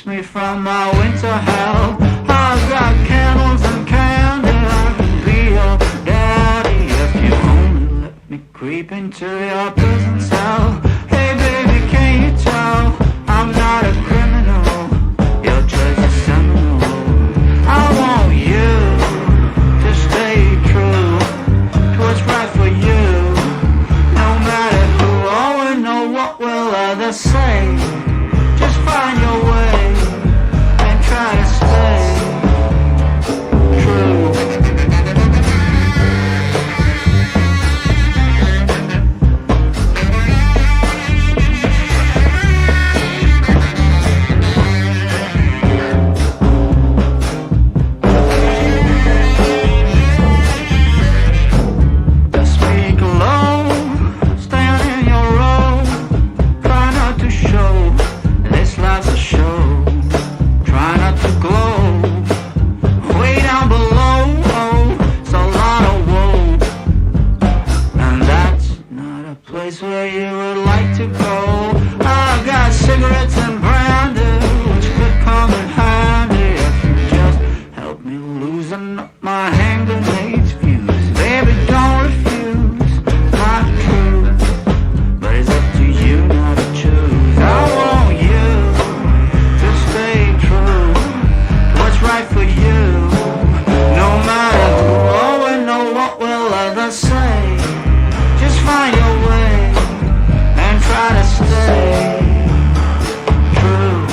me from my winter hell. I've got candles and candy, I can be your daddy if you only let me creep into your prison cell. Hey baby, can you tell I'm not a criminal? Your choice is seminal. I want you to stay true to what's right for you. No matter who or know what will others say, just find your way and try to stay true. Just speak low, stand in your row, try not to show this life's a show. Try not to glow way down below. Oh, it's a lot of woe, and that's not a place where you would like to go. I've got cigarettes and brandy, which could come in handy if you just help me loosen up my hand grenades fuse. Baby, don't refuse my truth, but it's up to you now to choose. I want you to stay true to what's right for you. No matter who or know what will others say, just find your way and try to stay true.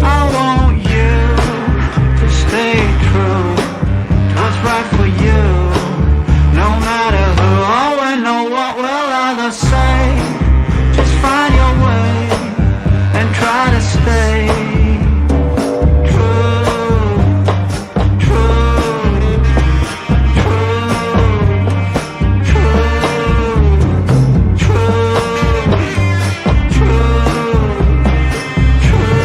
I want you to stay true to what's right for you. No matter who or know what will others say, just find your way and try to stay true, true, true, true, true, true.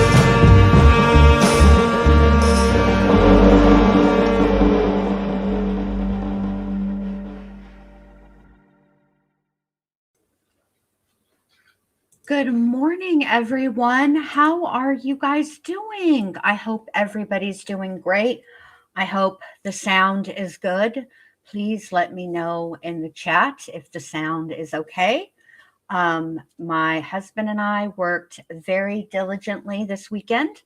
Good morning, everyone. How are you guys doing? I hope everybody's doing great. I hope the sound is good. Please let me know in the chat if the sound is okay. My husband and I worked very diligently this weekend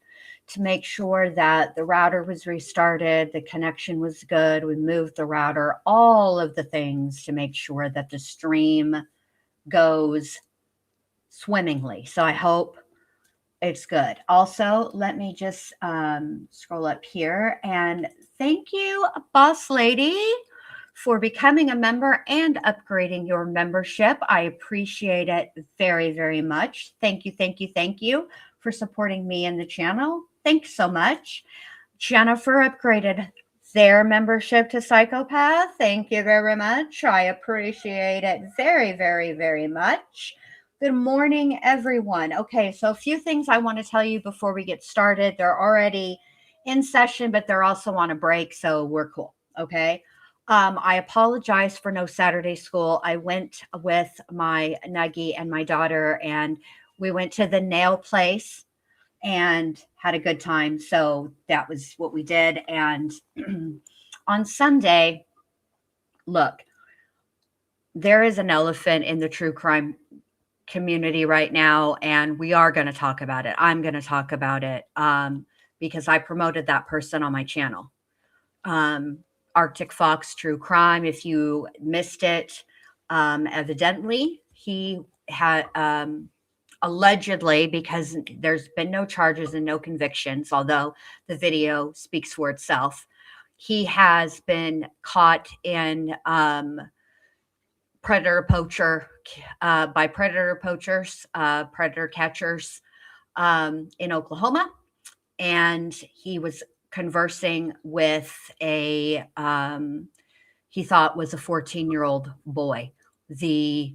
to make sure that the router was restarted, the connection was good. We moved the router, all of the things to make sure that the stream goes swimmingly. So I hope it's good. Also, let me just scroll up here and thank you, Boss Lady, for becoming a member and upgrading your membership. I appreciate it very, very much. Thank you, thank you, thank you for supporting me and the channel. Thanks so much. Jennifer upgraded their membership to Psychopath. Thank you very much. I appreciate it very, very, very much. Good morning, everyone. Okay, so a few things I want to tell you before we get started. They're already in session, but they're also on a break, so we're cool, okay? I apologize for no Saturday school. I went with my Nuggie and my daughter, and we went to the nail place and had a good time. So that was what we did. And on Sunday, look, there is an elephant in the true crime community right now, and we are going to talk about it. I'm going to talk about it because I promoted that person on my channel. Arctic Fox True Crime. If you missed it, evidently he had allegedly, because there's been no charges and no convictions, although the video speaks for itself, he has been caught in predator poacher by predator poachers, predator catchers in Oklahoma, and he was conversing with a he thought was a 14-year-old boy. The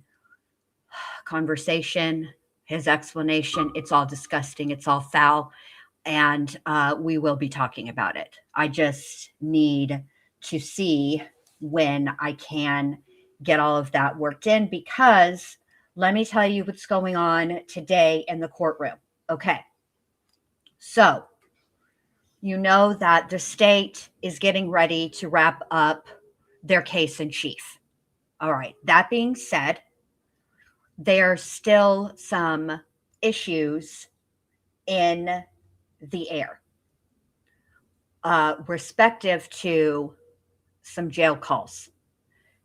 conversation, his explanation, it's all disgusting, it's all foul, and we will be talking about it. I just need to see when I can get all of that worked in, because let me tell you what's going on today in the courtroom. Okay. So, you know that the state is getting ready to wrap up their case in chief. All right. That being said, there are still some issues in the air, respective to some jail calls.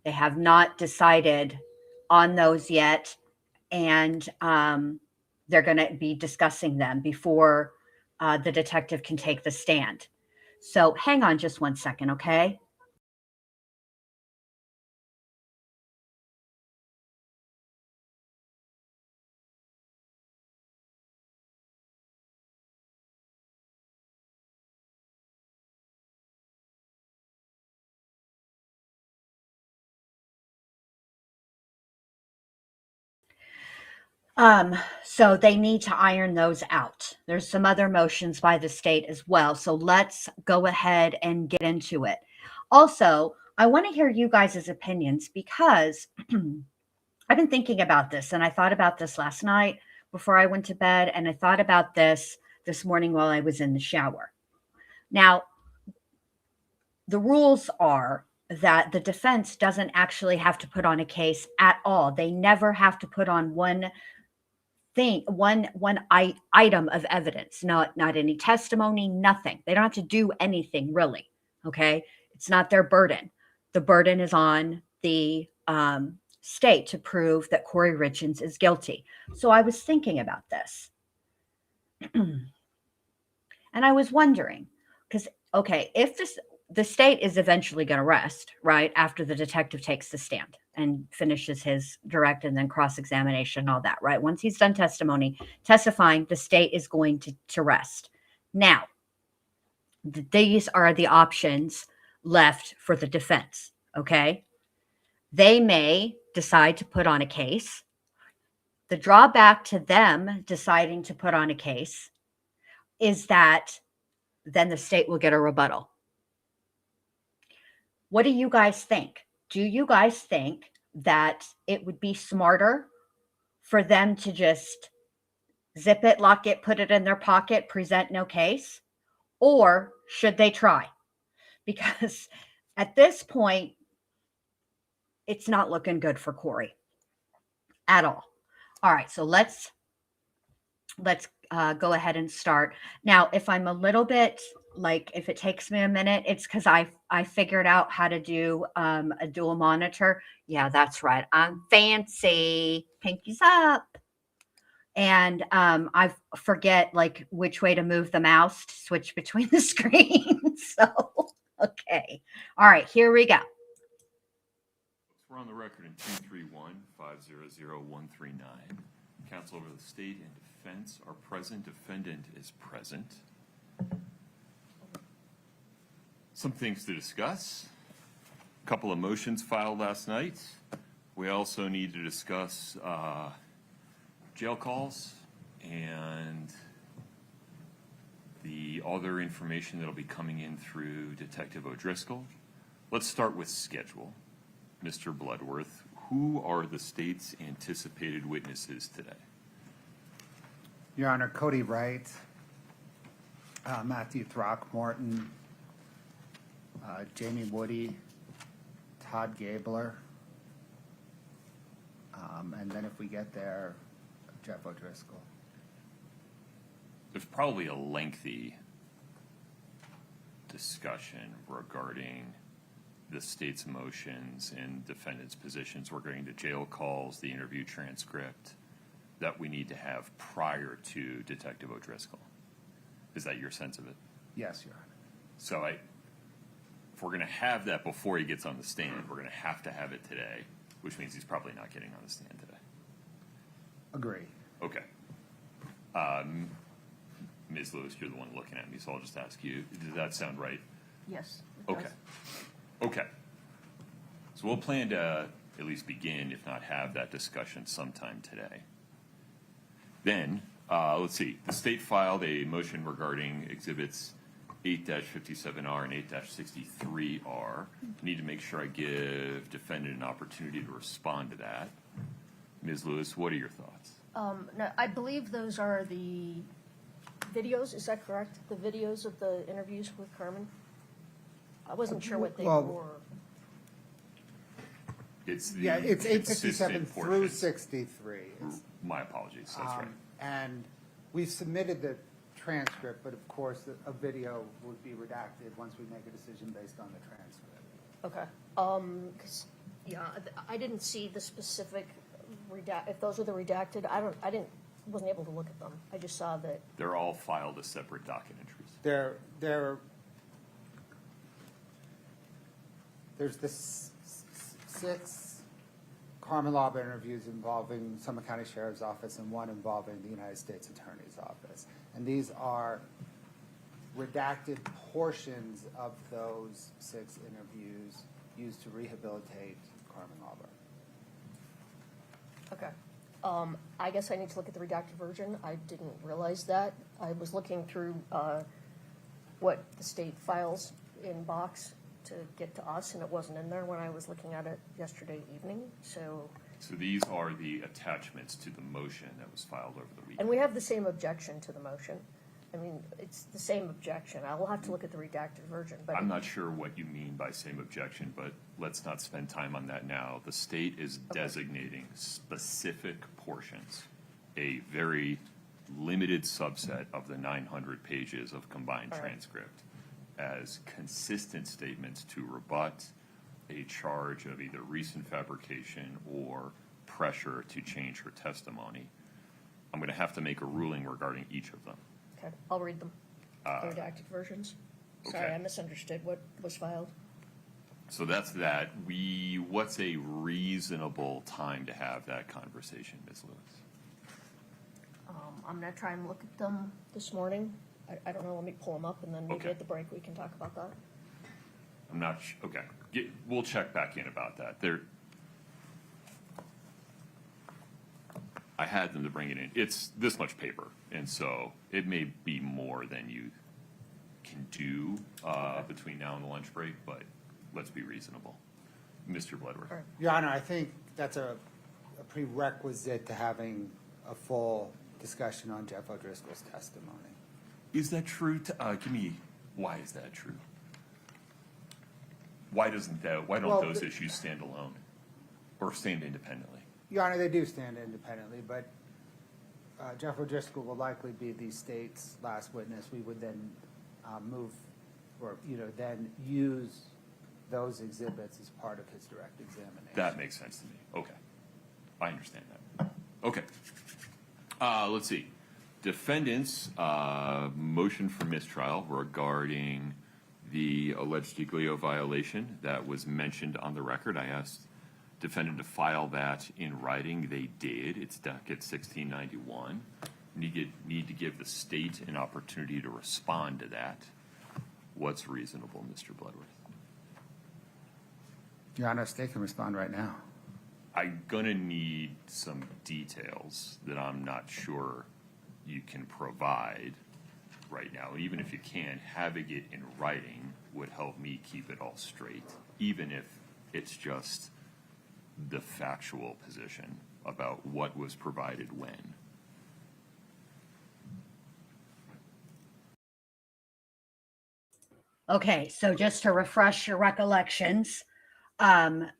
They have not decided on those yet, and they're going to be discussing them before the detective can take the stand. So hang on just one second, okay? So they need to iron those out. There's some other motions by the state as well. So let's go ahead and get into it. Also, I want to hear you guys' opinions, because I've been thinking about this, and I thought about this last night before I went to bed, and I thought about this morning while I was in the shower. Now, the rules are that the defense doesn't actually have to put on a case at all. They never have to put on one item of evidence, not any testimony, nothing. They don't have to do anything, really. Okay, it's not their burden. The burden is on the state to prove that Kouri Richins is guilty. So I was thinking about this, and I was wondering, because okay, if the state is eventually going to rest, right, after the detective takes the stand and finishes his direct and then cross-examination and all that, right? Once he's done testifying, the state is going to rest. Now, these are the options left for the defense, okay? They may decide to put on a case. The drawback to them deciding to put on a case is that then the state will get a rebuttal. What do you guys think? Do you guys think that it would be smarter for them to just zip it, lock it, put it in their pocket, present no case? Or should they try? Because at this point, it's not looking good for Kouri at all. All right, so let's go ahead and start. Now, if I'm a little bit, like, if it takes me a minute, it's because I figured out how to do a dual monitor. Yeah, that's right. I'm fancy. Pinkies up. And I forget, like, which way to move the mouse to switch between the screens. So, okay. All right, here we go. We're on the record in 231-500-139. Counsel over the state and defense are present. Defendant is present. Some things to discuss. A couple of motions filed last night. We also need to discuss jail calls and the other information that'll be coming in through Detective O'Driscoll. Let's start with schedule. Mr. Bloodworth, who are the state's anticipated witnesses today? Your Honor, Cody Wright, Matthew Throckmorton, Jamie Woody, Todd Gabler, and then if we get there, Jeff O'Driscoll. There's probably a lengthy discussion regarding the state's motions and defendant's positions regarding the jail calls, the interview transcript, that we need to have prior to Detective O'Driscoll. Is that your sense of it? Yes, Your Honor. So if we're going to have that before he gets on the stand, we're going to have it today. which means he's probably not getting on the stand today. Agree. Okay. Ms. Lewis, you're the one looking at me, so I'll just ask you, does that sound right? Yes. it Okay. does. Okay. So we'll plan to at least begin, if not have that discussion sometime today. Then, let's see, the state filed a motion regarding exhibits 8-57R and 8-63R. Need to make sure I give defendant an opportunity to respond to that. Ms. Lewis, what are your thoughts? No, I believe those are the videos, is that correct? The videos of the interviews with Carmen? I wasn't sure what they Well, were. It's the Yeah, it's 857 consistent through portions. 63. It's, My apologies, that's right. And we've submitted the transcript, but of course, a video would be redacted once we make a decision based on the transcript. Okay. 'Cause, yeah, I didn't see the specific if those are the redacted, wasn't able to look at them. I just saw that. They're all filed as separate docket entries. There's this 6 Carmen Laba interviews involving Summit County Sheriff's Office and 1 involving the United States Attorney's Office. And these are redacted portions of those 6 interviews used to rehabilitate Carmen Laba. Okay. I guess I need to look at the redacted version. I didn't realize that. I was looking through what the state files in box to get to us, and it wasn't in there when I was looking at it yesterday evening. So these are the attachments to the motion that was filed over the weekend. and we have the same objection to the motion. I mean, it's the same objection. I will have to look at the redacted version, but I'm not sure what you mean by same objection, but let's not spend time on that now. The state is designating specific portions, a very limited subset of the 900 pages of combined All right. transcript, as consistent statements to rebut a charge of either recent fabrication or pressure to change her testimony. I'm going to have to make a ruling regarding each of them. okay, I'll read them. The redacted versions. Sorry, okay. I misunderstood what was filed. So that's that. What's a reasonable time to have that conversation, Ms. Lewis? I'm gonna try and look at them this morning. I don't know, let me pull them up, and then maybe Okay. at the break we can talk about that. I'm not okay. We'll check back in about that. I had them to bring it in. It's this much paper, and so it may be more than you can do between now and the lunch break, but let's be reasonable. Mr. Bloodworth. All right. Your Honor, I think that's a prerequisite to having a full discussion on Jeff O'Driscoll's testimony. Is that true? Why is that true? Why don't Well, those issues stand alone or stand independently? Your Honor, they do stand independently, but Jeff O'Driscoll will likely be the state's last witness. We would then then use those exhibits as part of his direct examination. That makes sense to me. Okay. I understand that. Okay. Let's see. Defendant's motion for mistrial regarding the alleged Giglio violation that was mentioned on the record. I asked defendant to file that in writing. They did. It's docket 1691. Need to give the state an opportunity to respond to that. What's reasonable, Mr. Bloodworth? Your Honor, state can respond right now. I'm gonna need some details that I'm not sure you can provide right now. Even if you can, having it in writing would help me keep it all straight, even if it's just the factual position about what was provided when. Okay, so just to refresh your recollections,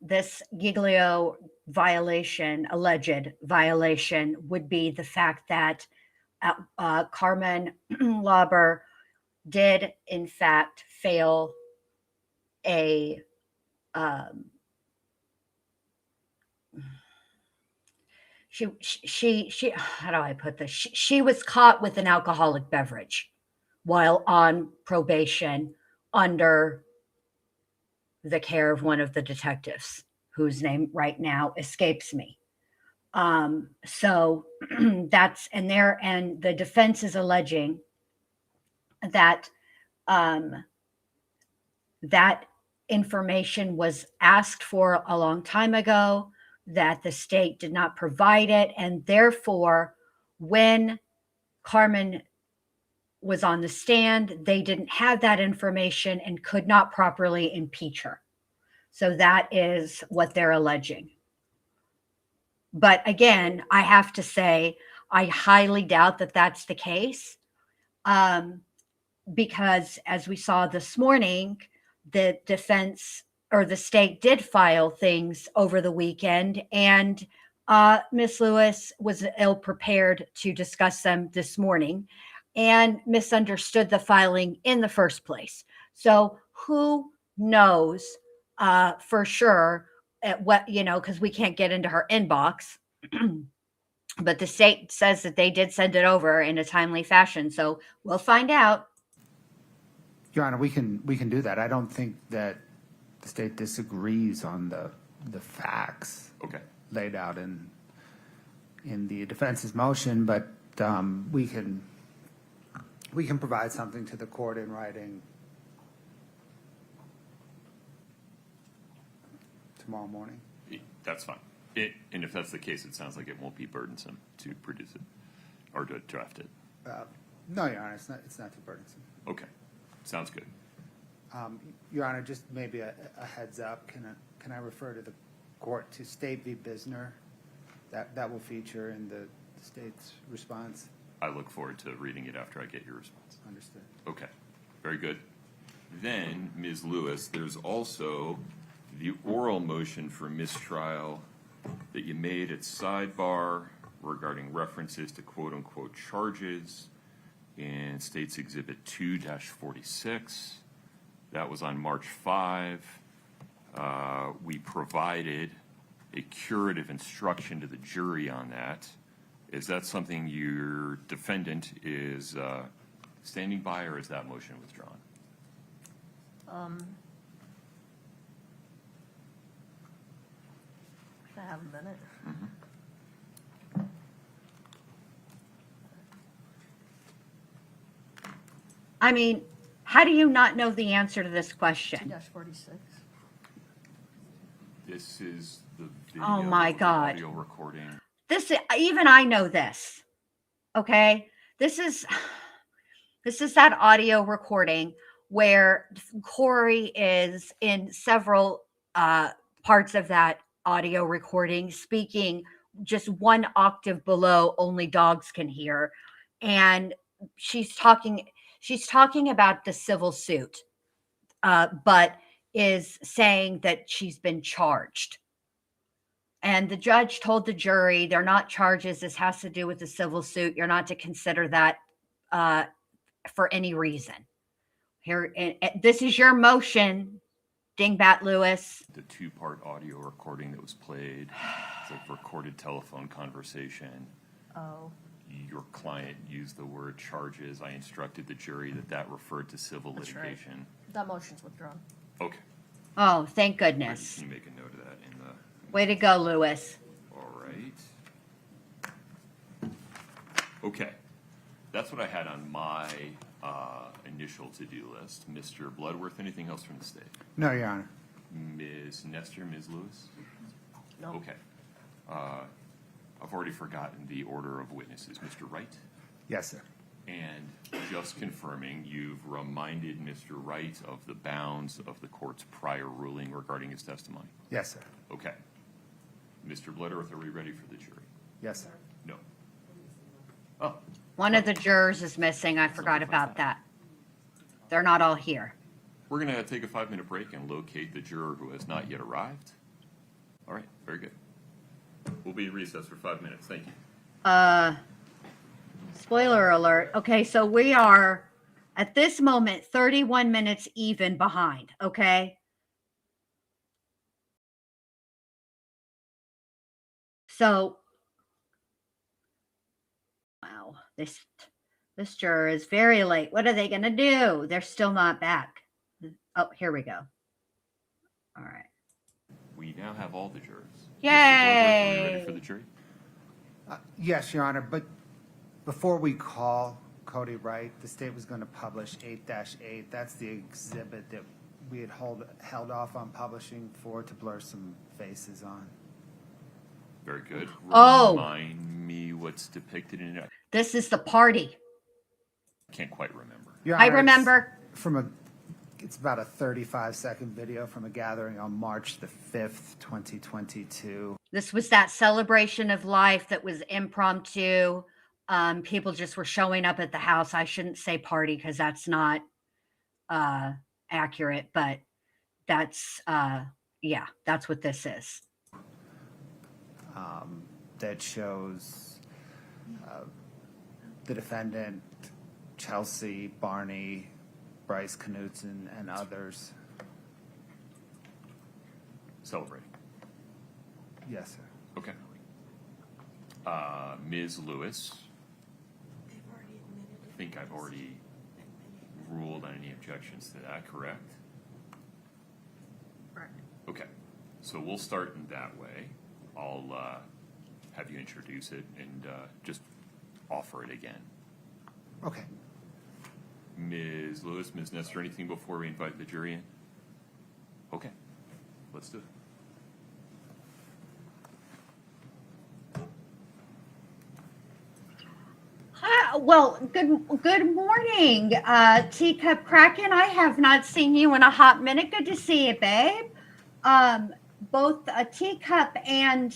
this Giglio violation, alleged violation, would be the fact that Carmen Lauber did in fact fail a she how do I put this? She was caught with an alcoholic beverage while on probation under the care of one of the detectives whose name right now escapes me. So that's and there, and the defense is alleging that that information was asked for a long time ago, that the state did not provide it, and therefore, when Carmen was on the stand, they didn't have that information and could not properly impeach her. So that is what they're alleging. But again, I have to say, I highly doubt that that's the case, because as we saw this morning, the defense or the state did file things over the weekend, and Miss Lewis was ill prepared to discuss them this morning and misunderstood the filing in the first place. So who knows for sure at what, because we can't get into her inbox. But the state says that they did send it over in a timely fashion. So we'll find out. Your Honor, we can do that. I don't think that the state disagrees on the facts Okay. laid out in the defense's motion, but we can provide something to the court in writing tomorrow morning. That's fine. And if that's the case, it sounds like it won't be burdensome to produce it or to draft it. No, Your Honor, it's not too burdensome. Okay. Sounds good. Your Honor, just maybe a heads up. Can I refer to the court to State v. Bisner? That will feature in the state's response. I look forward to reading it after I get your response. Understood. Okay. Very good. Then, Ms. Lewis, there's also the oral motion for mistrial that you made at sidebar regarding references to quote-unquote charges in State's Exhibit 2-46. That was on March 5. We provided a curative instruction to the jury on that. Is that something your defendant is standing by, or is that motion withdrawn? If I have a minute. I mean, how do you not know the answer to this question? 2-46. This is the video. Oh my the God. Audio recording. This, even I know this. Okay. This is that audio recording where Kouri is in several parts of that audio recording speaking just one octave below only dogs can hear. And she's talking about the civil suit, but is saying that she's been charged. And the judge told the jury, they're not charges. This has to do with the civil suit. You're not to consider that for any reason. Here, and this is your motion, Dingbat Lewis. The two-part audio recording that was played. It's a recorded telephone conversation. Oh, Your client used the word charges. I instructed the jury that referred to civil That's right. litigation. that motion's withdrawn. Okay. Oh, thank Great. goodness. Can you make a note of that in the... Way to go, Lewis. All right. Okay. That's what I had on my initial to-do list. Mr. Bloodworth, anything else from the state? No, Your Honor. Ms. Nestor, Ms. Lewis? No. Okay. I've already forgotten the order of witnesses. Mr. Wright? Yes, sir. And just confirming, you've reminded Mr. Wright of the bounds of the court's prior ruling regarding his testimony? Yes, sir. Okay. Mr. Bloodworth, are we ready for the jury? Yes, sir. No. Oh, One of the jurors is missing. I forgot about that. They're not all here. we're going to take a 5-minute break and locate the juror who has not yet arrived. All right, very good. We'll be recessed for 5 minutes. Thank you. Spoiler alert. Okay, so we are at this moment 31 minutes even behind. Okay. So, wow, this juror is very late. What are they going to do? They're still not back. Oh, here we go. All right. We now have all the jurors. Mr. Bloodworth, Yay! are you ready for the jury? Yes, Your Honor, but before we call Cody Wright, the state was going to publish 8-8. That's the exhibit that we had held off on publishing to blur some faces on. Very good. Oh. Remind me what's depicted in it. This is the party. I can't quite remember. Your I Honor, remember. It's about a 35-second video from a gathering on March the 5th, 2022. This was that celebration of life that was impromptu. People just were showing up at the house. I shouldn't say party because that's not accurate, but that's that's what this is. That shows the defendant, Chelsea, Barney, Bryce Knutson, and others. Celebrating. Yes, sir. Okay. Ms. Lewis. I think I've already ruled on any objections to that, correct? Correct. Okay. So we'll start in that way. I'll have you introduce it and just offer it again. Okay. Ms. Lewis, Ms. Nestor, anything before we invite the jury in? Okay. Let's do it. Hi, well, good morning, Teacup Kraken. I have not seen you in a hot minute. Good to see you, babe. Both Teacup and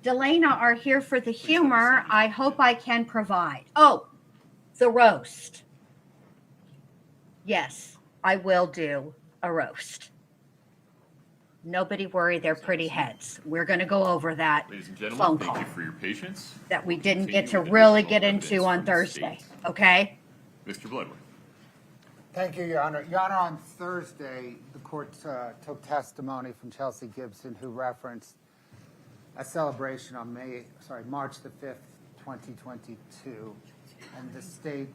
Delana are here for the humor. I hope I can provide. Oh, the roast. Yes, I will do a roast. Nobody worry their pretty heads. We're going to go over that Ladies and gentlemen, phone thank call you for your patience. that we didn't Continue get to with really additional get into evidence on from the Thursday. state. Okay? Mr. Bloodworth. Thank you, Your Honor. Your Honor, on Thursday, the court took testimony from Chelsea Gibson, who referenced a celebration on March the 5th, 2022, and the state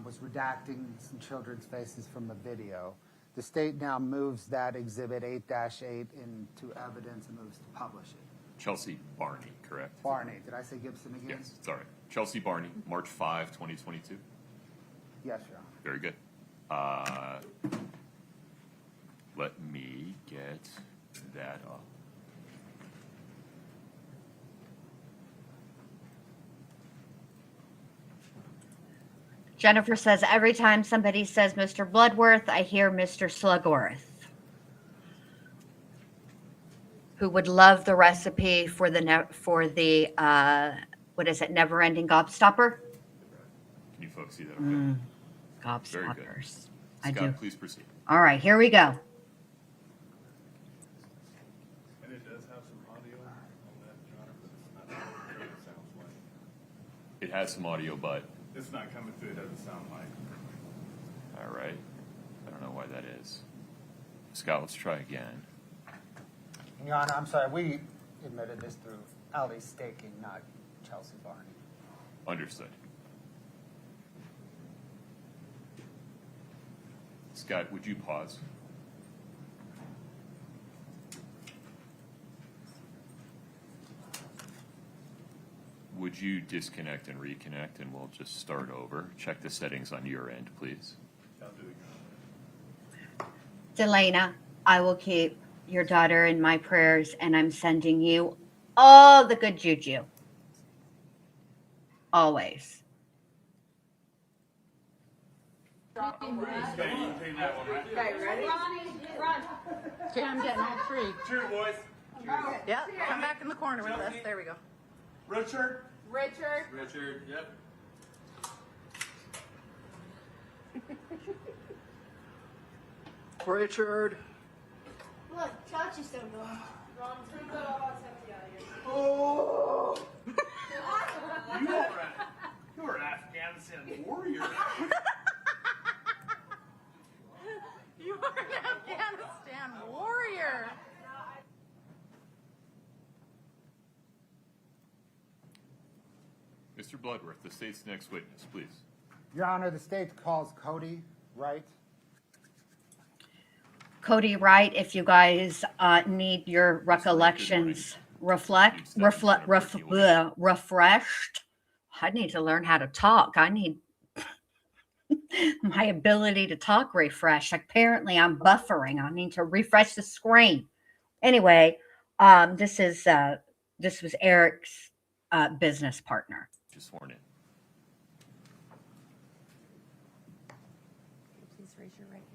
was redacting some children's faces from the video. The state now moves that exhibit 8-8 into evidence and moves to publish it. Chelsea Barney, correct? Barney, did I say Gibson again? Yes, it's all right. Chelsea Barney, March 5, 2022. Yes, Your Honor. Very good. Let me get that up. Jennifer says, every time somebody says Mr. Bloodworth, I hear Mr. Slugworth, who would love the recipe for the what is it, never-ending gobstopper? Can you folks see that? Okay. Very good. Gobstoppers. I Scott, do. please proceed. All right, here we go. And it does have some audio on that, John, but it's not what it sounds like. It has some audio, but, It's not coming through, it doesn't sound like. all right. I don't know why that is. Scott, let's try again. Your Honor, I'm sorry, we admitted this through Ali staking, not Chelsea Barney. Understood. Scott, would you pause? Would you disconnect and reconnect, and we'll just start over? Check the settings on your end, please. I'll do it. Delana, I will keep your daughter in my prayers, and I'm sending you all the good juju. Always. Okay, I'm getting all three. Cheers, boys. Yep, come back in the corner with us. There we go. Richard. Richard. Richard, yep. Richard. Look, Chachi's still going. Ron, take that all that sexy out of here. Oh! You were an Afghanistan warrior. You are an Afghanistan warrior. Mr. Bloodworth, the state's next witness, please. Your Honor, the state calls Cody Wright. Cody Wright, if you guys need your recollections refreshed, I need to learn how to talk. I need my ability to talk refreshed. Apparently, I'm buffering. I need to refresh the screen. Anyway, this was Eric's business partner. Just sworn in. Please raise your right hand.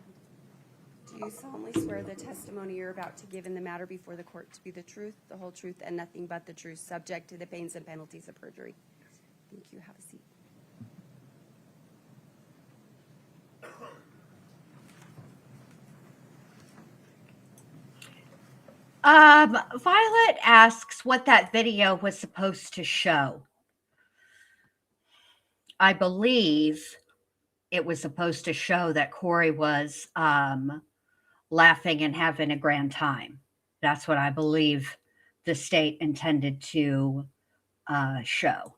Do you solemnly swear the testimony you're about to give in the matter before the court to be the truth, the whole truth, and nothing but the truth, subject to the pains and penalties of perjury? Thank you. Have a seat. Violet asks what that video was supposed to show. I believe it was supposed to show that Kouri was laughing and having a grand time. That's what I believe the state intended to show.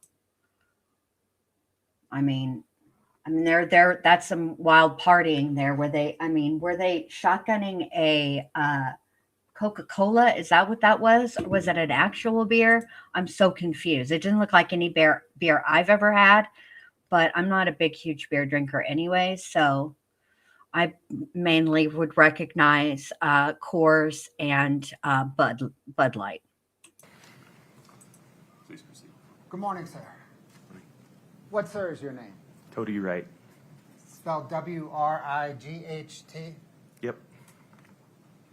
I mean, there. That's some wild partying there. Were they shotgunning a Coca-Cola? Is that what that was? Or was it an actual beer? I'm so confused. It didn't look like any beer I've ever had, but I'm not a huge beer drinker anyway, so I mainly would recognize Coors and Bud Light. Please proceed. Good morning, sir. What, sir, is your name? Cody Wright. Spelled W-R-I-G-H-T? Yep,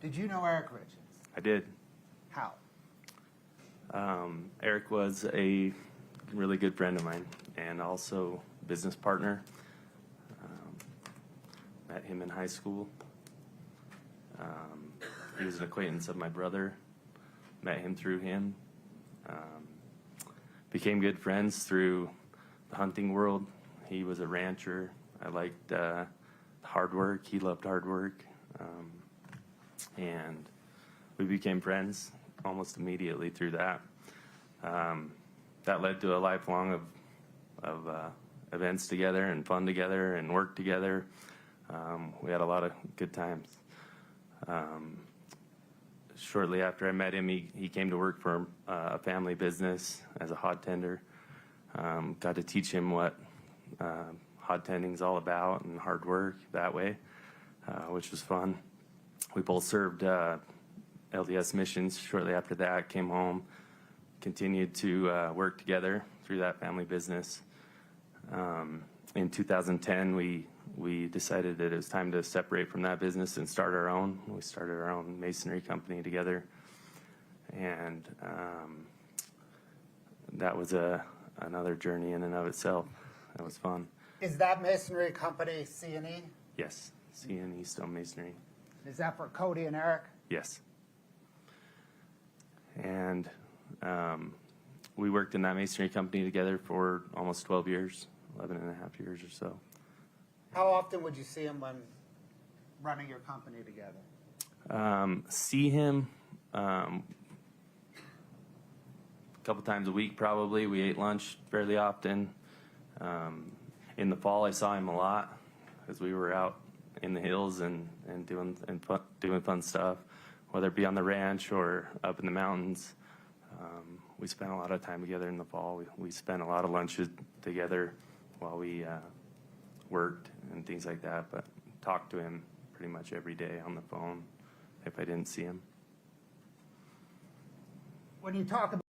Did you know Eric Richins? I did. How? Eric was a really good friend of mine and also business partner. Met him in high school. He was an acquaintance of my brother. Met him through him. Became good friends through the hunting world. He was a rancher. I liked hard work. He loved hard work. And we became friends almost immediately through that. That led to a lifelong of events together and fun together and work together. We had a lot of good times. Shortly after I met him, he came to work for a family business as a hod tender. Got to teach him what hod tending is all about and hard work that way, which was fun. We both served LDS missions. Shortly after that, came home, continued to work together through that family business. In 2010, we decided that it was time to separate from that business and start our own. We started our own masonry company together, and that was another journey in and of itself. That was fun. Is that masonry company C&E? Yes, C&E Stone Masonry. Is that for Cody and Eric? Yes. And we worked in that masonry company together for almost 12 years, 11 and a half years or so. How often would you see him when running your company together? See him a couple times a week probably. We ate lunch fairly often. In the fall, I saw him a lot because we were out in the hills and doing fun stuff, whether it be on the ranch or up in the mountains. We spent a lot of time together in the fall. We spent a lot of lunches together while we worked and things like that, but talked to him pretty much every day on the phone if I didn't see him. When you talk about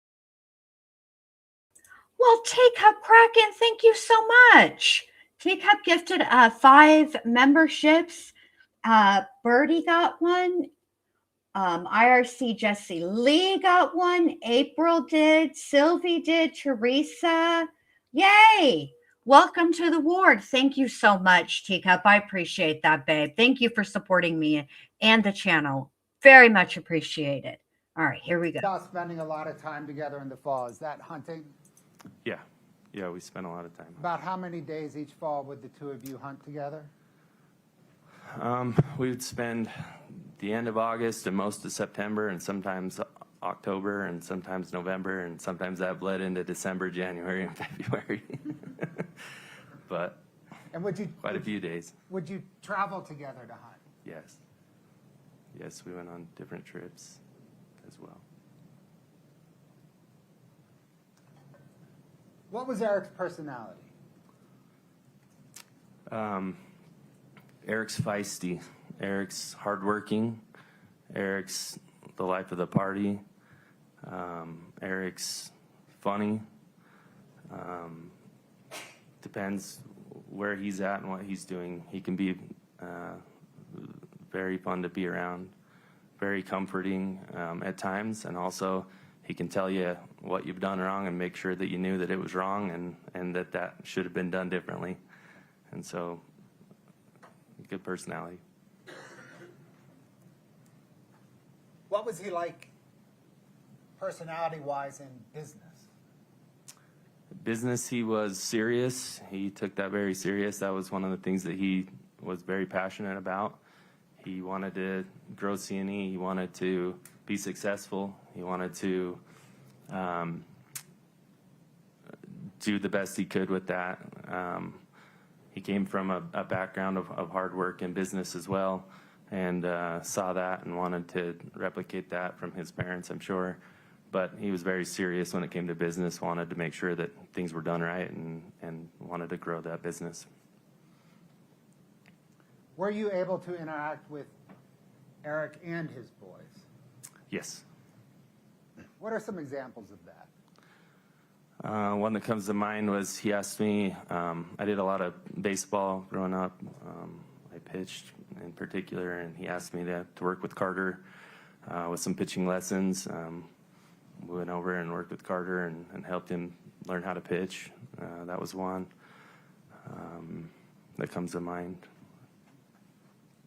Well, Teacup Kraken, thank you so much. Teacup gifted 5 memberships. Birdie got one. IRC Jesse Lee got one. April did. Sylvie did. Teresa. Yay. Welcome to the ward. Thank you so much, Teacup. I appreciate that, babe. Thank you for supporting me and the channel. Very much appreciated. All right, here we go. about spending a lot of time together in the fall, is that hunting? Yeah, we spent a lot of time. About how many days each fall would the two of you hunt together? We would spend the end of August and most of September and sometimes October and sometimes November and sometimes that bled into December, January, and February. But And would you quite a few days. would you travel together to hunt? Yes. yes, we went on different trips as well. What was Eric's personality? Eric's feisty. Eric's hardworking. Eric's the life of the party. Eric's funny. Depends where he's at and what he's doing. He can be very fun to be around, very comforting at times, and also he can tell you what you've done wrong and make sure that you knew that it was wrong and that should have been done differently. And so, good personality. What was he like personality-wise in business? Business, he was serious. He took that very serious. That was one of the things that he was very passionate about. He wanted to grow CNE. He wanted to be successful. He wanted to do the best he could with that. He came from a background of hard work and business as well, and saw that and wanted to replicate that from his parents, I'm sure. But he was very serious when it came to business, wanted to make sure that things were done right, and wanted to grow that business. Were you able to interact with Eric and his boys? Yes. What are some examples of that? One that comes to mind was he asked me, I did a lot of baseball growing up. I pitched in particular, and he asked me to work with Carter with some pitching lessons. We went over and worked with Carter and helped him learn how to pitch. That was one that comes to mind.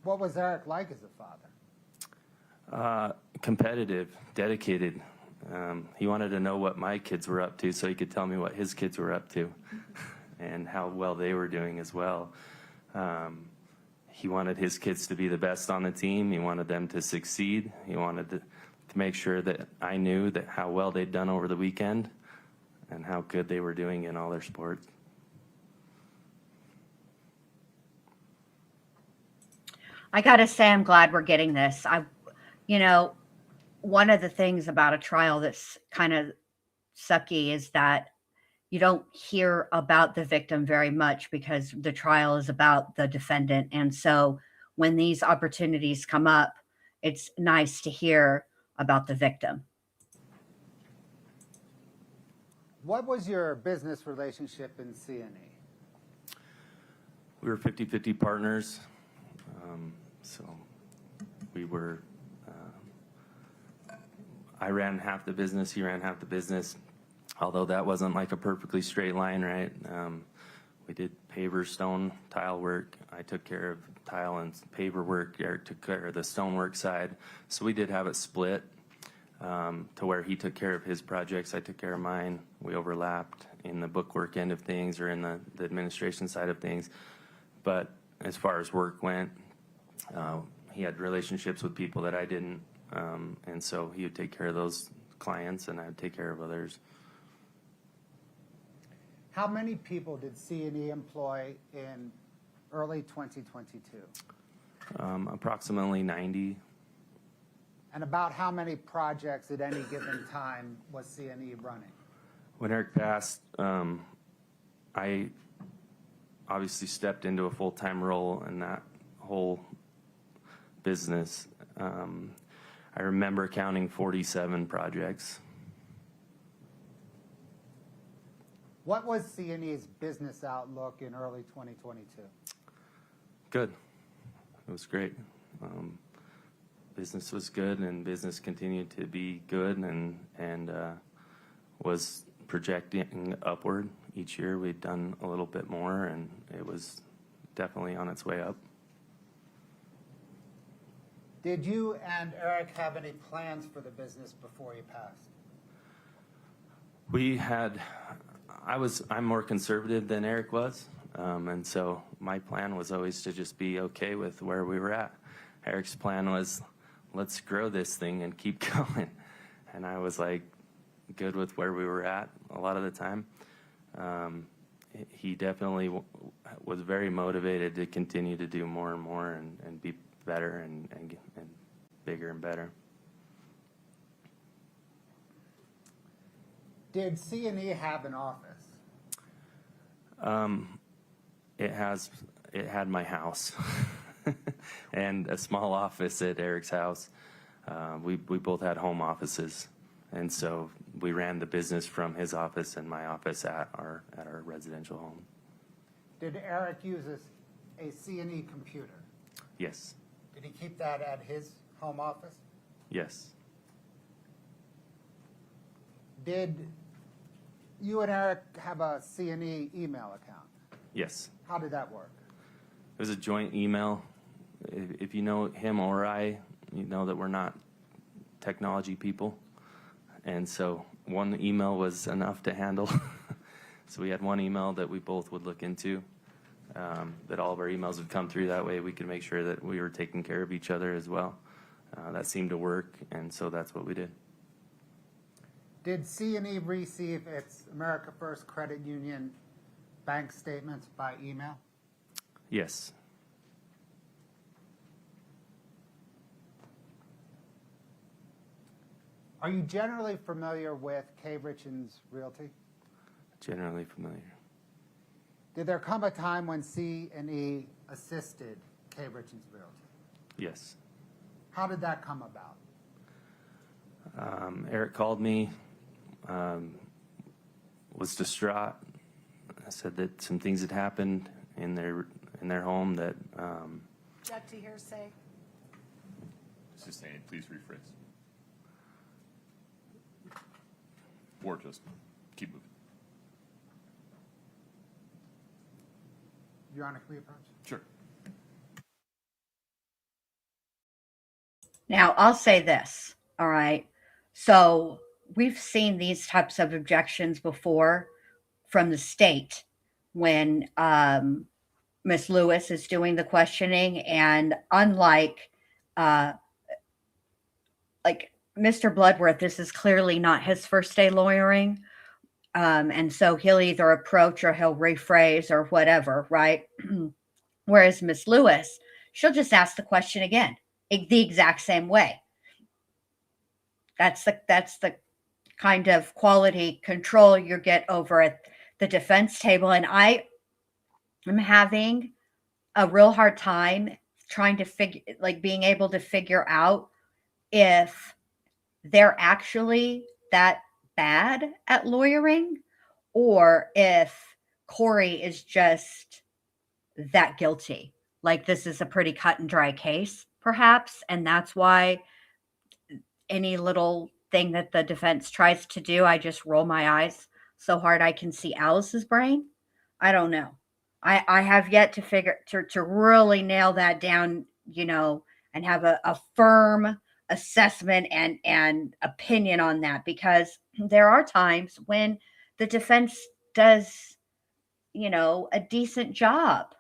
What was Eric like as a father? Competitive, dedicated. He wanted to know what my kids were up to so he could tell me what his kids were up to and how well they were doing as well. He wanted his kids to be the best on the team. He wanted them to succeed. He wanted to make sure that I knew that how well they'd done over the weekend and how good they were doing in all their sports. I gotta say, I'm glad we're getting this. One of the things about a trial that's kind of sucky is that you don't hear about the victim very much because the trial is about the defendant. And so when these opportunities come up, it's nice to hear about the victim. What was your business relationship in CNE? We were 50-50 partners. So we were, I ran half the business, he ran half the business, although that wasn't like a perfectly straight line, right? We did paver, stone, tile work. I took care of tile and paver work. Eric took care of the stonework side. So we did have it split to where he took care of his projects, I took care of mine. We overlapped in the bookwork end of things or in the administration side of things. But as far as work went, he had relationships with people that I didn't, and so he would take care of those clients and I would take care of others. How many people did CNE employ in early 2022? Approximately 90. And about how many projects at any given time was CNE running? When Eric passed, I obviously stepped into a full-time role in that whole business. I remember counting 47 projects. What was CNE's business outlook in early 2022? Good. It was great. Business was good, and business continued to be good, and was projecting upward. Each year we'd done a little bit more, and it was definitely on its way up. Did you and Eric have any plans for the business before he passed? We had, I'm more conservative than Eric was, and so my plan was always to just be okay with where we were at. Eric's plan was, let's grow this thing and keep going. And I was like, good with where we were at a lot of the time. He definitely was very motivated to continue to do more and more and be better and bigger and better. Did C&E have an office? It had my house and a small office at Eric's house. We both had home offices, and so we ran the business from his office and my office at our residential home. Did Eric use a C&E computer? Yes. Did he keep that at his home office? Yes. Did you and Eric have a C&E email account? Yes. How did that work? It was a joint email. If you know him or I, you know that we're not technology people. And so one email was enough to handle. So we had one email that we both would look into, that all of our emails would come through. That way we could make sure that we were taking care of each other as well. That seemed to work, and so that's what we did. Did C&E receive its America First Credit Union bank statements by email? Yes. Are you generally familiar with K. Richins Realty? Generally familiar. Did there come a time when C&E assisted K. Richins Realty? Yes. How did that come about? Eric called me, was distraught. I said that some things had happened in their home that Object to hearsay. Sustained, please rephrase. Or just keep moving. Your Honor, can we approach? Sure. Now, I'll say this, all right? So we've seen these types of objections before from the state when Ms. Lewis is doing the questioning, and unlike like Mr. Bloodworth, this is clearly not his first day lawyering. And so he'll either approach or he'll rephrase or whatever, right? Whereas Miss Lewis, she'll just ask the question again, the exact same way. That's the kind of quality control you get over at the defense table. And I am having a real hard time trying to being able to figure out if they're actually that bad at lawyering or if Kouri is just that guilty. Like this is a pretty cut and dry case, perhaps. And that's why any little thing that the defense tries to do, I just roll my eyes so hard I can see Alice's brain. I don't know. I have yet to figure to really nail that down, and have a firm assessment and opinion on that, because there are times when the defense does, a decent job.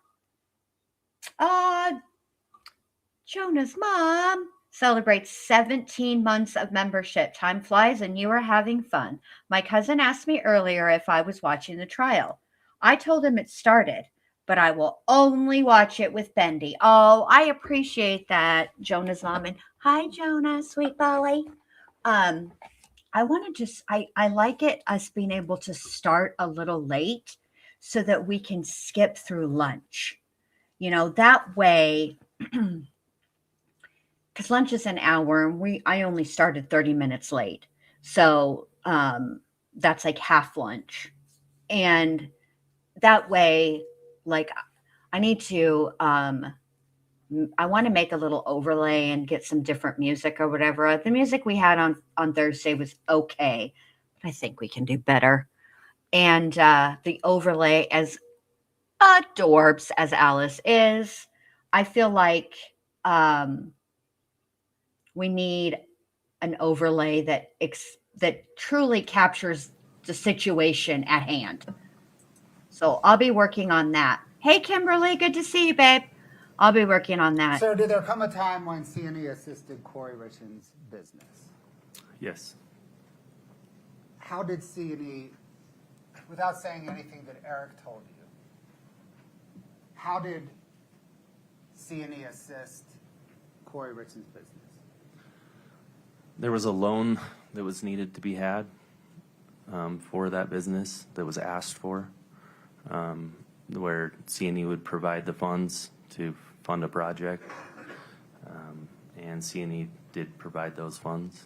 Jonah's mom celebrates 17 months of membership. Time flies and you are having fun. My cousin asked me earlier if I was watching the trial. I told him it started, but I will only watch it with Bendy. Oh, I appreciate that, Jonah's mom. And hi, Jonah, sweet boy. I want to just, I like it, us being able to start a little late so that we can skip through lunch. That way, because lunch is an hour and I only started 30 minutes late. So that's like half lunch. And that way, like I need to, I want to make a little overlay and get some different music or whatever. The music we had on Thursday was okay, but I think we can do better. And the overlay, as adorbs as Alice is, I feel like we need an overlay that truly captures the situation at hand. So I'll be working on that. Hey, Kimberly, good to see you, babe. I'll be working on that. So did there come a time when C&E assisted Kouri Richins' business? Yes. How did C&E, without saying anything that Eric told you, how did C&E assist Kouri Richins' business? There was a loan that was needed to be had for that business that was asked for, where C&E would provide the funds to fund a project, and C&E did provide those funds.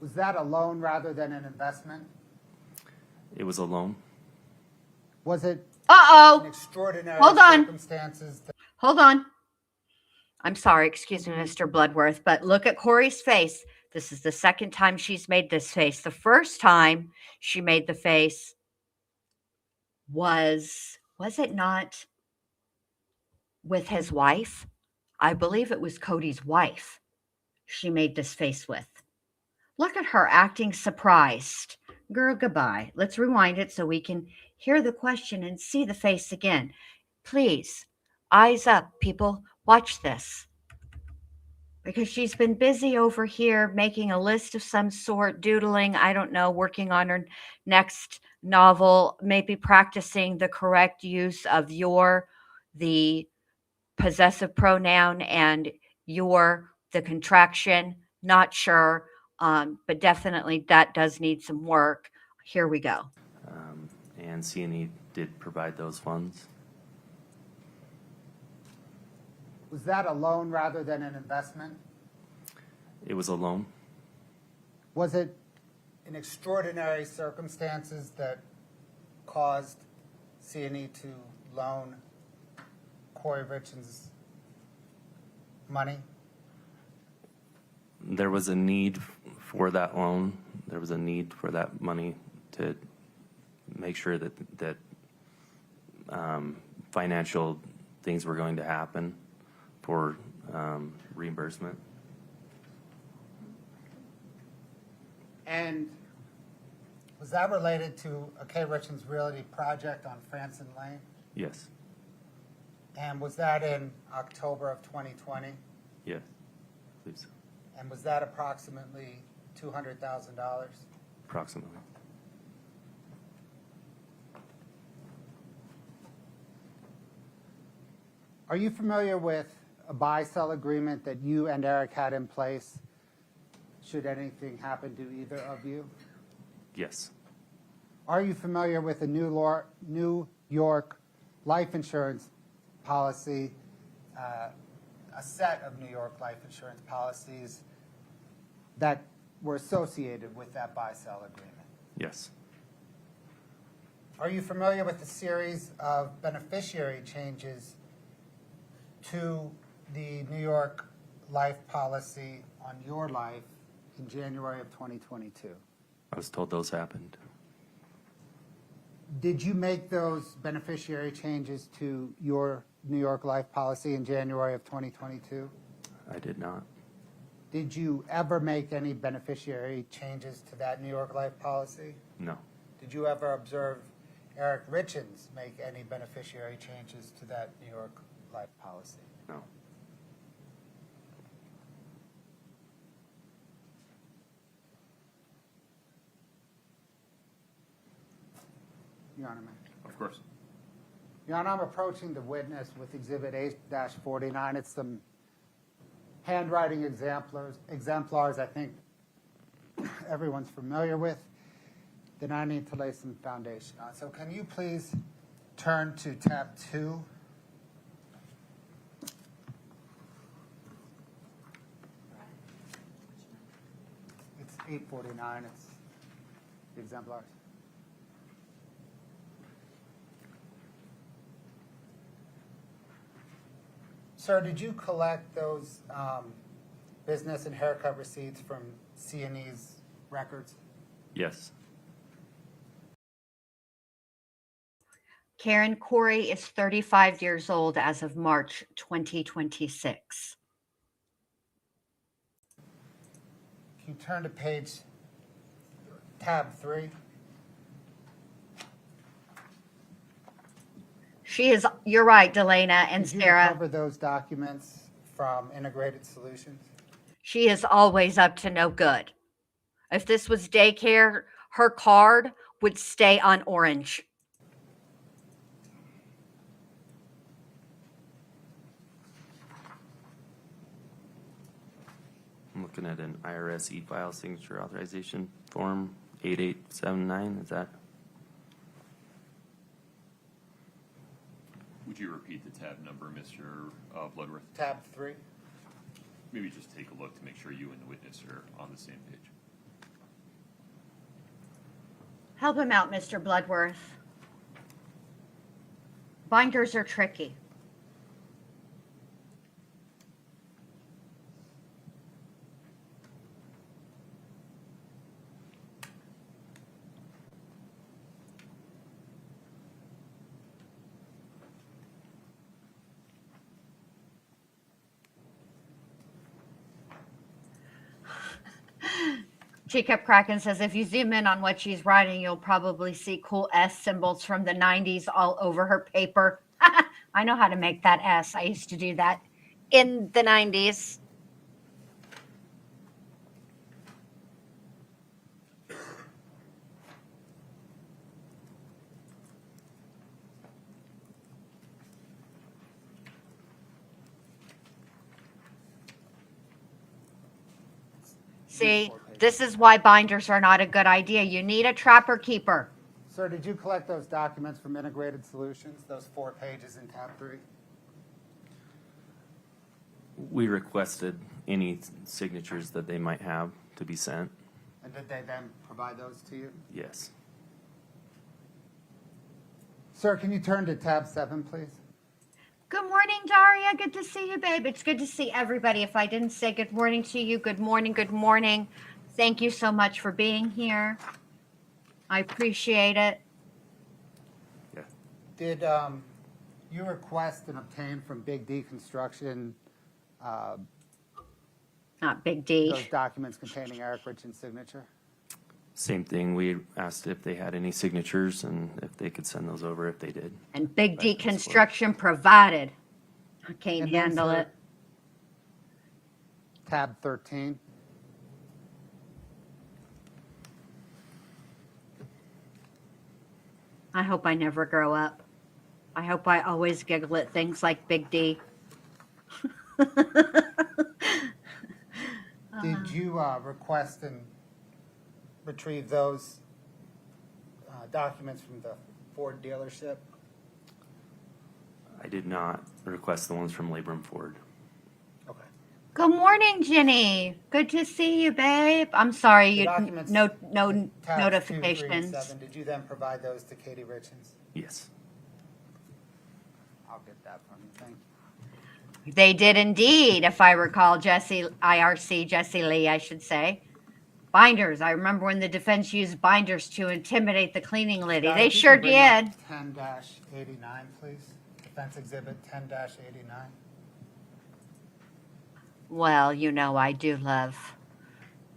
Was that a loan rather than an investment? It was a loan. Was it in Uh-oh. extraordinary Hold on. circumstances? Hold on. I'm sorry, excuse me, Mr. Bloodworth, but look at Kouri's face. This is the second time she's made this face. The first time she made the face was it not with his wife? I believe it was Cody's wife she made this face with. Look at her acting surprised. Girl, goodbye. Let's rewind it so we can hear the question and see the face again. Please, eyes up, people. Watch this. Because she's been busy over here making a list of some sort, doodling, I don't know, working on her next novel, maybe practicing the correct use of the possessive pronoun, and the contraction. Not sure, but definitely that does need some work. Here we go. And C&E did provide those funds. Was that a loan rather than an investment? It was a loan. Was it in extraordinary circumstances that caused C&E to loan Kouri Richins money? There was a need for that loan. There was a need for that money to make sure that financial things were going to happen for reimbursement. And was that related to a K. Richins Realty project on Franson Lane? Yes. And was that in October of 2020? Yes. I believe so. And was that approximately $200,000? Approximately. Are you familiar with a buy-sell agreement that you and Eric had in place should anything happen to either of you? Yes. Are you familiar with a New York life insurance policy, a set of New York life insurance policies that were associated with that buy-sell agreement? Yes. Are you familiar with the series of beneficiary changes to the New York life policy on your life in January of 2022? I was told those happened. Did you make those beneficiary changes to your New York life policy in January of 2022? I did not. Did you ever make any beneficiary changes to that New York life policy? No. Did you ever observe Eric Richins make any beneficiary changes to that New York life policy? No. Your Honor, Of course. Your Honor, I'm approaching the witness with Exhibit 8-49. It's some handwriting exemplars I think everyone's familiar with. Then I need to lay some foundation on. So can you please turn to tab 2? It's 849. It's the exemplars. Sir, did you collect those business and haircut receipts from C&E's records? Yes. Karen Kouri is 35 years old as of March 2026. Can you turn to tab 3? You're right, Delana and Did you Sarah. recover those documents from Integrated Solutions? She is always up to no good. If this was daycare, her card would stay on orange. I'm looking at an IRS e-file signature authorization form 8879. Is that? Would you repeat the tab number, Mr. Bloodworth? Tab 3. Maybe just take a look to make sure you and the witness are on the same page. Help him out, Mr. Bloodworth. Binders are tricky. She kept cracking, says, if you zoom in on what she's writing, you'll probably see cool S symbols from the 90s all over her paper. I know how to make that S. I used to do that in the 90s. See, this is why binders are not a good idea. You need a trapper keeper. Sir, did you collect those documents from Integrated Solutions, those 4 pages in tab 3? We requested any signatures that they might have to be sent. And did they then provide those to you? Yes. Sir, can you turn to tab 7, please? Good morning, Daria. Good to see you, babe. It's good to see everybody. If I didn't say good morning to you, good morning, good morning. Thank you so much for being here. I appreciate it. Yeah. Did you request and obtain from Big D Construction Not Big D. those documents containing Eric Richins' signature? Same thing. We asked if they had any signatures and if they could send those over if they did. And Big D Right, that's what- Construction provided. I can't And then, handle sir, it. Tab 13. I hope I never grow up. I hope I always giggle at things like Big D. Did you request and retrieve those documents from the Ford dealership? I did not request the ones from Labrum Ford. Okay. Good morning, Jenny. Good to see you, babe. I'm sorry, The you documents no Tabs 2, 3, and notifications. 7, did you then provide those to Katie Richins? Yes. I'll get that from you, thank you. They did indeed, if I recall, IRC Jesse Lee, I should say. Binders. I remember when the defense used binders to intimidate the cleaning lady. Scott, They if you sure can bring up did. 10-89, please. Defense Exhibit 10-89. Well, you know, I do love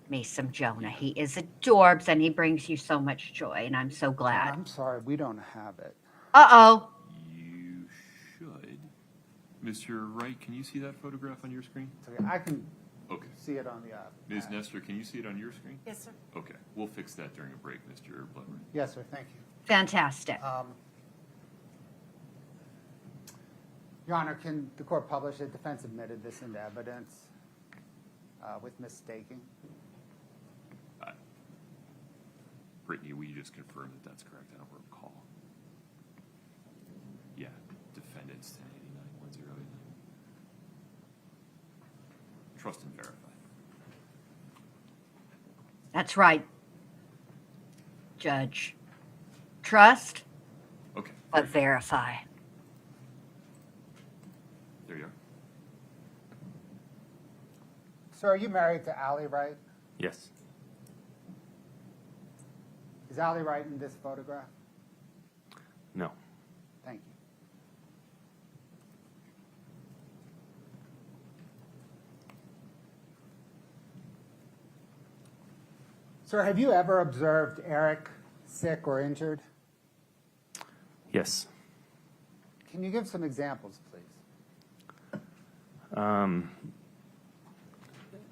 me some Jonah. He is adorbs and he brings you so much joy, and I'm so glad. I'm sorry, we don't have it. Uh-oh. You should. Mr. Wright, can you see that photograph on your screen? So I can Okay. see it on the Ms. Nestor, can you see it on your screen? Yes, sir. Okay, we'll fix that during a break, Mr. Bloodworth. Yes, sir, thank you. Fantastic. Your Honor, can the court publish it? Defense admitted this into evidence with mistaking. Brittany, will you just confirm that that's correct? I don't recall. Yeah, defendants 1089-1089. Trust and verify. That's right, Judge. Trust, Okay, but verify. there you are. Sir, are you married to Allie Wright? Yes. Is Allie Wright in this photograph? No. Thank you. Sir, have you ever observed Eric sick or injured? Yes. Can you give some examples, please?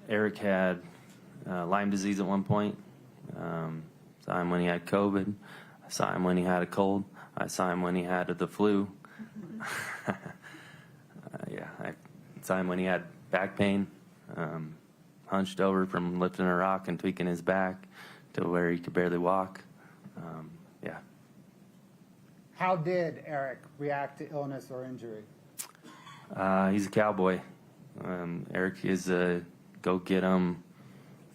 Eric had Lyme disease at one point. Saw him when he had COVID. I saw him when he had a cold. I saw him when he had the flu. I saw him when he had back pain. hunched over from lifting a rock and tweaking his back to where he could barely walk. Yeah. How did Eric react to illness or injury? He's a cowboy. Eric is a go get him.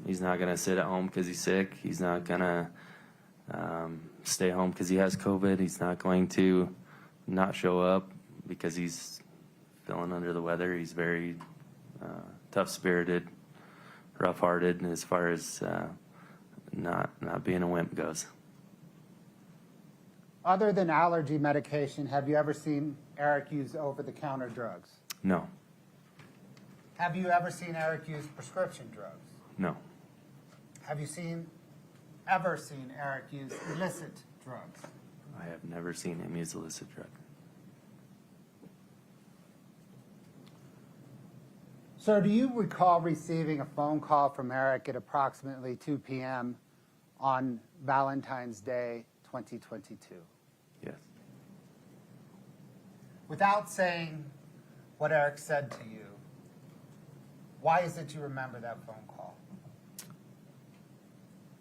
He's not going to sit at home because he's sick. He's not going to stay home because he has COVID. He's not going to not show up because he's feeling under the weather. He's very tough-spirited, rough-hearted as far as not being a wimp goes. Other than allergy medication, have you ever seen Eric use over-the-counter drugs? No. Have you ever seen Eric use prescription drugs? No. Have you ever seen Eric use illicit drugs? I have never seen him use illicit drug. Sir, do you recall receiving a phone call from Eric at approximately 2 p.m. on Valentine's Day, 2022? Yes. Without saying what Eric said to you, why is it you remember that phone call?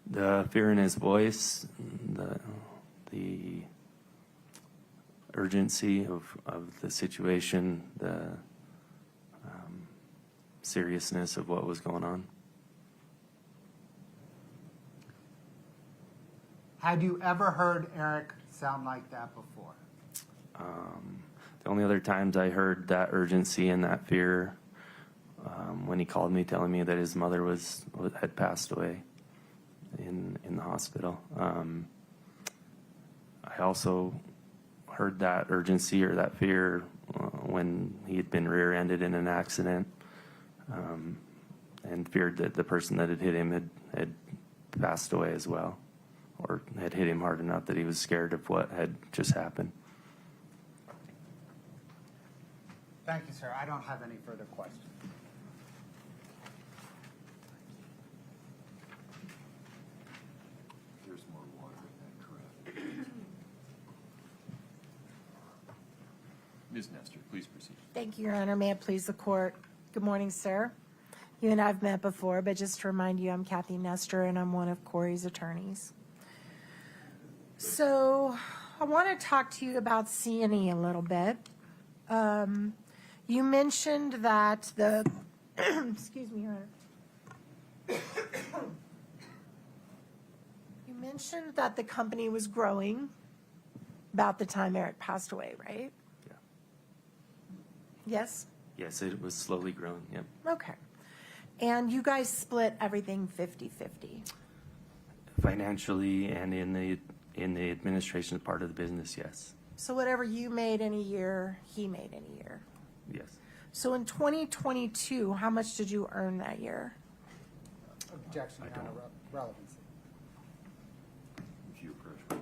The fear in his voice, the urgency of the situation, the seriousness of what was going on. Had you ever heard Eric sound like that before? The only other times I heard that urgency and that fear when he called me telling me that his mother had passed away in the hospital. I also heard that urgency or that fear when he had been rear-ended in an accident, and feared that the person that had hit him had passed away as well, or had hit him hard enough that he was scared of what had just happened. Thank you, sir. I don't have any further questions. There's more water in that carafe. Ms. Nestor, please proceed. Thank you, Your Honor. May it please the court. Good morning, sir. You and I have met before, but just to remind you, I'm Kathy Nestor, and I'm one of Kouri's attorneys. So I want to talk to you about C&E a little bit. You mentioned that the, excuse me, Your Honor. You mentioned that the company was growing about the time Eric passed away, right? Yeah. Yes? Yes, it was slowly growing. Yep. Okay. And you guys split everything 50-50? Financially and in the administration part of the business, yes. So whatever you made in a year, he made in a year. Yes. So in 2022, how much did you earn that year? Objection, Your Honor, relevancy. If you approach, please.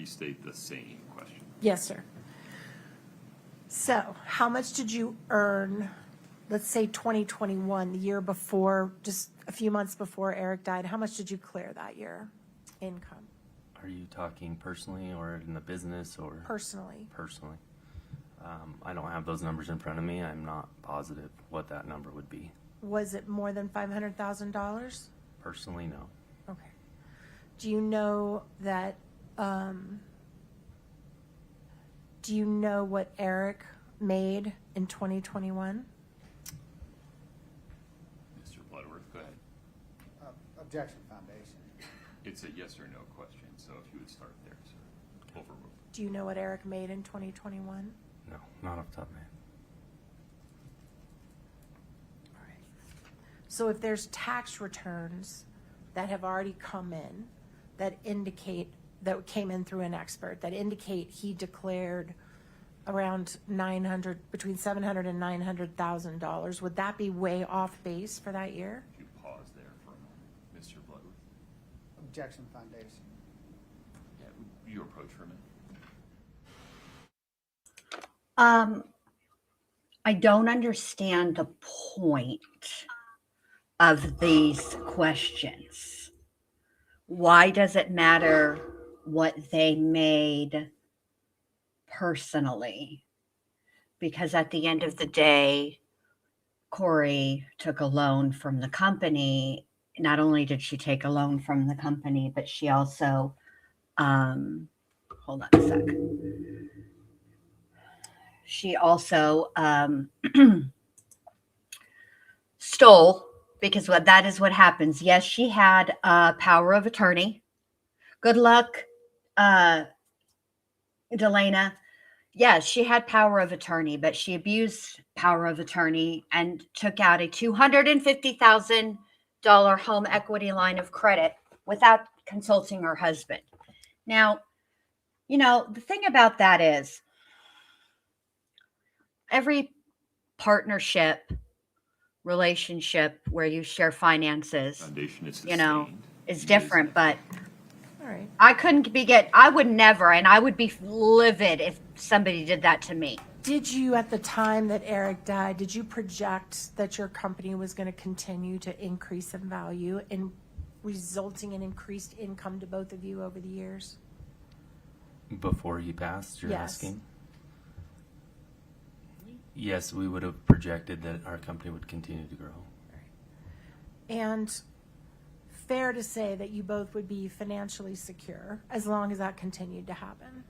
restate the same question. Yes, sir. So how much did you earn, let's say 2021, the year before, just a few months before Eric died? How much did you clear that year, income, Are you talking personally or in the business or? personally? Personally. I don't have those numbers in front of me. I'm not positive what that number would be. Was it more than $500,000? Personally, no. Okay. Do you know that, do you know what Eric made in 2021? Mr. Bloodworth, go ahead. Objection foundation. It's a yes or no question, so if you would start there, sir. Overruled. Do you know what Eric made in 2021? No, not off the top of my head. All right. So if there's tax returns that have already come in that indicate, that came in through an expert, that indicate he declared around between $700,000 and $900,000, would that be way off base for that year? If you pause there for a moment, Mr. Bloodworth. Objection foundation. Yeah, would you approach for a minute? I don't understand the point of these questions. Why does it matter what they made personally? Because at the end of the day, Kouri took a loan from the company. Not only did she take a loan from the company, but she also, hold on a sec. She also stole, because that is what happens. Yes, she had a power of attorney. Good luck, Delana. Yes, she had power of attorney, but she abused power of attorney and took out a $250,000 home equity line of credit without consulting her husband. Now, the thing about that is every partnership, relationship where you share finances, Foundation is is sustained. different, but All right. I would never, and I would be livid if somebody did that to me. Did you, at the time that Eric died, did you project that your company was going to continue to increase in value and resulting in increased income to both of you over the years? Before he passed, you're Yes. asking? Yes, we would have projected that our company would continue to grow. And fair to say that you both would be financially secure as long as that continued to happen?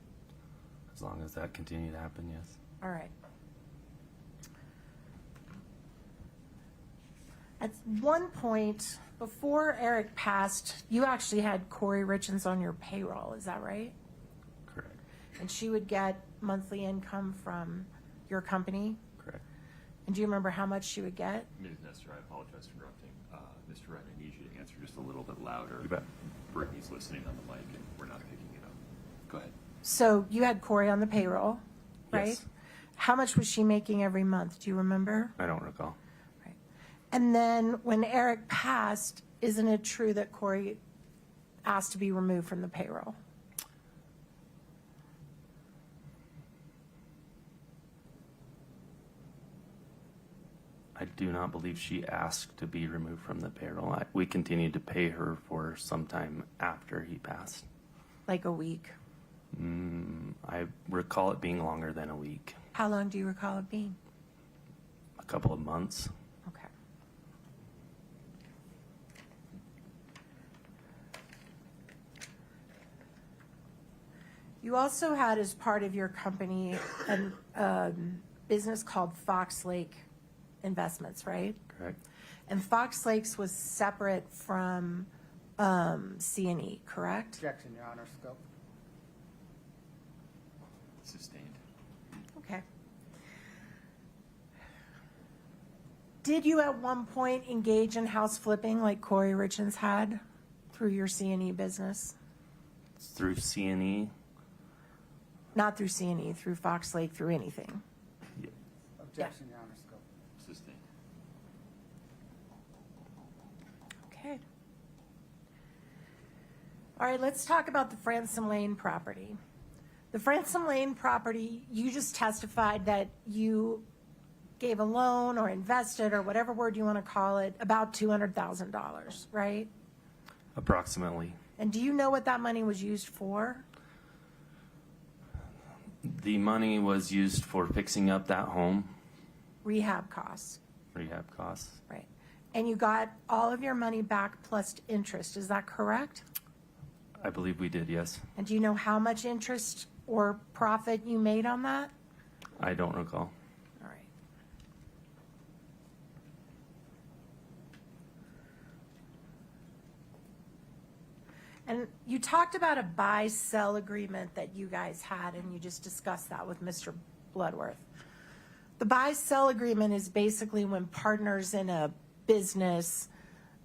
As long as that continued to happen, yes. All right. At one point, before Eric passed, you actually had Kouri Richins on your payroll, is that right? Correct. And she would get monthly income from your company? Correct. And do you remember how much she would get? Ms. Nestor, I apologize for interrupting. Mr. Wright, I need you to answer just a little bit louder. You bet. Brittany's listening on the mic and we're not picking it up. Go ahead. So you had Kouri on the payroll, right? Yes. How much was she making every month? Do you remember? I don't recall. Right. And then when Eric passed, isn't it true that Kouri asked to be removed from the payroll? I do not believe she asked to be removed from the payroll. We continued to pay her for some time after he passed. Like a week? I recall it being longer than a week. How long do you recall it being? A couple of months. Okay. You also had as part of your company a business called Fox Lake Investments, right? Correct. And Fox Lakes was separate from C&E, correct? Objection, Your Honor, scope. Sustained. Okay. Did you at one point engage in house flipping like Kouri Richins had through your C&E business? Through C&E, Not through C&E, through Fox Lake, through anything? Objection, Your Honor, scope. Sustained. Okay. All right, let's talk about the Fransom Lane property. The Fransom Lane property, you just testified that you gave a loan or invested, or whatever word you want to call it, about $200,000, right? Approximately. And do you know what that money was used for? The money was used for fixing up that home, Rehab costs, rehab costs. right? And you got all of your money back plus interest, is that correct? I believe we did, yes. And do you know how much interest or profit you made on that? I don't recall. All right. And you talked about a buy-sell agreement that you guys had, and you just discussed that with Mr. Bloodworth. The buy-sell agreement is basically when partners in a business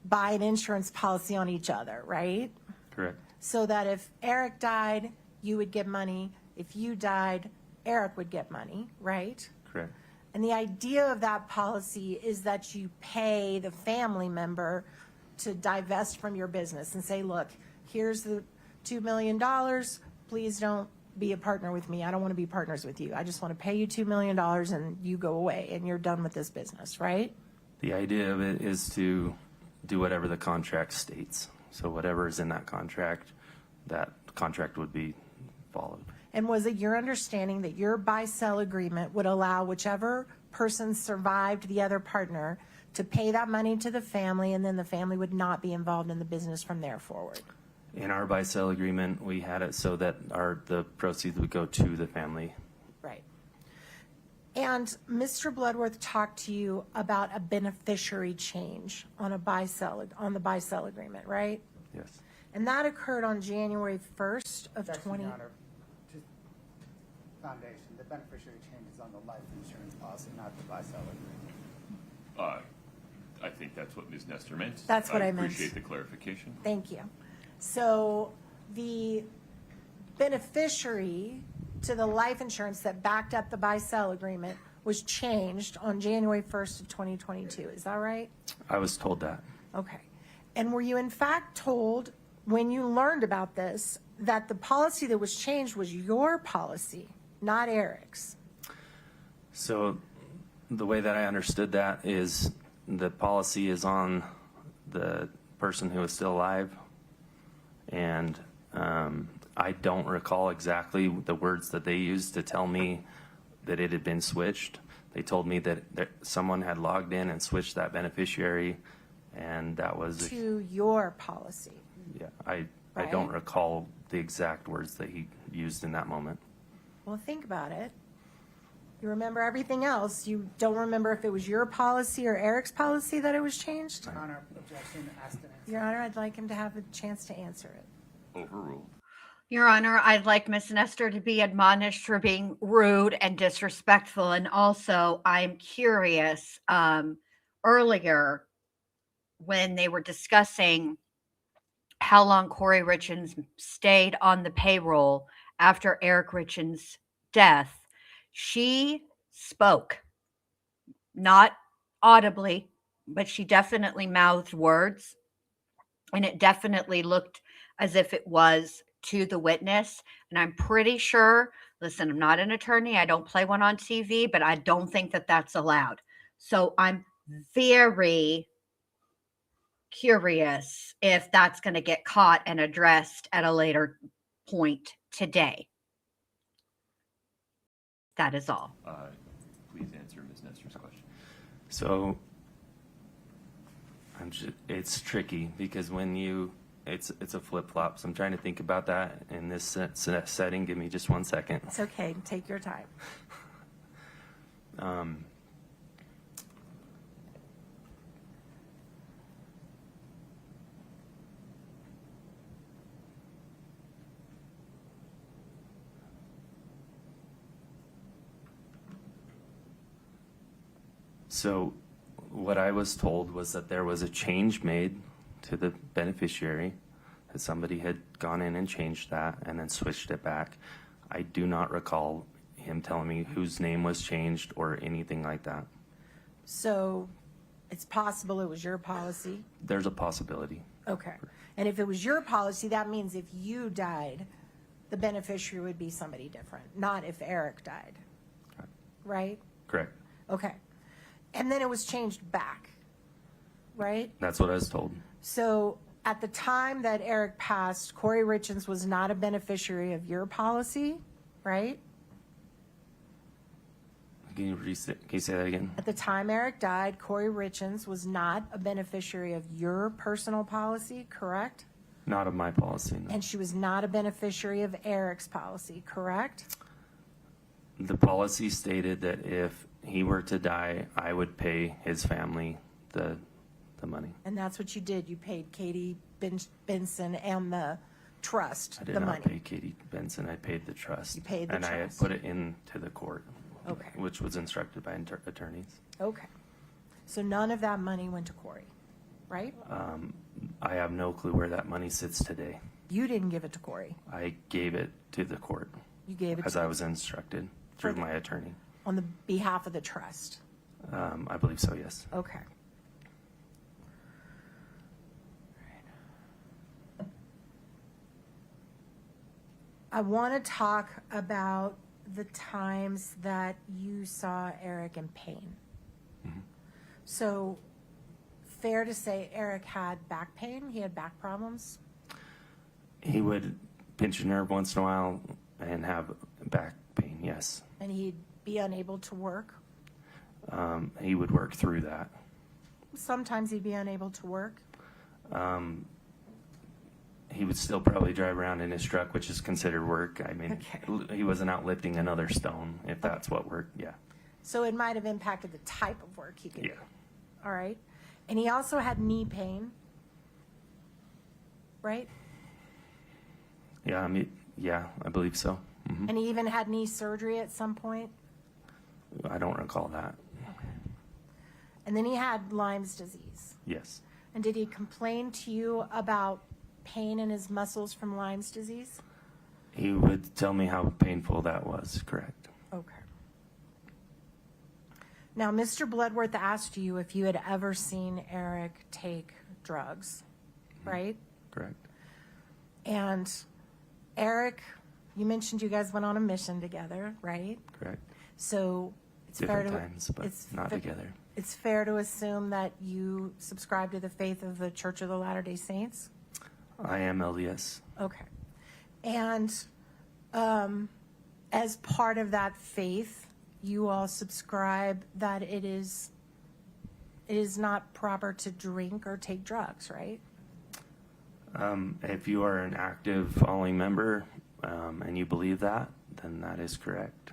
buy an insurance policy on each other, right? Correct. So that if Eric died, you would get money. If you died, Eric would get money, right? Correct. And the idea of that policy is that you pay the family member to divest from your business and say, look, here's the $2 million. Please don't be a partner with me. I don't want to be partners with you. I just want to pay you $2 million and you go away and you're done with this business, right? The idea of it is to do whatever the contract states. So whatever is in that contract would be followed. And was it your understanding that your buy-sell agreement would allow whichever person survived the other partner to pay that money to the family, and then the family would not be involved in the business from there forward? In our buy-sell agreement, we had it so that the proceeds would go to the family. Right. And Mr. Bloodworth talked to you about a beneficiary change on the buy-sell agreement, right? Yes. And that occurred on January 1st of Objection, 20. Your Honor. Just foundation, the beneficiary change is on the life insurance policy, not the buy-sell agreement. I think that's what Ms. Nestor meant. That's what I meant. Appreciate the clarification. Thank you. So the beneficiary to the life insurance that backed up the buy-sell agreement was changed on January 1st of 2022. Is that right? I was told that. Okay. And were you in fact told, when you learned about this, that the policy that was changed was your policy, not Eric's? So the way that I understood that is the policy is on the person who is still alive. And I don't recall exactly the words that they used to tell me that it had been switched. They told me that someone had logged in and switched that beneficiary, and that was To your policy. yeah. I don't recall the exact words that he used in that moment. Well, think about it. You remember everything else. You don't remember if it was your policy or Eric's policy that it was changed? Your Honor, objection, asked and answered. Your Honor, I'd like him to have a chance to answer it. Overruled. Your Honor, I'd like Miss Nestor to be admonished for being rude and disrespectful. And also, I'm curious, earlier when they were discussing how long Kouri Richins stayed on the payroll after Eric Richins' death, she spoke, not audibly, but she definitely mouthed words, and it definitely looked as if it was to the witness. And I'm pretty sure, listen, I'm not an attorney, I don't play one on TV, but I don't think that that's allowed. So I'm very curious if that's going to get caught and addressed at a later point today. That is all. Please answer Ms. Nestor's question. So it's tricky because when it's a flip-flop. So I'm trying to think about that in this setting. Give me just 1 second. It's okay. Take your time. So what I was told was that there was a change made to the beneficiary, that somebody had gone in and changed that and then switched it back. I do not recall him telling me whose name was changed or anything like that. So it's possible it was your policy. There's a possibility. Okay. And if it was your policy, that means if you died, the beneficiary would be somebody different, not if Eric died, right? Correct. Okay. And then it was changed back, right? That's what I was told. So at the time that Eric passed, Kouri Richins was not a beneficiary of your policy, right? Can you say that again? At the time Eric died, Kouri Richins was not a beneficiary of your personal policy, correct? Not of my policy, no. And she was not a beneficiary of Eric's policy, correct? The policy stated that if he were to die, I would pay his family the money. And that's what you did. You paid Katie Benson and the trust I the did not money. pay Katie Benson, I paid the trust. You paid the and I had trust. put it into the court, Okay. which was instructed by attorneys. Okay. So none of that money went to Kouri, right? I have no clue where that money sits today. You didn't give it to Kouri. I gave it to the court You gave it as to I was instructed through For- my attorney. on the behalf of the trust. I believe so, yes. Okay. I want to talk about the times that you saw Eric in pain. So, fair to say Eric had back pain? He had back problems? He would pinch a nerve once in a while and have back pain, yes. And he'd be unable to work? He would work through that. Sometimes he'd be unable to work? He would still probably drive around in his truck, which is considered work. I mean, Okay. he wasn't out lifting another stone, if that's what work, yeah. So it might have impacted the type of work he could do. Yeah. All right. And he also had knee pain, right? Yeah, I mean, yeah, I believe so. And he even had knee surgery at some point. I don't recall that. And then he had Lyme's disease. Yes. And did he complain to you about pain in his muscles from Lyme's disease? He would tell me how painful that was, correct. Okay. Now, Mr. Bloodworth asked you if you had ever seen Eric take drugs, right? Correct. And Eric, you mentioned you guys went on a mission together, right? Correct. So it's Different fair to times, but not together. It's fair to assume that you subscribe to the faith of the Church of the Latter-day Saints? I am LDS. Okay. And as part of that faith, you all subscribe that it is not proper to drink or take drugs, right? If you are an active following member and you believe that, then that is correct.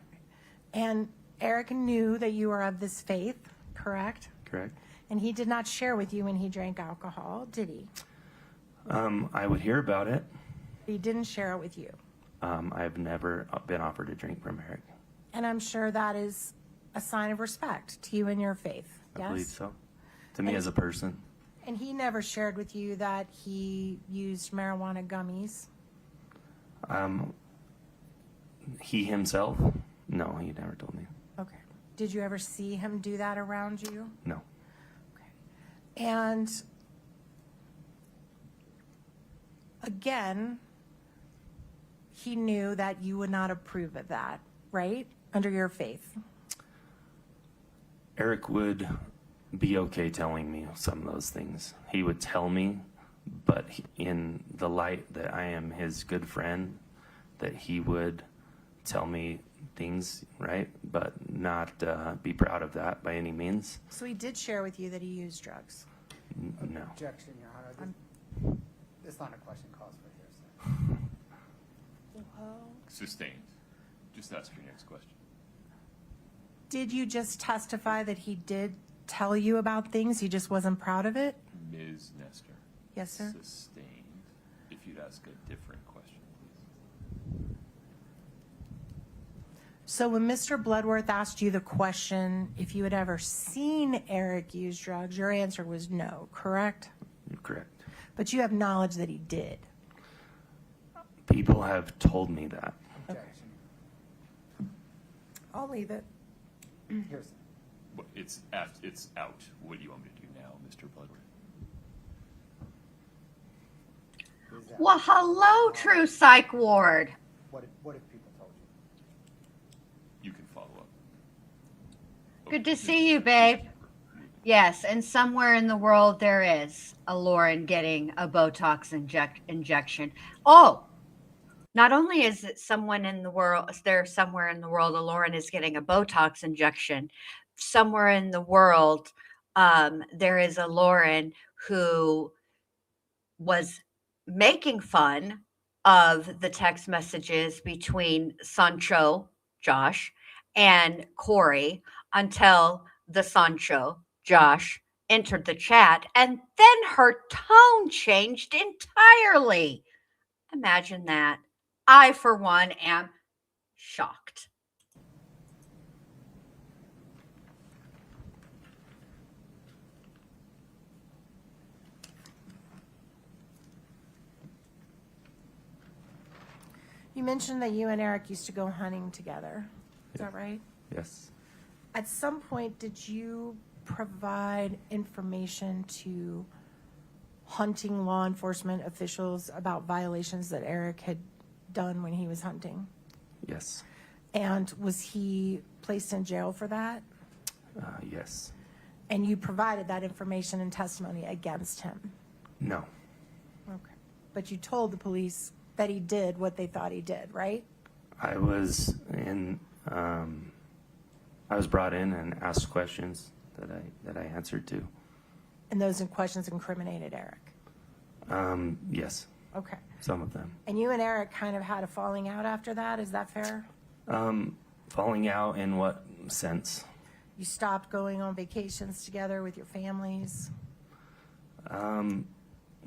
And Eric knew that you are of this faith, correct? Correct. And he did not share with you when he drank alcohol, did he? I would hear about it. He didn't share it with you. I've never been offered a drink from Eric. And I'm sure that is a sign of respect to you and your faith, I yes? believe so. To me And- as a person. And he never shared with you that he used marijuana gummies? He himself? No, he never told me. Okay. Did you ever see him do that around you? No. Okay. And again, he knew that you would not approve of that, right? Under your faith. Eric would be okay telling me some of those things. He would tell me, but in the light that I am his good friend, that he would tell me things, right? But not be proud of that by any means. So he did share with you that he used drugs? No. Objection, Your Honor. It's not a question calls for hearsay. Sustained. Just ask your next question. Did you just testify that he did tell you about things, he just wasn't proud of it? Ms. Nestor. Yes, sir. Sustained. If you'd ask a different question, please. So when Mr. Bloodworth asked you the question if you had ever seen Eric use drugs, your answer was no, correct? You're correct. But you have knowledge that he did. People have told me that. Objection. I'll leave it. Hearsay. Well, it's out. What do you want me to do now, Mr. Bloodworth? exactly. Well, hello, True Psych Ward. What if people told you? You can follow up. Good to see you, babe. Yes, and somewhere in the world there is a Lauren getting a Botox injection. Oh, not only is it someone in the world, there's somewhere in the world a Lauren is getting a Botox injection. Somewhere in the world, there is a Lauren who was making fun of the text messages between Sancho, Josh, and Kouri until the Sancho, Josh, entered the chat, and then her tone changed entirely. Imagine that. I, for one, am shocked. You mentioned that you and Eric used to go hunting together. Is that right? Yes. At some point, did you provide information to hunting law enforcement officials about violations that Eric had done when he was hunting? Yes. And was he placed in jail for that? Yes. And you provided that information and testimony against him? No. Okay. But you told the police that he did what they thought he did, right? I was brought in and asked questions that I answered to. And those questions incriminated Eric? Yes. Okay. Some of them. And you and Eric kind of had a falling out after that, is that fair? Falling out in what sense? You stopped going on vacations together with your families?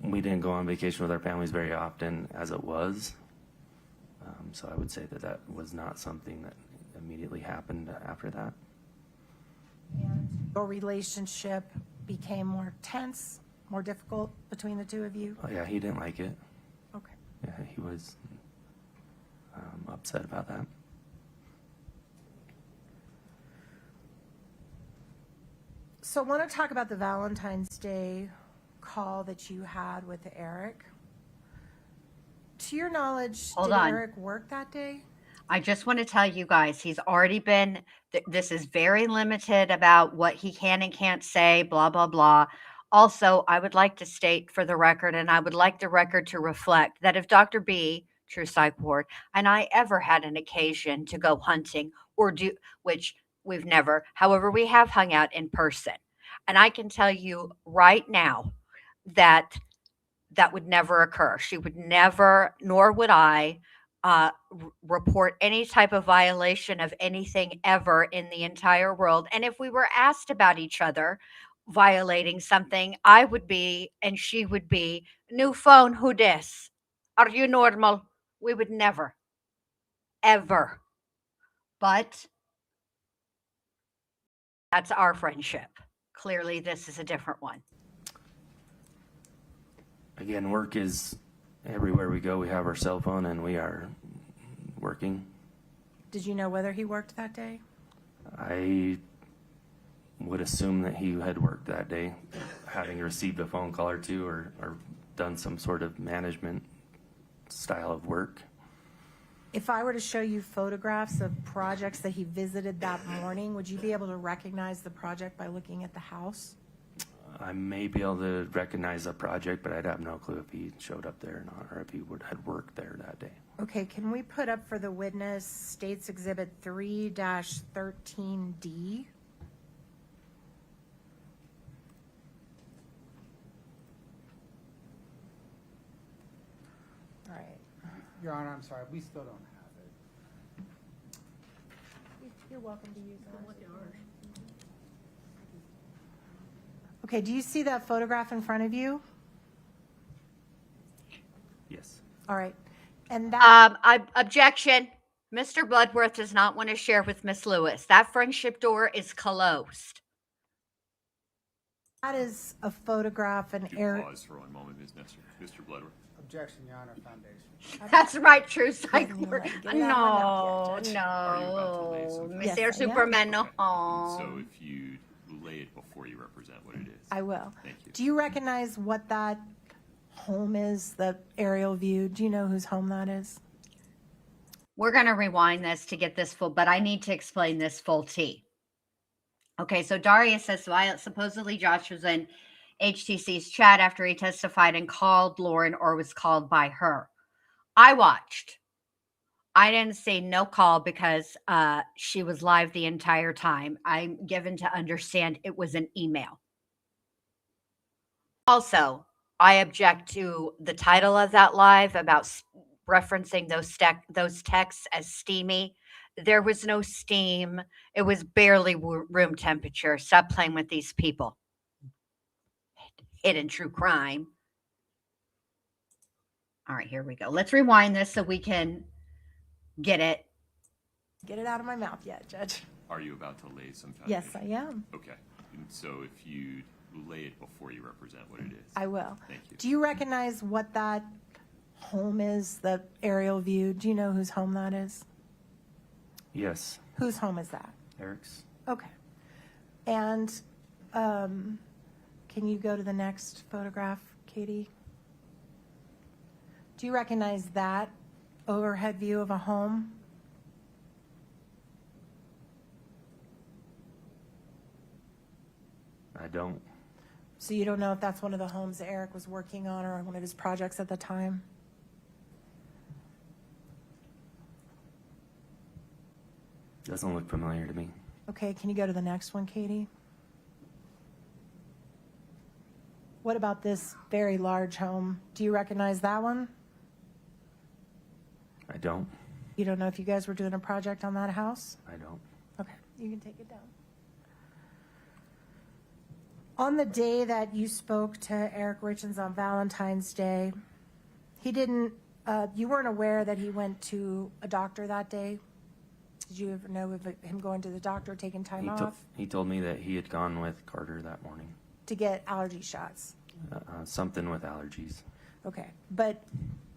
We didn't go on vacation with our families very often as it was. So I would say that was not something that immediately happened after that. And your relationship became more tense, more difficult between the two of you? Oh yeah, he didn't like it. Okay. Yeah, he was upset about that. So I want to talk about the Valentine's Day call that you had with Eric. To your knowledge, Hold did on. Eric work that day? I just want to tell you guys, he's already been, this is very limited about what he can and can't say, blah, blah, blah. Also, I would like to state for the record, and I would like the record to reflect that if Dr. B, True Psych Ward, and I ever had an occasion to go hunting or do, which we've never, however, we have hung out in person. And I can tell you right now that that would never occur. She would never, nor would I, report any type of violation of anything ever in the entire world. And if we were asked about each other violating something, I would be and she would be, new phone, who dis? Are you normal? We would never, ever. But that's our friendship. Clearly, this is a different one. Again, work is everywhere we go. We have our cell phone and we are working. Did you know whether he worked that day? I would assume that he had worked that day, having received a phone call or two or done some sort of management style of work. If I were to show you photographs of projects that he visited that morning, would you be able to recognize the project by looking at the house? I may be able to recognize a project, but I'd have no clue if he showed up there or not, or if he had worked there that day. Okay, can we put up for the witness States Exhibit 3-13D? All right. Your Honor, I'm sorry, we still don't have it. You're welcome to use that. Okay, do you see that photograph in front of you? Yes. All right. And that, Objection. Mr. Bloodworth does not want to share with Miss Lewis. That friendship door is closed. that is a photograph and Could you Eric. pause for one moment, Mr. Bloodworth? Objection, Your Honor, Foundation. That's right, True Psych Doesn't Ward. even like it. No, Are you about to lay no. something? Yes, Mr. I am. Superman, no. So if you lay it before you represent what it is. I will. Thank you. Do you recognize what that home is, the aerial view? Do you know whose home that is? We're going to rewind this to get this full, but I need to explain this full T. Okay, so Daria says supposedly Josh was in HTC's chat after he testified and called Lauren or was called by her. I watched. I didn't see no call because she was live the entire time. I'm given to understand it was an email. Also, I object to the title of that live about referencing those texts as steamy. There was no steam. It was barely room temperature. Stop playing with these people. Hidden true crime. All right, here we go. Let's rewind this so we can get it. Get it out of my mouth yet, Judge. Are you about to lay some foundation? Yes, I am. Okay. And so if you lay it before you represent what it is. I will. Thank you. Do you recognize what that home is, the aerial view? Do you know whose home that is? Yes, Whose home is that? Eric's. Okay. And can you go to the next photograph, Katie? Do you recognize that overhead view of a home? I don't. So you don't know if that's one of the homes that Eric was working on or one of his projects at the time? Doesn't look familiar to me. Okay, can you go to the next one, Katie? What about this very large home? Do you recognize that one? I don't. You don't know if you guys were doing a project on that house? I don't. Okay, you can take it down. On the day that you spoke to Eric Richins on Valentine's Day, he didn't, you weren't aware that he went to a doctor that day? Did you ever know of him going to the doctor, taking time off He told me that he had gone with Carter that morning. to get allergy shots? Something with allergies. Okay, but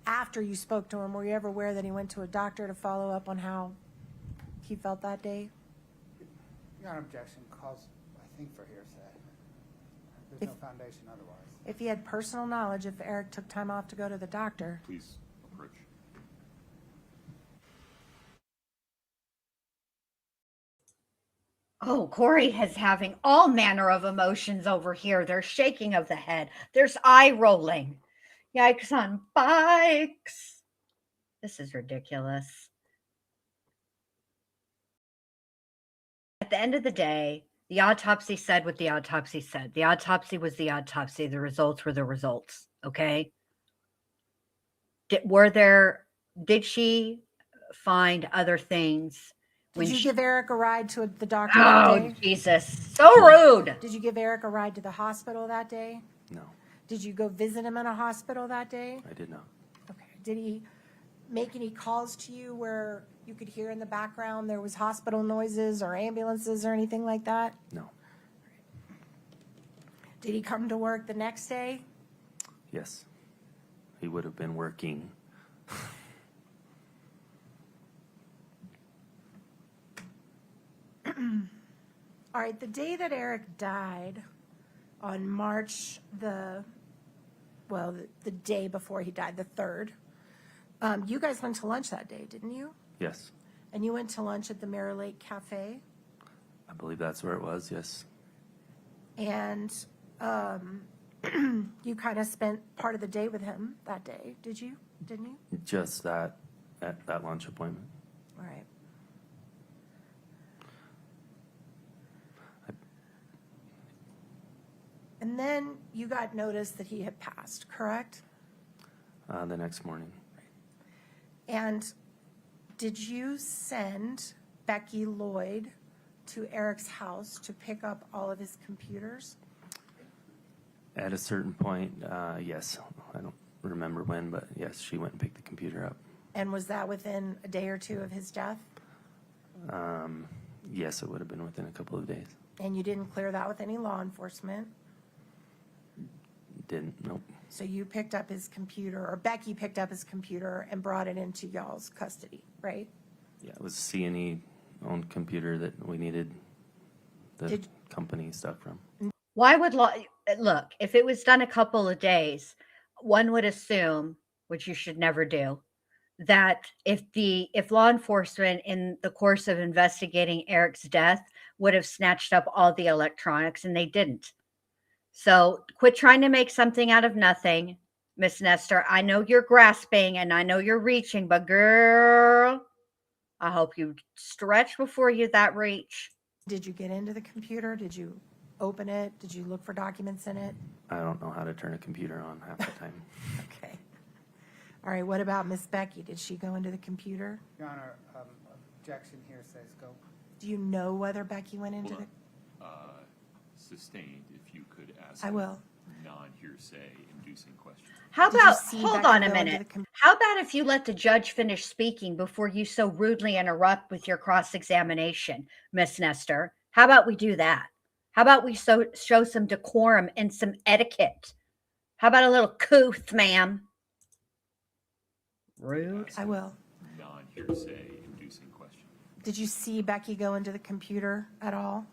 after you spoke to him, were you ever aware that he went to a doctor to follow up on how he felt that day? Your Honor, objection calls, I think, for hearsay. There's no foundation otherwise. If he had personal knowledge, if Eric took time off to go to the doctor, Please approach. Oh, Kouri is having all manner of emotions over here. There's shaking of the head. There's eye rolling. Yikes on bikes. This is ridiculous. At the end of the day, the autopsy said what the autopsy said. The autopsy was the autopsy. The results were the results. Okay. Did she find other things? did you give Eric a ride to the doctor that Oh, day? Jesus. So rude. Did you give Eric a ride to the hospital that day? No, Did you go visit him in a hospital that day? I did not. Okay. Did he make any calls to you where you could hear in the background there was hospital noises or ambulances or anything like that? No. Did he come to work the next day? Yes. He would have been working. All right, the day that Eric died, on March the day before he died, the 3rd, you guys went to lunch that day, didn't you? Yes. And you went to lunch at the Mirror Lake Cafe? I believe that's where it was, yes. And you kind of spent part of the day with him that day, didn't you? Just that, at that lunch appointment. All right. And then you got notice that he had passed, correct? The next morning. And did you send Becky Lloyd to Eric's house to pick up all of his computers? At a certain point, yes. I don't remember when, but yes, she went and picked the computer up. And was that within a day or two of his death? Yes, it would have been within a couple of days. And you didn't clear that with any law enforcement? Didn't, nope. So you picked up his computer, or Becky picked up his computer and brought it into y'all's custody, right? Yeah, it was C&E owned computer that we needed the company stuff from. Why would look, if it was done a couple of days, one would assume, which you should never do, that if law enforcement in the course of investigating Eric's death would have snatched up all the electronics, and they didn't. So quit trying to make something out of nothing, Miss Nestor. I know you're grasping and I know you're reaching, but girl, I hope you stretch before you that reach. Did you get into the computer? Did you open it? Did you look for documents in it? I don't know how to turn a computer on half the time. Okay. All right, what about Miss Becky? Did she go into the computer? Your Honor, objection here says go. Do you know whether Becky went into the? Sustained, if you could ask I will. non-hearsay inducing questions. How Did you about, see hold Becky on a go into minute. the How about if you let the judge finish speaking before you so rudely interrupt with your cross-examination, Miss Nestor? How about we do that? How about we show some decorum and some etiquette? How about a little couth, ma'am? Rude. I will. Non-hearsay inducing questions. Did you see Becky go into the computer at all?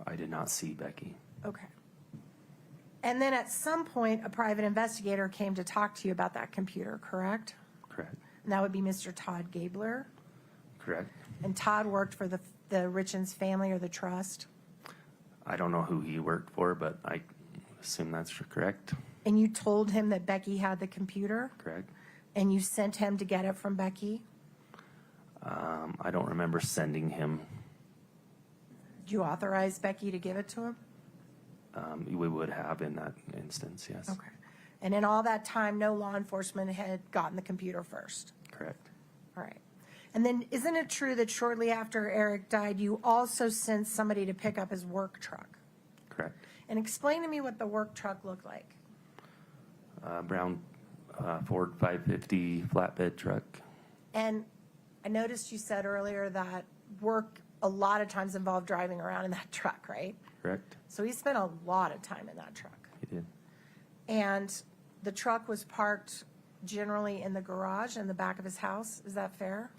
I did not see Becky. Okay. And then at some point, a private investigator came to talk to you about that computer, correct? Correct. And that would be Mr. Todd Gabler. Correct. And Todd worked for the Richins family or the trust. I don't know who he worked for, but I assume that's correct. And you told him that Becky had the computer? Correct. And you sent him to get it from Becky? I don't remember sending him. Did you authorize Becky to give it to him? We would have in that instance, yes. Okay. And in all that time, no law enforcement had gotten the computer first? Correct. All right. And then isn't it true that shortly after Eric died, you also sent somebody to pick up his work truck? Correct. And explain to me what the work truck looked like. Brown Ford 550 flatbed truck. And I noticed you said earlier that work a lot of times involved driving around in that truck, right? Correct. So he spent a lot of time in that truck. He did. And the truck was parked generally in the garage in the back of his house. Is that fair?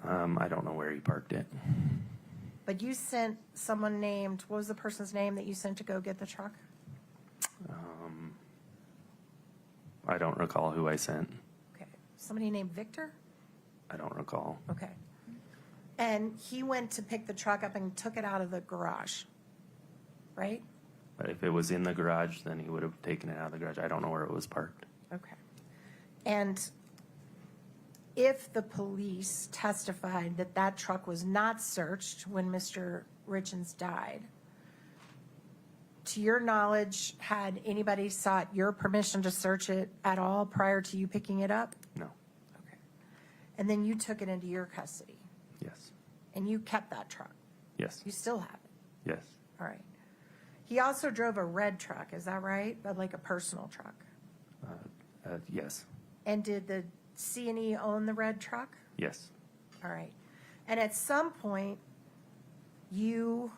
I don't know where he parked it. But you sent someone named, what was the person's name that you sent to go get the truck? I don't recall who I sent. Okay. Somebody named Victor? I don't recall. Okay. And he went to pick the truck up and took it out of the garage, right? But if it was in the garage, then he would have taken it out of the garage. I don't know where it was parked. Okay. And if the police testified that that truck was not searched when Mr. Richins died, to your knowledge, had anybody sought your permission to search it at all prior to you picking it up? No. Okay. And then you took it into your custody, Yes. and you kept that truck? Yes. You still have it? Yes. All right. He also drove a red truck, is that right? But like a personal truck? Yes. And did the C&E own the red truck? Yes. All right. And at some point, you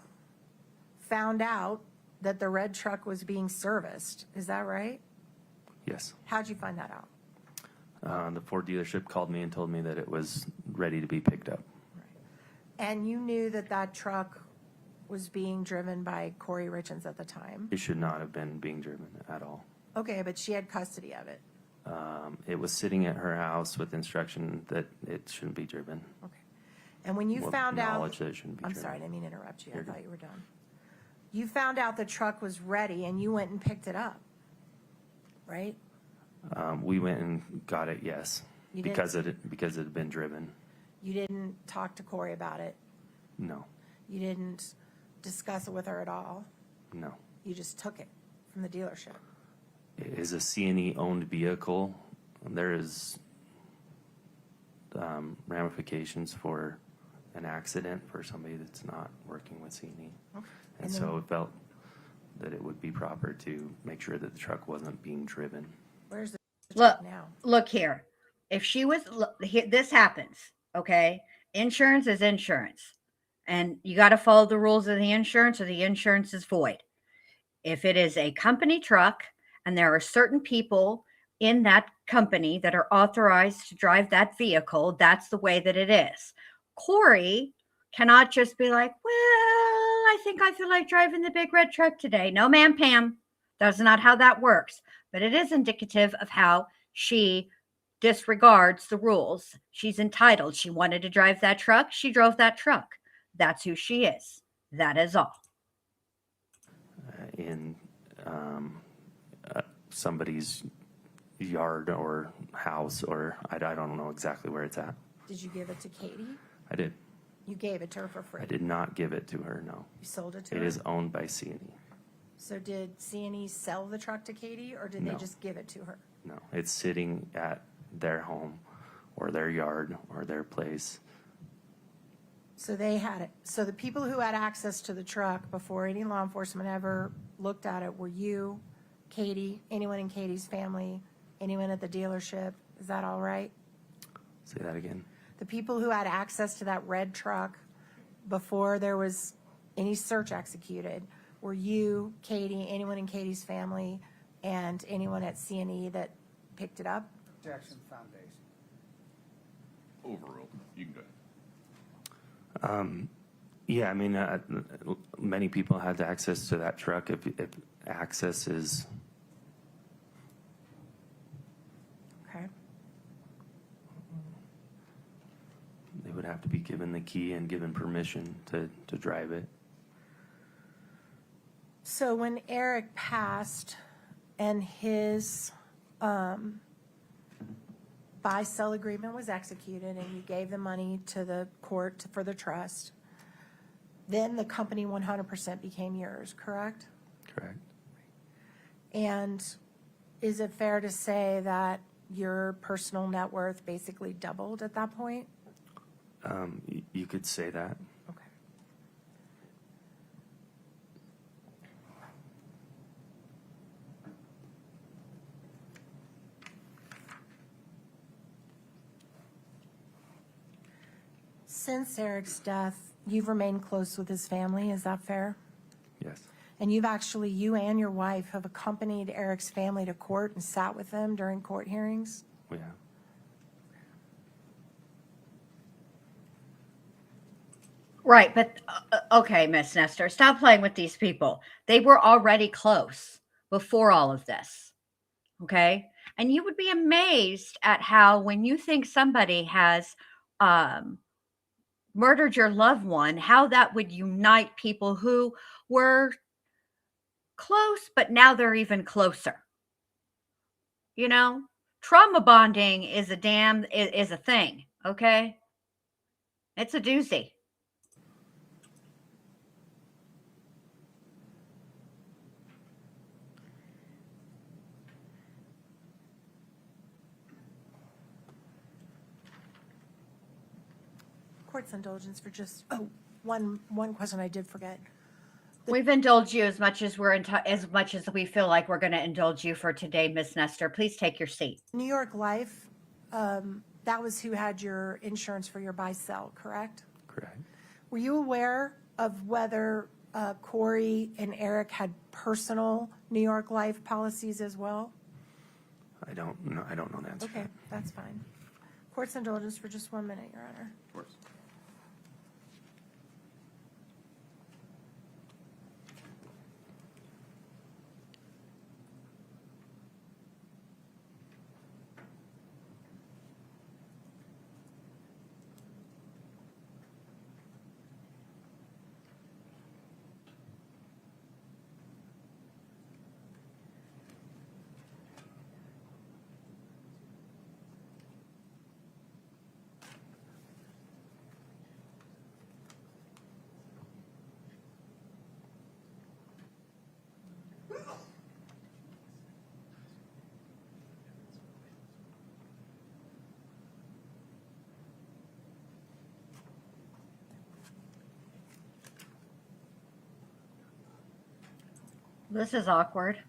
found out that the red truck was being serviced. Is that right? Yes. How'd you find that out? The Ford dealership called me and told me that it was ready to be picked up. And you knew that that truck was being driven by Kouri Richins at the time? It should not have been being driven at all. Okay, but she had custody of it. It was sitting at her house with instruction that it shouldn't be driven. Okay. And when you With found out, knowledge that it shouldn't be I'm driven. sorry, I didn't mean to interrupt you. I You're thought good. you were done. You found out the truck was ready and you went and picked it up, right? We went and got it, yes, You did? because it had been driven. You didn't talk to Kouri about it? No, You didn't discuss it with her at all? no. You just took it from the dealership? It is a C&E owned vehicle. There is ramifications for an accident for somebody that's not working with C&E. Okay. And so it felt that it would be proper to make sure that the truck wasn't being driven. Where's the Look, truck now? look here. If she was, this happens, okay? Insurance is insurance. And you got to follow the rules of the insurance or the insurance is void. If it is a company truck and there are certain people in that company that are authorized to drive that vehicle, that's the way that it is. Kouri cannot just be like, well, I think I feel like driving the big red truck today. No, ma'am, Pam. That's not how that works. but it is indicative of how she disregards the rules. She's entitled. She wanted to drive that truck. She drove that truck. That's who she is. That is all. In somebody's yard or house, or I don't know exactly where it's at. Did you give it to Katie? I did. You gave it to her for free? I did not give it to her, no. You sold it to It her? is owned by C&E. So did C&E sell the truck to Katie, or did they No. just give it to her? No, it's sitting at their home or their yard or their place. So they had it. So the people who had access to the truck before any law enforcement ever looked at it were you, Katie, anyone in Katie's family, anyone at the dealership. Is that all right? Say that again. The people who had access to that red truck before there was any search executed were you, Katie, anyone in Katie's family, and anyone at C&E that picked it up? Objection, Foundation. Overruled. You can go ahead. Yeah, I mean, many people had access to that truck. If access is, Okay. they would have to be given the key and given permission to drive it. So when Eric passed and his buy-sell agreement was executed and you gave the money to the court for the trust, then the company 100% became yours, correct? Correct. And is it fair to say that your personal net worth basically doubled at that point? You could say that. Okay. Since Eric's death, you've remained close with his family, is that fair? Yes. And you and your wife have accompanied Eric's family to court and sat with them during court hearings? We have. Right, but okay, Miss Nestor, stop playing with these people. They were already close before all of this, okay? And you would be amazed at how when you think somebody has murdered your loved one, how that would unite people who were close, but now they're even closer. You know, trauma bonding is a thing, okay? It's a doozy. Court's indulgence for just, one question I did forget. We've indulged you as much as as much as we feel like we're going to indulge you for today, Miss Nestor. Please take your seat. New York Life, that was who had your insurance for your buy-sell, correct? Correct. Were you aware of whether Kouri and Eric had personal New York Life policies as well? I don't know the answer. Okay, that's fine. Court's indulgence for just 1 minute, Your Honor. Of course. This is awkward.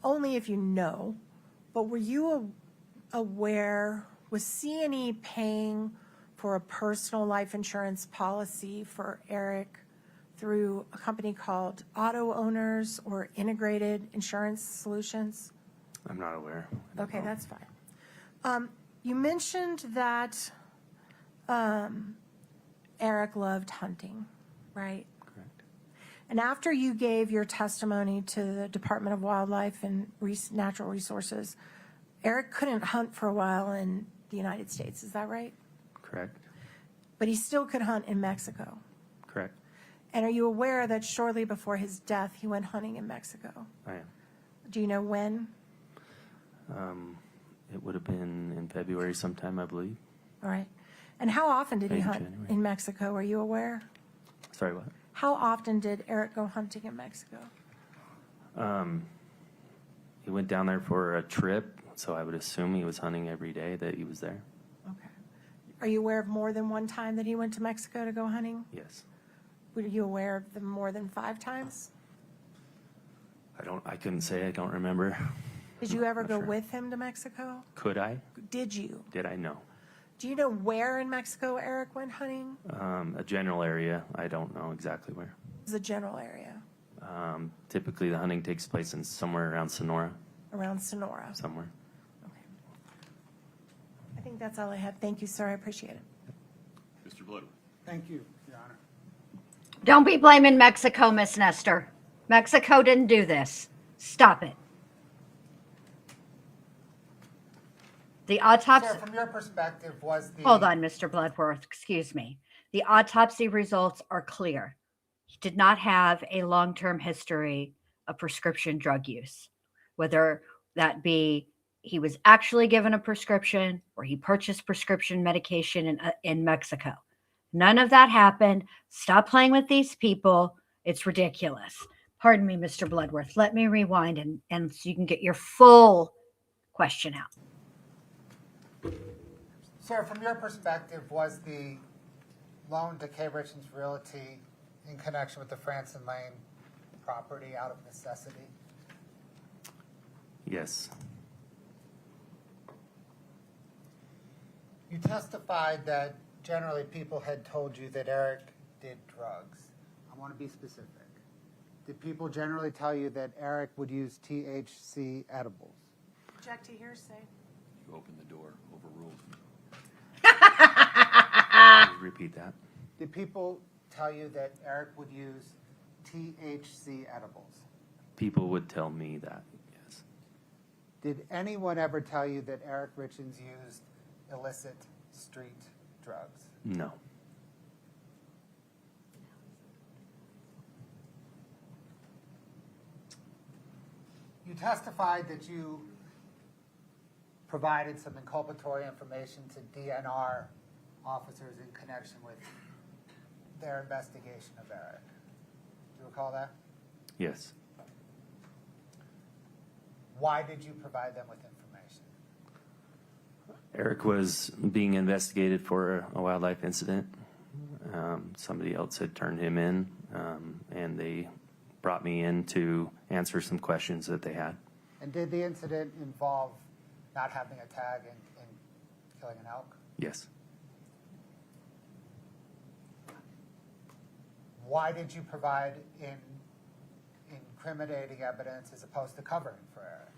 Only if you know, but were you aware, was C&E paying for a personal life insurance policy for Eric through a company called Auto Owners or Integrated Insurance Solutions? I'm not aware. Okay, that's fine. You mentioned that Eric loved hunting, right? Correct. And after you gave your testimony to the Department of Wildlife and Natural Resources, Eric couldn't hunt for a while in the United States, is that right? Correct. But he still could hunt in Mexico. Correct. And are you aware that shortly before his death, he went hunting in Mexico? I am. Do you know when? It would have been in February sometime, I believe. All right. And how often did he Maybe hunt January. in Mexico? Are you aware? Sorry, what? How often did Eric go hunting in Mexico? He went down there for a trip, so I would assume he was hunting every day that he was there. Okay. Are you aware of more than one time that he went to Mexico to go hunting? Yes. Were you aware of them more than 5 times? I couldn't say. I don't remember. Did you ever Not go sure. with him to Mexico? Could I? Did you? Did I know? Do you know where in Mexico Eric went hunting? A general area. I don't know exactly where. The general area Typically, the hunting takes place in somewhere around Sonora, around Sonora. somewhere. Okay. I think that's all I have. Thank you, sir. I appreciate it. Mr. Bloodworth. Thank you, Your Honor. Don't be blaming Mexico, Miss Nestor. Mexico didn't do this. Stop it. The autopsy. Sir, from your perspective, was the... Hold on, Mr. Bloodworth. Excuse me. The autopsy results are clear. He did not have a long-term history of prescription drug use, whether that be he was actually given a prescription or he purchased prescription medication in Mexico. None of that happened. Stop playing with these people. It's ridiculous. Pardon me, Mr. Bloodworth. Let me rewind and so you can get your full question out. Sir, from your perspective, was the loan to K. Richins Realty in connection with the Franson Lane property out of necessity? Yes. You testified that generally people had told you that Eric did drugs. I want to be specific. Did people generally tell you that Eric would use THC edibles? Object to hearsay. You opened the door, overruled. Repeat that. Did people tell you that Eric would use THC edibles? People would tell me that, yes. Did anyone ever tell you that Eric Richins used illicit street drugs? No. You testified that you provided some inculpatory information to DNR officers in connection with their investigation of Eric. Do you recall that? Yes. Why did you provide them with information? Eric was being investigated for a wildlife incident. Somebody else had turned him in, and they brought me in to answer some questions that they had. And did the incident involve not having a tag and killing an elk? Yes. Why did you provide incriminating evidence as opposed to covering for Eric?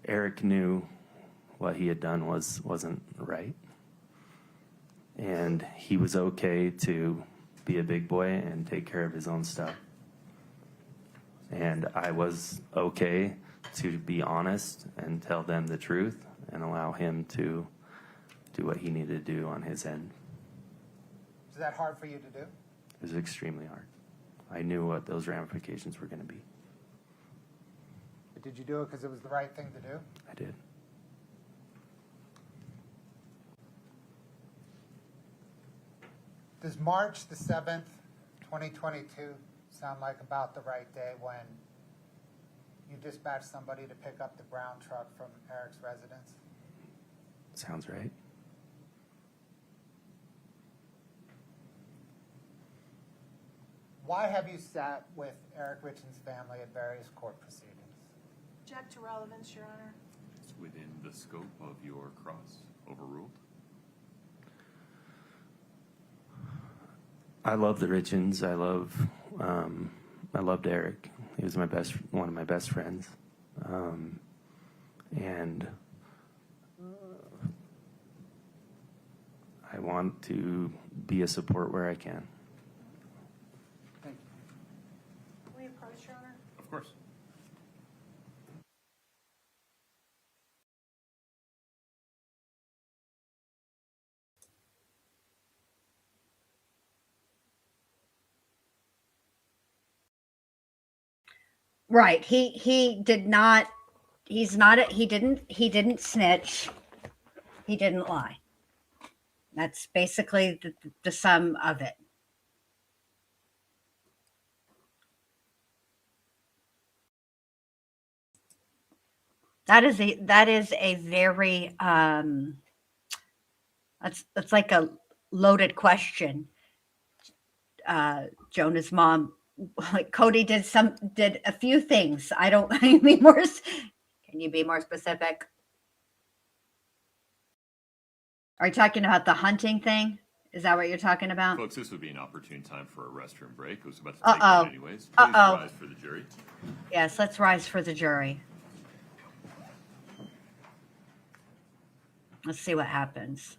Eric knew what he had done wasn't right, and he was okay to be a big boy and take care of his own stuff. And I was okay to be honest and tell them the truth and allow him to do what he needed to do on his end. Is that hard for you to do? It was extremely hard. I knew what those ramifications were going to be. But did you do it because it was the right thing to do? I did. Does March the 7th, 2022 sound like about the right day when you dispatched somebody to pick up the brown truck from Eric's residence? Sounds right. Why have you sat with Eric Richins' family at various court proceedings? Object to relevance, Your Honor. It's within the scope of your cross. Overruled. I love the Richins. I love I loved Eric. He was one of my best friends. And I want to be a support where I can. Thank you. Can we approach, Your Honor? Of course. Right. He did not. He's not. He didn't snitch. He didn't lie. That's basically the sum of it. That is a very that's like a loaded question. Jonah's mom, like Cody did a few things. I don't. Can you be more specific? Are you talking about the hunting thing? Is that what you're talking about? Folks, this would be an opportune time for a restroom break. I was about to take Uh-oh. that anyways. Please rise for the jury. Yes, let's rise for the jury. Let's see what happens.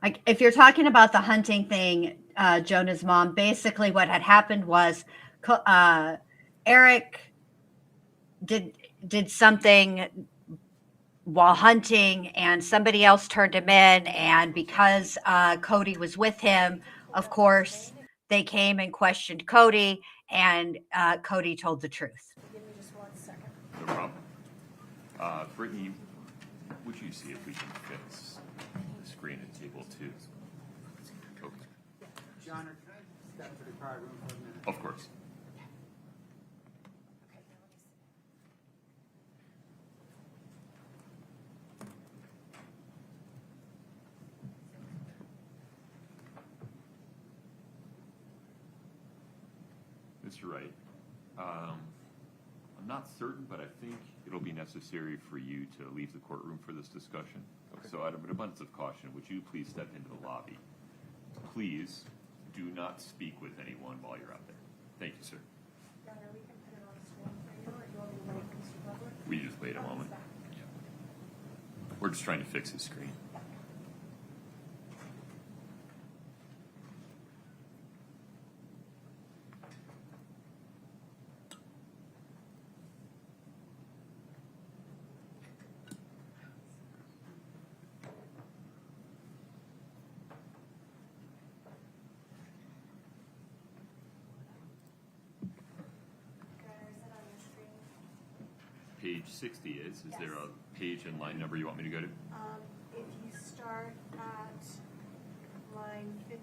Like, if you're talking about the hunting thing, Jonah's mom, basically what had happened was Eric did something while hunting, and somebody else turned him in, and because Cody was with him, of course, they came and questioned Cody, and Cody told the truth. Give me just 1 second. No problem. Brittany, would you see if we can fix the screen at table 2? Okay. Your Honor, can I step to the prior room for a minute? Of course. Mr. Wright, I'm not certain, but I think it'll be necessary for you to leave the courtroom for this discussion. Okay. So out of an abundance of caution, would you please step into the lobby? Please do not speak with anyone while you're out there. Thank you, sir. Your Honor, we can put it on a screen for you, or do you want me to wait, Mr. Butler? Will you just wait a moment? Yeah. We're just trying to fix his screen. Page 60 is. Is there a page and line number you want me to go to? If you start at line 15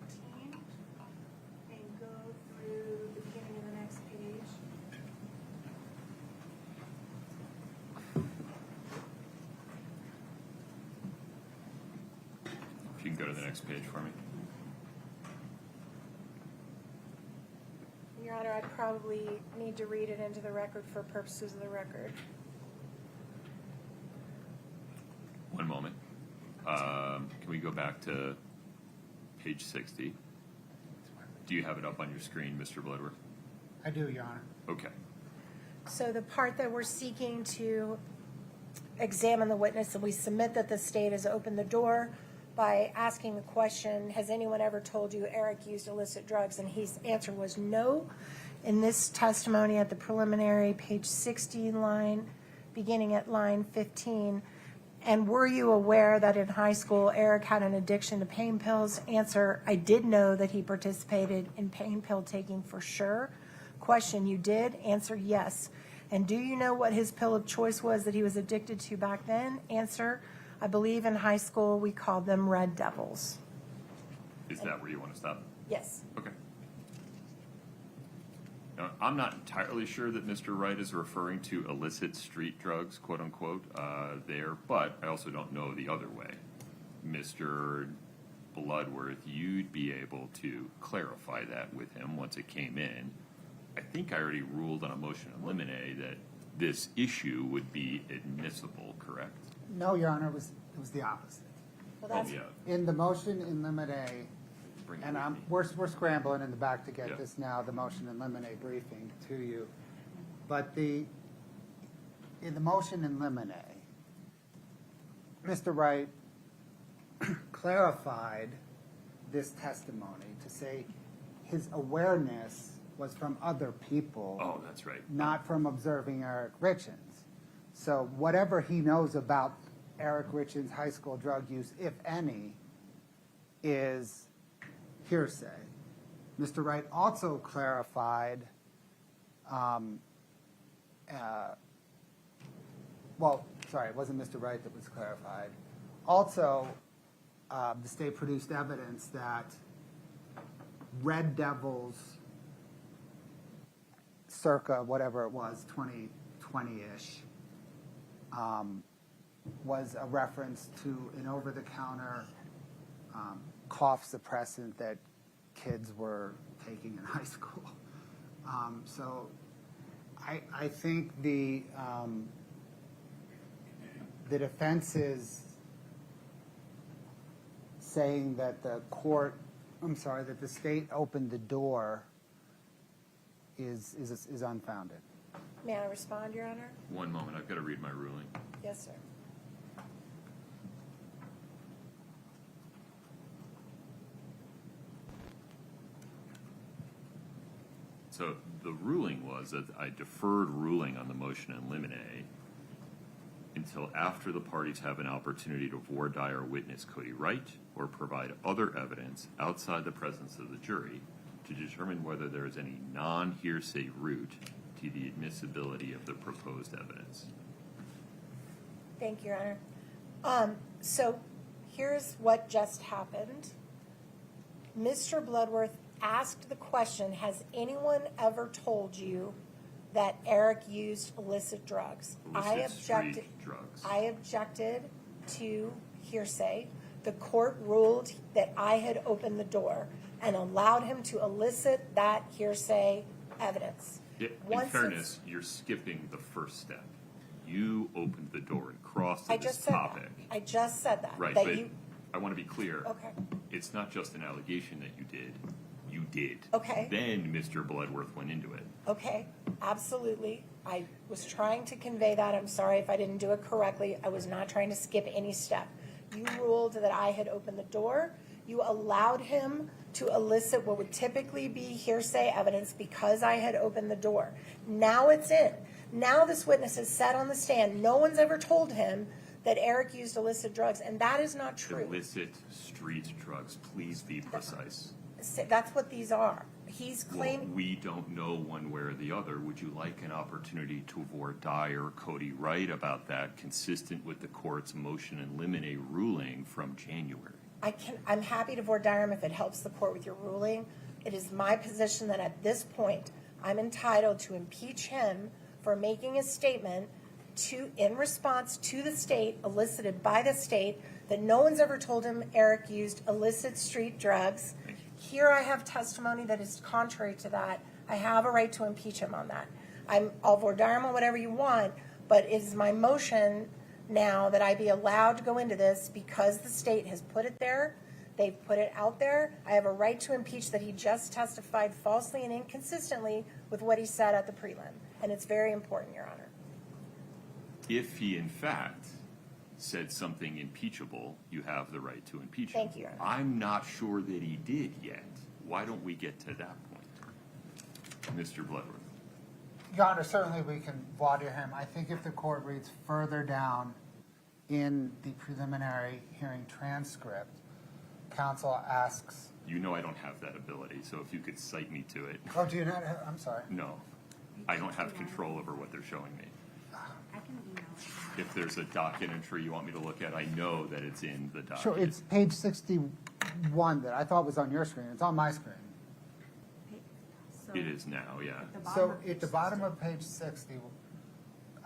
and go through the beginning of the next page. If you can go to the next page for me. Your Honor, I'd probably need to read it into the record for purposes of the record. One moment. Can we go back to page 60? Do you have it up on your screen, Mr. Bloodworth? I do, Your Honor. Okay. So the part that we're seeking to examine the witness, and we submit that the state has opened the door by asking the question, has anyone ever told you Eric used illicit drugs? And his answer was no. In this testimony at the preliminary, page 60 line, beginning at line 15, and were you aware that in high school Eric had an addiction to pain pills? Answer, I did know that he participated in pain pill taking for sure. Question, you did? Answer, yes. And do you know what his pill of choice was that he was addicted to back then? Answer, I believe in high school we called them Red Devils. Is that where you want to stop? Yes. Okay. Now, I'm not entirely sure that Mr. Wright is referring to illicit street drugs, quote unquote, there, but I also don't know the other way. Mr. Bloodworth, you'd be able to clarify that with him once it came in. I think I already ruled on a motion in limine that this issue would be admissible, correct? No, Your Honor, it was the opposite. Well, that's, yeah. In the motion in limine, bring it And with me. we're scrambling in the back to get Yeah. this now, the motion and limine briefing to you. But in the motion in limine, Mr. Wright clarified this testimony to say his awareness was from other people. Oh, that's right. Not from observing Eric Richins. So whatever he knows about Eric Richins' high school drug use, if any, is hearsay. Mr. Wright also clarified, it wasn't Mr. Wright that was clarified. Also, the state produced evidence that Red Devils, circa whatever it was, 2020-ish, was a reference to an over-the-counter cough suppressant that kids were taking in high school. So I think the defense is saying that that the state opened the door is unfounded. May I respond, Your Honor? One moment, I've got to read my ruling. Yes, sir. So the ruling was that I deferred ruling on the motion in limine until after the parties have an opportunity to voir dire witness Kouri Wright or provide other evidence outside the presence of the jury to determine whether there is any non-hearsay route to the admissibility of the proposed evidence. Thank you, Your Honor. So here's what just happened. Mr. Bloodworth asked the question, has anyone ever told you that Eric used illicit drugs? Street drugs. I objected to hearsay. The court ruled that I had opened the door and allowed him to elicit that hearsay evidence. In Once fairness, you're skipping the first step. You opened the door and crossed I to just this said topic. that. I just said that. Right, that but you, I want to be clear. Okay. It's not just an allegation that you did. You did. Okay. Then Mr. Bloodworth went into it. Okay, absolutely. I was trying to convey that. I'm sorry if I didn't do it correctly. I was not trying to skip any step. You ruled that I had opened the door. You allowed him to elicit what would typically be hearsay evidence because I had opened the door. Now it's in. Now this witness is sat on the stand. No one's ever told him that Eric used illicit drugs, and that is not true. Illicit street drugs. Please be precise. That's what these are. He's Well, claiming. we don't know one way or the other. Would you like an opportunity to voir dire Kouri Wright about that, consistent with the court's motion in limine ruling from January? I'm happy to voir dire him if it helps the court with your ruling. It is my position that at this point, I'm entitled to impeach him for making a statement in response to the state, elicited by the state, that no one's ever told him Eric used illicit street drugs. Here I have testimony that is contrary to that. I have a right to impeach him on that. I'll voir dire him on whatever you want, but it is my motion now that I be allowed to go into this because the state has put it there. They've put it out there. I have a right to impeach that he just testified falsely and inconsistently with what he said at the prelim. And it's very important, Your Honor. If he, in fact, said something impeachable, you have the right to impeach him. Thank you, Your Honor. I'm not sure that he did yet. Why don't we get to that point? Mr. Bloodworth. Your Honor, certainly we can voir dire him. I think if the court reads further down in the preliminary hearing transcript, counsel asks. You know I don't have that ability, so if you could cite me to it. Oh, do you not have, I'm sorry. No, I don't have control over what they're showing me. I can email it. If there's a docket entry you want me to look at, I know that it's in the docket. Sure, it's page 61 that I thought was on your screen. It's on my screen. So It is now, yeah. So at the bottom of page 60,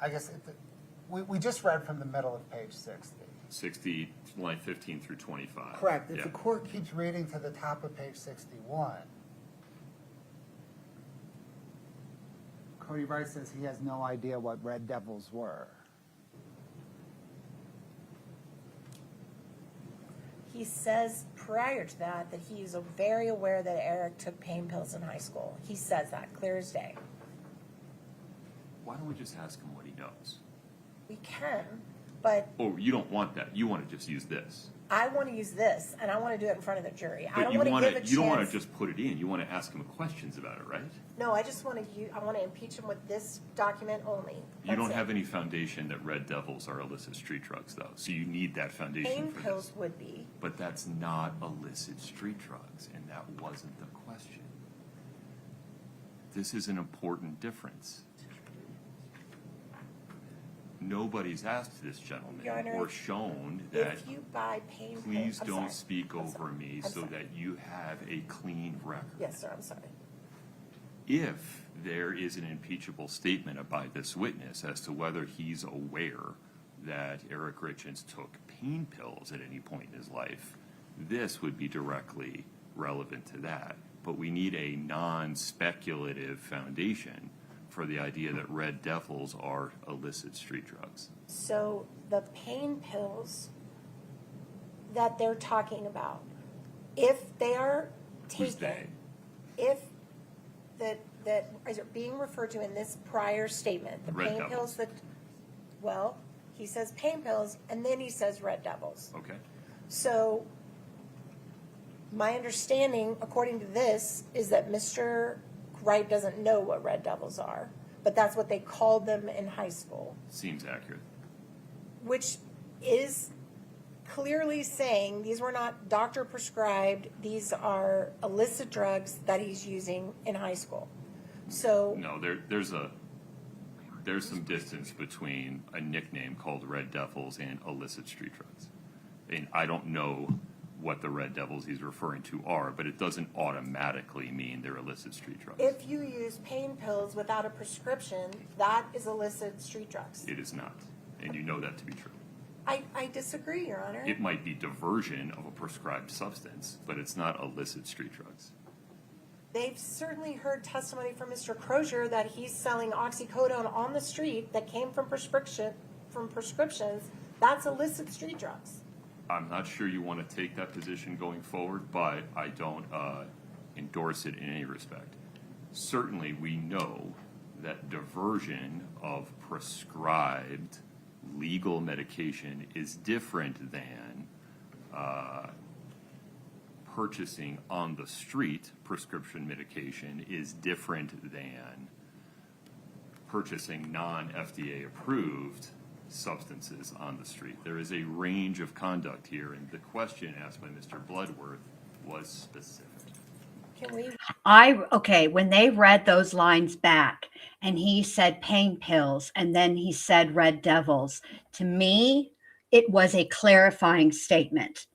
I guess, we just read from the middle of page 60. 60, line 15 through 25. Correct. If Yeah. the court keeps reading to the top of page 61, Kouri Wright says he has no idea what Red Devils were. He says prior to that, that he's very aware that Eric took pain pills in high school. He says that clear as day. Why don't we just ask him what he knows? We can, but Oh, you don't want that. You want to just use this. I want to use this, and I want to do it in front of the jury. I But don't you want to want give a to, chance. you don't want to just put it in. You want to ask him questions about it, right? No, I just want to. I want to impeach him with this document only. You don't That's it. have any foundation that Red Devils are illicit street drugs, though. So you need that foundation Pain for pills this. would be. But that's not illicit street drugs, and that wasn't the question. This is an important difference. Nobody's asked this gentleman Your Honor, or shown that If you buy pain pills, please I'm don't sorry. speak I'm over sorry. me I'm so sorry. that you have a clean record. Yes, sir. I'm sorry. If there is an impeachable statement by this witness as to whether he's aware that Eric Richins took pain pills at any point in his life, this would be directly relevant to that. But we need a non-speculative foundation for the idea that Red Devils are illicit street drugs. So the pain pills that they're talking about, if they are Who's taken, they? if that is being referred to in this prior statement, the Red pain Devils. pills that, well, he says pain pills and then he says Red Devils. Okay. So my understanding, according to this, is that Mr. Wright doesn't know what Red Devils are, but that's what they called them in high school, Seems accurate. which is clearly saying these were not doctor prescribed, these are illicit drugs that he's using in high school. So, No, there's some distance between a nickname called Red Devils and illicit street drugs. And I don't know what the Red Devils he's referring to are, but it doesn't automatically mean they're illicit street drugs. if you use pain pills without a prescription, that is illicit street drugs. It is not, and you know that to be true. I disagree, Your Honor. It might be diversion of a prescribed substance, but it's not illicit street drugs. They've certainly heard testimony from Mr. Crozier that he's selling oxycodone on the street that came from prescriptions. That's illicit street drugs. I'm not sure you want to take that position going forward, but I don't endorse it in any respect. Certainly, we know that diversion of prescribed legal medication is different than purchasing on the street prescription medication is different than purchasing non-FDA approved substances on the street. There is a range of conduct here, and the question asked by Mr. Bloodworth was specific. Can we, Okay, when they read those lines back and he said pain pills and then he said Red Devils, to me, it was a clarifying statement,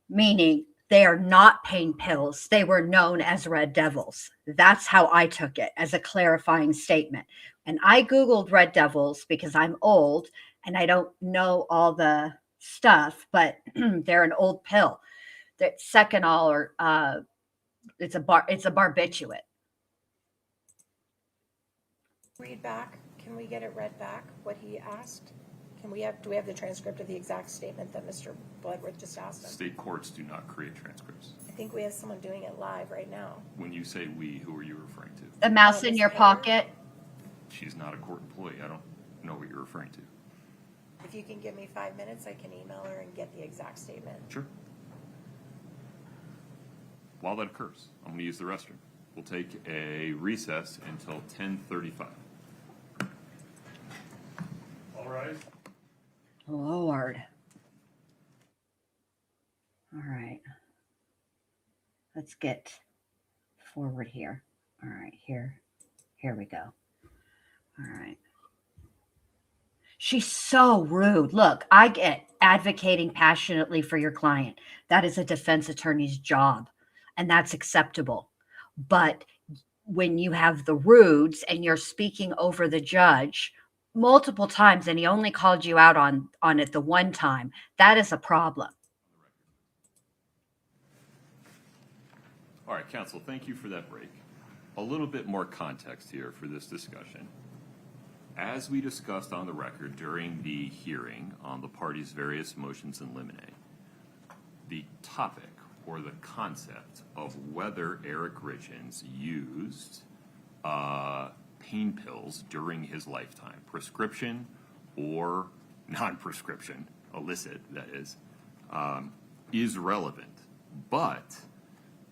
meaning they are not pain pills. They were known as Red Devils. That's how I took it, as a clarifying statement. And I Googled Red Devils because I'm old and I don't know all the stuff, but they're an old pill. That second all or it's a barbiturate. read back? Can we get it read back, what he asked? Do we have the transcript of the exact statement that Mr. Bloodworth just asked him? State courts do not create transcripts. I think we have someone doing it live right now. When you say we, who are you referring to? The mouse in Miss your Taylor? pocket. She's not a court employee. I don't know what you're referring to. If you can give me 5 minutes, I can email her and get the exact statement. Sure. While that occurs, I'm going to use the restroom. We'll take a recess until 10:35. All rise. Lord. All right. Let's get forward here. All right, here we go. All right. She's so rude. Look, I get advocating passionately for your client. That is a defense attorney's job, and that's acceptable. But when you have the rudes and you're speaking over the judge multiple times and he only called you out on it the one time, that is a problem. All right, counsel, thank you for that break. A little bit more context here for this discussion. As we discussed on the record during the hearing on the parties' various motions in limine, the topic or the concept of whether Eric Richins used pain pills during his lifetime, prescription or non-prescription, illicit, that is relevant. But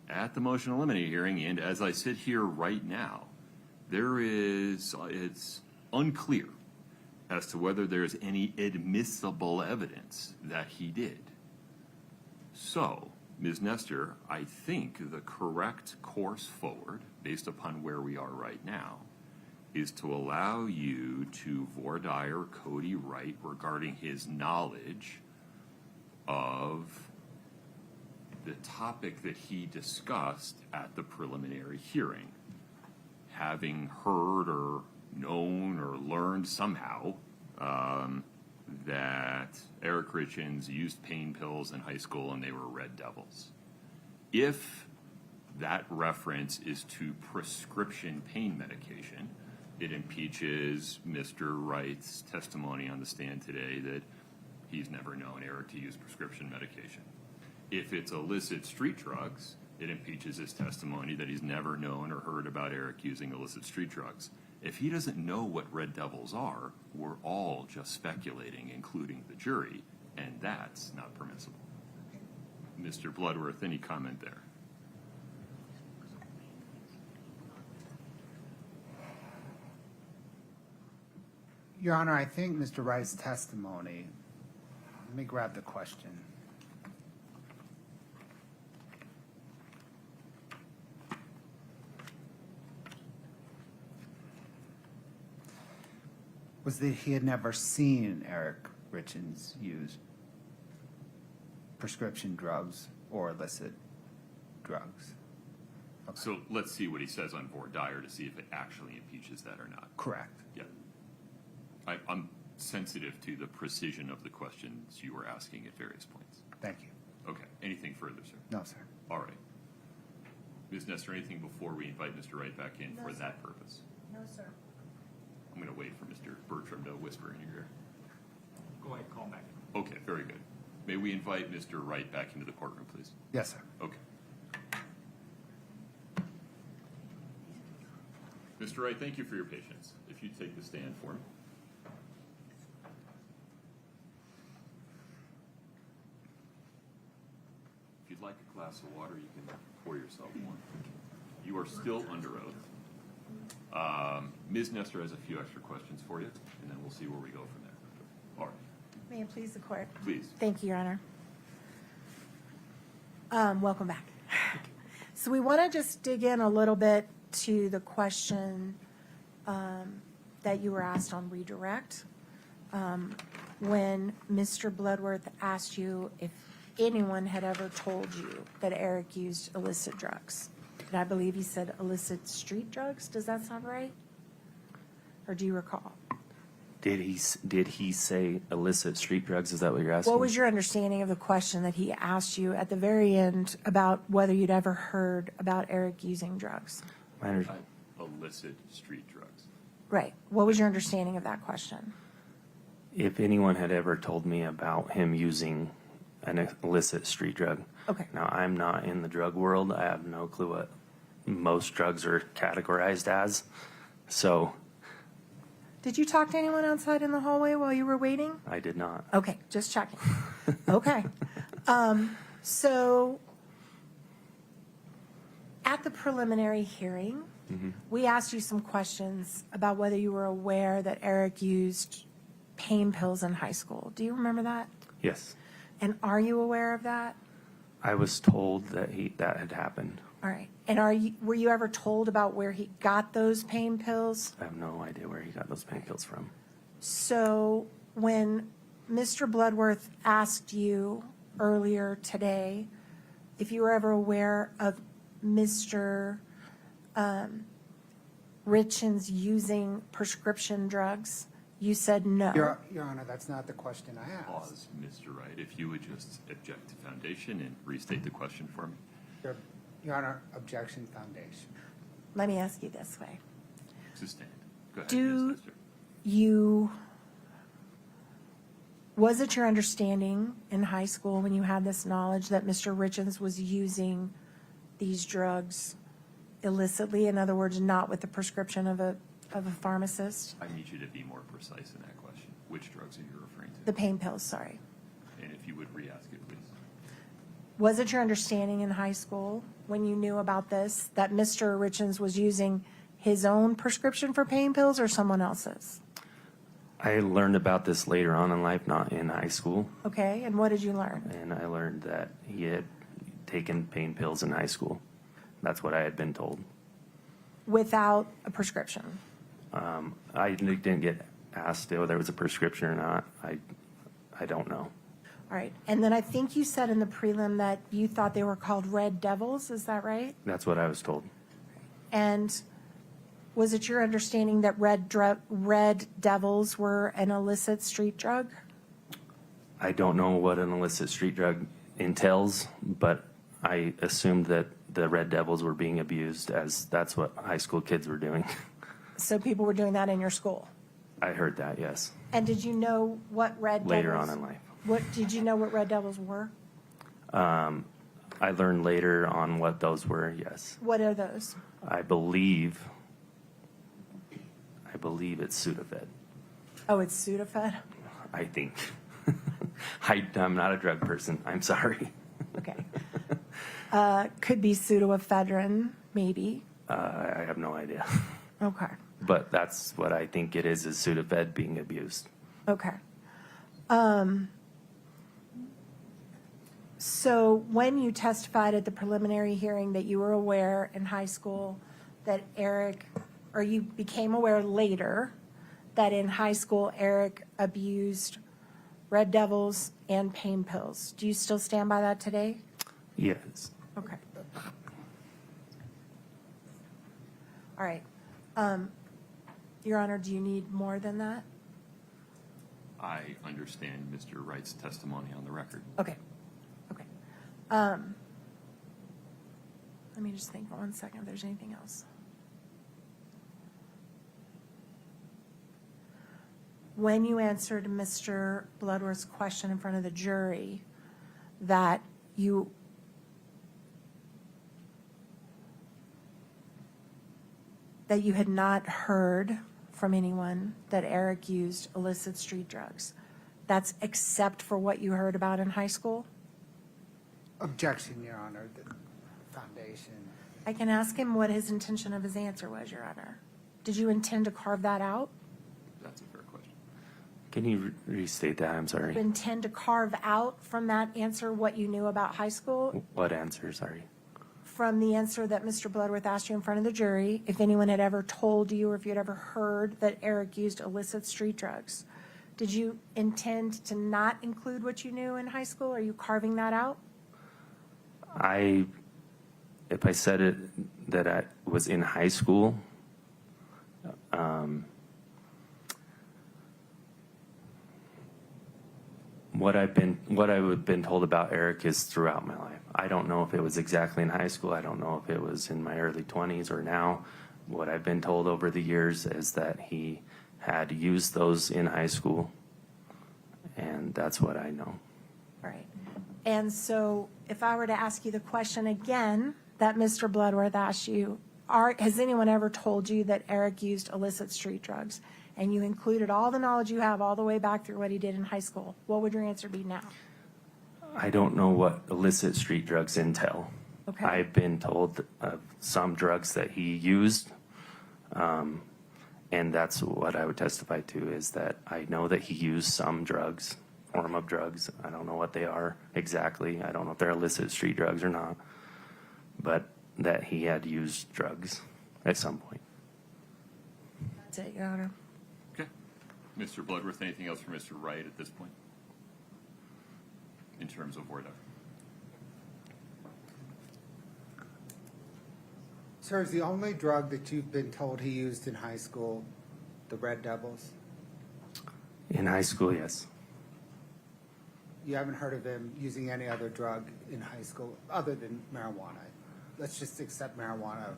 at the motion eliminate hearing, and as I sit here right now, it's unclear as to whether there's any admissible evidence that he did. So, Ms. Nestor, I think the correct course forward, based upon where we are right now, is to allow you to voir dire Cody Wright regarding his knowledge of the topic that he discussed at the preliminary hearing. Having heard or known or learned somehow that Eric Richins used pain pills in high school and they were Red Devils. If that reference is to prescription pain medication, it impeaches Mr. Wright's testimony on the stand today that he's never known Eric to use prescription medication. If it's illicit street drugs, it impeaches his testimony that he's never known or heard about Eric using illicit street drugs. If he doesn't know what Red Devils are, we're all just speculating, including the jury, and that's not permissible. Mr. Bloodworth, any comment there? Your Honor, I think Mr. Wright's testimony, let me grab the question. Was that he had never seen Eric Richins use prescription drugs or illicit drugs. Okay. So let's see what he says on voir dire to see if it actually impeaches that or not. Correct. Yeah. I'm sensitive to the precision of the questions you were asking at various points. Thank you. Okay. Anything further, sir? No, sir. All right. Ms. Nestor, anything before we invite Mr. Wright back in for that purpose? No, sir. I'm going to wait for Mr. Bertram to whisper in your ear. Go ahead, call back. Okay, very good. May we invite Mr. Wright back into the courtroom, please? Yes, sir. Okay. Mr. Wright, thank you for your patience. If you take the stand for me. If you'd like a glass of water, you can pour yourself one. You are still under oath. Ms. Nestor has a few extra questions for you, and then we'll see where we go from there. All right. May it please the court. Please. Thank you, Your Honor. Welcome back. So we want to just dig in a little bit to the question that you were asked on redirect. When Mr. Bloodworth asked you if anyone had ever told you that Eric used illicit drugs. And I believe he said illicit street drugs. Does that sound right? Or do you recall? Did he say illicit street drugs? Is that what you're asking? What was your understanding of the question that he asked you at the very end about whether you'd ever heard about Eric using drugs? Illicit street drugs. Right. What was your understanding of that question? If anyone had ever told me about him using an illicit street drug. Okay. Now, I'm not in the drug world. I have no clue what most drugs are categorized as. So Did you talk to anyone outside in the hallway while you were waiting? I did not. Okay, just checking. Okay. So at the preliminary hearing, we asked you some questions about whether you were aware that Eric used pain pills in high school. Do you remember that? Yes. And are you aware of that? I was told that that had happened. All right. And were you ever told about where he got those pain pills? I have no idea where he got those pain pills from. So when Mr. Bloodworth asked you earlier today if you were ever aware of Mr. Richins using prescription drugs, you said no. Your Honor, that's not the question I asked. Pause, Mr. Wright. If you would just object to foundation and restate the question for me. Your Honor, objection, foundation. Let me ask you this way. Sustained. Go ahead, Do Ms. Nestor. you Was it your understanding in high school when you had this knowledge that Mr. Richins was using these drugs illicitly? In other words, not with the prescription of a pharmacist? I need you to be more precise in that question. Which drugs are you referring to? The pain pills, sorry. And if you would re-ask it, please. Was it your understanding in high school when you knew about this that Mr. Richins was using his own prescription for pain pills or someone else's? I learned about this later on in life, not in high school. Okay, and what did you learn? And I learned that he had taken pain pills in high school. That's what I had been told. Without a prescription? I didn't get asked whether it was a prescription or not. I don't know. All right, and then I think you said in the prelim that you thought they were called Red Devils, is that right? That's what I was told. And was it your understanding that Red Devils were an illicit street drug? I don't know what an illicit street drug entails, but I assumed that the Red Devils were being abused, as that's what high school kids were doing. So people were doing that in your school? I heard that, yes. And did you know what Red Devils? Later on in life. What, did you know what Red Devils were? I learned later on what those were, yes. What are those? I believe it's Sudafed. Oh, it's Sudafed? I think. I'm not a drug person. I'm sorry. Okay. Could be pseudoephedrine, maybe. I have no idea. Okay. But that's what I think it is Sudafed being abused. Okay. So when you testified at the preliminary hearing that you were aware in high school that Eric, or you became aware later that in high school Eric abused Red Devils and pain pills, do you still stand by that today? Yes. Okay. All right. Your Honor, do you need more than that? I understand Mr. Wright's testimony on the record. Okay. Okay. Let me just think for 1 second if there's anything else. When you answered Mr. Bloodworth's question in front of the jury that you had not heard from anyone that Eric used illicit street drugs, that's except for what you heard about in high school? Objection, Your Honor. The foundation. I can ask him what his intention of his answer was, Your Honor. Did you intend to carve that out? That's a fair question. Can you restate that? I'm sorry. You intend to carve out from that answer what you knew about high school? What answer? Sorry. From the answer that Mr. Bloodworth asked you in front of the jury, if anyone had ever told you or if you had ever heard that Eric used illicit street drugs, did you intend to not include what you knew in high school? Are you carving that out? If I said it that I was in high school, what I've been told about Eric is throughout my life. I don't know if it was exactly in high school. I don't know if it was in my early 20s or now. What I've been told over the years is that he had used those in high school, and that's what I know. All right. And so if I were to ask you the question again that Mr. Bloodworth asked you, has anyone ever told you that Eric used illicit street drugs? And you included all the knowledge you have all the way back through what he did in high school, what would your answer be now? I don't know what illicit street drugs entail. Okay. I've been told of some drugs that he used, and that's what I would testify to, is that I know that he used some drugs, form of drugs. I don't know what they are exactly. I don't know if they're illicit street drugs or not, but that he had used drugs at some point. That's it, Your Honor. Okay. Mr. Bloodworth, anything else for Mr. Wright at this point? In terms of word of. Sir, is the only drug that you've been told he used in high school the Red Devils? In high school, yes. You haven't heard of him using any other drug in high school other than marijuana? Let's just accept marijuana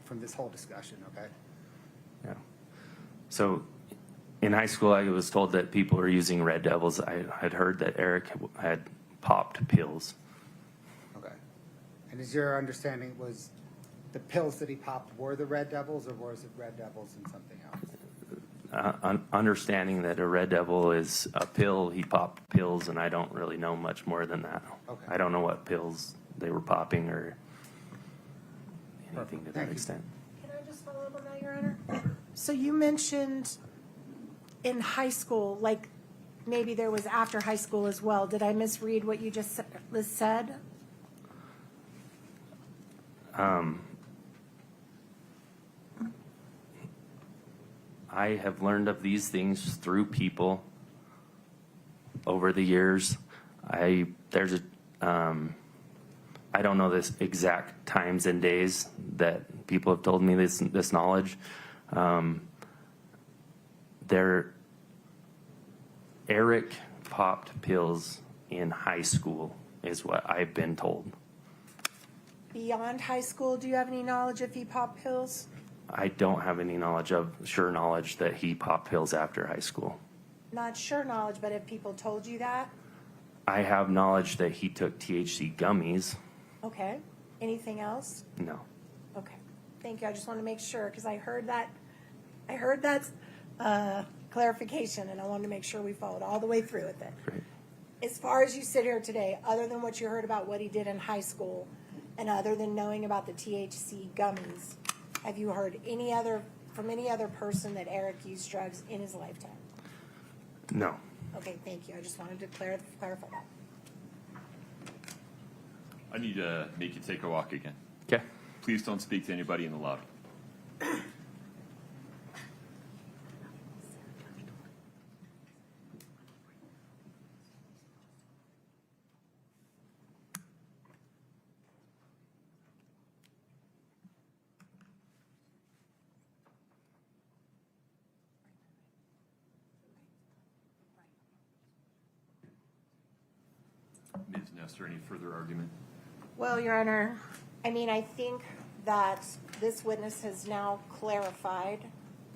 from this whole discussion, okay? Yeah. So In high school, I was told that people were using Red Devils. I had heard that Eric had popped pills. Okay. And is your understanding was the pills that he popped were the Red Devils, or was it Red Devils and something else? Understanding that a Red Devil is a pill, he popped pills, and I don't really know much more than that. Okay. I don't know what pills they were popping or anything to that Thank you. extent. Can I just follow up on that, Your Honor? So you mentioned in high school, like maybe there was after high school as well. Did I misread what you just said? I have learned of these things through people over the years. I don't know this exact times and days that people have told me this knowledge. Eric popped pills in high school is what I've been told. Beyond high school, do you have any knowledge if he popped pills? I don't have any sure knowledge that he popped pills after high school. Not sure knowledge, but if people told you that? I have knowledge that he took THC gummies. Okay. Anything else? No. Okay. Thank you. I just want to make sure because I heard that clarification, and I wanted to make sure we followed all the way through with it. Great. As far as you sit here today, other than what you heard about what he did in high school, and other than knowing about the THC gummies, have you heard from any other person that Eric used drugs in his lifetime? No. Okay, thank you. I just wanted to clarify that. I need to make you take a walk again. Okay. Please don't speak to anybody in the lobby. Ms. Nestor, any further argument? Well, Your Honor, I mean, I think that this witness has now clarified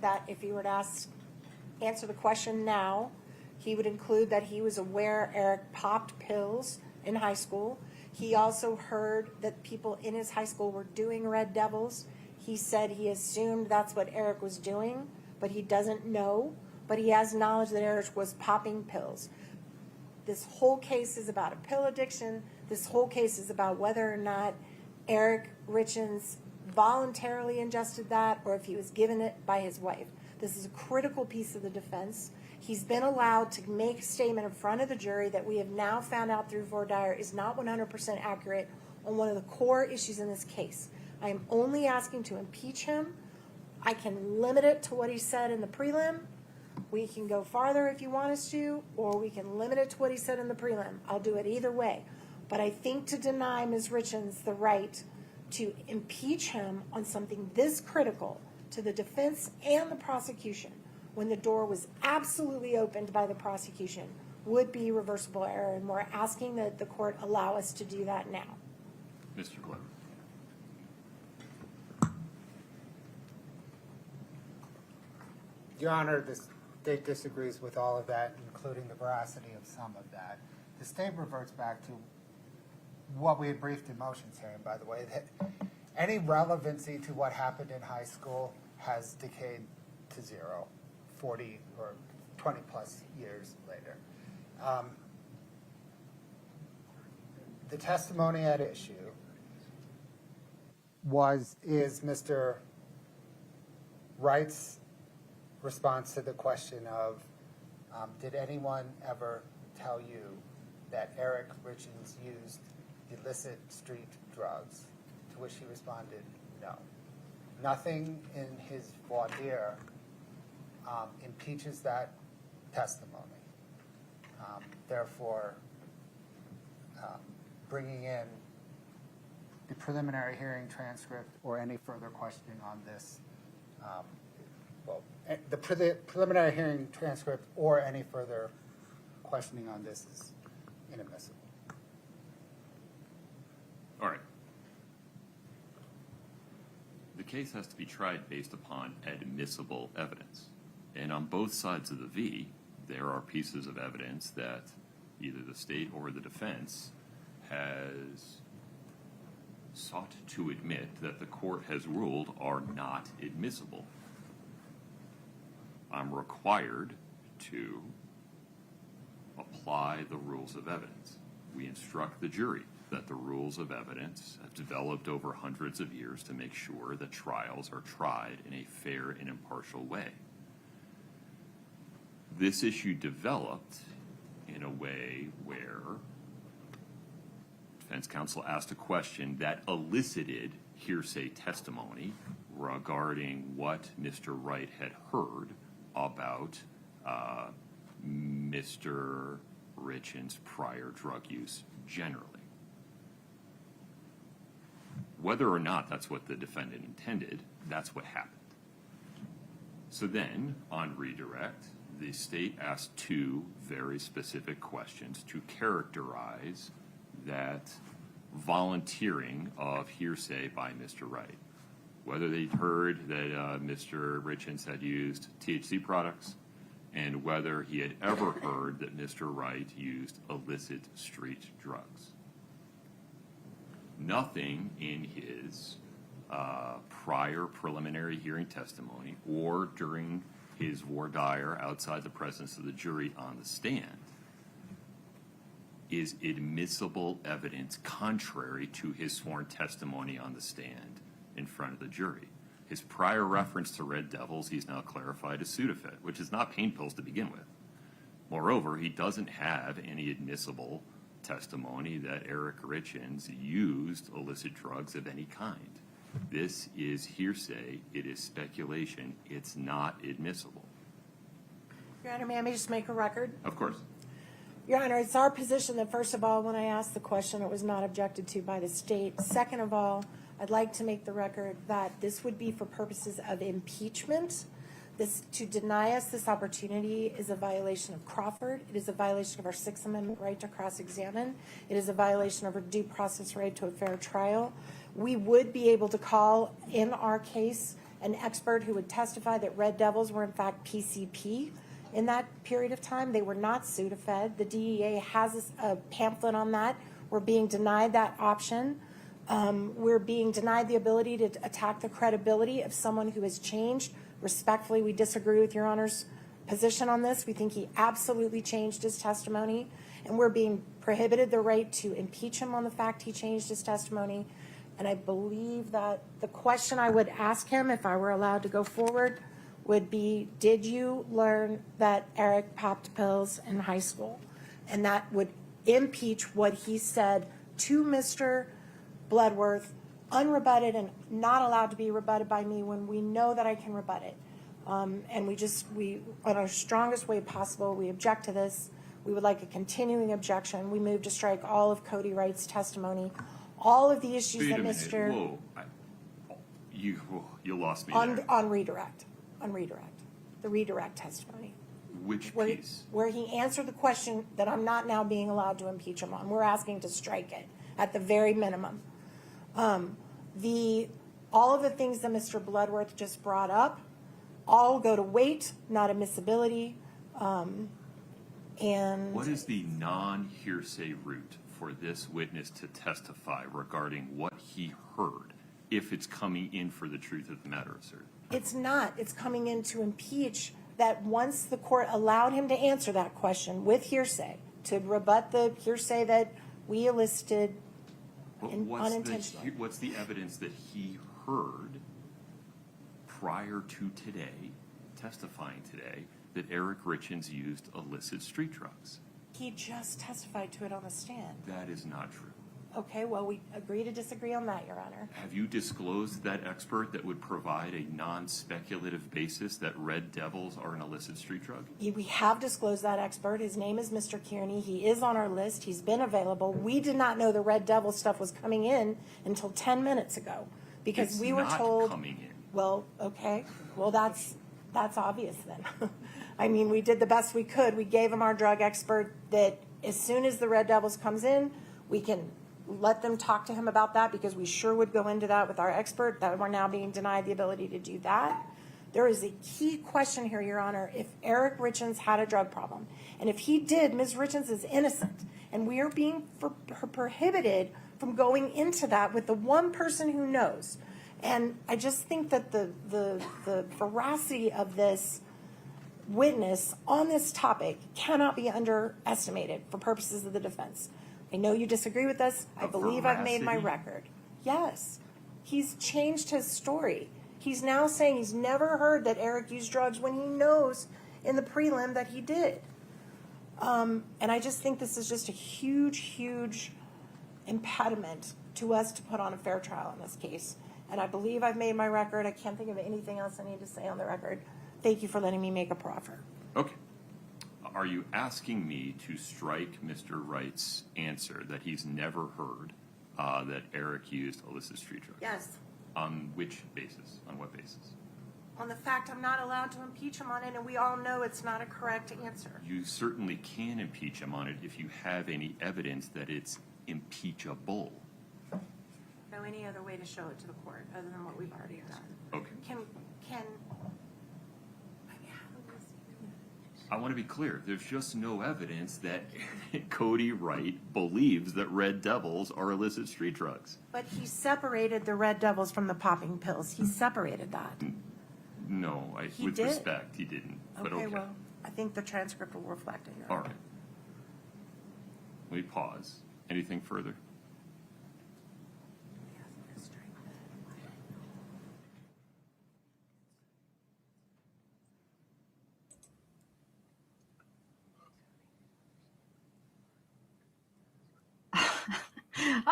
that if he were to answer the question now, he would include that he was aware Eric popped pills in high school. He also heard that people in his high school were doing Red Devils. He said he assumed that's what Eric was doing, but he doesn't know. But he has knowledge that Eric was popping pills. This whole case is about a pill addiction. This whole case is about whether or not Eric Richins voluntarily ingested that or if he was given it by his wife. This is a critical piece of the defense. He's been allowed to make a statement in front of the jury that we have now found out through voir dire is not 100% accurate on one of the core issues in this case. I am only asking to impeach him. I can limit it to what he said in the prelim. We can go farther if you want us to, or we can limit it to what he said in the prelim. I'll do it either way. But I think to deny Ms. Richins the right to impeach him on something this critical to the defense and the prosecution, when the door was absolutely opened by the prosecution, would be reversible error, and we're asking that the court allow us to do that now. Mr. Glover. Your Honor, the state disagrees with all of that, including the veracity of some of that. The state reverts back to what we had briefed in motions hearing, by the way, that any relevancy to what happened in high school has decayed to zero 40 or 20 plus years later. The testimony at issue is Mr. Wright's response to the question of, did anyone ever tell you that Eric Richins used illicit street drugs? To which he responded, no. Nothing in his voir dire impeaches that testimony. Therefore, bringing in the preliminary hearing transcript or any further questioning on this, the preliminary hearing transcript or any further questioning on this is inadmissible. All right. The case has to be tried based upon admissible evidence. And on both sides of the V, there are pieces of evidence that either the state or the defense has sought to admit that the court has ruled are not admissible. I'm required to apply the rules of evidence. We instruct the jury that the rules of evidence have developed over hundreds of years to make sure that trials are tried in a fair and impartial way. This issue developed in a way where defense counsel asked a question that elicited hearsay testimony regarding what Mr. Wright had heard about Mr. Richins' prior drug use generally. Whether or not that's what the defendant intended, that's what happened. So then, on redirect, the state asked two very specific questions to characterize that volunteering of hearsay by Mr. Wright. Whether they'd heard that Mr. Richins had used THC products, and whether he had ever heard that Mr. Wright used illicit street drugs. Nothing in his prior preliminary hearing testimony or during his voir dire outside the presence of the jury on the stand is admissible evidence contrary to his sworn testimony on the stand in front of the jury. His prior reference to Red Devils, he's now clarified as Sudafed, which is not pain pills to begin with. Moreover, he doesn't have any admissible testimony that Eric Richins used illicit drugs of any kind. This is hearsay. It is speculation. It's not admissible. Your Honor, may I just make a record? Of course. Your Honor, it's our position that, first of all, when I asked the question, it was not objected to by the state. Second of all, I'd like to make the record that this would be for purposes of impeachment. To deny us this opportunity is a violation of Crawford. It is a violation of our Sixth Amendment right to cross-examine. It is a violation of our due process right to a fair trial. We would be able to call, in our case, an expert who would testify that Red Devils were in fact PCP in that period of time. They were not Sudafed. The DEA has a pamphlet on that. We're being denied that option. We're being denied the ability to attack the credibility of someone who has changed. Respectfully, we disagree with Your Honor's position on this. We think he absolutely changed his testimony, and we're being prohibited the right to impeach him on the fact he changed his testimony. And I believe that the question I would ask him, if I were allowed to go forward, would be, did you learn that Eric popped pills in high school? And that would impeach what he said to Mr. Bloodworth, unrebutted and not allowed to be rebutted by me when we know that I can rebut it. And we, on our strongest way possible, we object to this. We would like a continuing objection. We move to strike all of Cody Wright's testimony. All of the issues that Mr. Whoa. You lost me on, there. on redirect, the redirect testimony. Which Where, piece? where he answered the question that I'm not now being allowed to impeach him on. We're asking to strike it at the very minimum. All of the things that Mr. Bloodworth just brought up all go to weight, not admissibility. And What is the non-hearsay route for this witness to testify regarding what he heard, if it's coming in for the truth of the matter asserted? it's not. It's coming in to impeach that once the court allowed him to answer that question with hearsay, to rebut the hearsay that we elicited unintentionally. What's the evidence that he heard prior to today, testifying today, that Eric Richins used illicit street drugs? He just testified to it on the stand. That is not true. Okay, well, we agree to disagree on that, Your Honor. Have you disclosed that expert that would provide a non-speculative basis that Red Devils are an illicit street drug? We have disclosed that expert. His name is Mr. Kearney. He is on our list. He's been available. We did not know the Red Devil stuff was coming in until 10 minutes ago because It's we were not told. coming in. Well, okay. Well, that's obvious then. I mean, we did the best we could. We gave him our drug expert that as soon as the Red Devils comes in, we can let them talk to him about that because we sure would go into that with our expert, that we're now being denied the ability to do that. There is a key question here, Your Honor. If Eric Richins had a drug problem, and if he did, Ms. Richins is innocent, and we are being prohibited from going into that with the one person who knows. And I just think that the veracity of this witness on this topic cannot be underestimated for purposes of the defense. I know you disagree with us. I believe I've made my record. Yes. He's changed his story. He's now saying he's never heard that Eric used drugs when he knows in the prelim that he did. And I just think this is just a huge, huge impediment to us to put on a fair trial in this case. And I believe I've made my record. I can't think of anything else I need to say on the record. Thank you for letting me make a proffer. Okay. Are you asking me to strike Mr. Wright's answer that he's never heard that Eric used illicit street drugs? Yes. On which basis? On what basis? On the fact I'm not allowed to impeach him on it, and we all know it's not a correct answer. You certainly can impeach him on it if you have any evidence that it's impeachable. No any other way to show it to the court other than what we've already done. Okay. Can I want to be clear. There's just no evidence that Cody Wright believes that Red Devils are illicit street drugs. But he separated the Red Devils from the popping pills. He separated that. No, He with did. respect, he didn't. But okay. Well, I think the transcript will reflect it. All right. Let me pause. Anything further?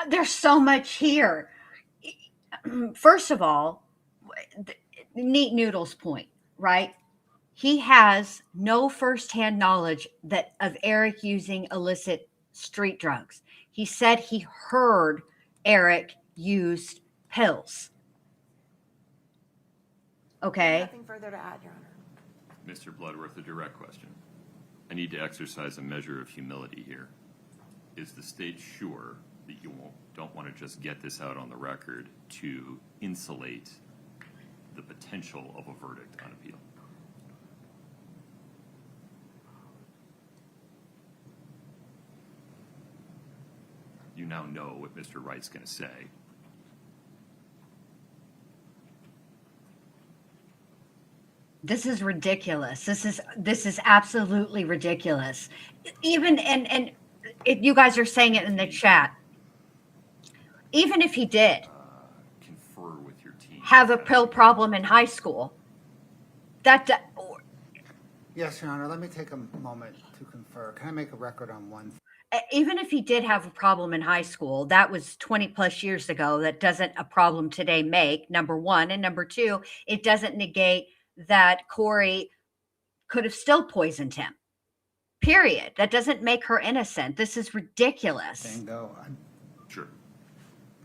There's so much here. First of all, Neat Noodle's point, right? He has no firsthand knowledge of Eric using illicit street drugs. He said he heard Eric used pills. Okay. Nothing further to add, Your Honor. Mr. Bloodworth, a direct question. I need to exercise a measure of humility here. Is the state sure that you don't want to just get this out on the record to insulate the potential of a verdict on appeal? You now know what Mr. Wright's going to say. This is ridiculous. This is absolutely ridiculous. Even and you guys are saying it in the chat. Even if he did Confer with your team. have a pill problem in high school, Yes, Your Honor, let me take a moment to confer. Can I make a record on one? even if he did have a problem in high school, that was 20 plus years ago. That doesn't a problem today make, number one. And number two, it doesn't negate that Kouri could have still poisoned him. Period. That doesn't make her innocent. This is ridiculous. Bingo. Sure.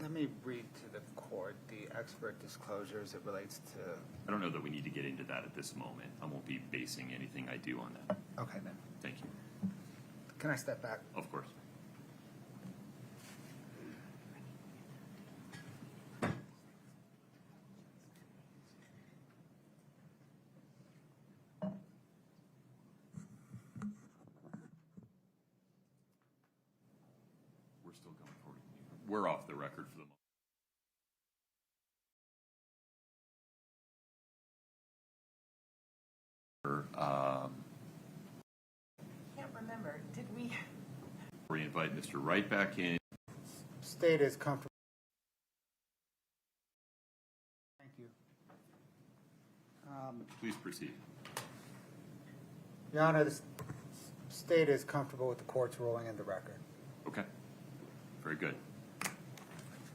Let me read to the court the expert disclosures it relates to. I don't know that we need to get into that at this moment. I won't be basing anything I do on that. Okay, then. Thank you. Can I step back? Of course. We're still going forward. We're off the record for the moment. Can't remember. Did we? We invite Mr. Wright back in. State is comfortable. Thank you. Please proceed. Your Honor, the state is comfortable with the court's ruling in the record. Okay. Very good.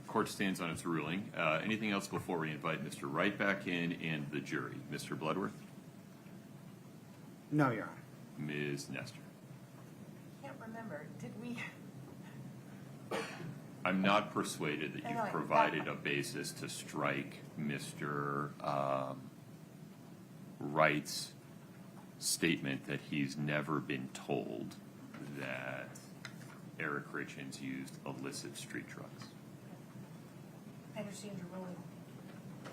Court stands on its ruling. Anything else before we invite Mr. Wright back in and the jury? Mr. Bloodworth? No, Your Honor. Ms. Nestor? Can't remember. Did we? I'm not persuaded that I know, you've provided a basis to strike Mr. Wright's statement that he's never been told that Eric Richins used illicit street drugs. I understand your ruling.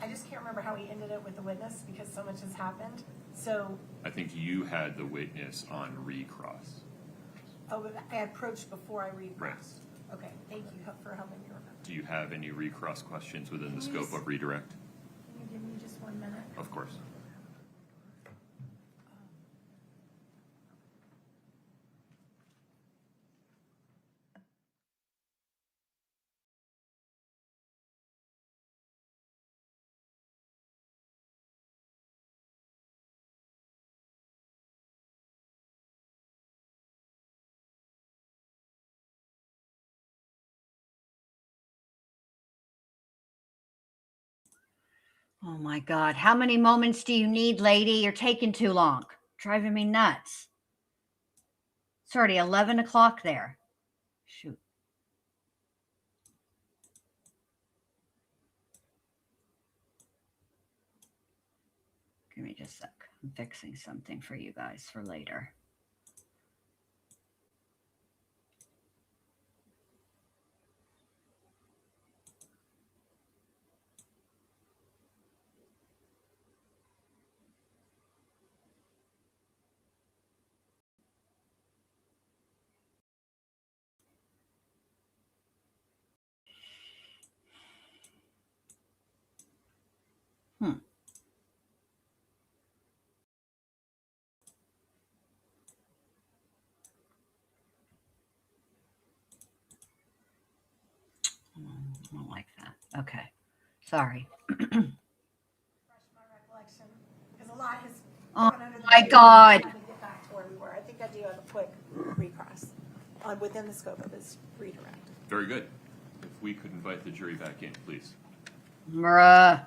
I just can't remember how he ended it with the witness because so much has happened. So, I think you had the witness on recross. oh, I approached before I read. Right. Okay, thank you for helping me remember. Do you have any recross questions within the Can you scope just- of redirect? Can you give me just 1 minute? Of course. Oh my God. How many moments do you need, lady? You're taking too long. Driving me nuts. It's already 11 o'clock there. Shoot. Give me just a sec. I'm fixing something for you guys for later. I don't like that. Okay. Sorry. Refresh my recollection, because a lot has Oh gone under the my radar. God. Trying to get back to where we were. I think I do have a quick recross on within the scope of his redirect. Very good. If we could invite the jury back in, please. Bruh.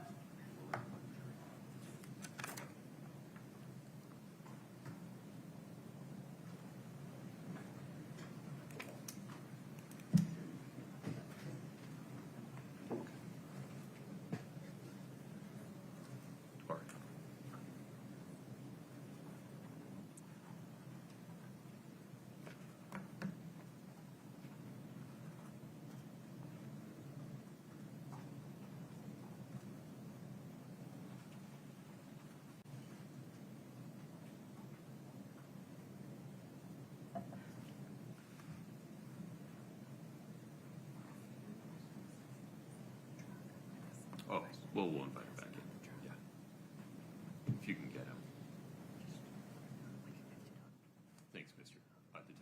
All right. Oh, well, we'll invite him back in. Yeah. If you can get him. Thanks, Mr. Detective.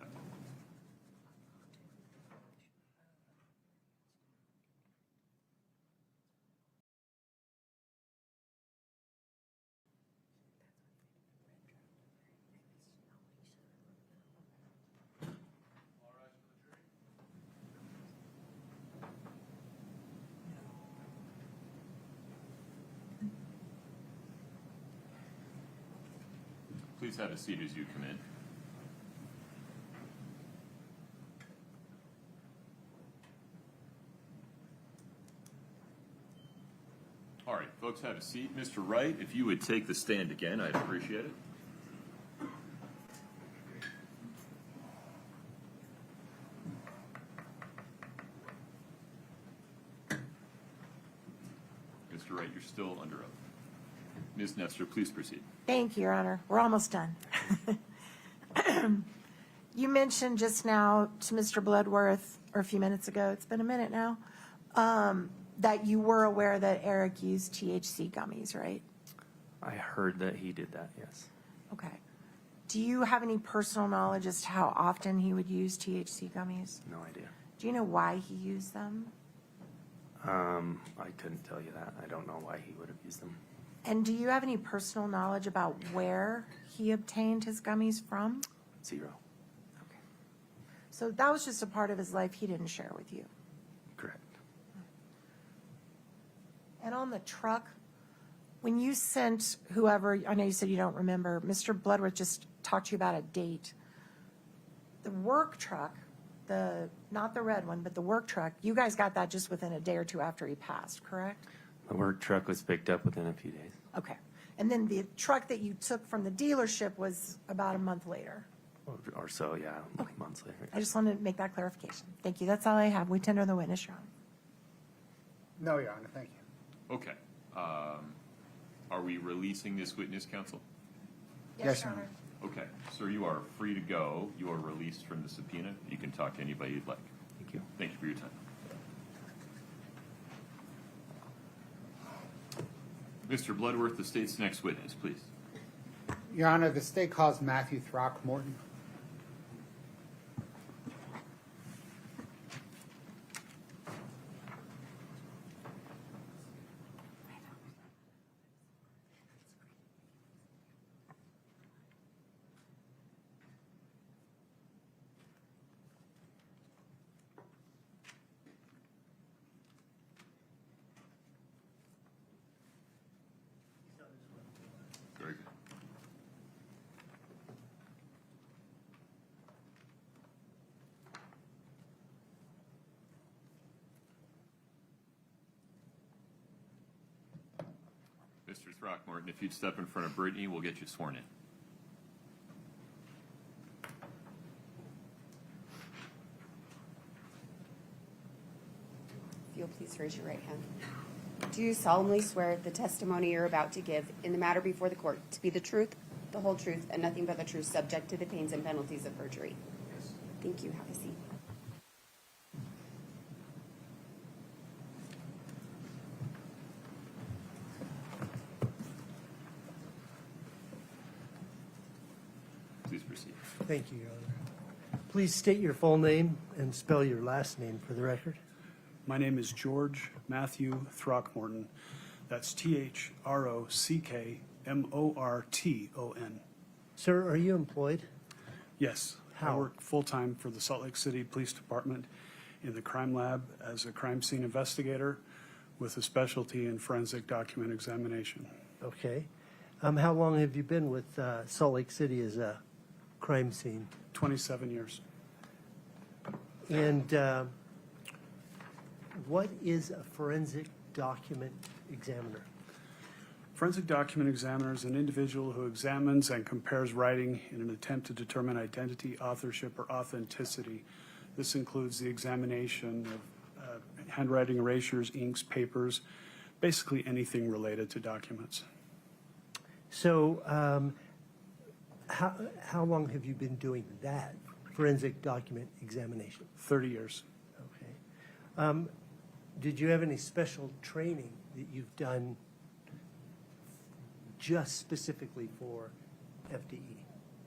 Please have a seat as you come in. All right, folks, have a seat. Mr. Wright, if you would take the stand again, I'd appreciate it. Mr. Wright, you're still under oath. Ms. Nestor, please proceed. Thank you, Your Honor. We're almost done. You mentioned just now to Mr. Bloodworth, or a few minutes ago, it's been a minute now, that you were aware that Eric used THC gummies, right? I heard that he did that, yes. Okay. Do you have any personal knowledge as to how often he would use THC gummies? No idea. Do you know why he used them? I couldn't tell you that. I don't know why he would have used them. And do you have any personal knowledge about where he obtained his gummies from? 0. Okay. So that was just a part of his life he didn't share with you. Correct. And on the truck, when you sent whoever, I know you said you don't remember, Mr. Bloodworth just talked to you about a date. The work truck, not the red one, but the work truck, you guys got that just within a day or two after he passed, correct? The work truck was picked up within a few days. Okay. And then the truck that you took from the dealership was about a month later. Or so, yeah, months later. I just wanted to make that clarification. Thank you. That's all I have. We tender the witness, Your Honor. No, Your Honor, thank you. Okay. Are we releasing this witness, counsel? Yes, Your Honor. Okay, sir, you are free to go. You are released from the subpoena. You can talk to anybody you'd like. Thank you. Thank you for your time. Mr. Bloodworth, the state's next witness, please. Your Honor, the state calls Matthew Throckmorton. Very good. Mr. Throckmorton, if you'd step in front of Brittany, we'll get you sworn in. If you'll please raise your right hand. Do you solemnly swear the testimony you're about to give in the matter before the court to be the truth, the whole truth, and nothing but the truth, subject to the pains and penalties of perjury? Yes. Thank you. Have a seat. Please proceed. Thank you, Your Honor. Please state your full name and spell your last name for the record. My name is George Matthew Throckmorton. That's Throckmorton. Sir, are you employed? Yes. I How? work full-time for the Salt Lake City Police Department in the crime lab as a crime scene investigator with a specialty in forensic document examination. Okay. How long have you been with Salt Lake City as a crime scene? 27 years. And what is a forensic document examiner? Forensic document examiner is an individual who examines and compares writing in an attempt to determine identity, authorship, or authenticity. This includes the examination of handwriting, erasures, inks, papers, basically anything related to documents. So how long have you been doing that, forensic document examination? 30 years. Okay. Did you have any special training that you've done just specifically for FDE?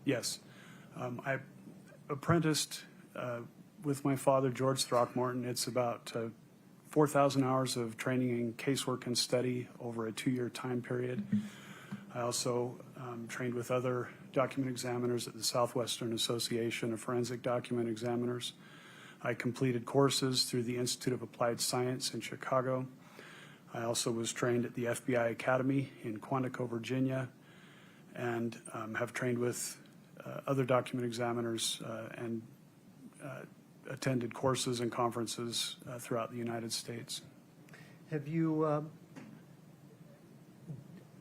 Yes. I apprenticed with my father, George Throckmorton. It's about 4,000 hours of training in casework and study over a 2-year time period. I also trained with other document examiners at the Southwestern Association of Forensic Document Examiners. I completed courses through the Institute of Applied Science in Chicago. I also was trained at the FBI Academy in Quantico, Virginia, and have trained with other document examiners and attended courses and conferences throughout the United States. Have you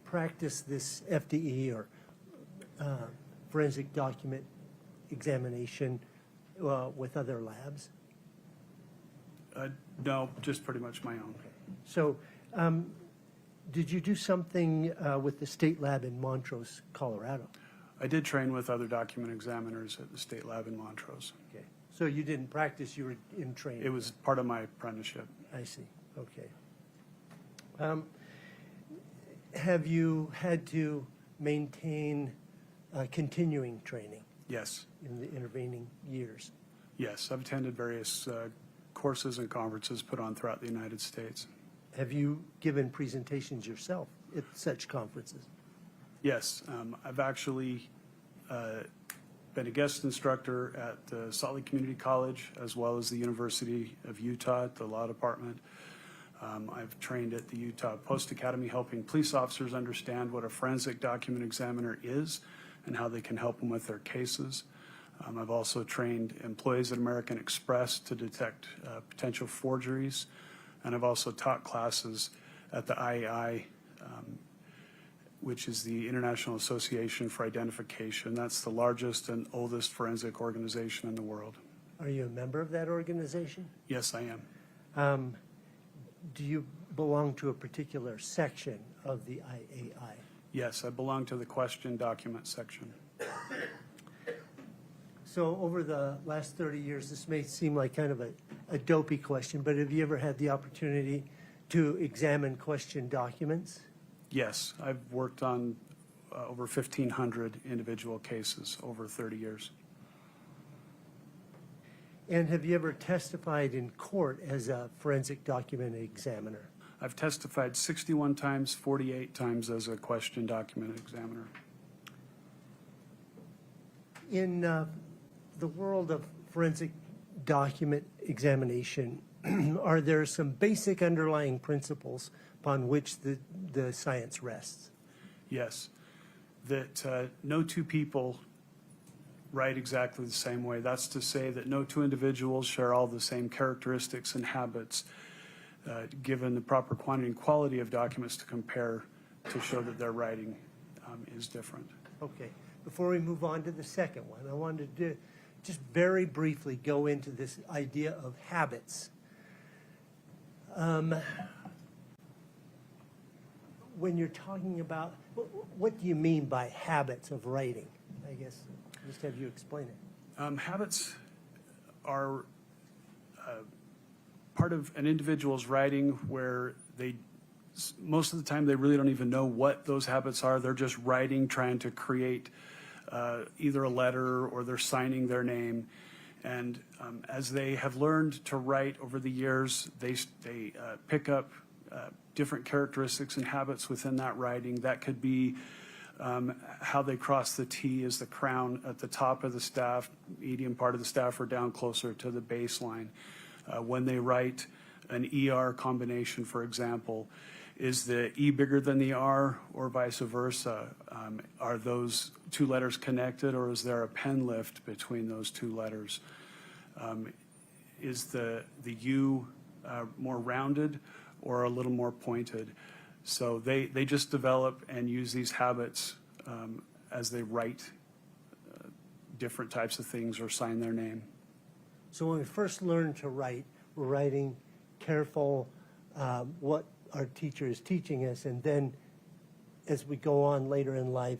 practiced this FDE or forensic document examination with other labs? No, just pretty much my own. So did you do something with the state lab in Montrose, Colorado? I did train with other document examiners at the state lab in Montrose. Okay. So you didn't practice, you were in training? It was part of my apprenticeship. I see. Okay. Have you had to maintain continuing training Yes. in the intervening years? Yes, I've attended various courses and conferences put on throughout the United States. Have you given presentations yourself at such conferences? Yes, I've actually been a guest instructor at the Salt Lake Community College as well as the University of Utah at the Law Department. I've trained at the Utah Post Academy helping police officers understand what a forensic document examiner is and how they can help them with their cases. I've also trained employees at American Express to detect potential forgeries, and I've also taught classes at the IAI, which is the International Association for Identification. That's the largest and oldest forensic organization in the world. Are you a member of that organization? Yes, I am. Do you belong to a particular section of the IAI? Yes, I belong to the question document section. So over the last 30 years, this may seem like kind of a dopey question, but have you ever had the opportunity to examine question documents? Yes, I've worked on over 1,500 individual cases over 30 years. And have you ever testified in court as a forensic document examiner? I've testified 61 times, 48 times as a question document examiner. In the world of forensic document examination, are there some basic underlying principles upon which the science rests? Yes, that no two people write exactly the same way. That's to say that no two individuals share all the same characteristics and habits, given the proper quantity and quality of documents to compare to show that their writing is different. Okay. Before we move on to the second one, I wanted to just very briefly go into this idea of habits. When you're talking about, what do you mean by habits of writing? I guess just have you explain it. Habits are part of an individual's writing where they, most of the time, they really don't even know what those habits are. They're just writing, trying to create either a letter or they're signing their name. And as they have learned to write over the years, they pick up different characteristics and habits within that writing. That could be how they cross the T as the crown at the top of the staff, medium part of the staff, or down closer to the baseline. When they write an ER combination, for example, is the E bigger than the R or vice versa? Are those two letters connected, or is there a pen lift between those two letters? Is the U more rounded or a little more pointed? So they just develop and use these habits as they write different types of things or sign their name. So when we first learn to write, we're writing careful what our teacher is teaching us, and then as we go on later in life,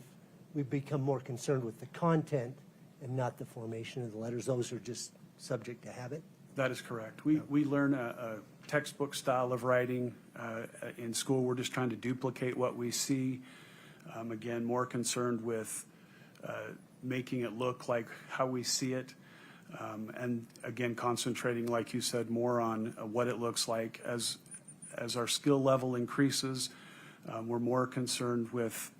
we become more concerned with the content and not the formation of the letters. Those are just subject to habit. That is correct. We learn a textbook style of writing in school. We're just trying to duplicate what we see. Again, more concerned with making it look like how we see it. And again, concentrating, like you said, more on what it looks like. As our skill level increases, we're more concerned with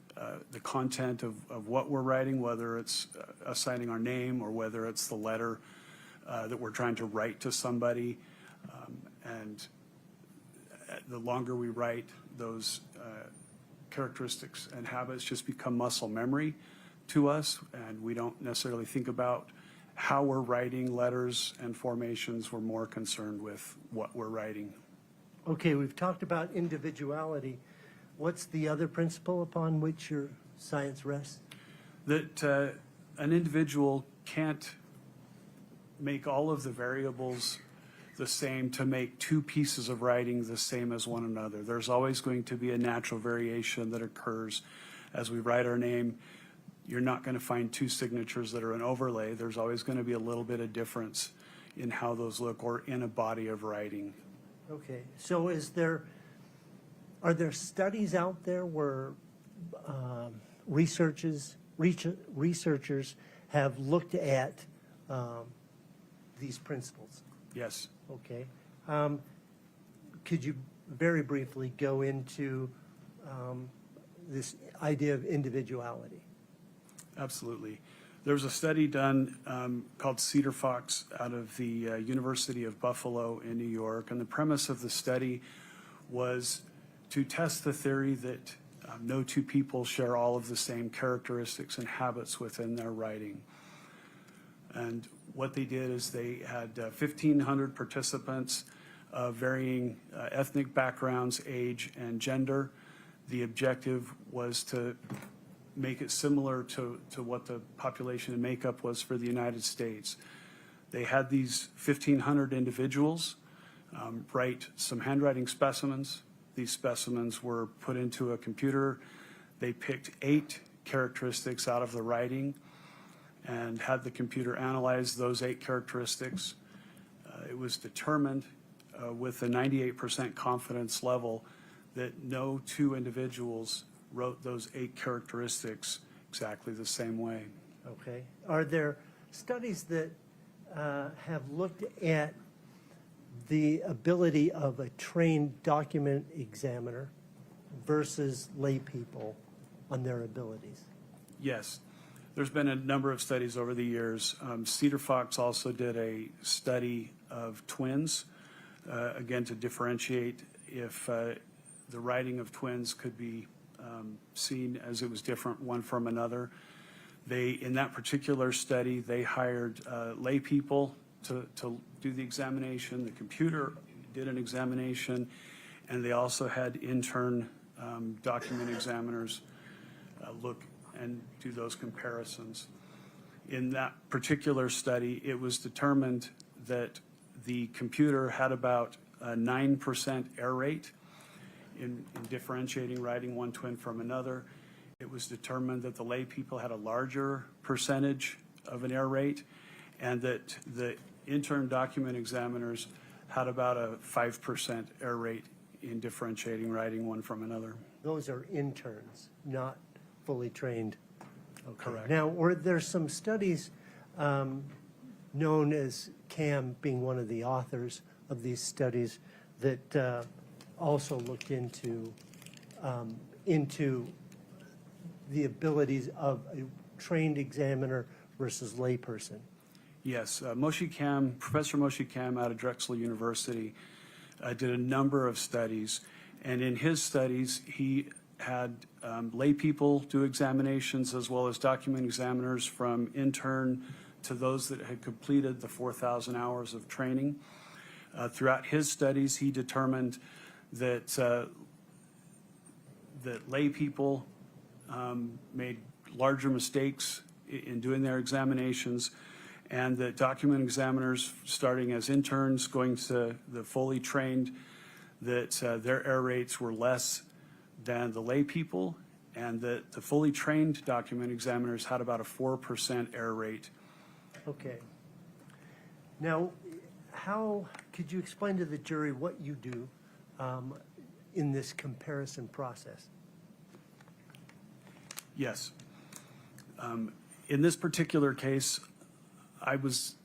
the content of what we're writing, whether it's assigning our name or whether it's the letter that we're trying to write to somebody. And the longer we write, those characteristics and habits just become muscle memory to us, and we don't necessarily think about how we're writing letters and formations. We're more concerned with what we're writing. Okay, we've talked about individuality. What's the other principle upon which your science rests? That an individual can't make all of the variables the same to make two pieces of writing the same as one another. There's always going to be a natural variation that occurs as we write our name. You're not going to find two signatures that are an overlay. There's always going to be a little bit of difference in how those look or in a body of writing. Okay, so are there studies out there where researchers have looked at these principles? Yes. Okay. Could you very briefly go into this idea of individuality? Absolutely. There was a study done called Cedar Fox out of the University of Buffalo in New York, and the premise of the study was to test the theory that no two people share all of the same characteristics and habits within their writing. And what they did is they had 1,500 participants of varying ethnic backgrounds, age, and gender. The objective was to make it similar to what the population and makeup was for the United States. They had these 1,500 individuals write some handwriting specimens these specimens were put into a computer. They picked 8 characteristics out of the writing and had the computer analyze those 8 characteristics. It was determined with a 98% confidence level that no 2 individuals wrote those 8 characteristics exactly the same way. Okay. Are there studies that have looked at the ability of a trained document examiner versus lay people on their abilities? Yes. There's been a number of studies over the years. Cedar Fox also did a study of twins, again, to differentiate if the writing of twins could be seen as it was different one from another. In that particular study, they hired lay people to do the examination. The computer did an examination, and they also had intern document examiners look and do those comparisons. In that particular study, it was determined that the computer had about a 9% error rate in differentiating writing one twin from another. It was determined that the lay people had a larger percentage of an error rate, and that the intern document examiners had about a 5% error rate in differentiating writing one from another. Those are interns, not fully trained. Okay. Correct. Now, were there some studies known as CAM being one of the authors of these studies that also looked into the abilities of a trained examiner versus layperson? Yes, Professor Moshe Kam out of Drexel University did a number of studies, and in his studies, he had lay people do examinations as well as document examiners, from intern to those that had completed the 4,000 hours of training. Throughout his studies, he determined that that lay people made larger mistakes in doing their examinations, and that document examiners, starting as interns, going to the fully trained, that their error rates were less than the lay people, and that the fully trained document examiners had about a 4% error rate. Okay. Now, how could you explain to the jury what you do in this comparison process? Yes. In this particular case, I was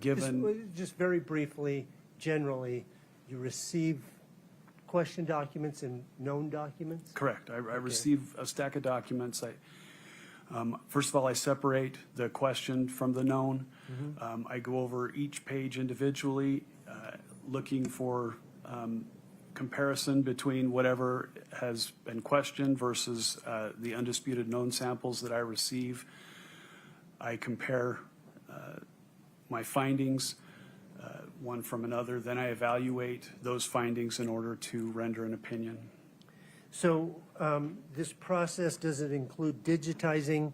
given... Just very briefly, generally, you receive question documents and known documents? Correct. I receive a stack of documents. First of all, I separate the question from the known. I go over each page individually, looking for comparison between whatever has been questioned versus the undisputed known samples that I receive. I compare my findings one from another. Then I evaluate those findings in order to render an opinion. So this process, does it include digitizing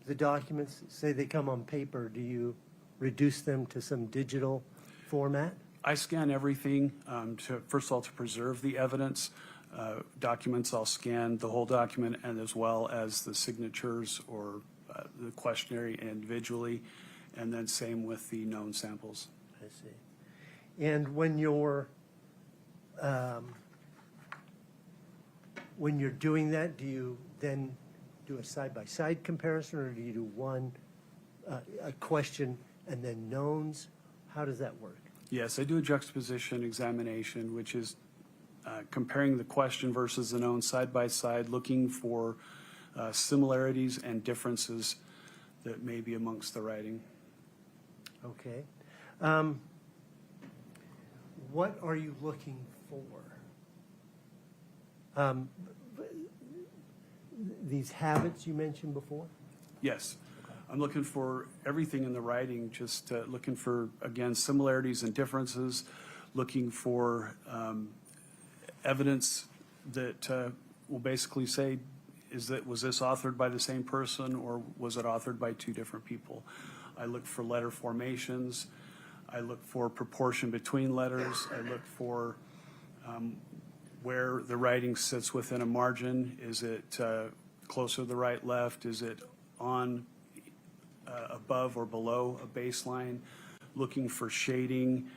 the documents? Say they come on paper, do you reduce them to some digital format? I scan everything, first of all, to preserve the evidence. Documents, I'll scan the whole document, and as well as the signatures or the questionnaire individually, and then same with the known samples. I see. And when you're doing that, do you then do a side-by-side comparison, or do you do one, a question and then knowns? How does that work? Yes, I do a juxtaposition examination, which is comparing the question versus the known side by side, looking for similarities and differences that may be amongst the writing. Okay. What are you looking for? These habits you mentioned before? Yes. I'm looking for everything in the writing, just looking for, again, similarities and differences, looking for evidence that will basically say, was this authored by the same person, or was it authored by 2 different people? I look for letter formations. I look for proportion between letters. I look for where the writing sits within a margin. Is it closer to the right, left? Is it on, above or below a baseline? Looking for shading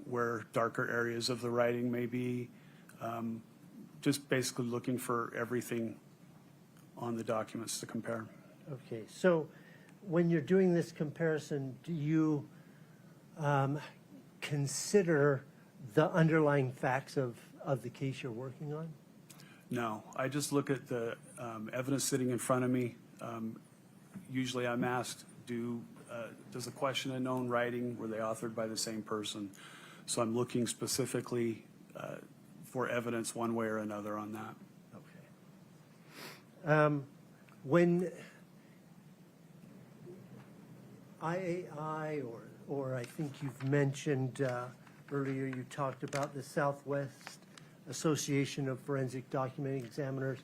where darker areas of the writing may be. Just basically looking for everything on the documents to compare. Okay, so when you're doing this comparison, do you consider the underlying facts of the case you're working on? No, I just look at the evidence sitting in front of me. Usually I'm asked, does the question and known writing, were they authored by the same person? So I'm looking specifically for evidence one way or another on that. Okay. When IAI, or I think you've mentioned earlier, you talked about the Southwest Association of Forensic Document Examiners,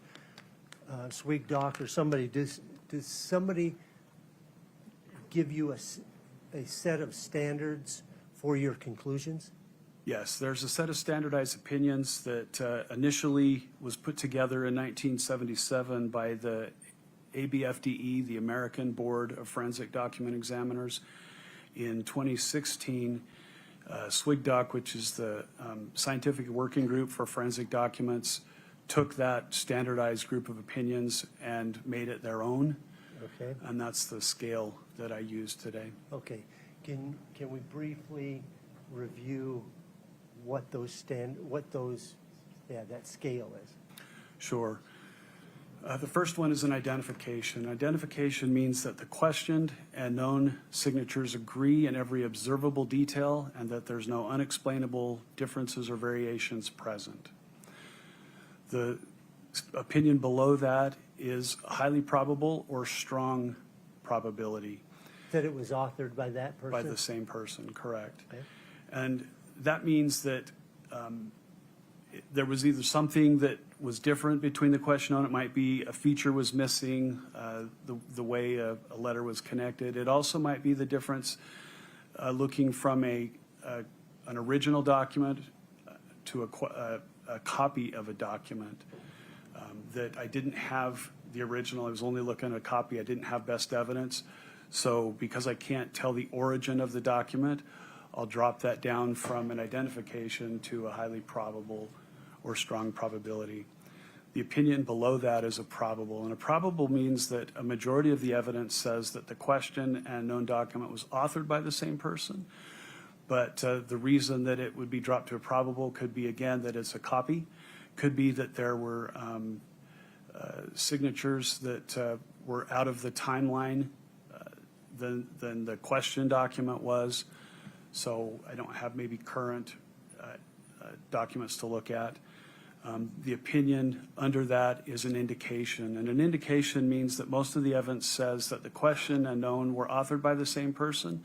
SWIGDoc, or somebody, does somebody give you a set of standards for your conclusions? Yes, there's a set of standardized opinions that initially was put together in 1977 by the ABFDE, the American Board of Forensic Document Examiners. In 2016, SWIGDoc, which is the Scientific Working Group for Forensic Documents, took that standardized group of opinions and made it their own. Okay. And that's the scale that I use today. Okay. Can we briefly review what that scale is? Sure. The first one is an identification. Identification means that the questioned and known signatures agree in every observable detail and that there's no unexplainable differences or variations present. The opinion below that is highly probable or strong probability. That it was authored by that person? By the same person, correct. Okay. And that means that there was either something that was different between the question on it, might be a feature was missing, the way a letter was connected. It also might be the difference looking from an original document to a copy of a document. That I didn't have the original, I was only looking at a copy, I didn't have best evidence. So because I can't tell the origin of the document, I'll drop that down from an identification to a highly probable or strong probability. The opinion below that is a probable, and a probable means that a majority of the evidence says that the question and known document was authored by the same person, but the reason that it would be dropped to a probable could be, again, that it's a copy, could be that there were signatures that were out of the timeline than the question document was, so I don't have maybe current documents to look at. The opinion under that is an indication, and an indication means that most of the evidence says that the question and known were authored by the same person,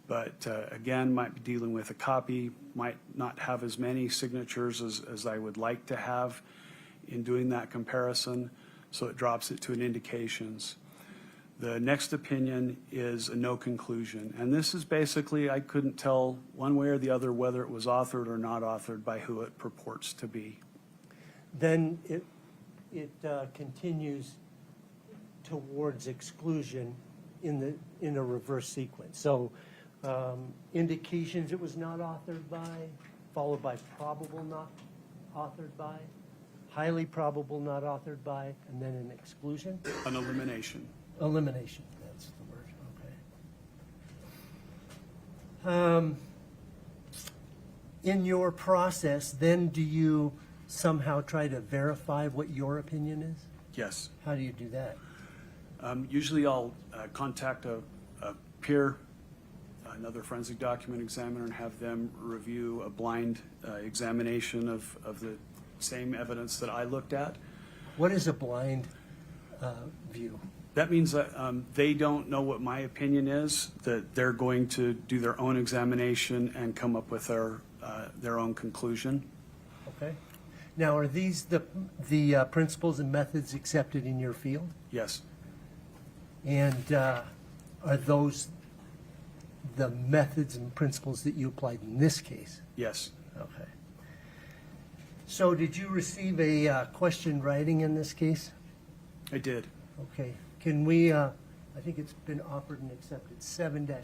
but again, might be dealing with a copy, might not have as many signatures as I would like to have in doing that comparison, so it drops it to an indications. The next opinion is a no conclusion, and this is basically, I couldn't tell one way or the other whether it was authored or not authored by who it purports to be. Then it continues towards exclusion in a reverse sequence. So indications it was not authored by, followed by probable not authored by, highly probable not authored by, and then an exclusion? An elimination. Elimination, that's the word, okay. In your process, then do you somehow try to verify what your opinion is? Yes. How do you do that? Usually I'll contact a peer, another forensic document examiner, and have them review a blind examination of the same evidence that I looked at. What is a blind view? That means that they don't know what my opinion is, that they're going to do their own examination and come up with their own conclusion. Okay. Now, are these the principles and methods accepted in your field? Yes. And are those the methods and principles that you applied in this case? Yes. Okay. So did you receive a question writing in this case? I did. Okay. Can we, I think it's been offered and accepted, 7-21.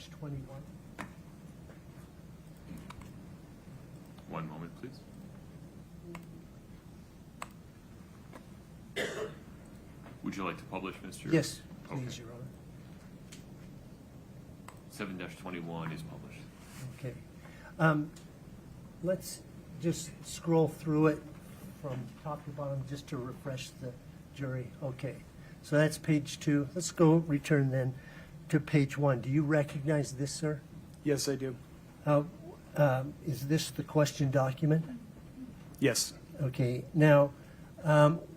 One moment, please. Would you like to publish, Mr.? Yes, Okay. please, Your Honor. 7-21 is published. Okay. Let's just scroll through it from top to bottom just to refresh the jury. Okay. So that's page 2. Let's go return then to page 1. Do you recognize this, sir? Yes, I do. Is this the question document? Yes. Okay. Now,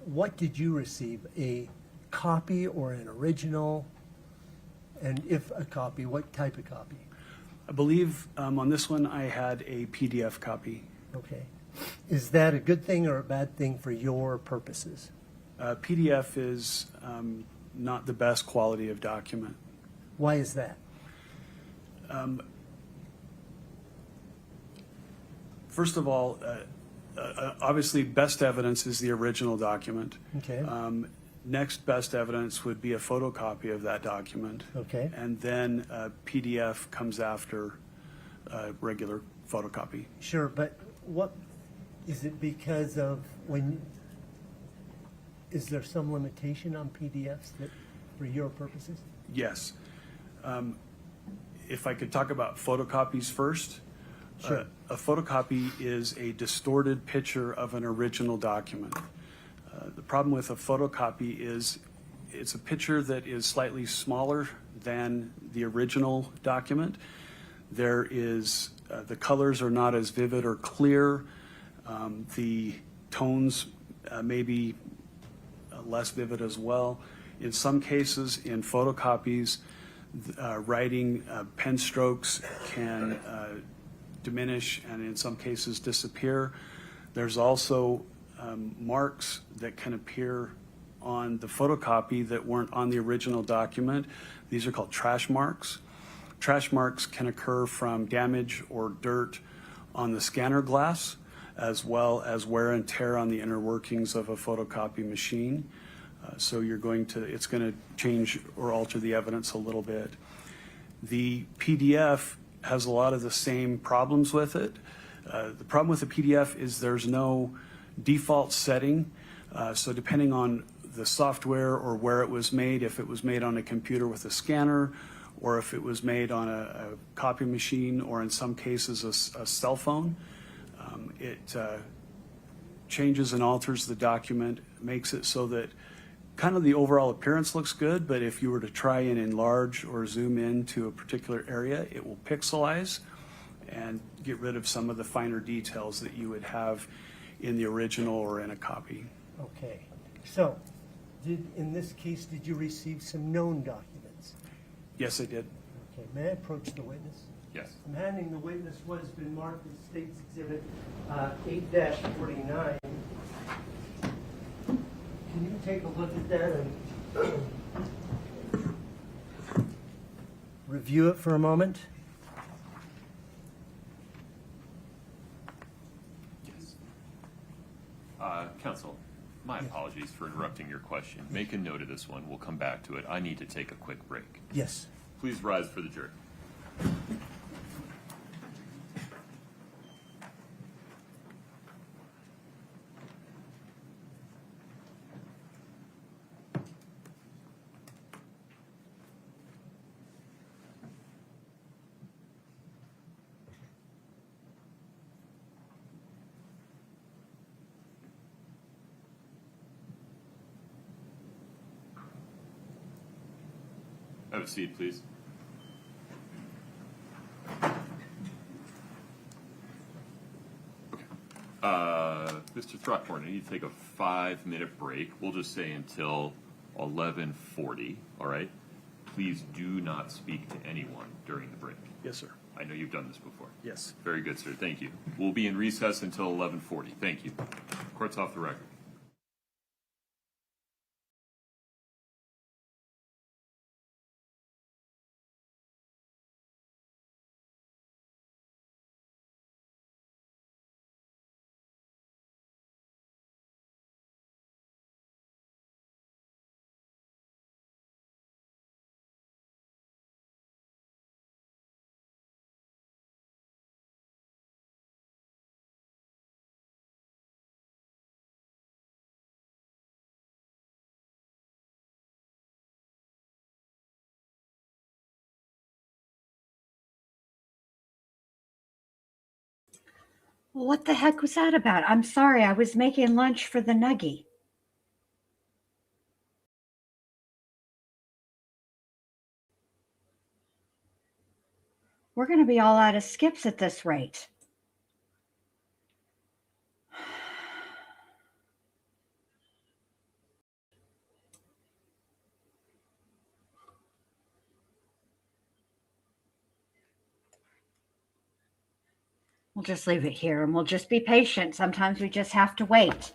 what did you receive? A copy or an original? And if a copy, what type of copy? I believe on this one I had a PDF copy. Okay. Is that a good thing or a bad thing for your purposes? PDF is not the best quality of document. Why is that? First of all, obviously best evidence is the original document. Okay. Next best evidence would be a photocopy of that document. Okay. And then PDF comes after regular photocopy. Sure, but what, is it because of is there some limitation on PDFs that, for your purposes? Yes. If I could talk about photocopies first. Sure. A photocopy is a distorted picture of an original document. The problem with a photocopy is it's a picture that is slightly smaller than the original document. There is, the colors are not as vivid or clear. The tones may be less vivid as well. In some cases, in photocopies, writing pen strokes can diminish and in some cases disappear. There's also marks that can appear on the photocopy that weren't on the original document. These are called trash marks. Trash marks can occur from damage or dirt on the scanner glass, as well as wear and tear on the inner workings of a photocopy machine. So it's going to change or alter the evidence a little bit. The PDF has a lot of the same problems with it. The problem with the PDF is there's no default setting. So depending on the software or where it was made, if it was made on a computer with a scanner, or if it was made on a copy machine, or in some cases a cell phone, it changes and alters the document, makes it so that kind of the overall appearance looks good, but if you were to try and enlarge or zoom in to a particular area, it will pixelize and get rid of some of the finer details that you would have in the original or in a copy. Okay. So, in this case, did you receive some known documents? Yes, I did. Okay. May I approach the witness? Yes. I'm handing the witness what has been marked as State's Exhibit 8-49. Can you take a look at that and review it for a moment? Yes. Counsel, my apologies for interrupting your question. Make a note of this one. We'll come back to it. I need to take a quick break. Yes. Please rise for the jury. Have a seat, please. Mr. Throckmorton, I need to take a 5-minute break. We'll just say until 11:40, all right? Please do not speak to anyone during the break. Yes, sir. I know you've done this before. Yes. Very good, sir. Thank you. We'll be in recess until 11:40. Thank you. Court's off the record. What the heck was that about? I'm sorry, I was making lunch for the nuggie. We're going to be all out of skips at this rate. We'll just leave it here and we'll just be patient. Sometimes we just have to wait.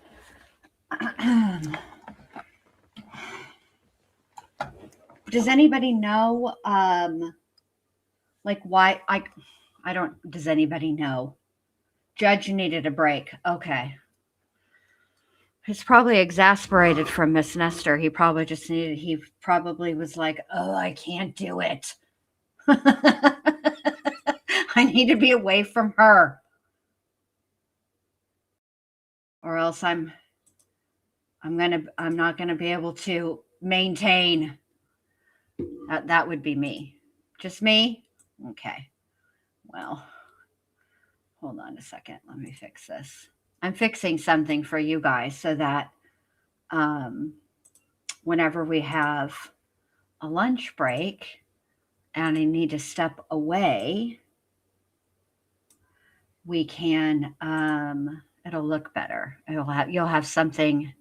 Does anybody know, like why I don't, does anybody know? Judge needed a break. Okay. He's probably exasperated from Miss Nestor. He probably was like, oh, I can't do it. I need to be away from her. Or else I'm not gonna be able to maintain. That would be me. Just me? Okay. Well, hold on a second. Let me fix this. I'm fixing something for you guys so that whenever we have a lunch break and I need to step away, we can it'll look better. You'll have something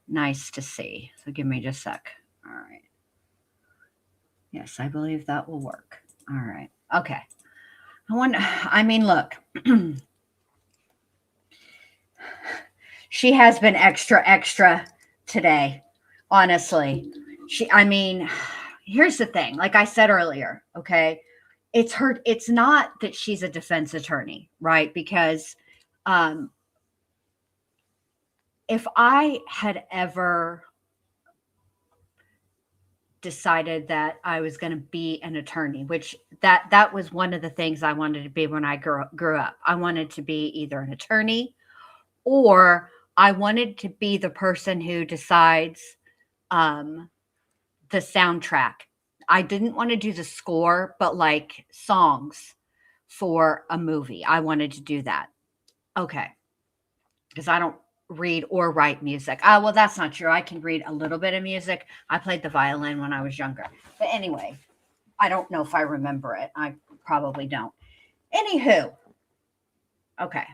nice to see. So give me just a sec. All right. Yes, I believe that will work. All right. Okay. Look. She has been extra today. Honestly. Here's the thing. Like I said earlier, okay? It's not that she's a defense attorney, right? Because if I had ever decided that I was going to be an attorney, which that was one of the things I wanted to be when I grew up. I wanted to be either an attorney or I wanted to be the person who decides the soundtrack. I didn't want to do the score, but like songs for a movie. I wanted to do that. Okay. Because I don't read or write music. Well, that's not true. I can read a little bit of music. I played the violin when I was younger. But anyway, I don't know if I remember it. I probably don't. Anywho, okay.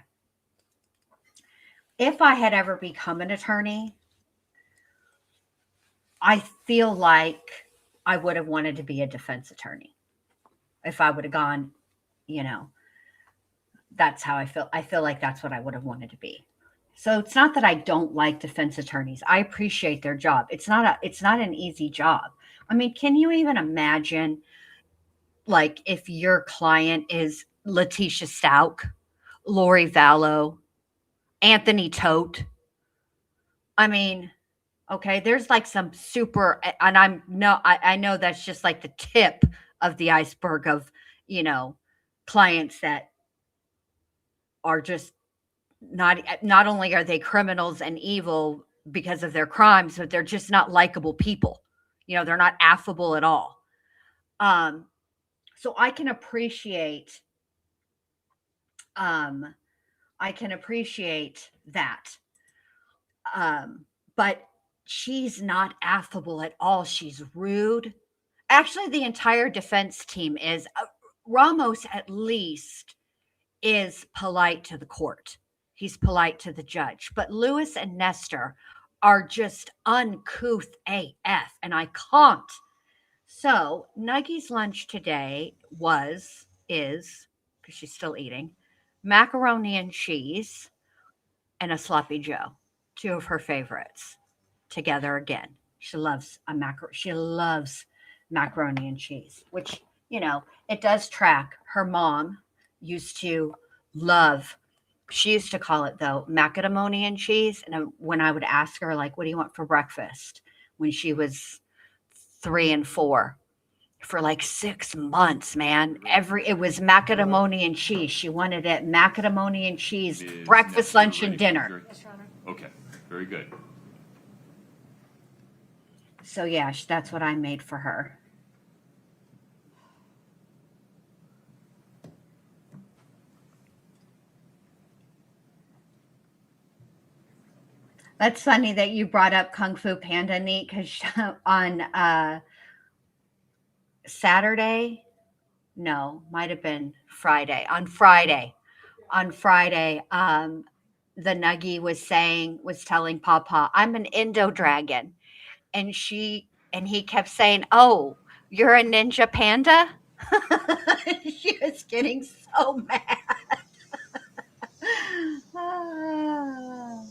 If I had ever become an attorney, I feel like I would have wanted to be a defense attorney. If I would have gone, that's how I feel. I feel like that's what I would have wanted to be. So it's not that I don't like defense attorneys. I appreciate their job. It's not an easy job. Can you even imagine like if your client is Letitia Stout, Lori Vallow, Anthony Tote? Okay, there's like some super, and I know that's just like the tip of the iceberg of, clients that are just not only are they criminals and evil because of their crimes, but they're just not likable people. They're not affable at all. So I can appreciate that. But she's not affable at all. She's rude. Actually, the entire defense team is. Ramos at least is polite to the court. He's polite to the judge. But Lewis and Nestor are just uncouth AF, and I can't. So Nuggie's lunch today is, because she's still eating, macaroni and cheese and a sloppy Joe, two of her favorites, together again. She loves macaroni and cheese, which, it does track. Her mom used to love, she used to call it though, macadamoni and cheese. And when I would ask her, like, what do you want for breakfast? When she was 3 and 4, for like 6 months, man. It was macadamoni and cheese. She wanted it macadamoni and cheese, breakfast, lunch, and dinner. Okay, very good. So yeah, that's what I made for her. That's funny that you brought up Kung Fu Panda, Neat, because on Saturday, no, might have been Friday. On Friday, the Nuggie was telling Papa, "I'm an Indo dragon," and he kept saying, "Oh, you're a ninja panda." She was getting so mad. Ah.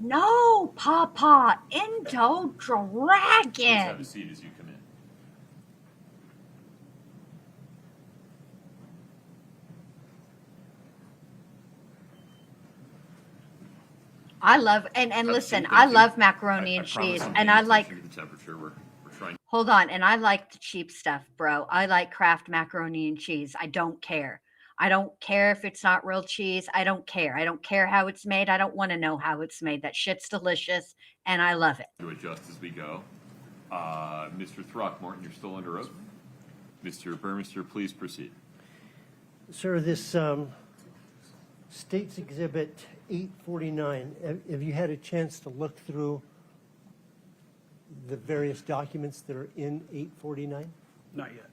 No, Papa, Indo Please have a dragon. seat as you come in. I love and Have a listen, seat, I thank you. love macaroni I and promise cheese, I'm and paying I like. attention to the temperature. We're trying. Hold on, and I like the cheap stuff, bro. I like Kraft macaroni and cheese. I don't care. I don't care if it's not real cheese. I don't care. I don't care how it's made. I don't want to know how it's made. That shit's delicious, and I love it. To adjust as we go. Mr. Throckmorton, you're still under oath. Mr. Burmester, please proceed. Sir, this State's Exhibit 849, have you had a chance to look through the various documents that are in 849? Not yet.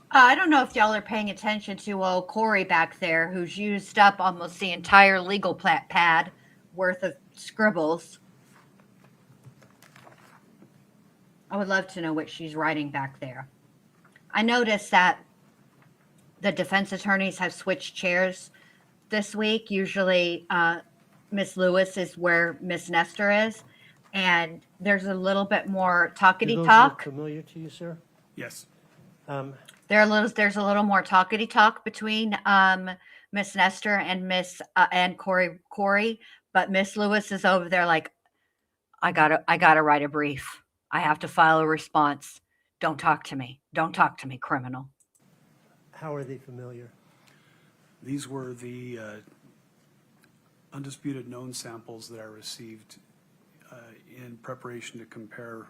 I don't know if y'all are paying attention to old Kouri back there, who's used up almost the entire legal pad worth of scribbles. I would love to know what she's writing back there. I noticed that the defense attorneys have switched chairs this week. Usually, Miss Lewis is where Miss Nestor is, and there's a little bit more Do talkity those talk. look familiar to you, sir? Yes. There's a little more talkity talk between Miss Nestor and Miss and Kouri, but Miss Lewis is over there like, I gotta write a brief. I have to file a response. Don't talk to me. Don't talk to me, criminal. How are they familiar? These were the undisputed known samples that I received in preparation to compare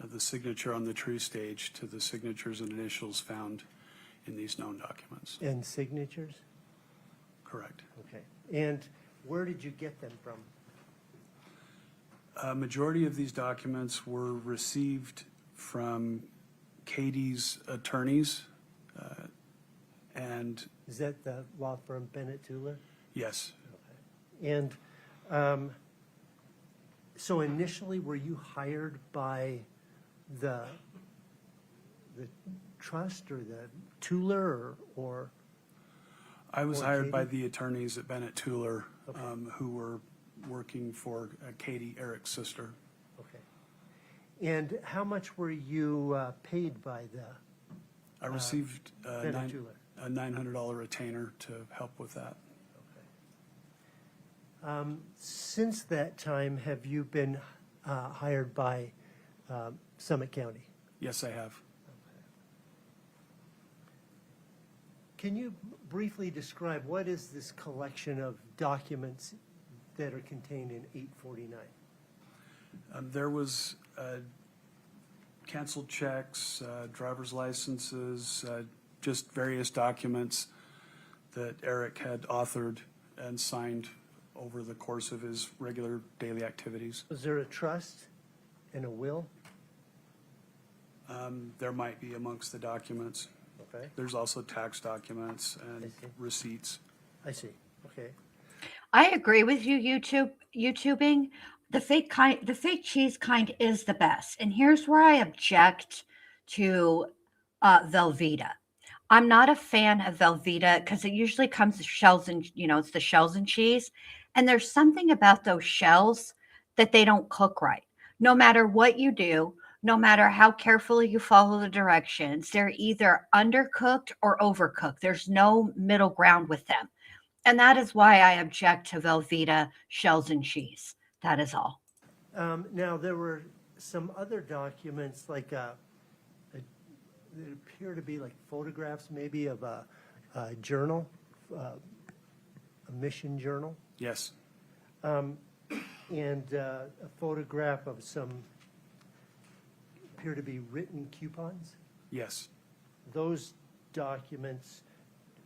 the signature on the true stage to the signatures and initials found in these known documents. And signatures? Correct. Okay. And where did you get them from? A majority of these documents were received from Katie's attorneys, and Is that the law firm Bennett Tuller? yes, And so initially, were you hired by the trust or the Tuller or I was Or hired by Katie? the attorneys at Bennett Tuller, Okay. who were working for Katie, Eric's sister. okay. And how much were you paid by the I received Bennett Tuller? a $900 retainer to help with that. Since that time, have you been hired by Summit County? Yes, I have. Can you briefly describe what is this collection of documents that are contained in 849? There was canceled checks, driver's licenses, just various documents that Eric had authored and signed over the course of his regular daily activities. Was there a trust and a will? There might be amongst the documents. Okay, There's also tax documents and I see. receipts. I see. Okay. I agree with you, YouTubing. The fake cheese kind is the best. And here's where I object to Velveeta. I'm not a fan of Velveeta because it usually comes with shells and, it's the shells and cheese. And there's something about those shells that they don't cook right. No matter what you do, no matter how carefully you follow the directions, they're either undercooked or overcooked. There's no middle ground with them. And that is why I object to Velveeta shells and cheese. That is all. Now, there were some other documents, like that appear to be like photographs maybe of a journal, a mission journal, Yes, and a photograph of some appear to be written coupons. yes. Those documents,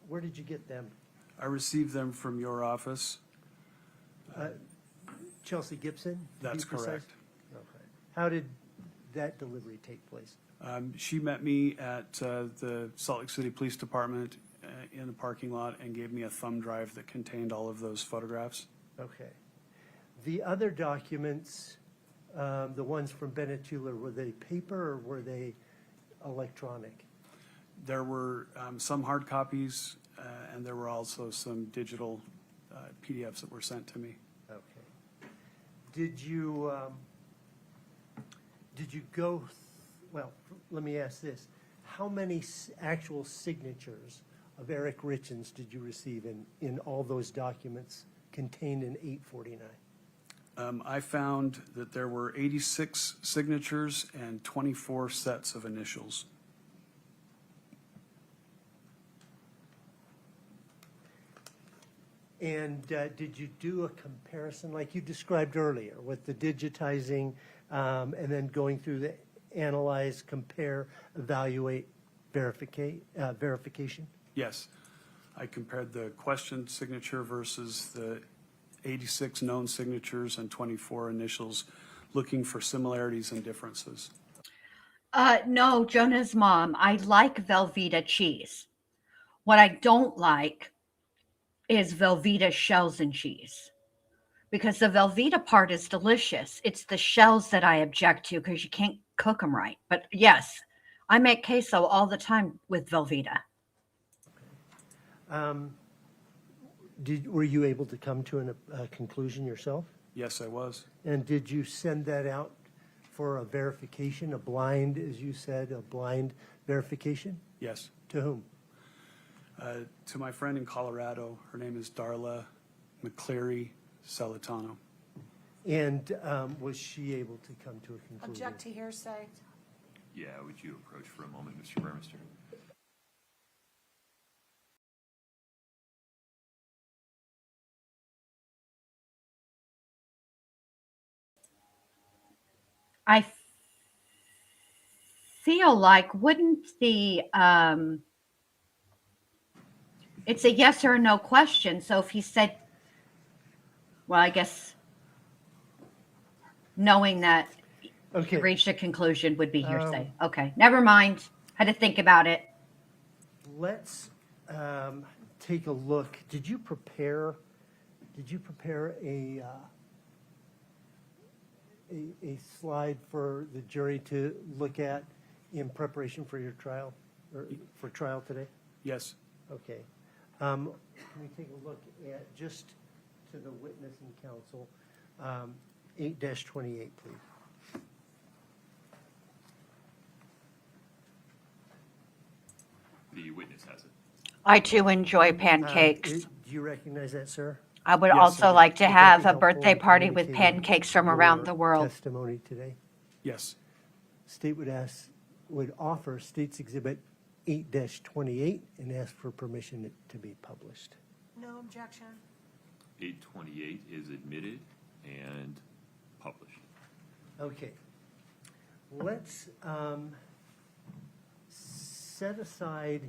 where did you get them? I received them from your office. Chelsea Gibson? to be That's precise? correct. Okay. How did that delivery take place? She met me at the Salt Lake City Police Department in the parking lot and gave me a thumb drive that contained all of those photographs. Okay. The other documents, the ones from Bennett Tueller, were they paper or were they electronic? There were some hard copies, and there were also some digital PDFs that were sent to me. Okay. Did you go, well, let me ask this. How many actual signatures of Eric Richins did you receive in all those documents contained in 849? I found that there were 86 signatures and 24 sets of initials. And did you do a comparison like you described earlier with the digitizing and then going through the analyze, compare, evaluate, verification? Yes, I compared the question signature versus the 86 known signatures and 24 initials, looking for similarities and differences. No, Jonah's mom, I like Velveeta cheese. What I don't like is Velveeta shells and cheese, because the Velveeta part is delicious. It's the shells that I object to because you can't cook them right. But yes, I make queso all the time with Velveeta. Were you able to come to a conclusion yourself? Yes, I was. And did you send that out for a verification, a blind, as you said, a blind verification? Yes. To whom? To my friend in Colorado. Her name is Darla McCleary Celentano. And was she able to come to a conclusion? Object to hearsay. Yeah, would you approach for a moment, Mr. Burmester? I feel like wouldn't the it's a yes or no question. So if he said, well, I guess knowing that Okay. he reached a conclusion would be hearsay. Okay, never mind. Had to think about it. Let's take a look. Did you prepare a slide for the jury to look at in preparation for your trial, or for trial today? Yes. Okay. Can we take a look at, just to the witness and counsel, 8-28, please? The witness has it. I too enjoy pancakes. Do you recognize that, sir? I would Yes, also I do. like to Would that have be a helpful birthday in party with communicating pancakes from around your the world. Testimony today. Yes. State would offer State's Exhibit 8-28 and ask for permission to be published. No objection. 828 is admitted and published. Okay. Let's set aside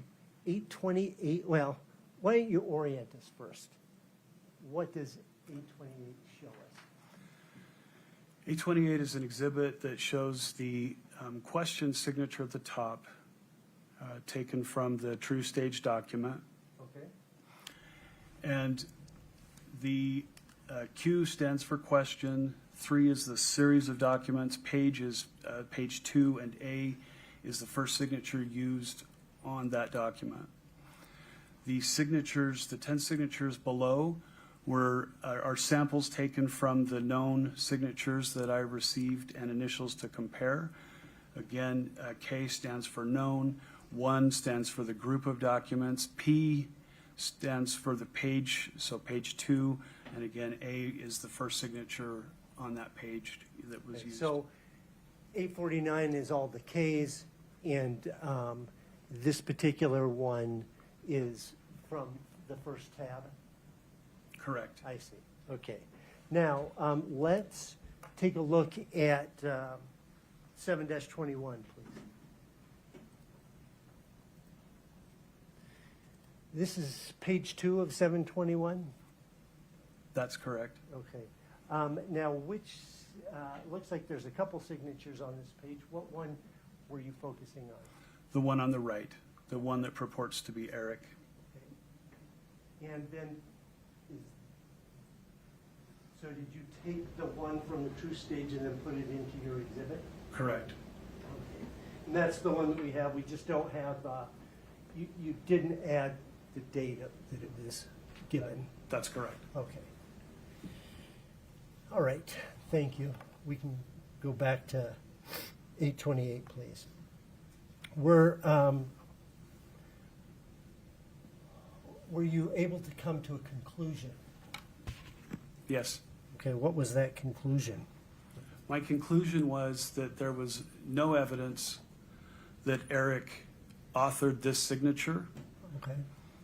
828. Well, why don't you orient us first? What does 828 show us? 828 is an exhibit that shows the question signature at the top, taken from the true stage document. Okay. And the Q stands for question, 3 is the series of documents, page is page 2, and A is the first signature used on that document. The signatures, the 10 signatures below are samples taken from the known signatures that I received and initials to compare. Again, K stands for known, 1 stands for the group of documents, P stands for the page, so page 2, and again, A is the first signature on that page that was used. So 849 is all the Ks, and this particular one is from the first tab? Correct. I see. Okay. Now, let's take a look at 7-21, please. This is page 2 of 721? That's correct. Okay. Now, which, looks like there's a couple signatures on this page. What one were you focusing on? The one on the right, the one that purports to be Eric. Okay. And then, so did you take the one from the true stage and then put it into your exhibit? Correct. Okay. And that's the one that we have. We just don't have, you didn't add the date that it was given. That's correct. Okay. All right, thank you. We can go back to 828, please. Were you able to come to a conclusion? Yes. Okay, what was that conclusion? My conclusion was that there was no evidence that Eric authored this signature, Okay,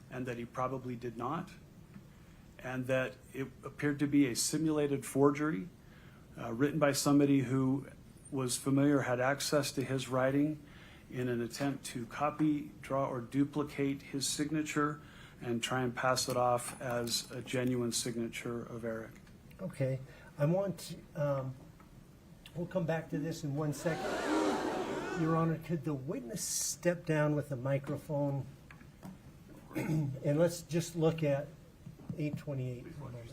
and that he probably did not, and that it appeared to be a simulated forgery written by somebody who was familiar, had access to his writing in an attempt to copy, draw, or duplicate his signature and try and pass it off as a genuine signature of Eric. okay. I want, we'll come back to this in 1 second. Your Honor, could the witness step down with the microphone? And let's just look at 828 for a moment.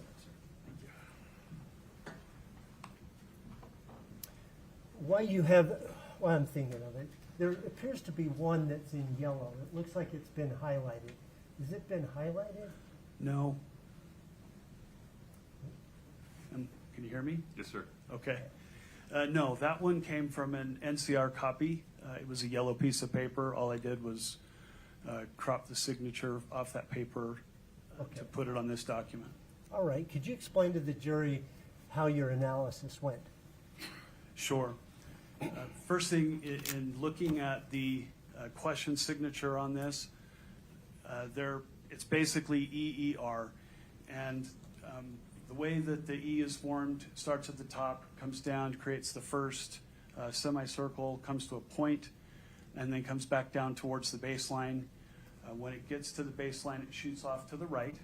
While you have, while I'm thinking of it, there appears to be one that's in yellow. It looks like it's been highlighted. Has it been highlighted? No. Can you hear me? Yes, sir. Okay. No, that one came from an NCR copy. It was a yellow piece of paper. All I did was crop the signature off that paper to put it on this document. All right. Could you explain to the jury how your analysis went? Sure. First thing, in looking at the question signature on this, it's basically EER, and the way that the E is formed starts at the top, comes down, creates the first semicircle, comes to a point, and then comes back down towards the baseline. When it gets to the baseline, it shoots off to the right.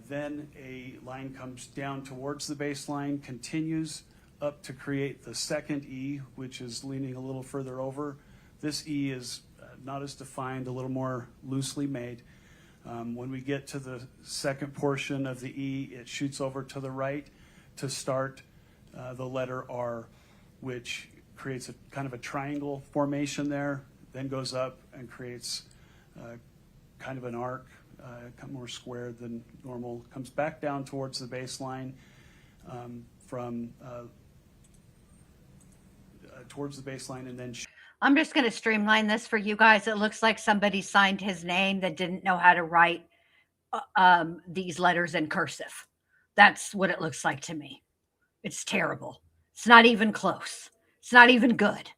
Then a line comes down towards the baseline, continues up to create the second E, which is leaning a little further over. This E is not as defined, a little more loosely made. When we get to the second portion of the E, it shoots over to the right to start the letter R, which creates a kind of a triangle formation there, then goes up and creates kind of an arc, more square than normal, comes back down towards the baseline from towards the baseline, and then I'm just going to streamline this for you guys. It looks like somebody signed his name that didn't know how to write these letters in cursive. That's what it looks like to me. It's terrible. It's not even close. It's not even good.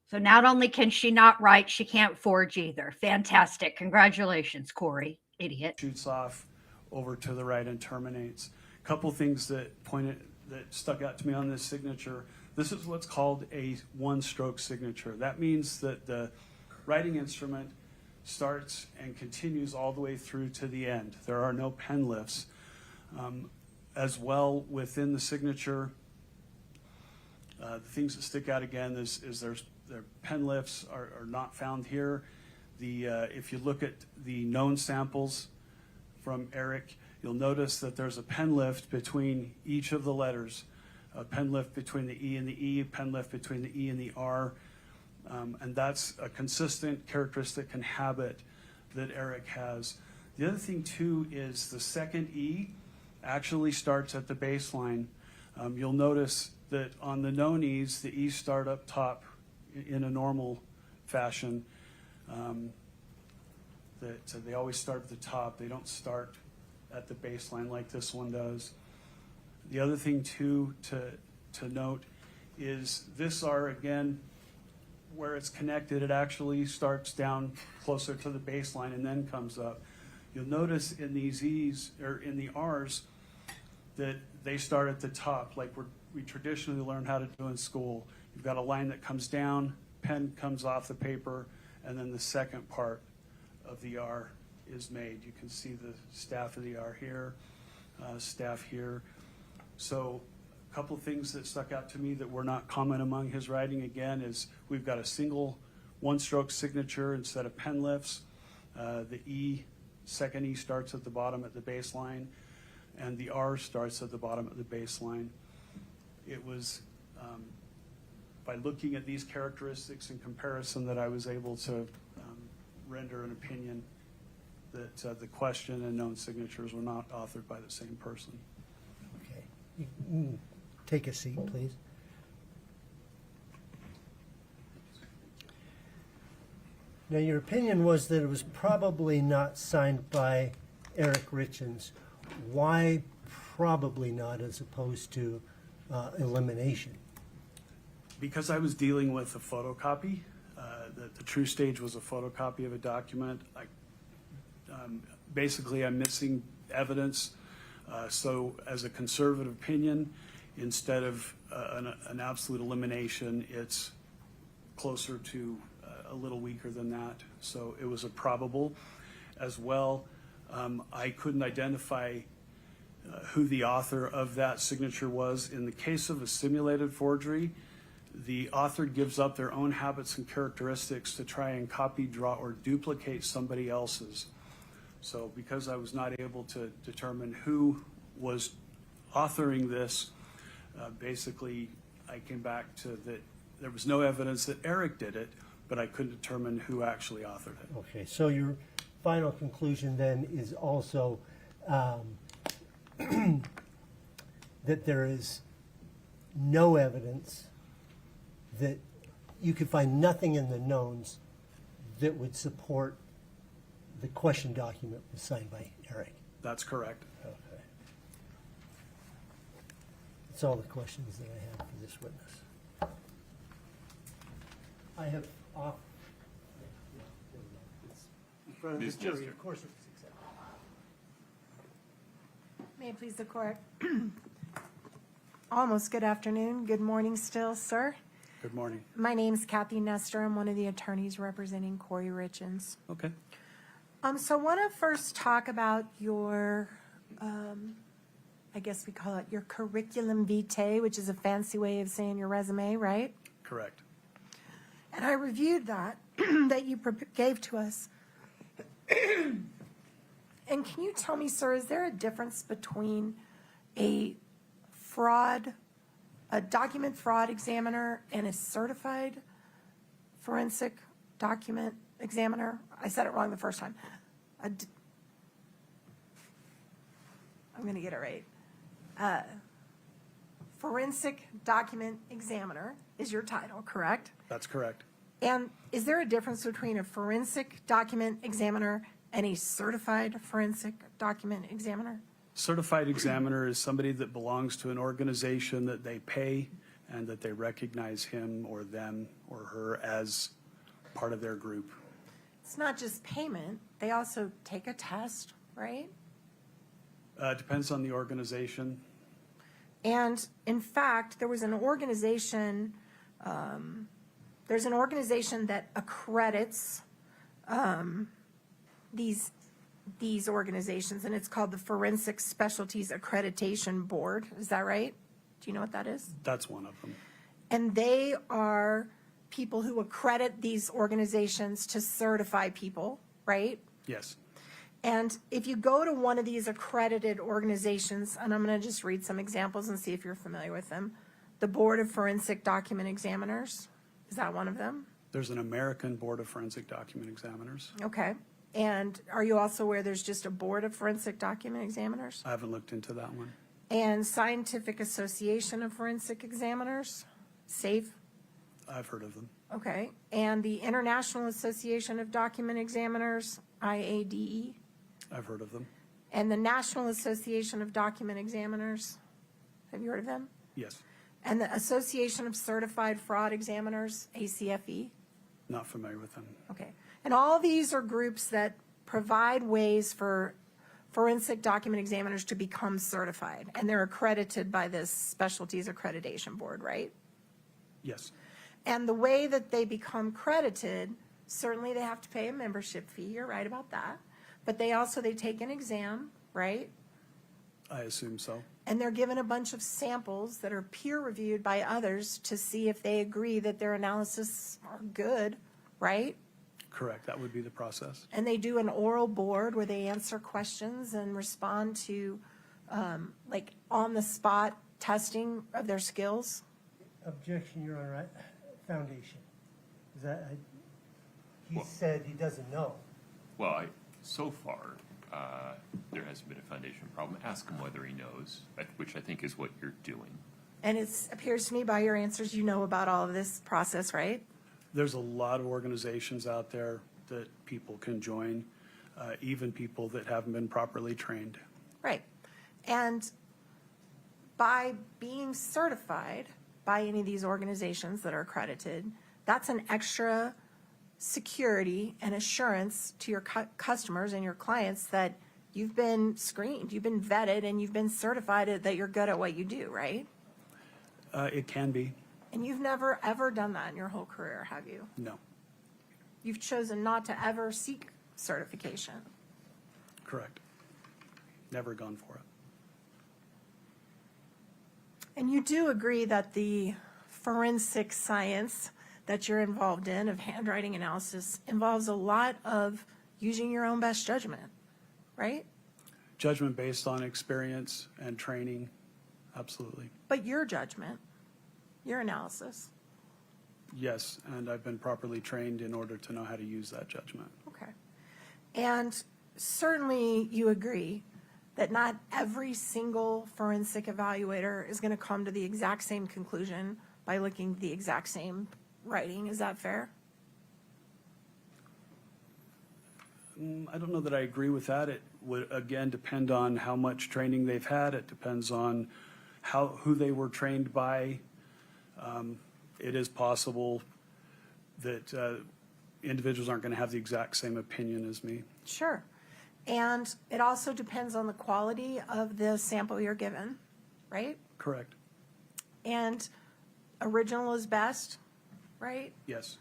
So not only can she not write, she can't forge either. Fantastic. Congratulations, Kouri. Idiot. shoots off over to the right and terminates. A couple things that stuck out to me on this signature. This is what's called a one-stroke signature. That means that the writing instrument starts and continues all the way through to the end. There are no pen lifts. As well, within the signature, the things that stick out again is their pen lifts are not found here. If you look at the known samples from Eric, you'll notice that there's a pen lift between each of the letters. A pen lift between the E and the E, a pen lift between the E and the R, and that's a consistent characteristic and habit that Eric has. The other thing too is the second E actually starts at the baseline. You'll notice that on the known E's, the E's start up top in a normal fashion. They always start at the top. They don't start at the baseline like this one does. The other thing too to note is this R, again, where it's connected, it actually starts down closer to the baseline and then comes up. You'll notice in these E's, or in the R's, that they start at the top, like we traditionally learn how to do in school. You've got a line that comes down, pen comes off the paper, and then the second part of the R is made. You can see the staff of the R here, staff here. So a couple of things that stuck out to me that were not common among his writing, again, is we've got a single one-stroke signature instead of pen lifts. The E, second E starts at the bottom at the baseline, and the R starts at the bottom of the baseline. It was by looking at these characteristics in comparison that I was able to render an opinion that the question and known signatures were not authored by the same person. Okay. You can take a seat, please. Now, your opinion was that it was probably not signed by Eric Richins. Why probably not, as opposed to elimination? Because I was dealing with a photocopy, the true stage was a photocopy of a document. Basically, I'm missing evidence. So as a conservative opinion, instead of an absolute elimination, it's closer to a little weaker than that. So it was a probable as well. I couldn't identify who the author of that signature was. In the case of a simulated forgery, the author gives up their own habits and characteristics to try and copy, draw, or duplicate somebody else's. So because I was not able to determine who was authoring this, basically I came back to that there was no evidence that Eric did it, but I couldn't determine who actually authored it. Okay, so your final conclusion then is also that there is no evidence, that you could find nothing in the knowns that would support the question document was signed by Eric. That's correct. Okay. That's all the questions that I have for this witness. I have off. It's in front of the Ms. jury, Jester. of course it's accepted. May it please the court. Almost good afternoon, good morning still, sir. Good morning. My name's Kathy Nestor. I'm one of the attorneys representing Kouri Richins. Okay. So I want to first talk about your, I guess we call it your curriculum vitae, which is a fancy way of saying your resume, right? Correct. And I reviewed that, that you gave to us. And can you tell me, sir, is there a difference between a document fraud examiner and a certified forensic document examiner? I said it wrong the first time. I'm going to get it right. Forensic document examiner is your title, correct? That's correct. And is there a difference between a forensic document examiner and a certified forensic document examiner? Certified examiner is somebody that belongs to an organization that they pay and that they recognize him or them or her as part of their group. It's not just payment, they also take a test, right? Depends on the organization. And in fact, there was an organization, there's an organization that accredits these organizations, and it's called the Forensic Specialties Accreditation Board. Is that right? Do you know what that is? That's one of them. And they are people who accredit these organizations to certify people, right? Yes. And if you go to one of these accredited organizations, and I'm going to just read some examples and see if you're familiar with them. The Board of Forensic Document Examiners, is that one of them? There's an American Board of Forensic Document Examiners. Okay. And are you also aware there's just a Board of Forensic Document Examiners? I haven't looked into that one. And Scientific Association of Forensic Examiners, SAFE? I've heard of them. Okay. And the International Association of Document Examiners, IADE? I've heard of them. And the National Association of Document Examiners? Have you heard of them? Yes, And the Association of Certified Fraud Examiners, ACFE? not familiar with them. Okay. And all these are groups that provide ways for forensic document examiners to become certified. And they're accredited by this Specialties Accreditation Board, right? Yes, And the way that they become credited, certainly they have to pay a membership fee. You're right about that. But they take an exam, right? I assume so. And they're given a bunch of samples that are peer reviewed by others to see if they agree that their analysis are good, right? Correct, that would be the process. And they do an oral board where they answer questions and respond to, like, on-the-spot testing of their skills. Objection, Your Honor, foundation. Is that, he Well- said he doesn't know. Well, so far, there hasn't been a foundation problem. Ask him whether he knows, which I think is what you're doing. And it appears to me by your answers, you know about all of this process, right? There's a lot of organizations out there that people can join, even people that haven't been properly trained. Right. And by being certified by any of these organizations that are accredited, that's an extra security and assurance to your customers and your clients that you've been screened, you've been vetted, and you've been certified that you're good at what you do, right? It can be, And you've never, ever done that in your whole career, have you? no, You've chosen not to ever seek certification. correct. Never gone for it. And you do agree that the forensic science that you're involved in of handwriting analysis involves a lot of using your own best judgment, right? Judgment based on experience and training, absolutely. But your judgment, your analysis. Yes, and I've been properly trained in order to know how to use that judgment. Okay. And certainly you agree that not every single forensic evaluator is going to come to the exact same conclusion by looking at the exact same writing. Is that fair? I don't know that I agree with that. It would, again, depend on how much training they've had. It depends on who they were trained by. It is possible that individuals aren't going to have the exact same opinion as me. Sure. And it also depends on the quality of the sample you're given, right? Correct. And original is best, right? Yes.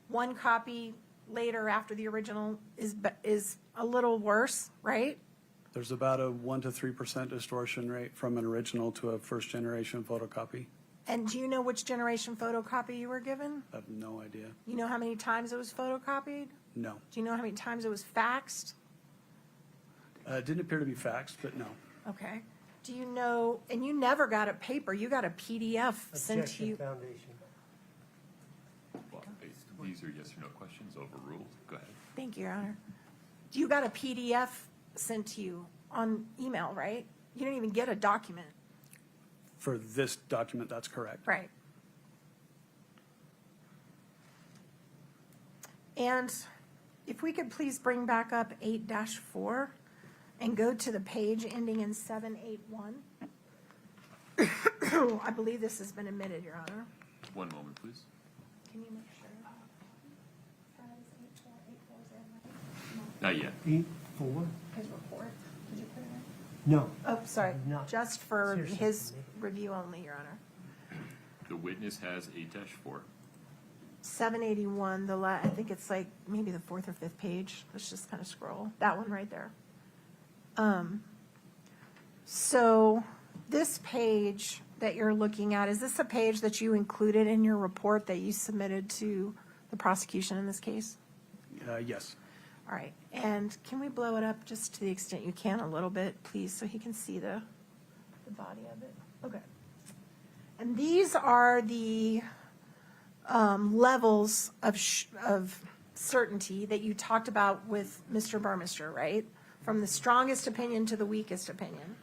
One copy later after the original is a little worse, right? There's about a 1 to 3% distortion rate from an original to a first generation photocopy. And do you know which generation photocopy you were given? I have no idea. You know how many times it was photocopied? No. Do you know how many times it was faxed? It didn't appear to be faxed, but no. Okay. Do you know, and you never got a paper, you got a PDF sent to Objection, you. foundation. Well, these are yes or no questions, overruled. Go ahead. Thank you, Your Honor. You got a PDF sent to you on email, right? You didn't even get a document. For this document, that's correct. Right. And if we could please bring back up 8-4 and go to the page ending in 781. I believe this has been admitted, Your Honor. One moment, please. Can you make sure? Not yet. 8-4? His report, did you put it in? No. Oh, sorry, Not- just for Seriously. his review only, Your Honor. The witness has 8-4. 781, I think it's like maybe the fourth or fifth page. Let's just kind of scroll. That one right there. So this page that you're looking at, is this a page that you included in your report that you submitted to the prosecution in this case? Yes. All right, and can we blow it up just to the extent you can a little bit, please, so he can see the body of it? Okay. And these are the levels of certainty that you talked about with Mr. Burmister, right? From the strongest opinion to the weakest opinion.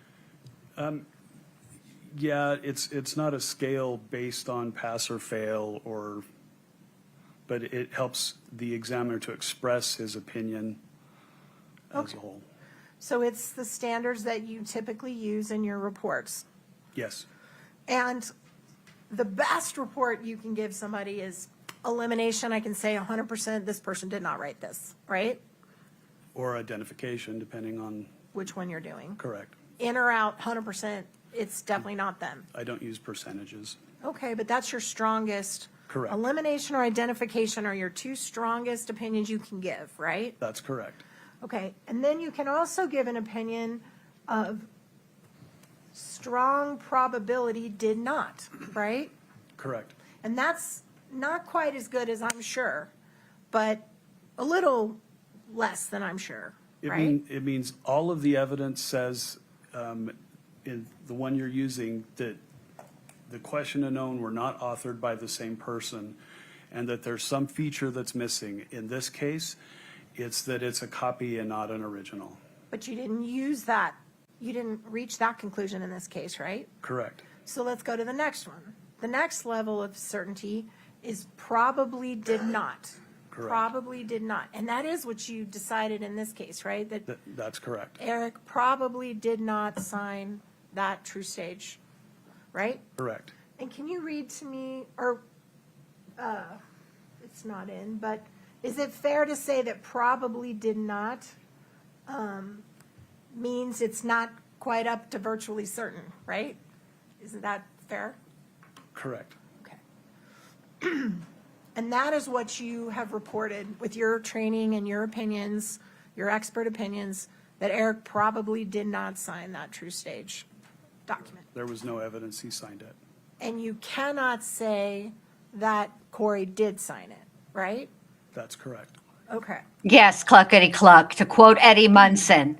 Yeah, it's not a scale based on pass or fail, but it helps the examiner to express his opinion as Okay. a whole. So it's the standards that you typically use in your reports. Yes. And the best report you can give somebody is elimination. I can say 100% this person did not write this, right? Or identification, depending on, Which one you're doing. correct. In or out, 100%, it's definitely not them. I don't use percentages. Okay, but that's your strongest. Correct. Elimination or identification are your two strongest opinions you can give, right? That's correct. Okay, and then you can also give an opinion of strong probability did not, right? Correct. And that's not quite as good as I'm sure, but a little less than I'm sure, right? It means all of the evidence says, in the one you're using, that the question unknown were not authored by the same person, and that there's some feature that's missing. In this case, it's that it's a copy and not an original. But you didn't use that, you didn't reach that conclusion in this case, right? Correct. So let's go to the next one. The next level of certainty is probably did not. Correct. Probably did not. And that is what you decided in this case, right? That That's correct. Eric probably did not sign that true stage, right? Correct. And can you read to me, or it's not in, but is it fair to say that probably did not means it's not quite up to virtually certain, right? Isn't that fair? Correct. Okay. And that is what you have reported with your training and your opinions, your expert opinions, that Eric probably did not sign that true stage document. There was no evidence he signed it. And you cannot say that Kouri did sign it, right? That's correct. Okay. Yes, cluckety cluck, to quote Eddie Munson.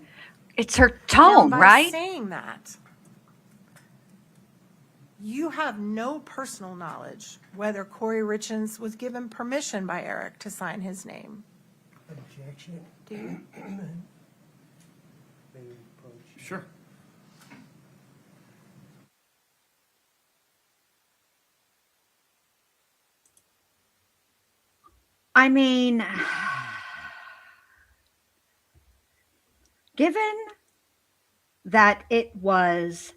It's her tone, Now, by right? saying that, you have no personal knowledge whether Kouri Richins was given permission by Eric to sign his name. Objection. Do you? May we approach? Sure. I mean, given that it was,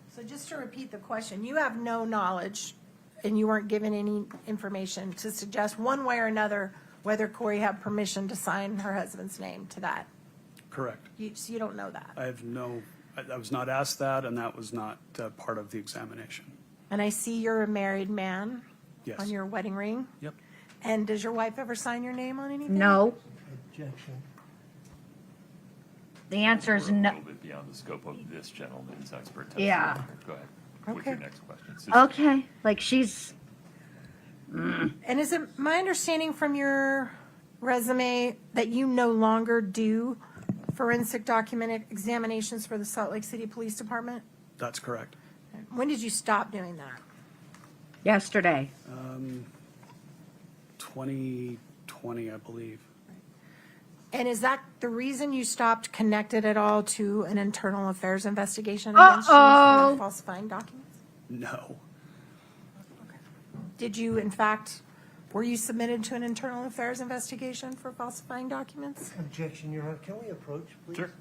So just to repeat the question, you have no knowledge and you weren't given any information to suggest one way or another whether Kouri had permission to sign her husband's name to that. Correct. So you don't know that. I was not asked that, and that was not part of the examination. And I see you're a married man Yes. on your wedding ring. Yep. And does your wife ever sign your name on anything? no. Objection. The answer is We're a no. little bit beyond the scope of this gentleman's expert testimony. Yeah. Go ahead with your Okay. next question. Susan. Okay, like she's, And is it my understanding from your resume that you no longer do forensic document examinations for the Salt Lake City Police Department? That's correct. When did you stop doing that? yesterday. 2020, I believe. And is that the reason you stopped connected at all to an internal affairs investigation against you Uh-oh. for falsifying documents? No. Did you, in fact, were you submitted to an internal affairs investigation for falsifying documents? Objection, Your Honor. Can we approach, please? Sure.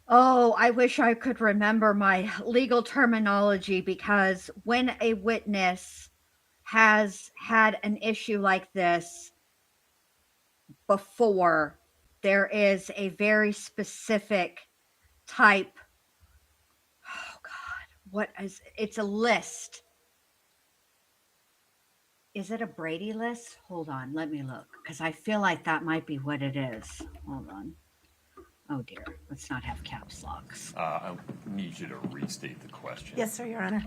Oh, I wish I could remember my legal terminology, because when a witness has had an issue like this before, there is a very specific type. Oh God, it's a list. Is it a Brady list? Hold on, let me look, because I feel like that might be what it is. Hold on. Oh dear, let's not have caps locks. I need you to restate the question. Yes, sir, Your Honor.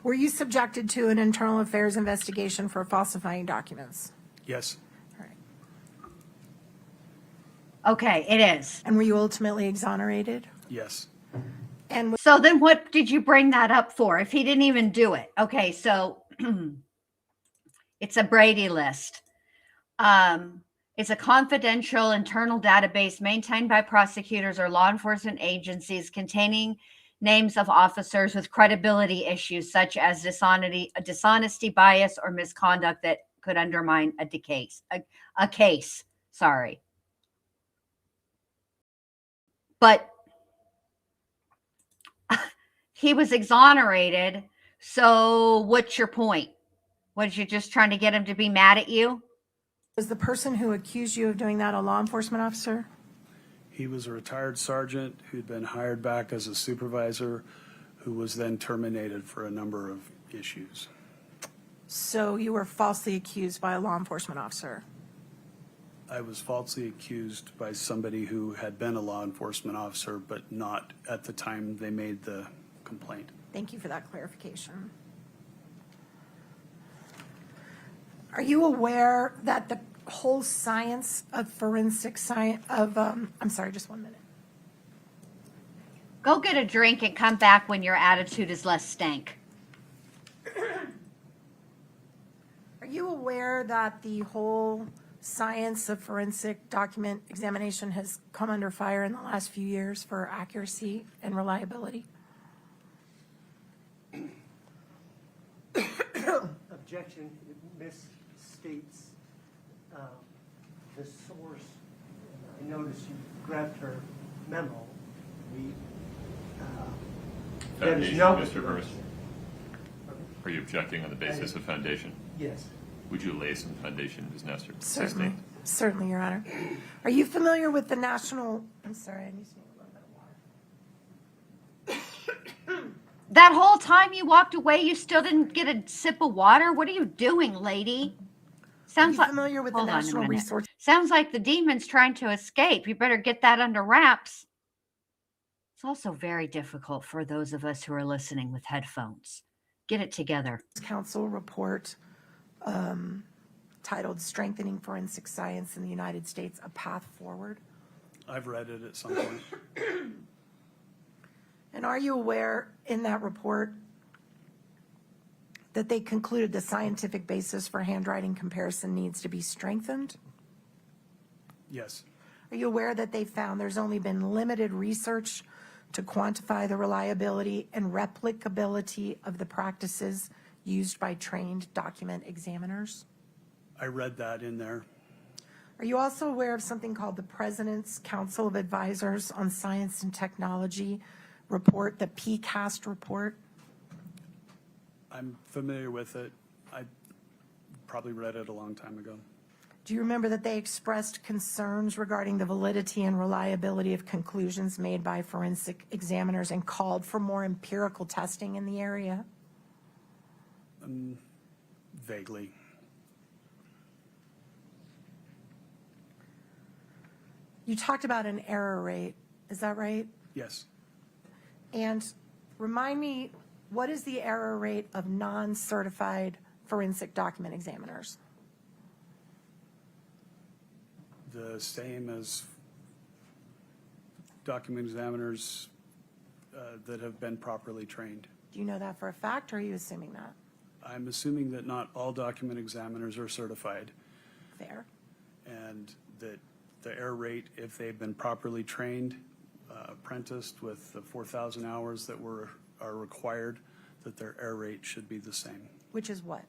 Were you subjected to an internal affairs investigation for falsifying documents? Yes. All right. Okay, it is. And were you ultimately exonerated? Yes. And So then what did you bring that up for if he didn't even do it? Okay, so it's a Brady list. It's a confidential internal database maintained by prosecutors or law enforcement agencies containing names of officers with credibility issues such as dishonesty, bias, or misconduct that could undermine a case. Sorry. but he was exonerated. So what's your point? Was you just trying to get him to be mad at you? Was the person who accused you of doing that a law enforcement officer? He was a retired sergeant who'd been hired back as a supervisor, who was then terminated for a number of issues. So you were falsely accused by a law enforcement officer? I was falsely accused by somebody who had been a law enforcement officer, but not at the time they made the complaint. Thank you for that clarification. Are you aware that the whole science of forensic science I'm sorry, just 1 minute. Go get a drink and come back when your attitude is less stank. Are you aware that the whole science of forensic document examination has come under fire in the last few years for accuracy and reliability? Objection, it misstates the source. I noticed you grabbed her memo. There is Foundation, no- Mr. Burris. Are you objecting on the basis of foundation? Yes. Would you lay some foundation as necessary? Certainly, certainly, Your Honor. Are you familiar with the national, I'm sorry, I need to make a little bit of water. That whole time you walked away, you still didn't get a sip of water? What are you doing, lady? Sounds Are you like familiar with the hold on a National minute. Resource? Sounds like the demon's trying to escape. You better get that under wraps. It's also very difficult for those of us who are listening with headphones. Get it together. Council report titled Strengthening Forensic Science in the United States, A Path Forward. I've read it at some point. And are you aware in that report that they concluded the scientific basis for handwriting comparison needs to be strengthened? Yes. Are you aware that they found there's only been limited research to quantify the reliability and replicability of the practices used by trained document examiners? I read that in there. Are you also aware of something called the President's Council of Advisors on Science and Technology report, the PCAST report? I'm familiar with it. I probably read it a long time ago. Do you remember that they expressed concerns regarding the validity and reliability of conclusions made by forensic examiners and called for more empirical testing in the area? Vaguely. You talked about an error rate, is that right? Yes. And remind me, what is the error rate of non-certified forensic document examiners? The same as document examiners that have been properly trained. Do you know that for a fact, or are you assuming that? I'm assuming that not all document examiners are certified, Fair. and that the error rate, if they've been properly trained, apprenticed with the 4,000 hours that are required, that their error rate should be the same, Which is what?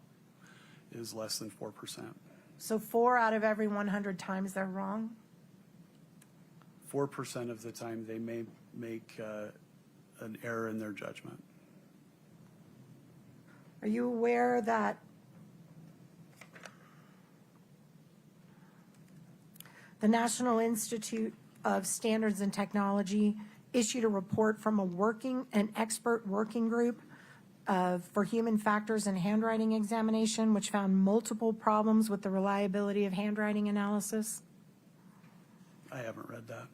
is less than 4%. So 4 out of every 100 times they're wrong? 4% of the time they may make an error in their judgment. Are you aware that the National Institute of Standards and Technology issued a report from an expert working group for human factors and handwriting examination, which found multiple problems with the reliability of handwriting analysis? I haven't read that.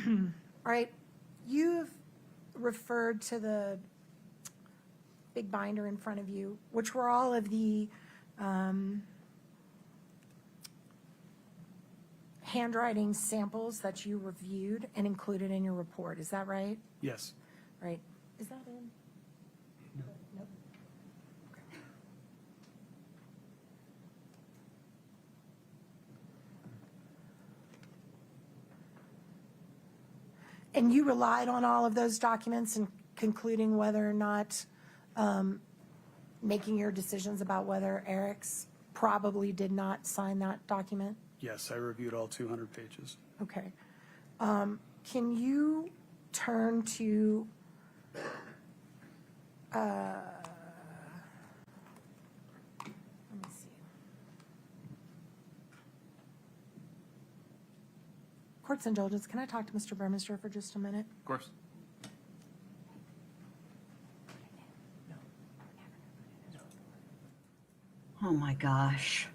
All right, you've referred to the big binder in front of you, which were all of the handwriting samples that you reviewed and included in your report. Is that right? Yes. Right. Is that in? Nope. And you relied on all of those documents concluding whether or not, making your decisions about whether Eric's probably did not sign that document? Yes, I reviewed all 200 pages. Okay. Can you turn to, let me see. Court's indulgence, can I talk to Mr. Burmeister for just a minute? Of course. Oh my gosh.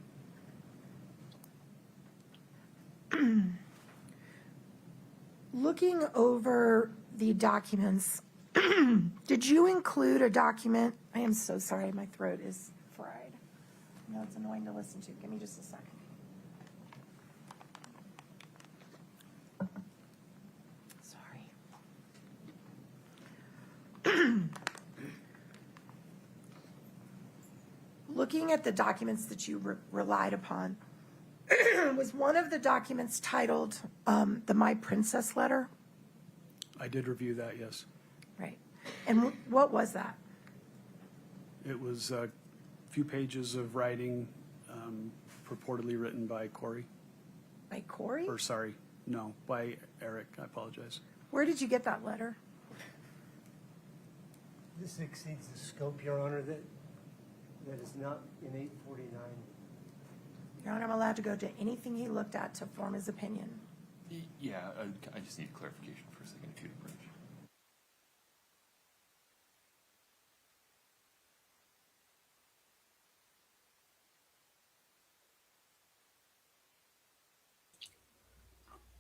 Looking over the documents, did you include a document? I am so sorry, my throat is fried. I know it's annoying to listen to. Give me just a second. Sorry. Looking at the documents that you relied upon, was one of the documents titled the My Princess letter? I did review that, yes. Right. And what was that? It was a few pages of writing purportedly written by Kouri. By Kouri? Or sorry, no, by Eric. I apologize. Where did you get that letter? This exceeds the scope, Your Honor, that is not in 849. Your Honor, I'm allowed to go to anything he looked at to form his opinion. Yeah, I just need clarification for a second if you'd approach.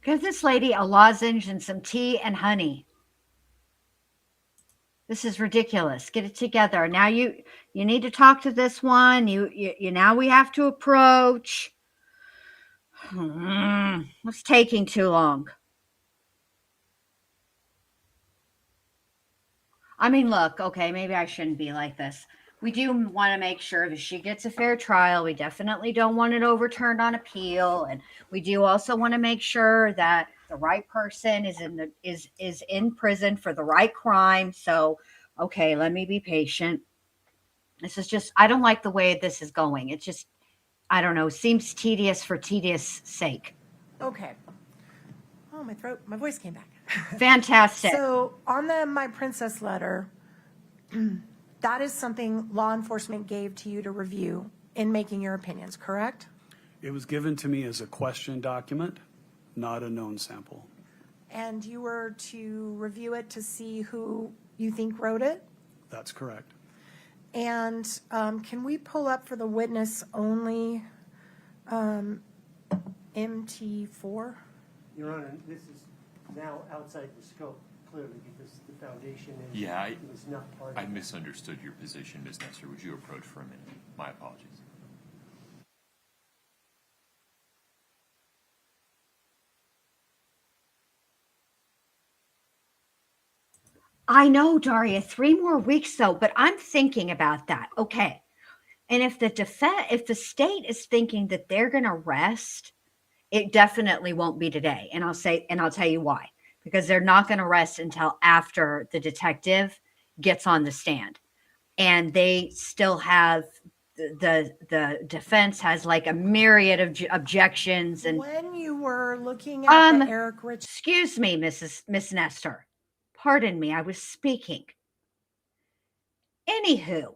Give this lady a lozenge and some tea and honey. This is ridiculous. Get it together. Now you need to talk to this one. You now we have to approach. It's taking too long. I mean, look, okay, maybe I shouldn't be like this. We do want to make sure that she gets a fair trial. We definitely don't want it overturned on appeal, and we do also want to make sure that the right person is in prison for the right crime. So, okay, let me be patient. This is just, I don't like the way this is going. It just, I don't know, seems tedious for tedious sake. Okay. Oh, my voice came back. Fantastic. So on the My Princess letter, that is something law enforcement gave to you to review in making your opinions, correct? It was given to me as a question document, not a known sample. And you were to review it to see who you think wrote it? That's correct. And can we pull up for the witness only MT4? Your Honor, this is now outside the scope, clearly, because the foundation is, Yeah, was not part I of it. misunderstood your position, Ms. Nestor. Would you approach for a minute? My apologies. I know, Daria, 3 more weeks though, but I'm thinking about that. Okay. And if the state is thinking that they're going to rest, it definitely won't be today. And I'll tell you why. Because they're not going to rest until after the detective gets on the stand. And they still have the defense has like a myriad of objections. And When you were looking at the Eric Rich, excuse me, Miss Nestor. Pardon me, I was speaking. Anywho,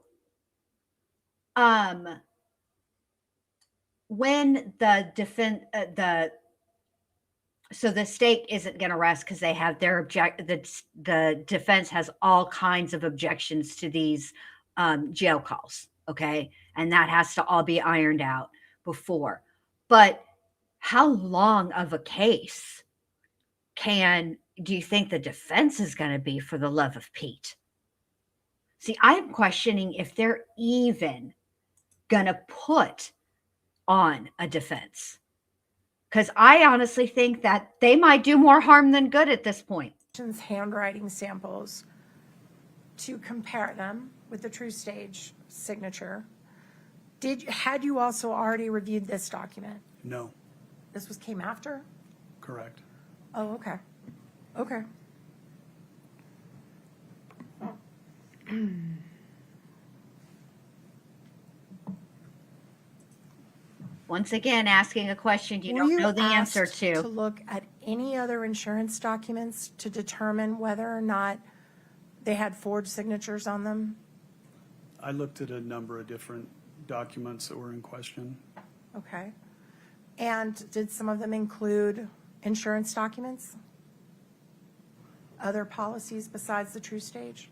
when the so the state isn't going to rest because they have their the defense has all kinds of objections to these jail calls, okay, and that has to all be ironed out before. But how long of a case do you think the defense is going to be, for the love of Pete? See, I'm questioning if they're even going to put on a defense, because I honestly think that they might do more harm than good at this point. handwriting samples to compare them with the True Stage signature. Had you also already reviewed this document? No, This came after? correct. Oh, okay. Okay. Once again, asking a question you Were don't you know the answer asked to to. look at any other insurance documents to determine whether or not they had forged signatures on them? I looked at a number of different documents that were in question. Okay. And did some of them include insurance documents? Other policies besides the True Stage?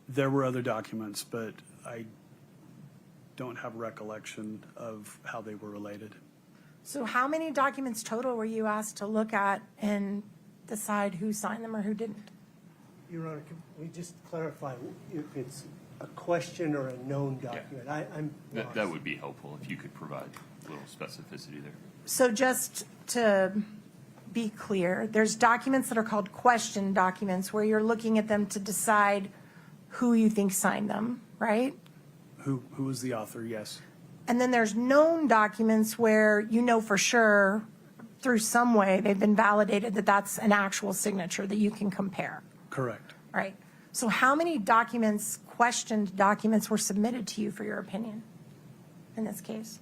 There were other documents, but I don't have recollection of how they were related. So how many documents total were you asked to look at and decide who signed them or who didn't? Your Honor, can we just clarify if it's a question or a known document? I'm That lost. would be helpful if you could provide a little specificity there. So just to be clear, there's documents that are called question documents where you're looking at them to decide who you think signed them, right? Who was the author? Yes. And then there's known documents where you know for sure through some way they've been validated that that's an actual signature that you can compare, Correct. right? So how many documents, questioned documents, were submitted to you for your opinion in this case?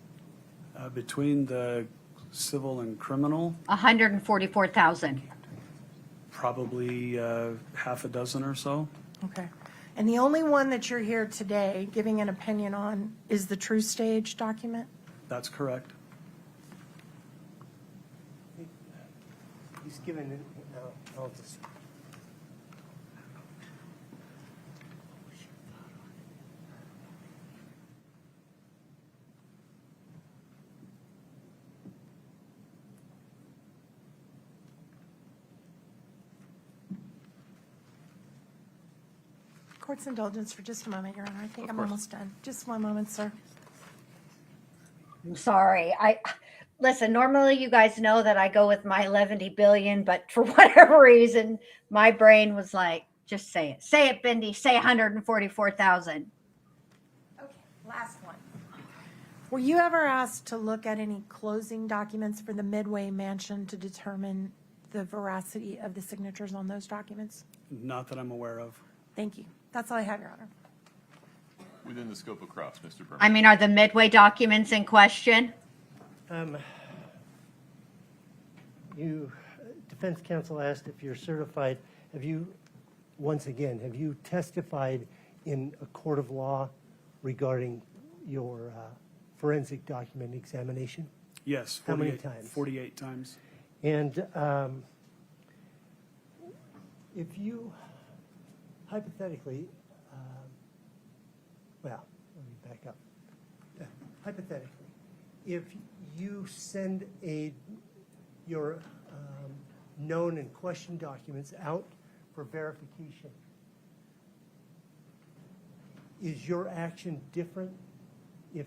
Between the civil and criminal, 144,000. probably half a dozen or so. Okay. And the only one that you're here today giving an opinion on is the True Stage document? That's correct. He's given it, no, I'll just. Court's indulgence for just a moment, Your Honor. I think Of I'm course. almost done. Just one moment, sir. I'm sorry. Listen, normally you guys know that I go with my 11 billion, but for whatever reason, my brain was like, just say it. Say it, Bindi. Say 144,000. Okay, last one. Were you ever asked to look at any closing documents for the Midway Mansion to determine the veracity of the signatures on those documents? Not that I'm aware of. Thank you. That's all I have, Your Honor. Within the scope of cross, Mr. Berman. I mean, are the Midway documents in question? Defense counsel asked if you're certified. Have you testified in a court of law regarding your forensic document examination? Yes. How many times? 48 times. And if you, hypothetically, well, let me back up. Hypothetically, if you send your known and questioned documents out for verification, is your action different if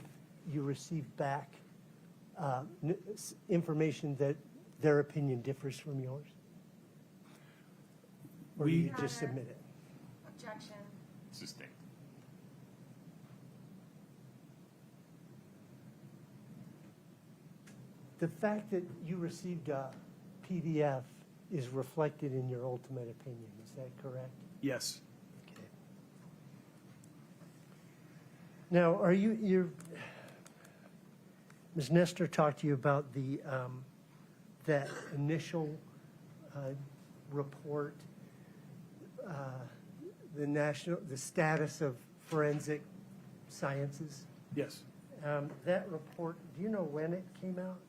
you receive back information that their opinion differs from yours? Or do you just submit it? Objection. Sustained. The fact that you received a PDF is reflected in your ultimate opinion, is that correct? Yes. Okay. Now, Ms. Nestor talked to you about that initial report, the status of forensic sciences. Yes. That report, do you know when it came out?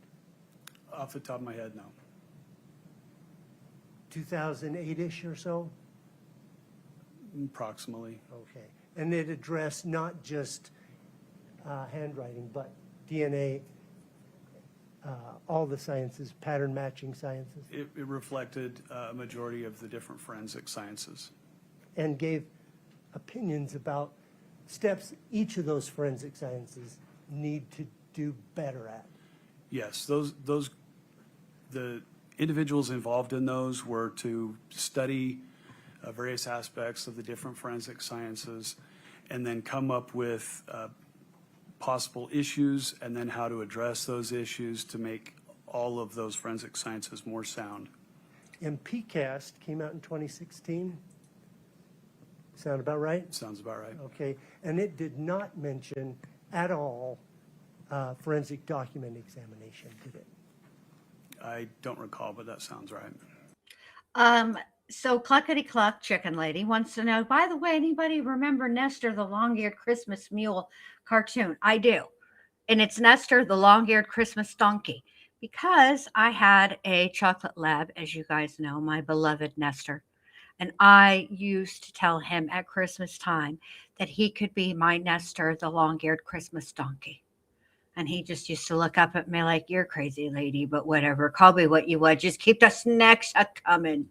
Off the top of my head, no. 2008-ish or so? Approximately. Okay. And it addressed not just handwriting, but DNA, all the sciences, pattern matching sciences, It reflected a majority of the different forensic sciences. and gave opinions about steps each of those forensic sciences need to do better at. Yes, the individuals involved in those were to study various aspects of the different forensic sciences and then come up with possible issues and then how to address those issues to make all of those forensic sciences more sound. And PCAST came out in 2016. Sound about right? Sounds about right. Okay, and it did not mention at all forensic document examination, did it? I don't recall, but that sounds right. So Cluckety Cluck Chicken Lady wants to know, by the way, anybody remember Nestor the long-eared Christmas mule cartoon? I do. And it's Nestor the long-eared Christmas donkey, because I had a chocolate lab, as you guys know, my beloved Nestor. And I used to tell him at Christmas time that he could be my Nestor the long-eared Christmas donkey. And he just used to look up at me like, you're crazy, lady, but whatever. Call me what you would. Just keep the snacks a coming.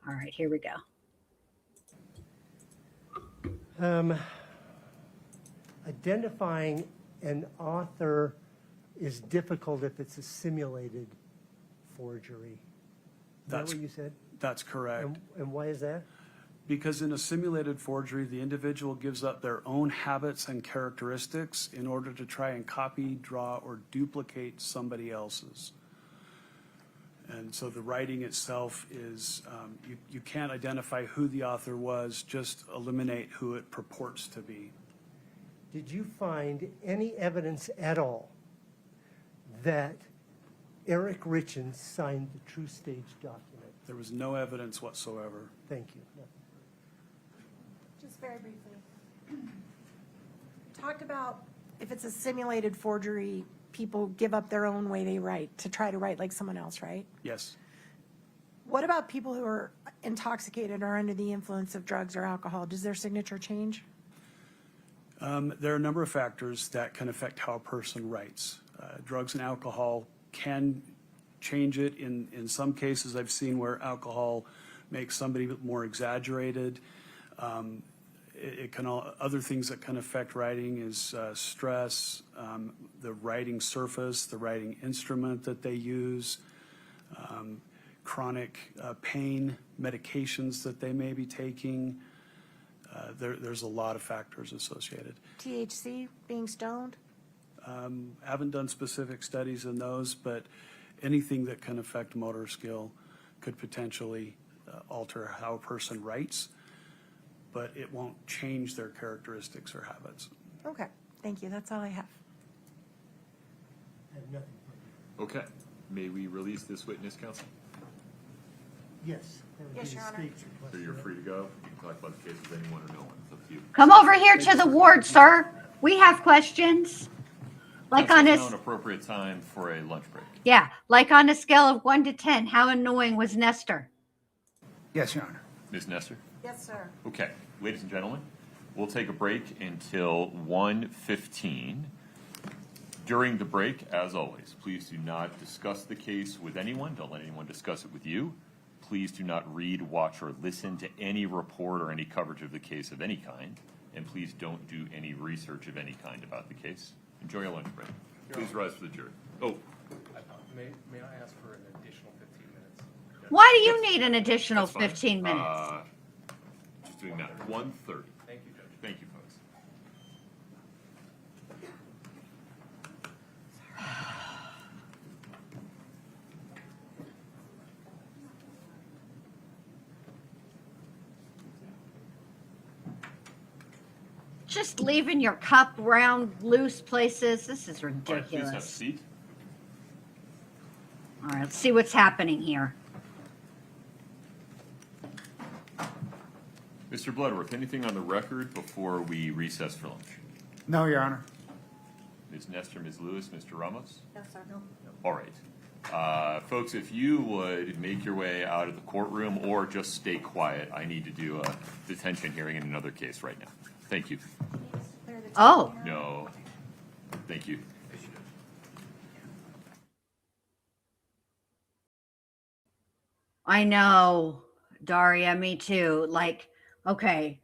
All right, here we go. Identifying an author is difficult if it's a simulated forgery. Is that That's- what you said? That's correct. And why is that? Because in a simulated forgery, the individual gives up their own habits and characteristics in order to try and copy, draw, or duplicate somebody else's. And so the writing itself is, you can't identify who the author was, just eliminate who it purports to be. Did you find any evidence at all that Eric Richins signed the True Stage document? There was no evidence whatsoever. Thank you. Just very briefly. Talked about if it's a simulated forgery, people give up their own way they write to try to write like someone else, right? Yes. What about people who are intoxicated or under the influence of drugs or alcohol? Does their signature change? There are a number of factors that can affect how a person writes. Drugs and alcohol can change it. In some cases, I've seen where alcohol makes somebody more exaggerated. Other things that can affect writing is stress, the writing surface, the writing instrument that they use, chronic pain, medications that they may be taking. There's a lot of factors associated. THC, being stoned? Haven't done specific studies in those, but anything that can affect motor skill could potentially alter how a person writes, but it won't change their characteristics or habits. Okay, thank you. That's all I have. I have nothing further. Okay. May we release this witness, counsel? Yes. that would Yes, be Your the Honor. state's request. So you're free to go. You can talk about the case with anyone or no one. It's up to you. Come over here to the ward, sir. We have questions. Like on Counsel, a, now an appropriate time for a lunch break. yeah, like on a scale of 1 to 10, how annoying was Nestor? Yes, Your Honor. Ms. Nestor? Yes, sir. Okay, ladies and gentlemen, we'll take a break until 1:15. During the break, as always, please do not discuss the case with anyone. Don't let anyone discuss it with you. Please do not read, watch, or listen to any report or any coverage of the case of any kind. And please don't do any research of any kind about the case. Enjoy your lunch break. Please rise for the jury. Oh, May I ask for an additional 15 minutes? Why do you need an additional that's fine. 15 minutes? Just doing that. 1:30. Thank you, Judge. Thank you, folks. Just leaving your cup round loose places. This is All right, please have a ridiculous. seat. All right, let's see what's happening here. Mr. Bloodworth, anything on the record before we recess for lunch? No, Your Honor. Ms. Nestor, Ms. Lewis, Mr. Ramos? No, sir. No. All right. Folks, if you would make your way out of the courtroom or just stay quiet, I need to do a detention hearing in another case right now. Thank you. Oh, No. Thank you. I know, Daria, me too. Like, okay,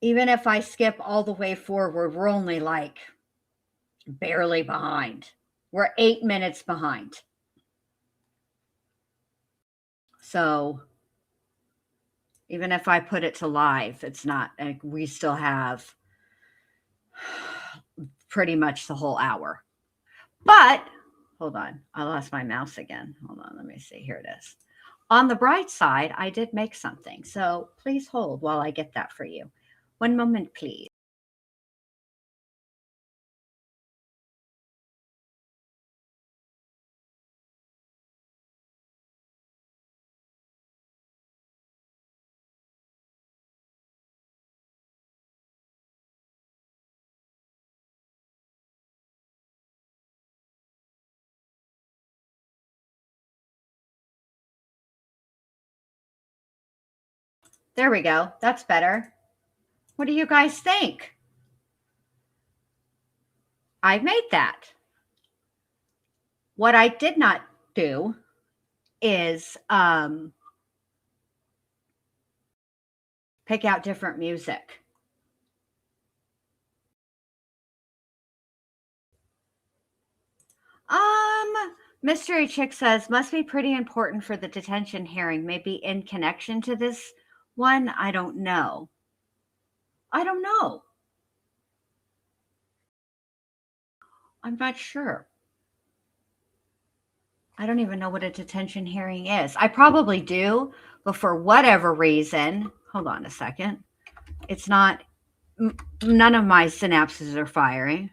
even if I skip all the way forward, we're only like barely behind. We're 8 minutes behind. So even if I put it to live, it's not, like, we still have pretty much the whole hour. But hold on, I lost my mouse again. Hold on, let me see. Here it is. On the bright side, I did make something. So please hold while I get that for you. One moment, please. There we go. That's better. What do you guys think? I made that. What I did not do is pick out different music. Mystery Chick says, must be pretty important for the detention hearing, maybe in connection to this one. I don't know. I'm not sure. I don't even know what a detention hearing is. I probably do, but for whatever reason, hold on a second. It's not, none of my synapses are firing.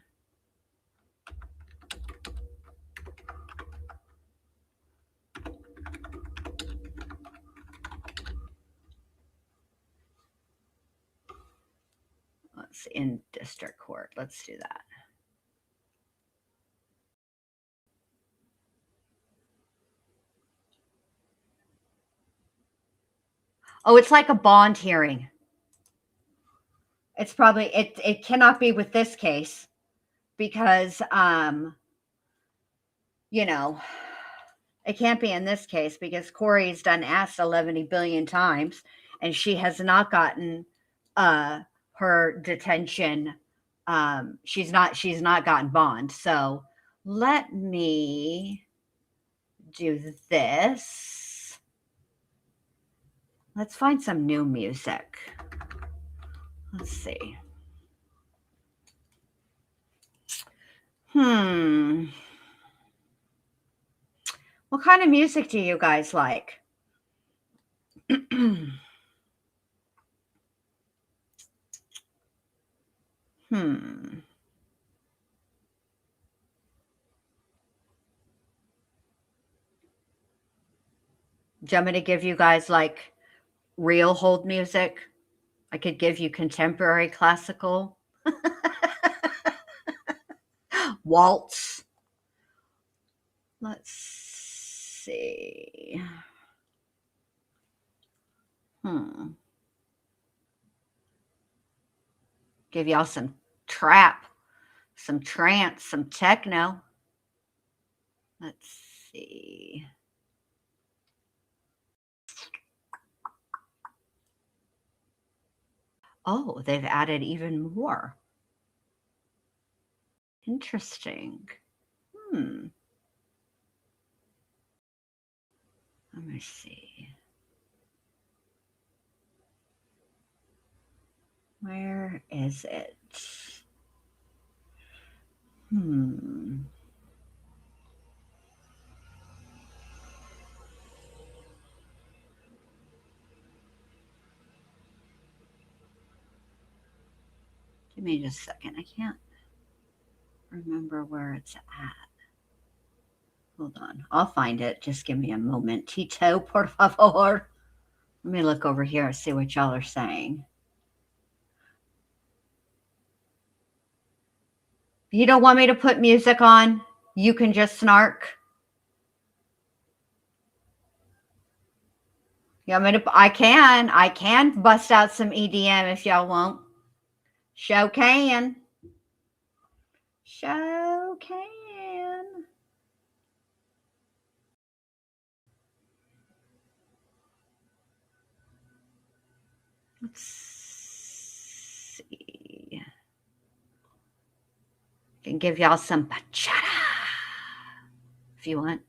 Let's in district court. Let's do that. Oh, it's like a bond hearing. It's probably, it cannot be with this case because, you know, it can't be in this case because Kouri's done asked 11 billion times and she has not gotten her detention. She's not gotten bond. So let me do this. Let's find some new music. Let's see. What kind of music do you guys like? Do you want me to give you guys like real hold music? I could give you contemporary classical. Waltz. Let's see. Give y'all some trap, some trance, some techno. Let's see. Oh, they've added even more. Interesting. Let me see. Where is it? Give me just a second. I can't remember where it's at. Hold on. I'll find it. Just give me a moment. Tito, por favor. Let me look over here and see what y'all are saying. You don't want me to put music on? You can just snark? You want me to? I can bust out some EDM if y'all want. Show can. Show can. Let's see. I can give y'all some bachata if you want.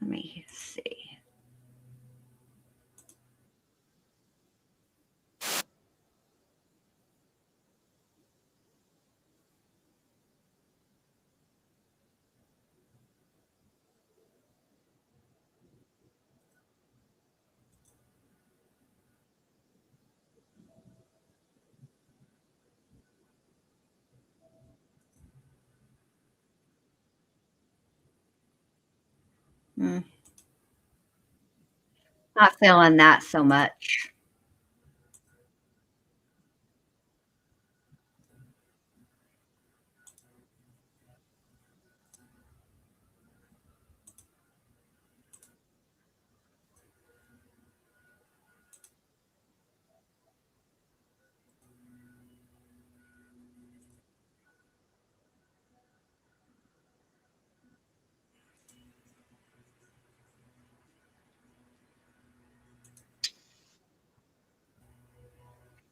Let me see. Not feeling that so much.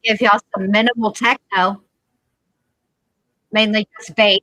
Give y'all some minimal techno, mainly just bass.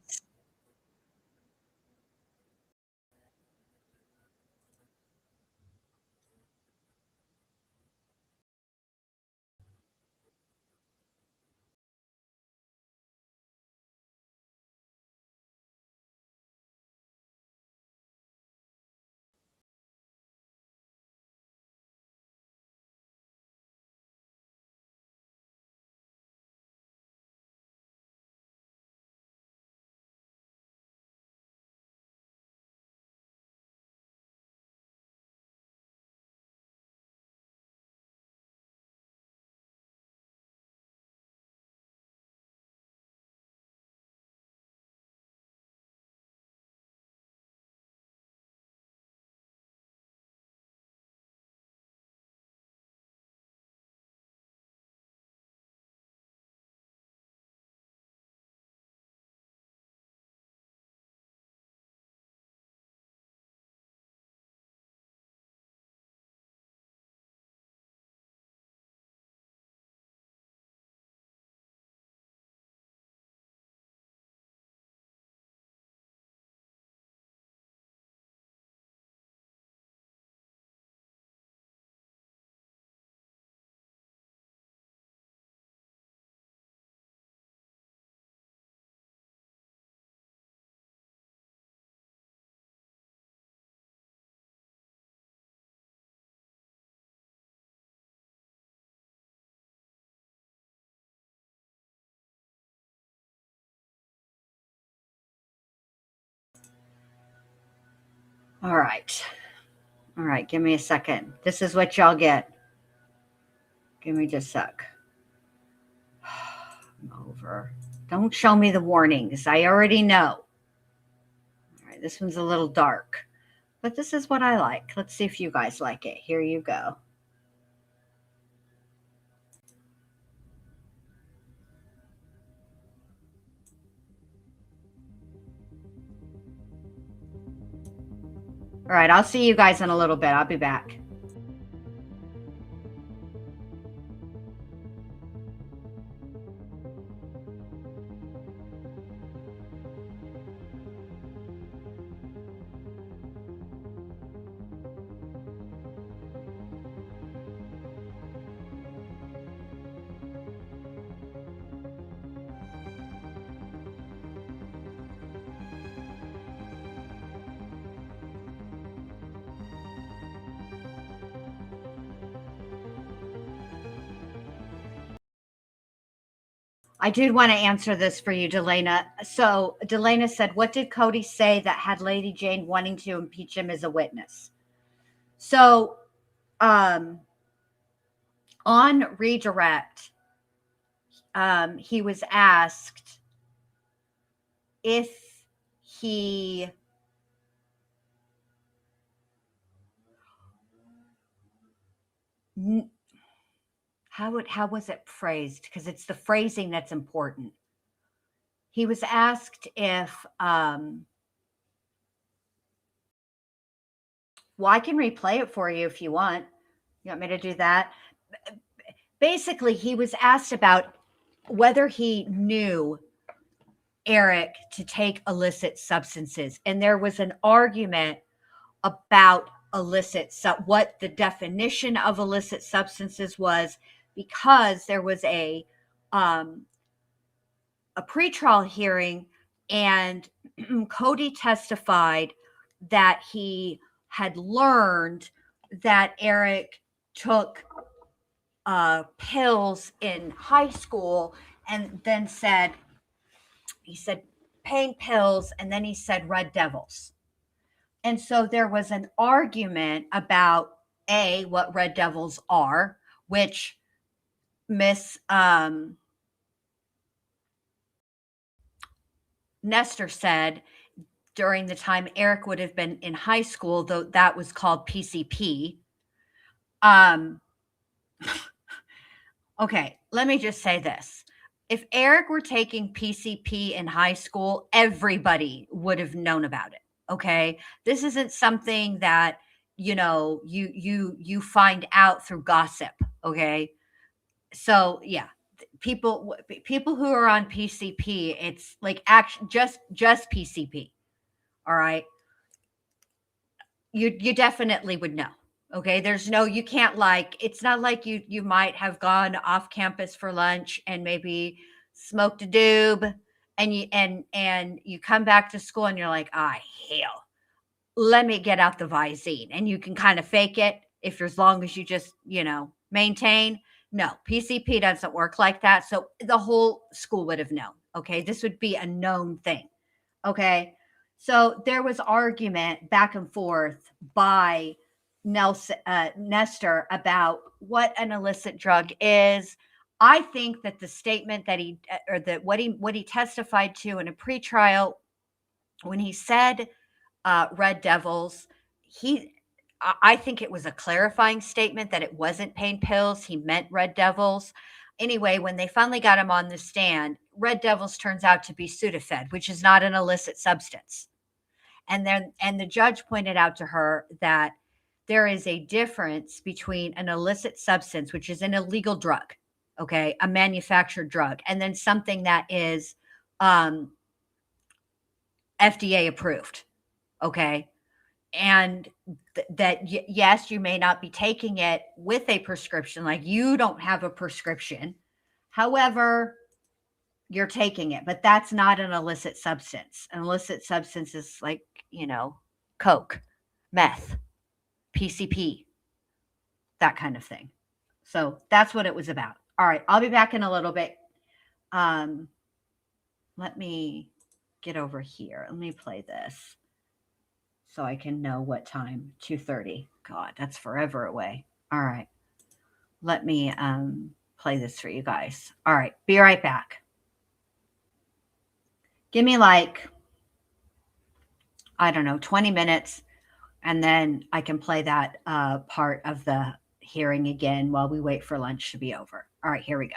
All right. All right. Give me a second. This is what y'all get. Give me just a sec. I'm over. Don't show me the warnings. I already know. All right. This one's a little dark, but this is what I like. Let's see if you guys like it. Here you go. All right. I'll see you guys in a little bit. I'll be back. I did want to answer this for you, Delana. So Delana said, what did Cody say that had Lady Jane wanting to impeach him as a witness? So on redirect, he was asked if he how was it phrased? Because it's the phrasing that's important. He was asked if well, I can replay it for you if you want. You want me to do that? Basically, he was asked about whether he knew Eric to take illicit substances. And there was an argument about what the definition of illicit substances was, because there was a pretrial hearing, and Cody testified that he had learned that Eric took pills in high school, and then he said pain pills, and then he said red devils. And so there was an argument about what red devils are, which Miss Nestor said during the time Eric would have been in high school, though that was called PCP. Okay, let me just say this. If Eric were taking PCP in high school, everybody would have known about it. Okay? This isn't something that, you find out through gossip, okay? So, yeah, people who are on PCP, it's like just PCP. All right? You definitely would know. Okay, you can't, it's not like you might have gone off campus for lunch and maybe smoked a doob, and you come back to school and you're like, hell, let me get out the Visine, and you can kind of fake it as long as you just maintain. No, PCP doesn't work like that. So the whole school would have known. Okay, this would be a known thing. Okay. So there was argument back and forth by Nestor about what an illicit drug is. I think that the statement that what he testified to in a pretrial, when he said red devils, I think it was a clarifying statement that it wasn't pain pills. He meant red devils. Anyway, when they finally got him on the stand, red devils turns out to be Sudafed, which is not an illicit substance. And the judge pointed out to her that there is a difference between an illicit substance, which is an illegal drug, okay, a manufactured drug, and then something that is FDA approved, okay? And yes, you may not be taking it with a prescription, like you don't have a prescription. However, you're taking it, but that's not an illicit substance. An illicit substance is like, Coke, meth, PCP, that kind of thing. So that's what it was about. All right, I'll be back in a little bit. Let me get over here. Let me play this so I can know what time. 2:30. God, that's forever away. All right. Let me play this for you guys. All right, be right back. Give me I don't know, 20 minutes, and then I can play that part of the hearing again while we wait for lunch to be over. All right, here we go.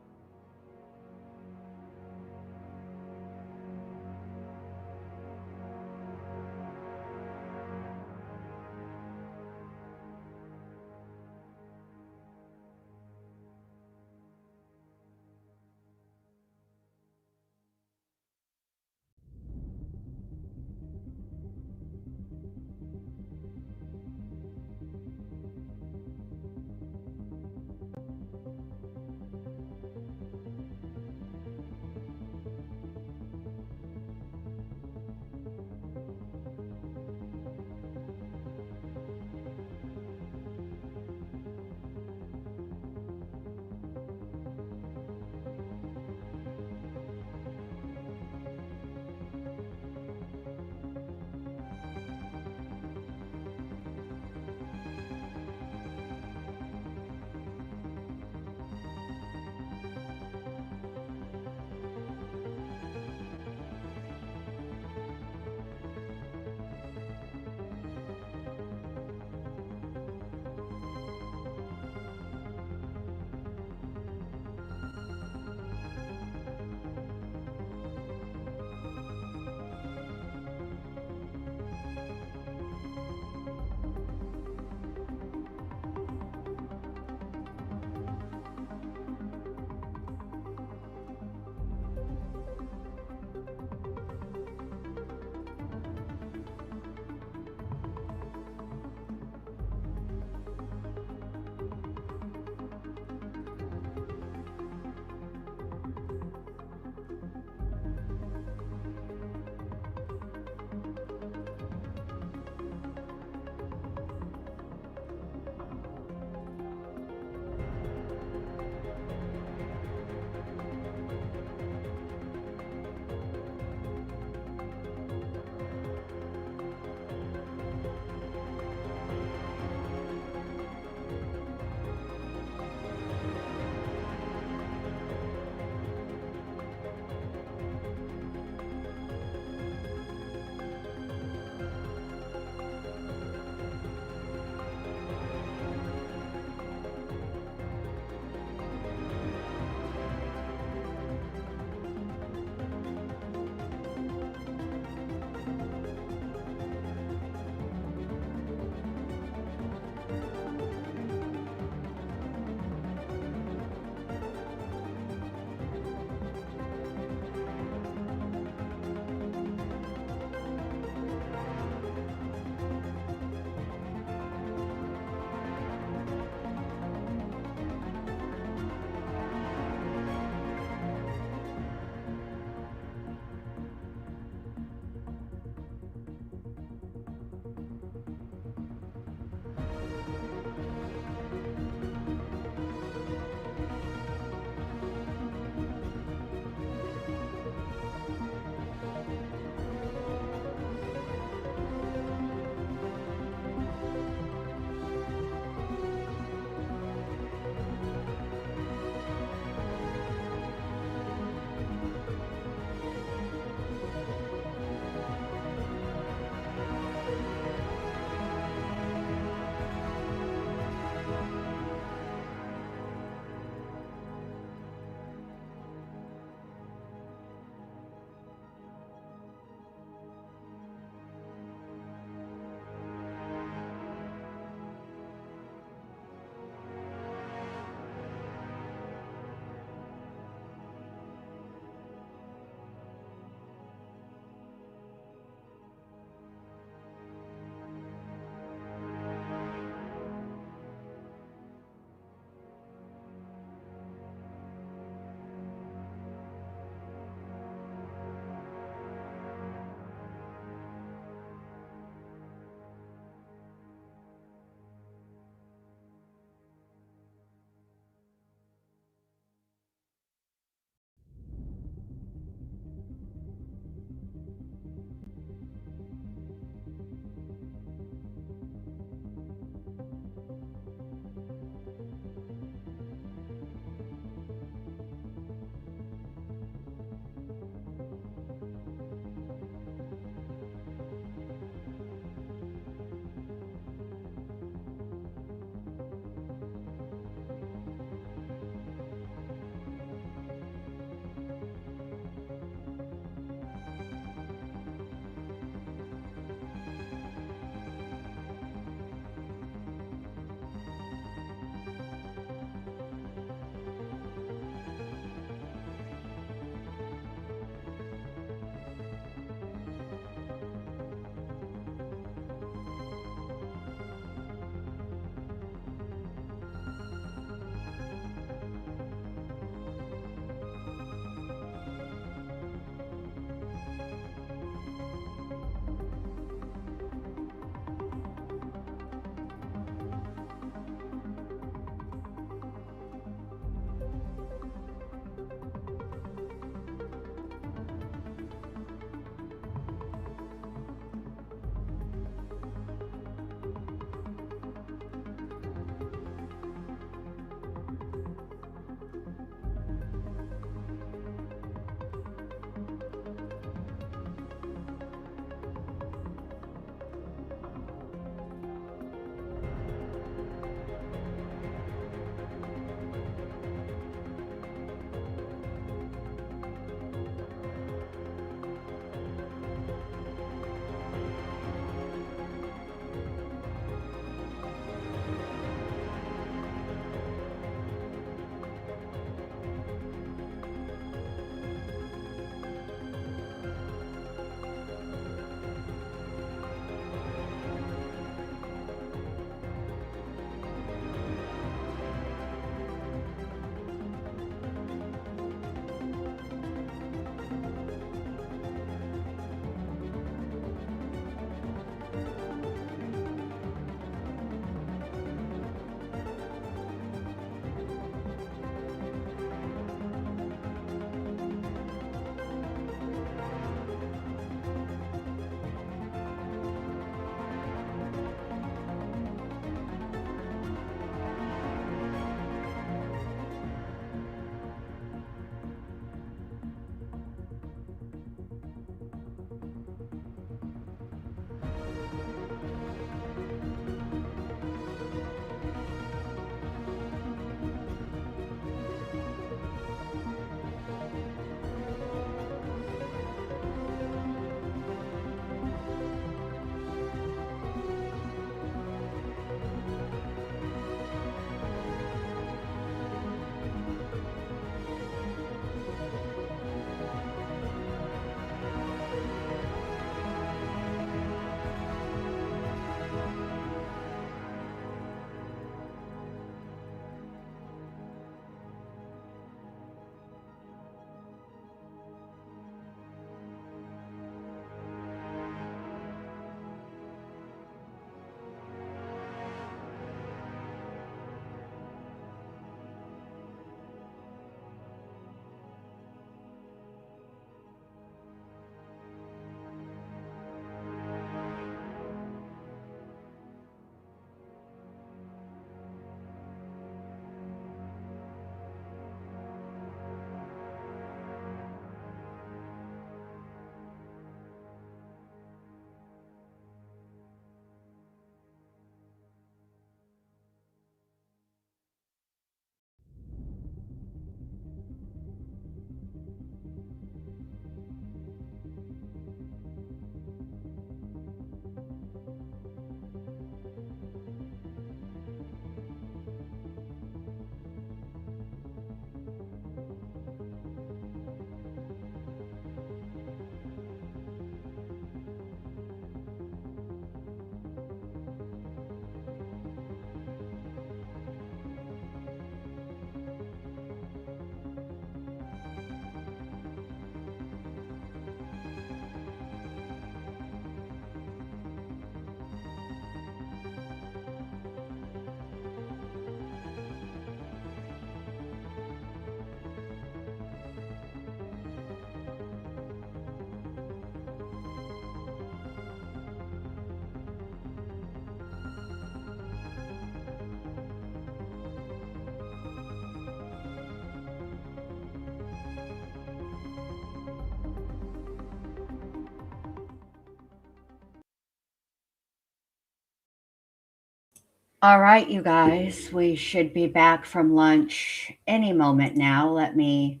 All right, you guys, we should be back from lunch any moment now. Let me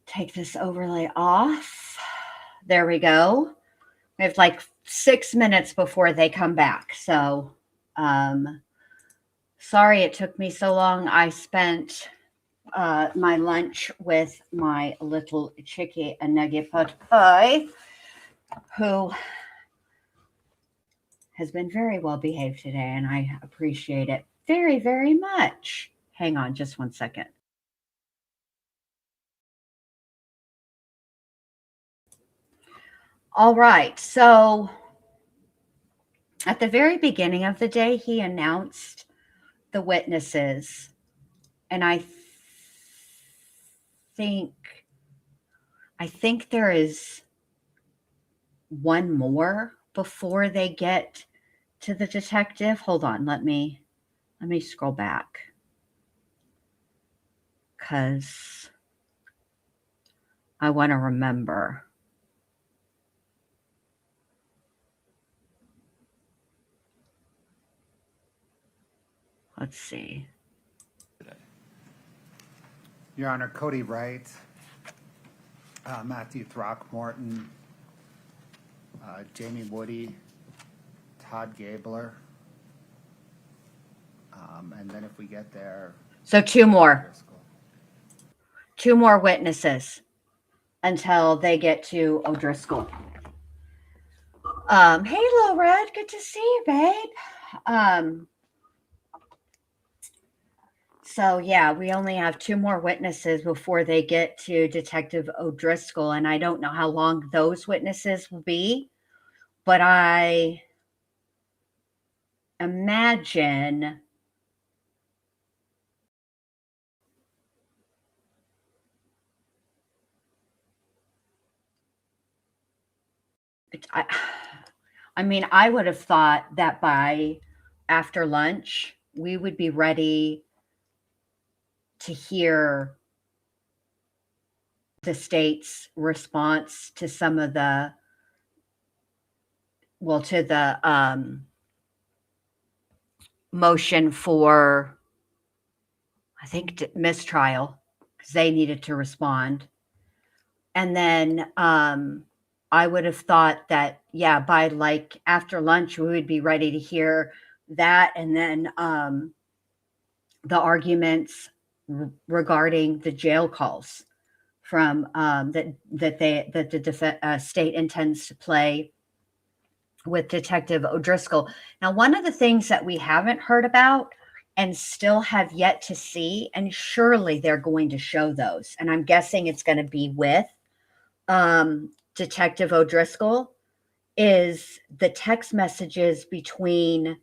take this overlay off. There we go. We have like 6 minutes before they come back. So, sorry it took me so long. I spent my lunch with my little chickie, a nugget pie, who has been very well behaved today, and I appreciate it very, very much. Hang on just 1 second. All right, so at the very beginning of the day, he announced the witnesses, and I think there is one more before they get to the detective. Hold on, let me scroll back, because I want to remember. Let's see. Your Honor, Cody Wright, Matthew Throckmorton, Jamie Woody, Todd Gabler, and then if we get there. So two more witnesses until they get to O'Driscoll. Hey, Lil Red, good to see you, babe. So yeah, we only have 2 more witnesses before they get to Detective O'Driscoll, and I don't know how long those witnesses will be, but I imagine I mean, I would have thought that by after lunch, we would be ready to hear the state's response to some of the, well, to the motion for, I think, mistrial, because they needed to respond. And then I would have thought that, yeah, by like after lunch, we would be ready to hear that. And then the arguments regarding the jail calls from that the state intends to play with Detective O'Driscoll. Now, one of the things that we haven't heard about and still have yet to see, and surely they're going to show those, and I'm guessing it's going to be with Detective O'Driscoll, is the text messages between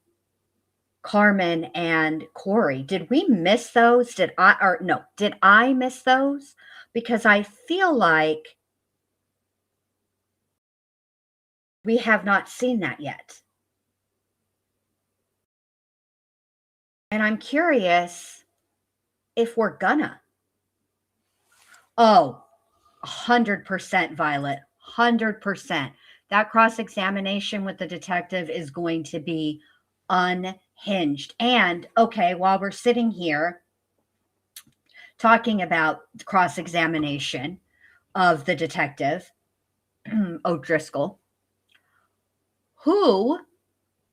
Carmen and Kouri. Did we miss those? Did I miss those? Because I feel like we have not seen that yet. And I'm curious if we're gonna. Oh, 100% Violet, 100%. That cross-examination with the detective is going to be unhinged. And okay, while we're sitting here talking about cross-examination of the detective, O'Driscoll, who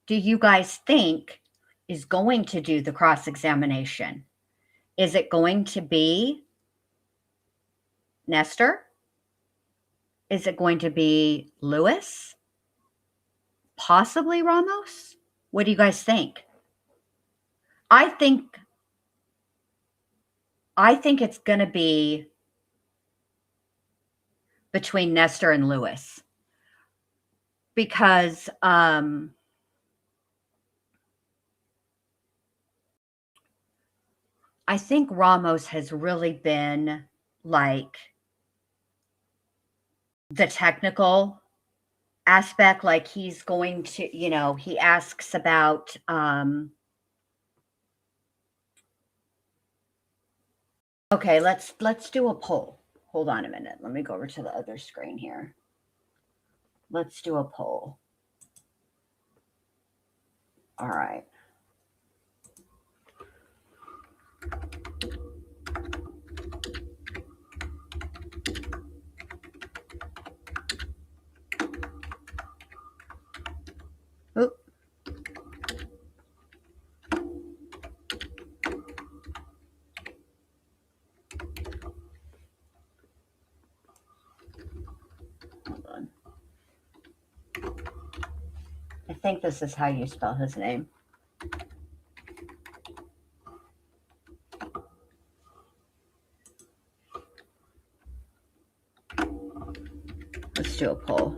do you guys think is going to do the cross-examination? Is it going to be Nestor? Is it going to be Lewis? Possibly Ramos? What do you guys think? I think it's going to be between Nestor and Lewis, because I think Ramos has really been like the technical aspect. Like he's going to, he asks about okay, let's do a poll. Hold on a minute. Let me go over to the other screen here. Let's do a poll. All right. Oop. Hold on. I think this is how you spell his name. Let's do a poll.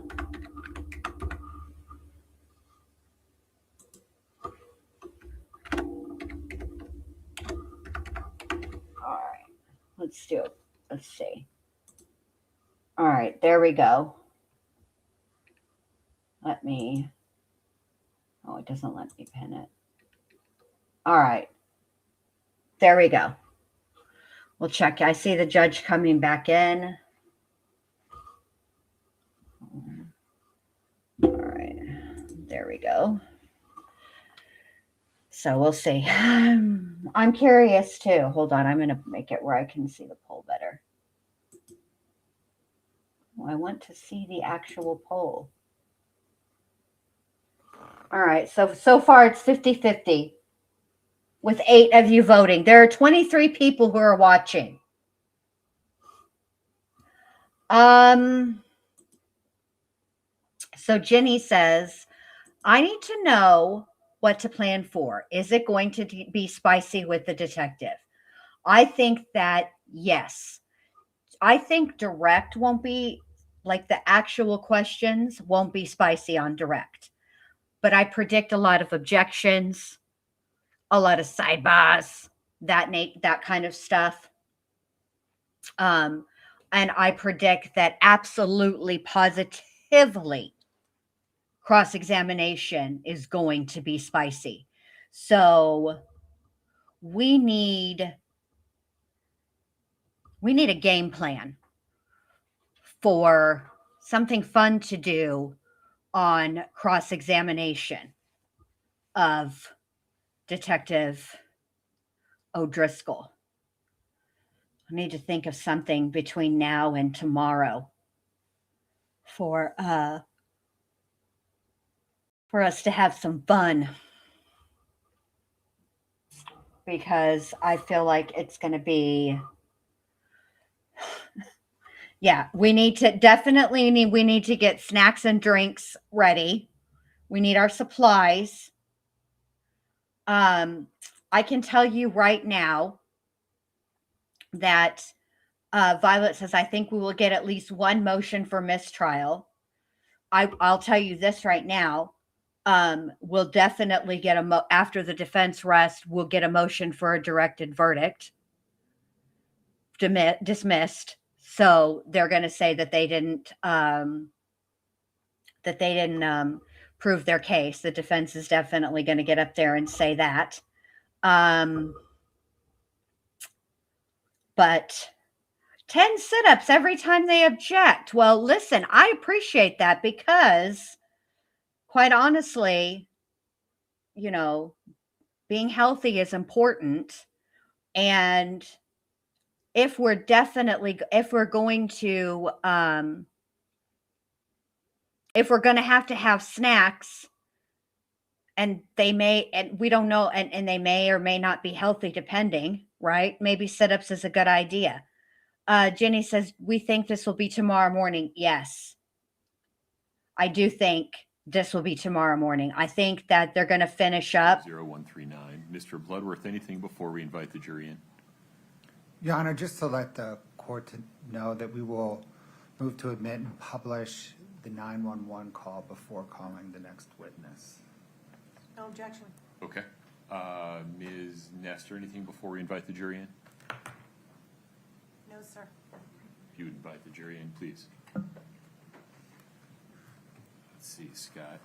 All right, let's do it. Let's see. All right, there we go. Let me, oh, it doesn't let me pin it. All right, there we go. We'll check. I see the judge coming back in. All right, there we go. So we'll see. I'm curious too. Hold on, I'm going to make it where I can see the poll better. Well, I want to see the actual poll. All right, so far it's 50-50 with 8 of you voting. There are 23 people who are watching. So Jenny says, I need to know what to plan for. Is it going to be spicy with the detective? I think that yes. I think direct won't be, like the actual questions won't be spicy on direct. But I predict a lot of objections, a lot of sidebars, that kind of stuff. And I predict that absolutely, positively, cross-examination is going to be spicy. So we need a game plan for something fun to do on cross-examination of Detective O'Driscoll. I need to think of something between now and tomorrow for us to have some fun, because I feel like it's going to be, yeah, we need to get snacks and drinks ready. We need our supplies. I can tell you right now that Violet says, I think we will get at least one motion for mistrial. I'll tell you this right now. We'll definitely get after the defense rests, we'll get a motion for a directed verdict. Dismissed. So they're going to say that they didn't prove their case. The defense is definitely going to get up there and say that. But 10 sit-ups every time they object. Well, listen, I appreciate that, because quite honestly, you know, being healthy is important. And if we're going to have snacks, and we don't know, and they may or may not be healthy depending, right? Maybe sit-ups is a good idea. Jenny says, we think this will be tomorrow morning. Yes, I do think this will be tomorrow morning. I think that they're going to finish up. 0139. Mr. Bloodworth, anything before we invite the jury in? Your Honor, just to let the court know that we will move to admit and publish the 911 call before calling the next witness. No objection. Okay. Ms. Nestor, anything before we invite the jury in? No, sir. If you would invite the jury in, please. Let's see, Scott.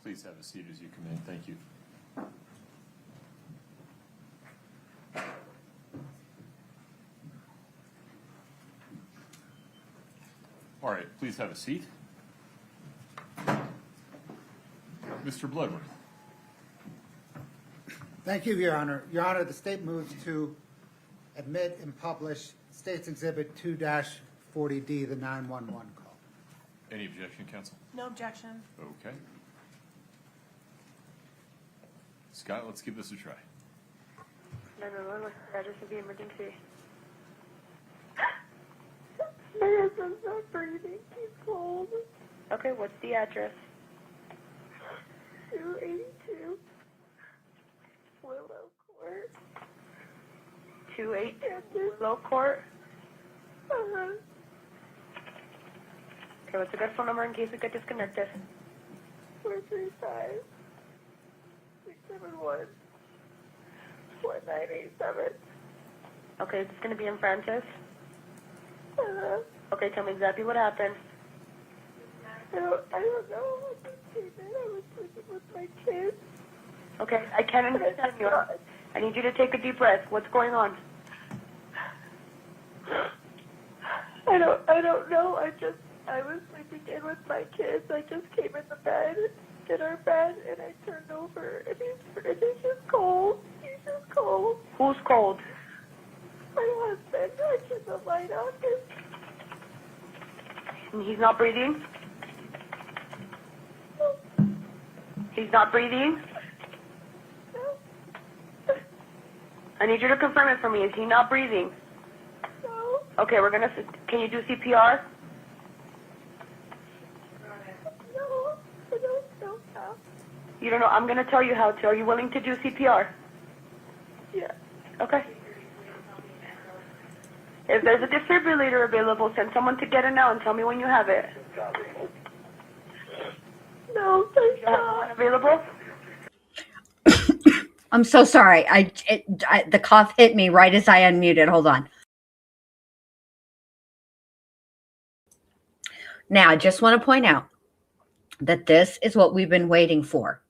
Please have a seat as you come in. Thank you. All right, please have a seat. Mr. Bloodworth. Thank you, Your Honor. Your Honor, the state moves to admit and publish State's Exhibit 2-40D, the 911 call. Any objection, counsel? No objection. Okay. Scott, let's give this a try. 911, what's the address of the emergency? My husband's not breathing. He's cold. Okay, what's the address? 282 Willow Court. 282 Willow Court? Uh-huh. Okay, what's the good phone number in case we get disconnected? 435 671 4987. Okay, it's going to be in Francis? Uh-huh. Okay, tell me exactly what happened. I don't know. I just came in. I was sleeping with my kids. Okay, I can't understand you. I need you to take a deep breath. What's going on? I don't know. I was sleeping in with my kids. I just came in the bed, in our bed, and I turned over, and he's just cold. He's just cold. Who's cold? My husband. I turned the light on. And he's not breathing? He's not breathing? No. I need you to confirm it for me. Is he not breathing? No. Okay, can you do CPR? No, I don't know how. You don't know? I'm going to tell you how to. Are you willing to do CPR? Yeah. Okay. If there's a defibrillator available, send someone to get it now and tell me when you have it. No, there's not one available. I'm so sorry. The cough hit me right as I unmuted. Hold on. Now, I just want to point out that this is what we've been waiting for.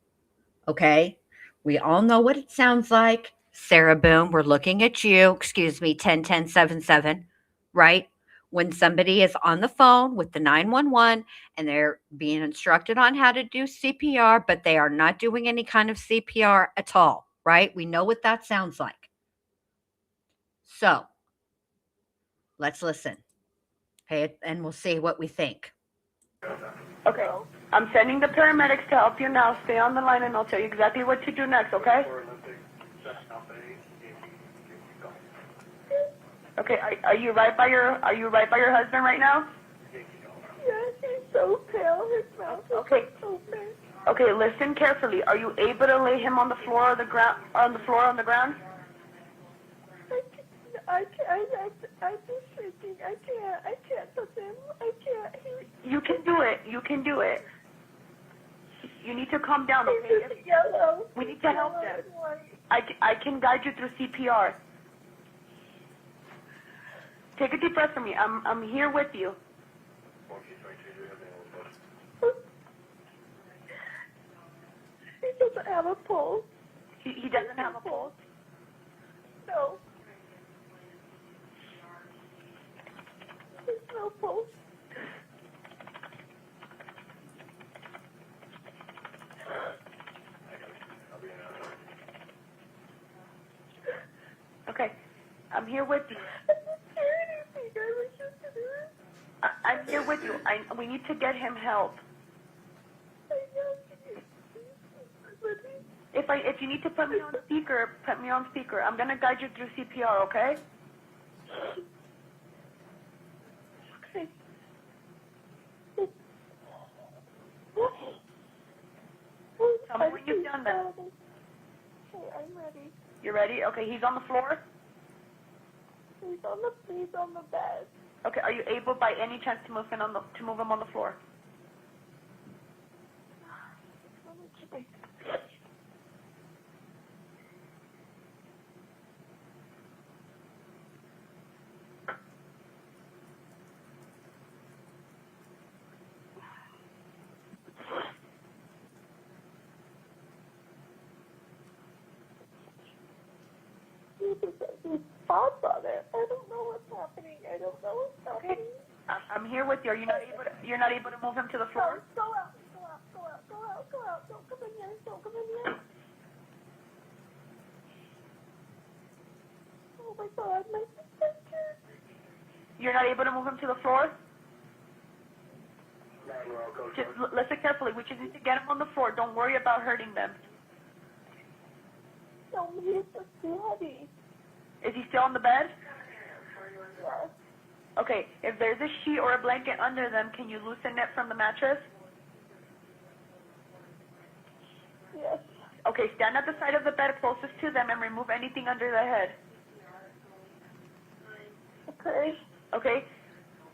Okay? We all know what it sounds like. Sarah Boom, we're looking at you. Excuse me, 101077, right? When somebody is on the phone with the 911 and they're being instructed on how to do CPR, but they are not doing any kind of CPR at all, right? We know what that sounds like. So let's listen. Okay, and we'll see what we think. Okay. I'm sending the paramedics to help you now. Stay on the line and I'll tell you exactly what to do next, okay? Okay, are you right by your husband right now? Yeah, he's so pale. His mouth is open. Okay, listen carefully. Are you able to lay him on the floor or the ground? On the floor, on the ground? I'm just shaking. I can't touch him. I can't. You can do it. You can do it. You need to calm down, okay? He's yellow. We need to help him. I can guide you through CPR. Take a deep breath for me. I'm here with you. He doesn't have a pulse. He doesn't have a pulse? No. There's no pulse. Okay. I'm here with you. I'm here with you. We need to get him help. If you need to put me on speaker, put me on speaker. I'm gonna guide you through CPR, okay? Okay. Tell me when you've done that. Okay, I'm ready. You ready? Okay, he's on the floor? He's on the bed. Okay, are you able by any chance to move him on the floor? spots on it. I don't know what's happening. I don't know what's happening. I'm here with you. Are you not able to, you're not able to move him to the floor? Go out, go out, go out, go out, go out. Don't come in here, don't come in here. Oh my God, my sister. You're not able to move him to the floor? Just listen carefully. We just need to get him on the floor. Don't worry about hurting them. No, he's just too heavy. Is he still on the bed? Yes. Okay, if there's a sheet or a blanket under them, can you loosen it from the mattress? Yes. Okay, stand at the side of the bed closest to them and remove anything under the head. Okay. Okay?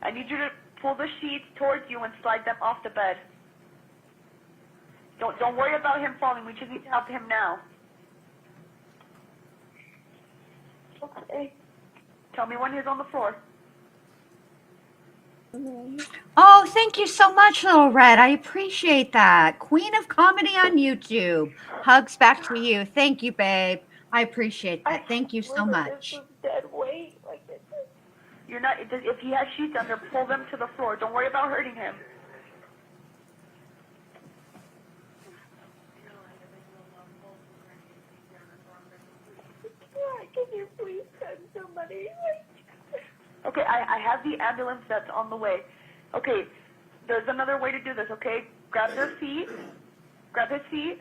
I need you to pull the sheets towards you and slide them off the bed. Don't worry about him falling. We just need to help him now. Okay. Tell me when he's on the floor. Oh, thank you so much, Little Red. I appreciate that. Queen of Comedy on YouTube. Hugs back to you. Thank you, babe. I appreciate that. Thank you so much. This is dead weight. Like it's You're not. If he has sheets under, pull them to the floor. Don't worry about hurting him. Can you please send somebody? Okay, I have the ambulance that's on the way. Okay, there's another way to do this, okay? Grab their feet. Grab his feet.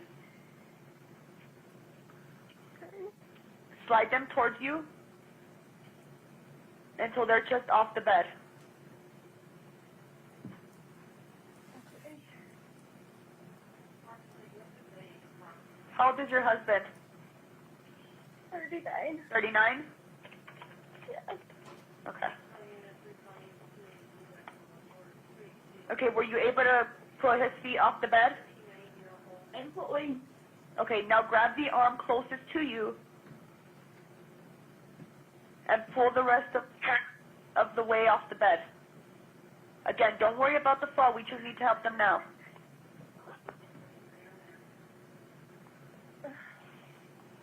Slide them towards you until they're just off the bed. How old is your husband? 39. 39? Yes. Okay. Okay, were you able to pull his feet off the bed? I'm pulling. Okay, now grab the arm closest to you and pull the rest of the way off the bed. Again, don't worry about the fall. We just need to help them now.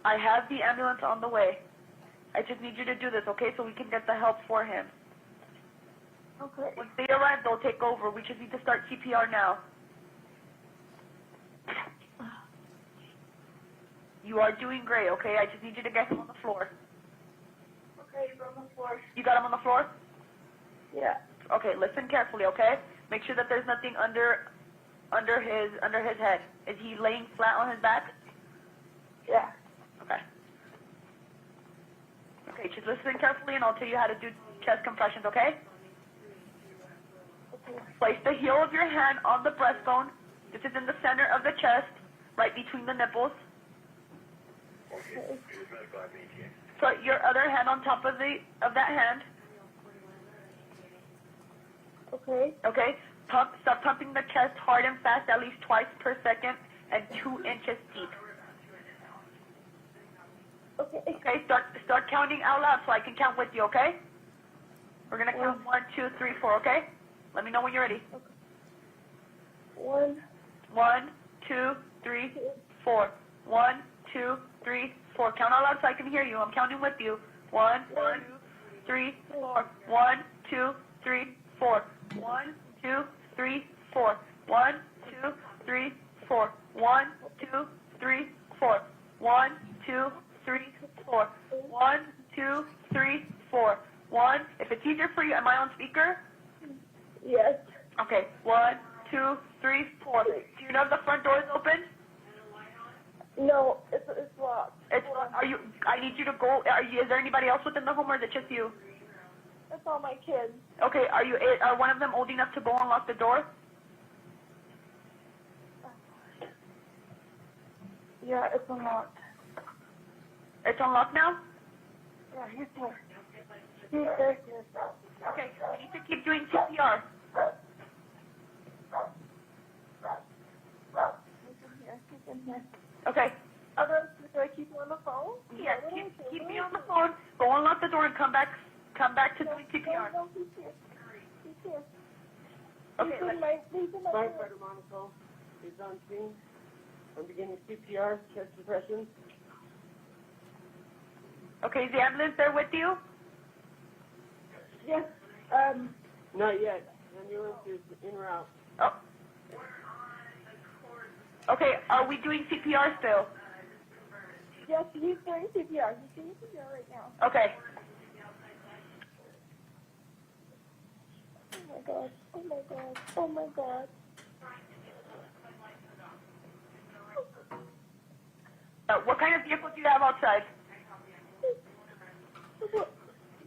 I have the ambulance on the way. I just need you to do this, okay, so we can get the help for him. Okay. Once they arrive, they'll take over. We just need to start CPR now. You are doing great, okay? I just need you to get him on the floor. Okay, he's on the floor. You got him on the floor? Yeah. Okay, listen carefully, okay? Make sure that there's nothing under his head. Is he laying flat on his back? Yeah. Okay. Okay, just listen carefully and I'll tell you how to do chest compressions, okay? Place the heel of your hand on the breastbone. This is in the center of the chest, right between the nipples. Okay. Put your other hand on top of that hand. Okay. Okay? Start pumping the chest hard and fast, at least twice per second, and 2 inches deep. Okay. Okay, start counting out loud so I can count with you, okay? We're gonna count 1, 2, 3, 4, okay? Let me know when you're ready. Okay. 1, 1, 2, 3, 4. 1, 2, 3, 4. Count out loud so I can hear you. I'm counting with you. 1, 2, 3, 4. 1, 2, 3, 4. 1, 2, 3, 4. 1, 2, 3, 4. 1, 2, 3, 4. 1, 2, 3, 4. 1, 2, 3, 4. 1. If it's easier for you, am I on speaker? yes. Okay. 1, 2, 3, 4. Do you know if the front door is open? No, it's locked. It's. Are you? I need you to go. Is there anybody else within the home, or is it just you? It's all my kids. Okay. Are one of them old enough to go unlock the door? Yeah, it's unlocked. It's unlocked now. Yeah, he's here. He's there. Okay. We need to keep doing CPR. He's in here. Okay. Do I keep him on the phone? Yes. Keep me on the phone. Go unlock the door and come back to doing CPR. No, he's here. He's here. Okay. He's in my Firefighter Monaco is on scene. I'm beginning CPR, chest compression. Okay, is the ambulance there with you? Yes, not yet. Ambulance is en route. Oh. Okay, are we doing CPR still? Yes, he's doing CPR. He's doing CPR right now. Okay. Oh my god. Oh my god. Oh my god. What kind of vehicle do you have outside?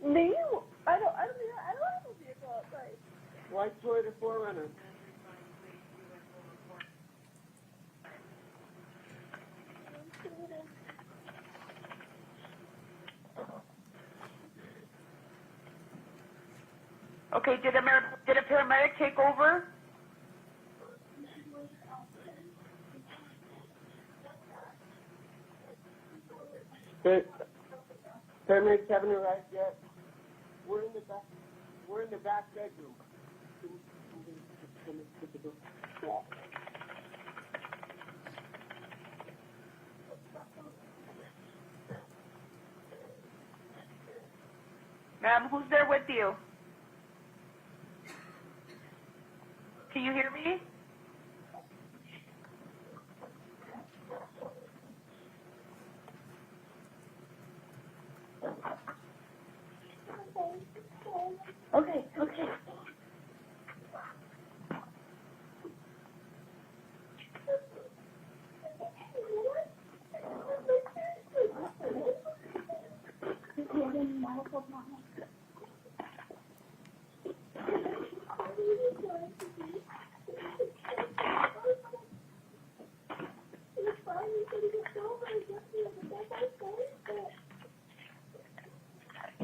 Me? I don't have a vehicle outside. White Toyota 4Runner. Okay, did a paramedic take over? Paramedics haven't arrived yet. We're in the back. We're in the back bedroom. Yeah. Ma'am, who's there with you? Can you hear me? Okay, okay.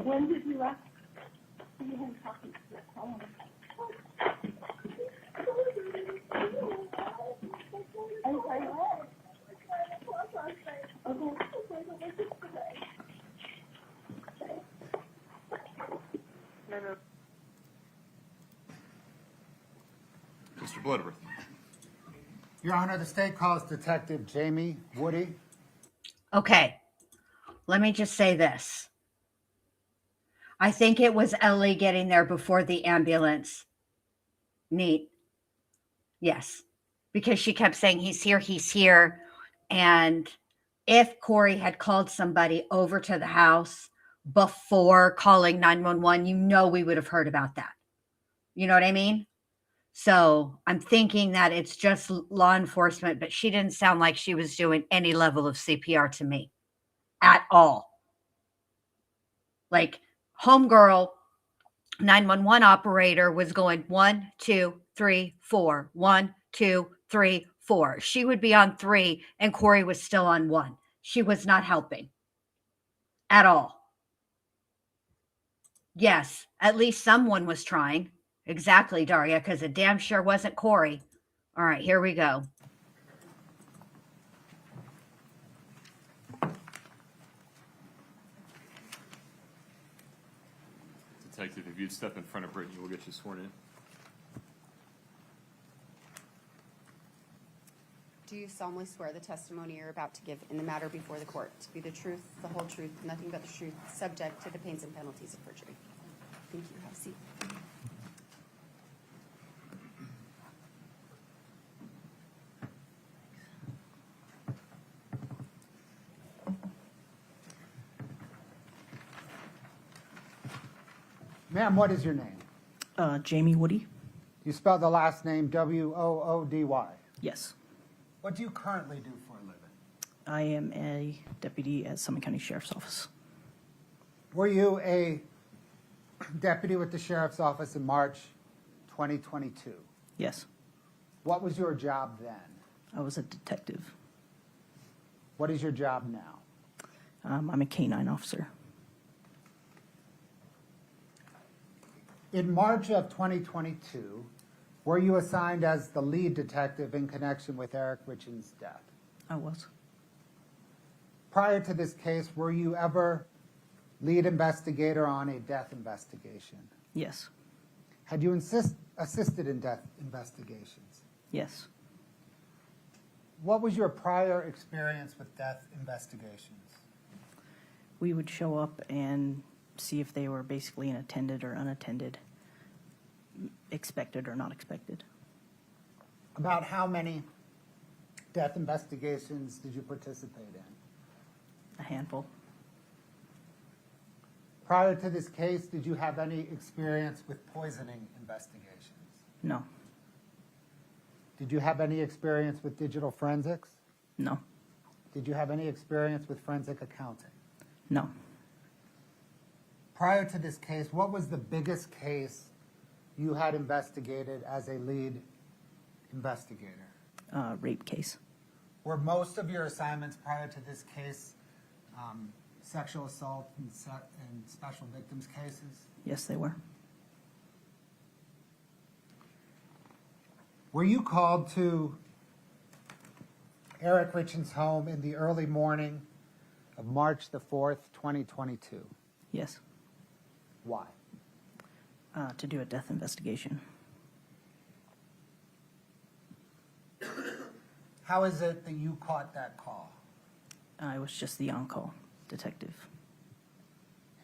When did you left? You weren't talking to your phone. I'm sorry, what? Okay. Mr. Bloodworth. Your Honor, the state calls Detective Jamie Woody. Okay, let me just say this. I think it was Ellie getting there before the ambulance. Neat. Yes, because she kept saying, he's here, he's here. And if Kouri had called somebody over to the house before calling 911, you know we would have heard about that. You know what I mean? So I'm thinking that it's just law enforcement, but she didn't sound like she was doing any level of CPR to me at all. Like, homegirl 911 operator was going 1, 2, 3, 4, 1, 2, 3, 4. She would be on 3 and Kouri was still on 1. She was not helping at all. Yes, at least someone was trying. Exactly, Daria, because it damn sure wasn't Kouri. All right, here we go. Detective, if you'd step in front of Brittany, we'll get you sworn in. Do you solemnly swear the testimony you're about to give in the matter before the court to be the truth, the whole truth, and nothing but the truth, subject to the pains and penalties of perjury? Thank you. Have a seat. Ma'am, what is your name? Jamie Woody? You spell the last name W-O-O-D-Y. Yes. What do you currently do for a living? I am a deputy at Summit County Sheriff's Office. Were you a deputy with the Sheriff's Office in March 2022? Yes. What was your job then? I was a detective. What is your job now? I'm a canine officer. In March of 2022, were you assigned as the lead detective in connection with Eric Richins' death? I was. Prior to this case, were you ever lead investigator on a death investigation? Yes. Had you assisted in death investigations? Yes. What was your prior experience with death investigations? We would show up and see if they were basically an attended or unattended, expected or not expected. About how many death investigations did you participate in? A handful. Prior to this case, did you have any experience with poisoning investigations? No. Did you have any experience with digital forensics? No. Did you have any experience with forensic accounting? No. Prior to this case, what was the biggest case you had investigated as a lead investigator? Rape case. Were most of your assignments prior to this case sexual assault and special victims cases? Yes, they were. Were you called to Eric Richins' home in the early morning of March the 4th, 2022? Yes. Why? To do a death investigation. How is it that you caught that call? I was just the on-call detective.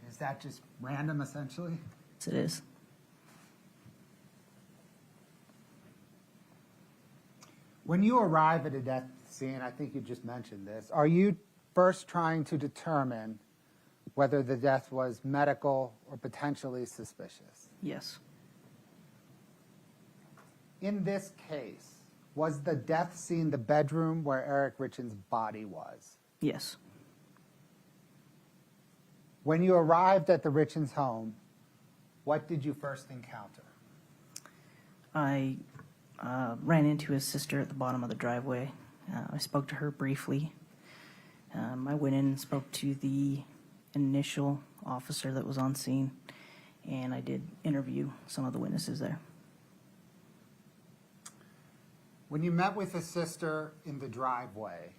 Is that just random, essentially? Yes, it is. When you arrive at a death scene, I think you just mentioned this, are you first trying to determine whether the death was medical or potentially suspicious? Yes. In this case, was the death scene the bedroom where Eric Richins' body was? Yes. When you arrived at the Richins' home, what did you first encounter? I ran into his sister at the bottom of the driveway. I spoke to her briefly. I went in and spoke to the initial officer that was on scene, and I did interview some of the witnesses there. When you met with his sister in the driveway,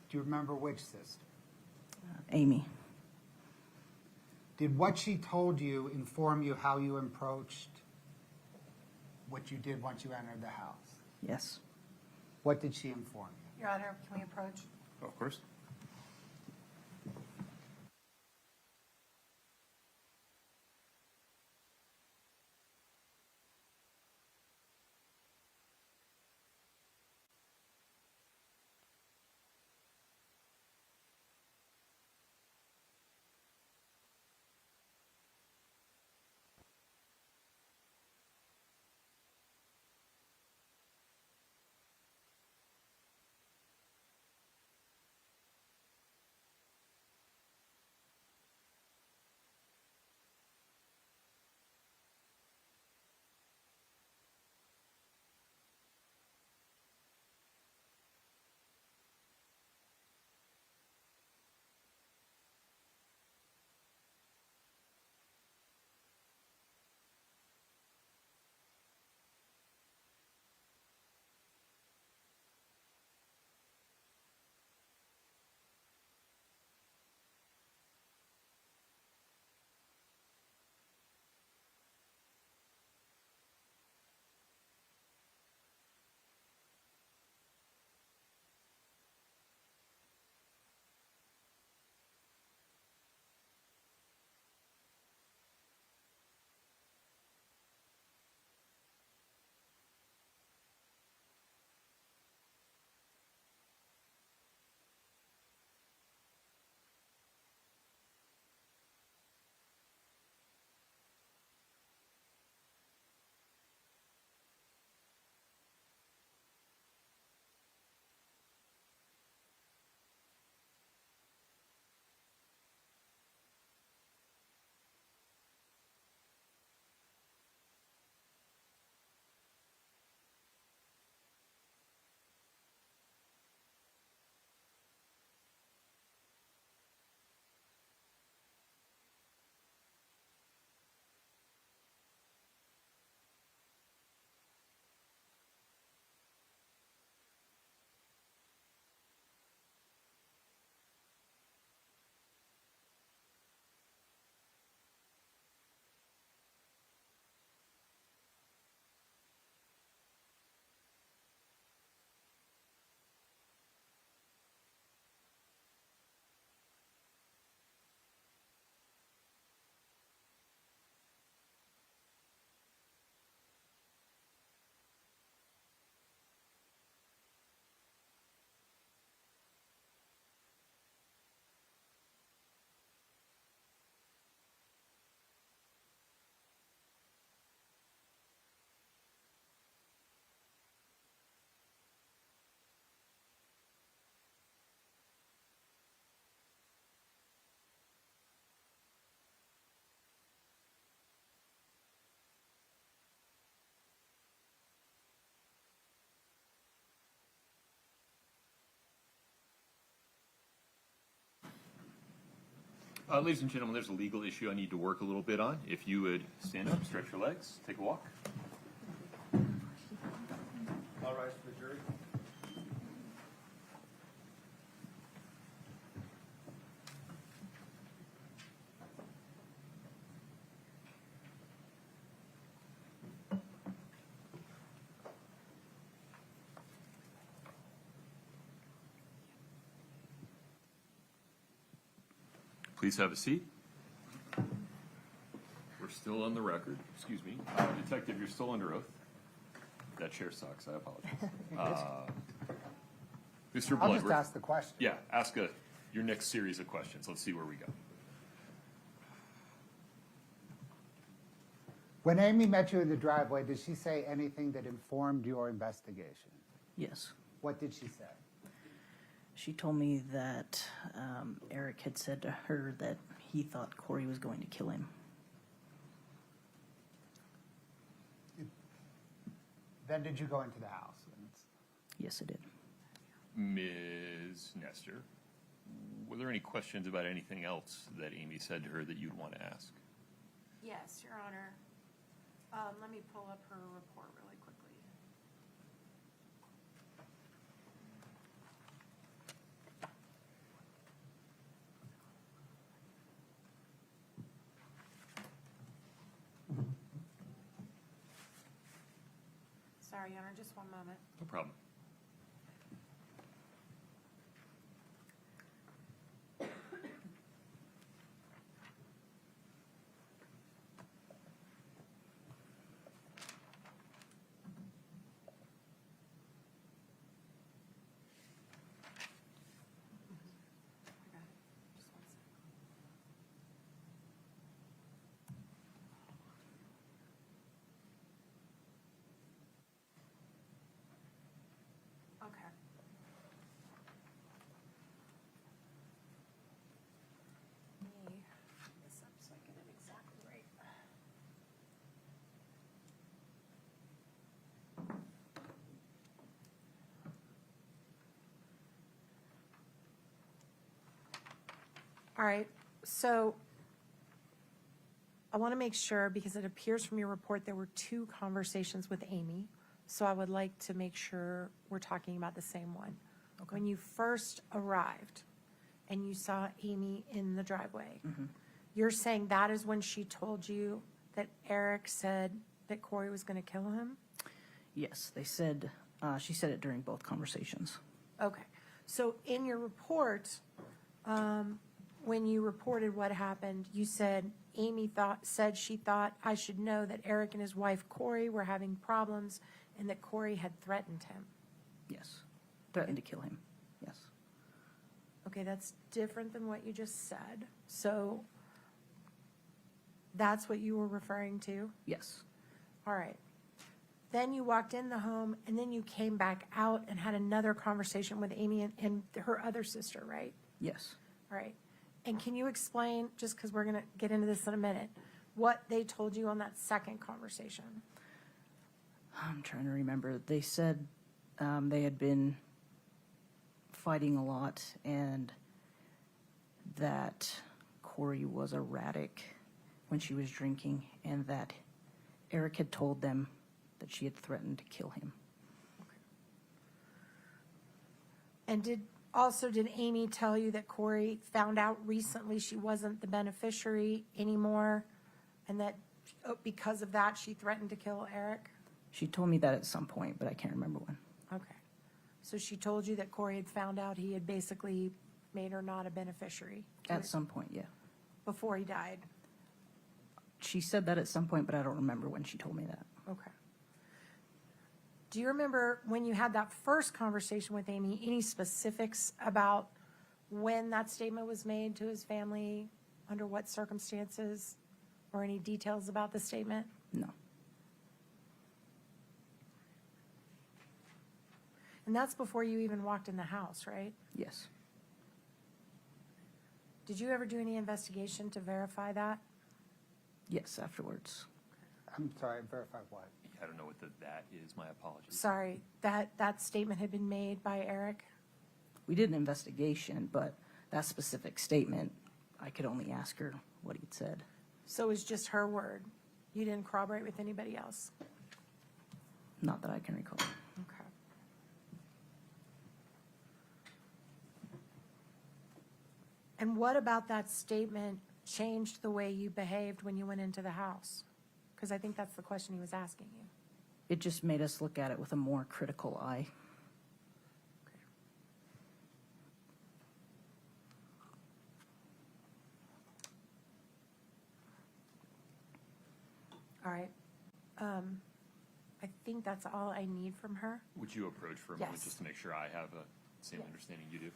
do you remember which sister? Amy. Did what she told you inform you how you approached what you did once you entered the house? Yes. What did she inform you? Your Honor, can we approach? Of course. Ladies and gentlemen, there's a legal issue I need to work a little bit on. If you would stand up, stretch your legs, take a walk. All rise for the jury. Please have a seat. We're still on the record. Excuse me. Detective, you're still under oath. That chair sucks. I apologize. Mr. Blood. I'll just ask the question. Yeah, ask your next series of questions. Let's see where we go. When Amy met you in the driveway, did she say anything that informed your investigation? Yes. What did she say? She told me that Eric had said to her that he thought Kouri was going to kill him. Then did you go into the house? Yes, I did. Ms. Nestor, were there any questions about anything else that Amy said to her that you'd want to ask? Yes, Your Honor. Let me pull up her report really quickly. Sorry, Your Honor, just one moment. No problem. Okay. Let me put this up so I get it exactly right. All right, so I want to make sure, because it appears from your report there were 2 conversations with Amy. So I would like to make sure we're talking about the same one. Okay. When you first arrived and you saw Amy in the driveway, you're saying that is when she told you that Eric said that Kouri was going to kill him? Yes, they said, she said it during both conversations. Okay. So in your report, when you reported what happened, you said Amy said she thought I should know that Eric and his wife Kouri were having problems and that Kouri had threatened him. Yes, threatened to kill him, yes. Okay, that's different than what you just said. So that's what you were referring to? Yes. All right. Then you walked in the home and then you came back out and had another conversation with Amy and her other sister, right? Yes. All right. And can you explain, just because we're going to get into this in a minute, what they told you on that second conversation? I'm trying to remember. They said they had been fighting a lot and that Kouri was erratic when she was drinking and that Eric had told them that she had threatened to kill him. And did Amy tell you that Kouri found out recently she wasn't the beneficiary anymore and that because of that she threatened to kill Eric? She told me that at some point, but I can't remember when. Okay. So she told you that Kouri had found out he had basically made her not a beneficiary? At some point, yeah. Before he died? She said that at some point, but I don't remember when she told me that. Okay. Do you remember when you had that first conversation with Amy, any specifics about when that statement was made to his family, under what circumstances, or any details about the statement? No. And that's before you even walked in the house, right? Yes. Did you ever do any investigation to verify that? Yes, afterwards. I'm sorry, verify what? I don't know what that is. My apologies. Sorry, that statement had been made by Eric? We did an investigation, but that specific statement, I could only ask her what he'd said. So it was just her word? You didn't corroborate with anybody else? Not that I can recall. Okay. And what about that statement changed the way you behaved when you went into the house? Because I think that's the question he was asking you. It just made us look at it with a more critical eye. All right. I think that's all I need from her. Would you approach for a moment Yes. just to make sure I have a same understanding you do?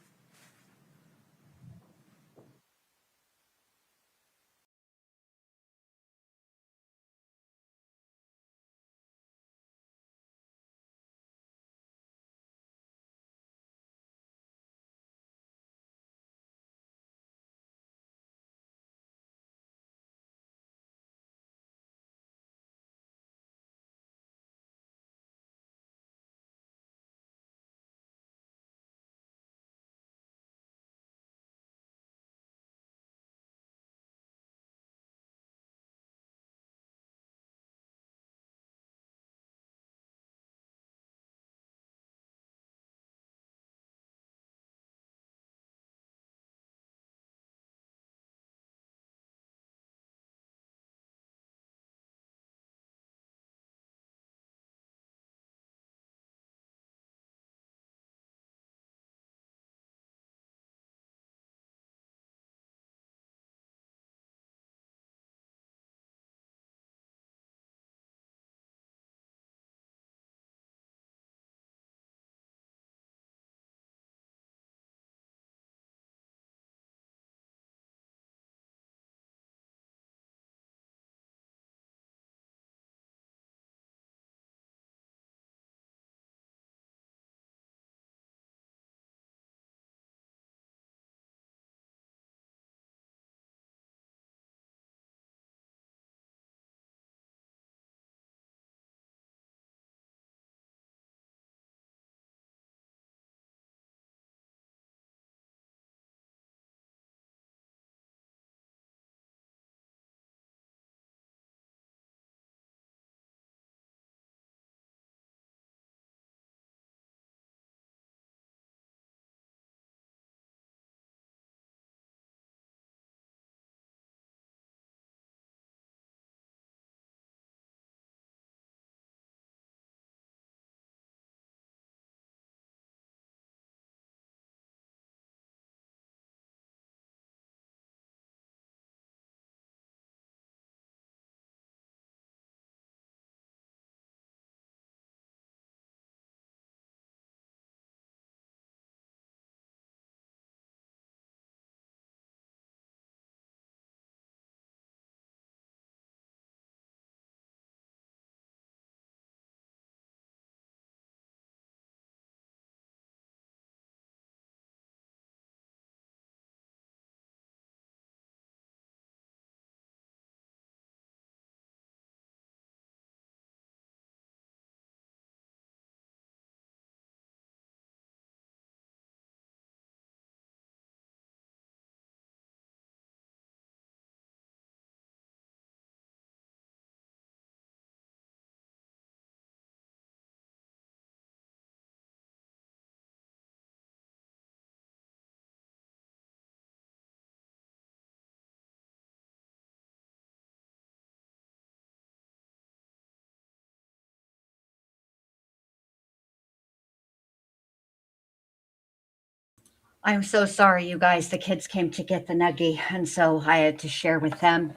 I'm so sorry, you guys. The kids came to get the nuggie, and so I had to share with them,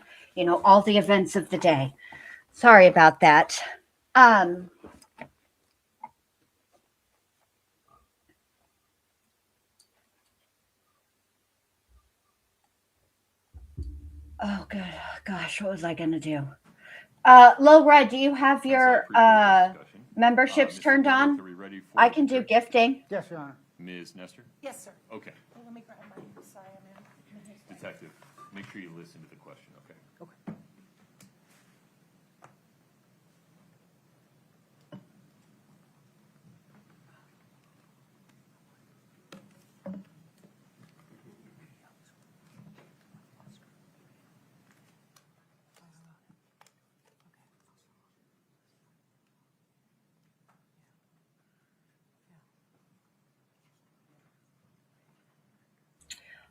all the events of the day. Sorry about that. Um, oh, good gosh, what was I going to do? Laura, do you have your memberships Mr. turned Burdick, on? are we ready for I can do gifting. Yes, Your Honor. Ms. Nestor? Yes, sir. Okay. Well, let me grab my, sorry, I'm in. Detective, make sure you listen to the question, okay? Okay.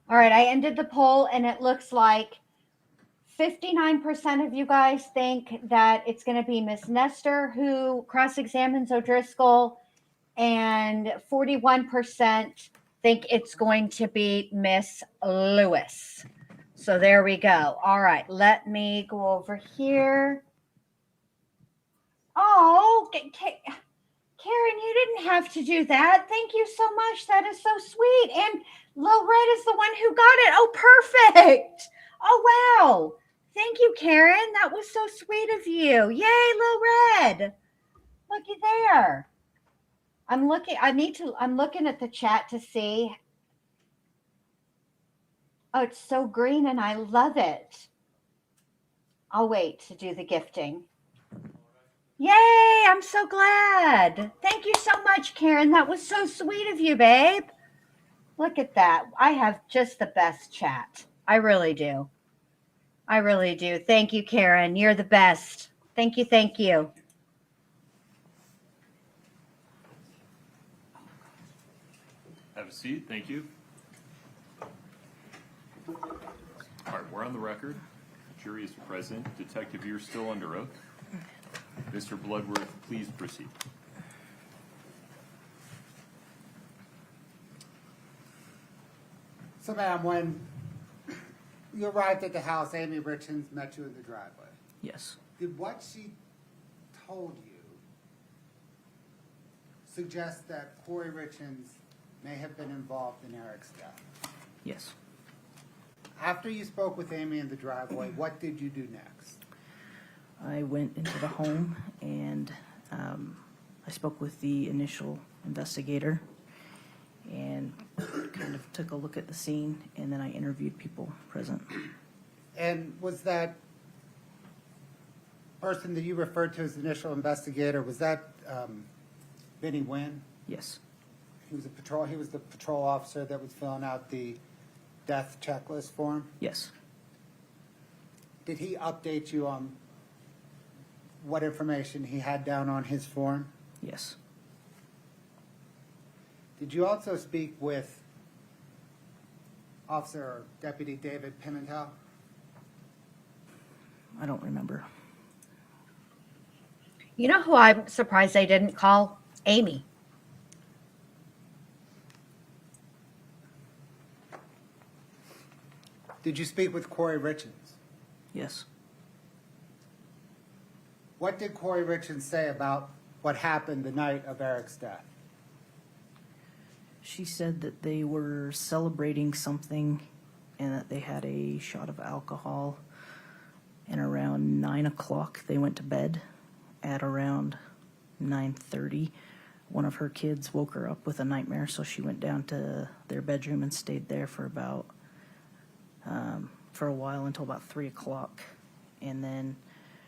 All right, I ended the poll and it looks like 59% of you guys think that it's going to be Miss Nestor who cross-examines O'Driscoll, and 41% think it's going to be Miss Lewis. So there we go. All right, let me go over here. Oh, Karen, you didn't have to do that. Thank you so much. That is so sweet. And Lil Red is the one who got it. Oh, perfect. Oh, wow. Thank you, Karen. That was so sweet of you. Yay, Lil Red. Looky there. I'm looking at the chat to see. Oh, it's so green and I love it. I'll wait to do the gifting. Yay, I'm so glad. Thank you so much, Karen. That was so sweet of you, babe. Look at that. I have just the best chat. I really do. I really do. Thank you, Karen. You're the best. Thank you. Thank you. Have a seat. Thank you. All right, we're on the record. Jury is present. Detective, you're still under oath. Mr. Bloodworth, please proceed. So, ma'am, when you arrived at the house, Amy Richins met you in the driveway. Yes. Did what she told you suggest that Kouri Richins may have been involved in Eric's death? Yes. After you spoke with Amy in the driveway, what did you do next? I went into the home and I spoke with the initial investigator and kind of took a look at the scene, and then I interviewed people present. And was that person that you referred to as the initial investigator, was that Benny Wynn? Yes. He was the patrol officer that was filling out the death checklist form? Yes. Did he update you on what information he had down on his form? Yes. Did you also speak with Officer or Deputy David Pimentel? I don't remember. You know who I'm surprised they didn't call? Amy. Did you speak with Kouri Richins? Yes. What did Kouri Richins say about what happened the night of Eric's death? She said that they were celebrating something and that they had a shot of alcohol, and around 9 o'clock they went to bed. At around 9:30, one of her kids woke her up with a nightmare, so she went down to their bedroom and stayed there for a while until about 3 o'clock, and then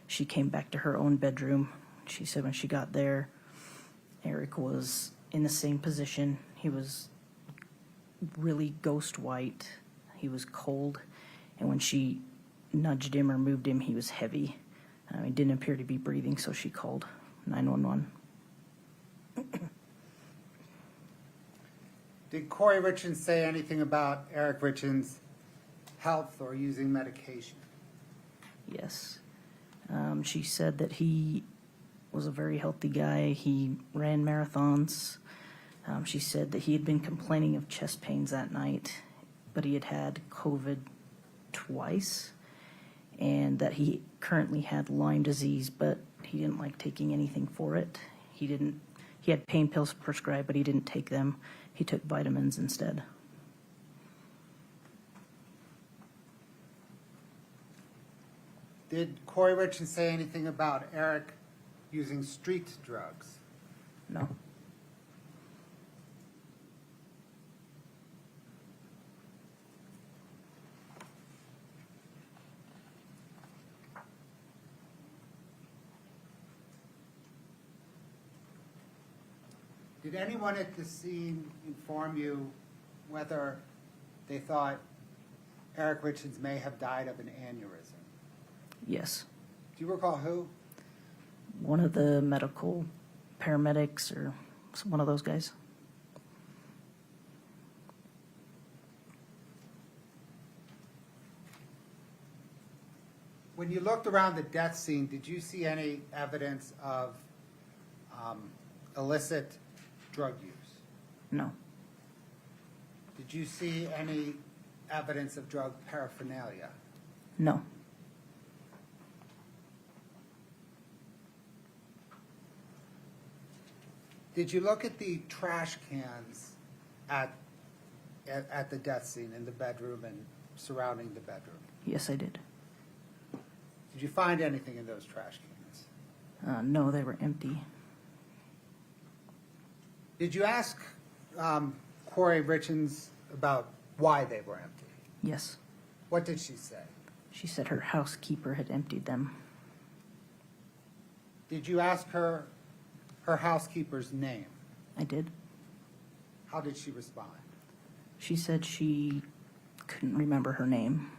she came back to her own bedroom. She said when she got there, Eric was in the same position. He was really ghost white. He was cold, and when she nudged him or moved him, he was heavy. He didn't appear to be breathing, so she called 911. Did Kouri Richins say anything about Eric Richins' health or using medication? Yes. She said that he was a very healthy guy. He ran marathons. She said that he had been complaining of chest pains that night, but he had had COVID twice, and that he currently had Lyme disease, but he didn't like taking anything for it. He had pain pills prescribed, but he didn't take them. He took vitamins instead. Did Kouri Richins say anything about Eric using street drugs? No. Did anyone at the scene inform you whether they thought Eric Richins may have died of an aneurysm? Yes. Do you recall who? One of the medical paramedics or one of those guys. When you looked around the death scene, did you see any evidence of illicit drug use? No. Did you see any evidence of drug paraphernalia? No. Did you look at the trash cans at the death scene in the bedroom and surrounding the bedroom? Yes, I did. Did you find anything in those trash cans? No, they were empty. Did you ask Kouri Richins about why they were empty? Yes. What did she say? She said her housekeeper had emptied them. Did you ask her housekeeper's name? I did. How did she respond? She said she couldn't remember her name.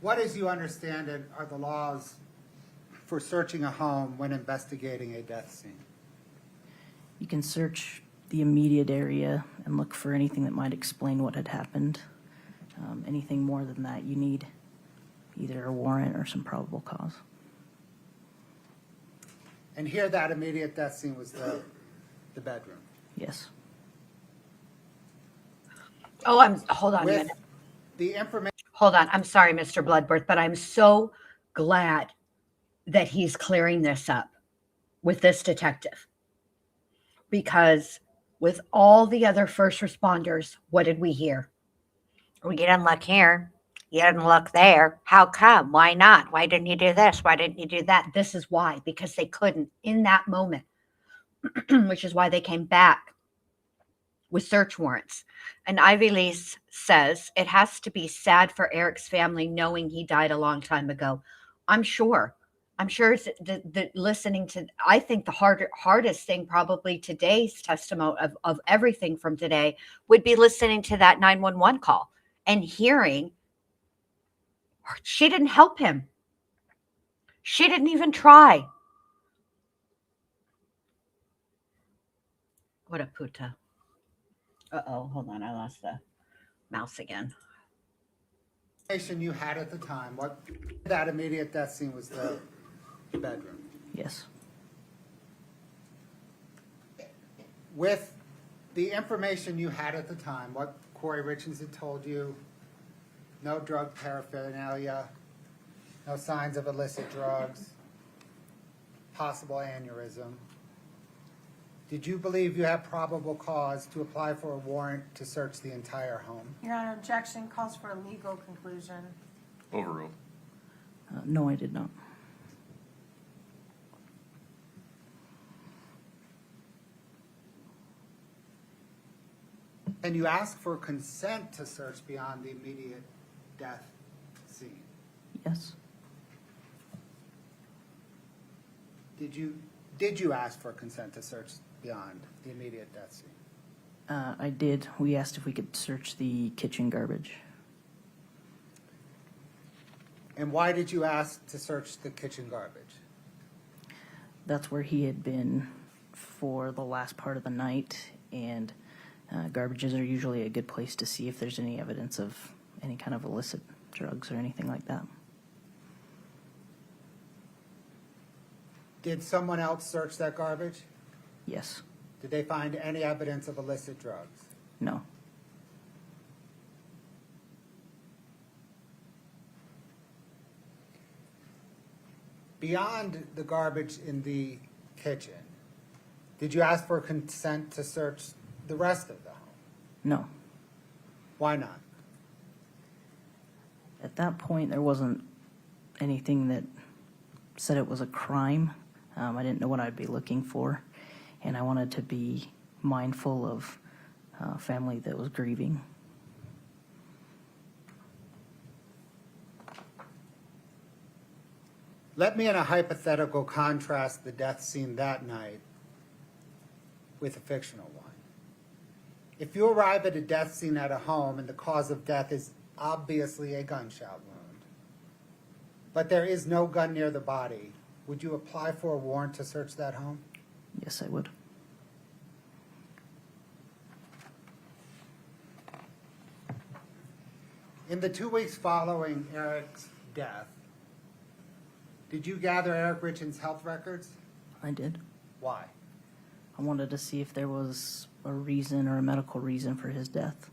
What, as you understand it, are the laws for searching a home when investigating a death scene? You can search the immediate area and look for anything that might explain what had happened. Anything more than that, you need either a warrant or some probable cause. And here, that immediate death scene was the bedroom. Yes. Oh, hold on a With minute. the information. Hold on. I'm sorry, Mr. Bloodworth, but I'm so glad that he's clearing this up with this detective. Because with all the other first responders, what did we hear? Well, you didn't look here. You didn't look there. How come? Why not? Why didn't you do this? Why didn't you do that? This is why, because they couldn't in that moment, which is why they came back with search warrants. And Ivy Lee says it has to be sad for Eric's family knowing he died a long time ago. I'm sure it's the listening to, I think the hardest thing probably today's testimony of everything from today would be listening to that 911 call and hearing she didn't help him. She didn't even try. What a puta. Uh-oh, hold on. I lost the mouse again. Information you had at the time, what that immediate death scene was the bedroom. Yes. With the information you had at the time, what Kouri Richins had told you, no drug paraphernalia, no signs of illicit drugs, possible aneurysm. Did you believe you had probable cause to apply for a warrant to search the entire home? Your Honor, objection calls for a legal conclusion. Overruled. No, I did not. And you asked for consent to search beyond the immediate death scene. Yes. Did you ask for consent to search beyond the immediate death scene? I did. We asked if we could search the kitchen garbage. And why did you ask to search the kitchen garbage? That's where he had been for the last part of the night, and garbages are usually a good place to see if there's any evidence of any kind of illicit drugs or anything like that. Did someone else search that garbage? Yes. Did they find any evidence of illicit drugs? No. Beyond the garbage in the kitchen, did you ask for consent to search the rest of the home? No. Why not? At that point, there wasn't anything that said it was a crime. I didn't know what I'd be looking for, and I wanted to be mindful of a family that was grieving. Let me, in a hypothetical, contrast the death scene that night with a fictional one. If you arrive at a death scene at a home and the cause of death is obviously a gunshot wound, but there is no gun near the body, would you apply for a warrant to search that home? Yes, I would. In the 2 weeks following Eric's death, did you gather Eric Richins' health records? I did. Why? I wanted to see if there was a reason or a medical reason for his death.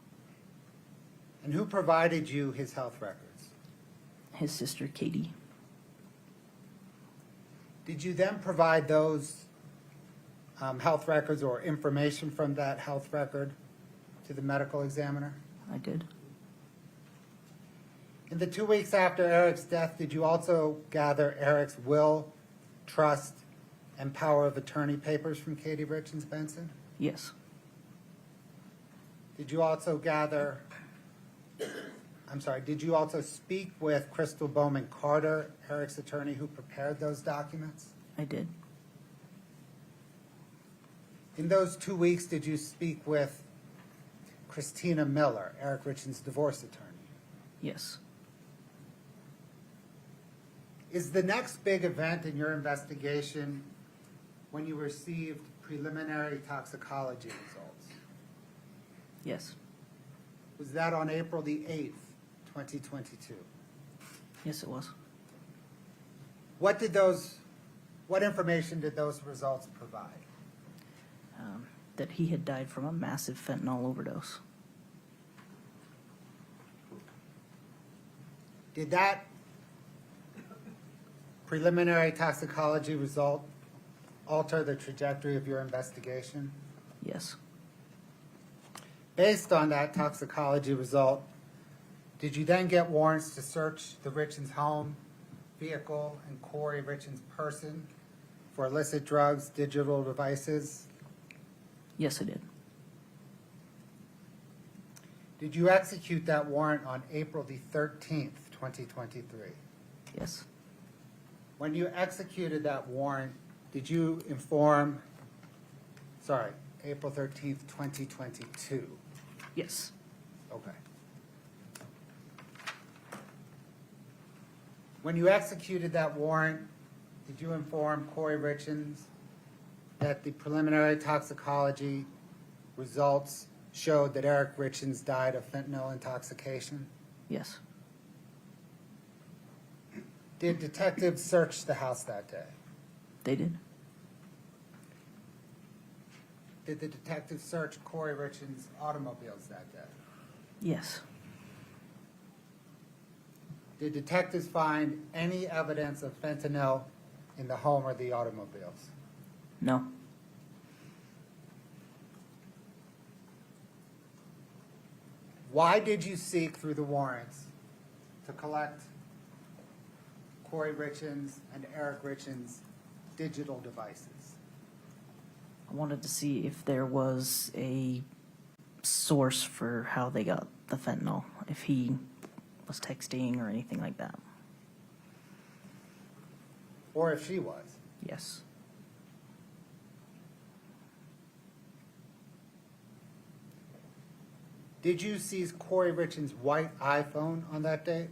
And who provided you his health records? His sister, Katie. Did you then provide those health records or information from that health record to the medical examiner? I did. In the 2 weeks after Eric's death, did you also gather Eric's will, trust, and power of attorney papers from Katie Richins Benson? Yes. Did you also speak with Crystal Bowman Carter, Eric's attorney who prepared those documents? I did. In those 2 weeks, did you speak with Christina Miller, Eric Richins' divorce attorney? Yes. Is the next big event in your investigation when you received preliminary toxicology results? Yes. Was that on April the 8th, 2022? Yes, it was. What information did those results provide? That he had died from a massive fentanyl overdose. Did that preliminary toxicology result alter the trajectory of your investigation? Yes. Based on that toxicology result, did you then get warrants to search the Richins home, vehicle, and Kouri Richins' person for illicit drugs, digital devices? Yes, I did. Did you execute that warrant on April the 13th, 2023? Yes. When you executed that warrant, did you inform, April 13th, 2022? Yes. Okay. When you executed that warrant, did you inform Kouri Richins that the preliminary toxicology results showed that Eric Richins died of fentanyl intoxication? Yes. Did detectives search the house that day? They did. Did the detectives search Kouri Richins' automobiles that day? Yes. Did detectives find any evidence of fentanyl in the home or the automobiles? No. Why did you seek through the warrants to collect Kouri Richins and Eric Richins' digital devices? I wanted to see if there was a source for how they got the fentanyl, if he was texting or anything like that. Or if she was? Yes. Did you seize Kouri Richins' white iPhone on that date?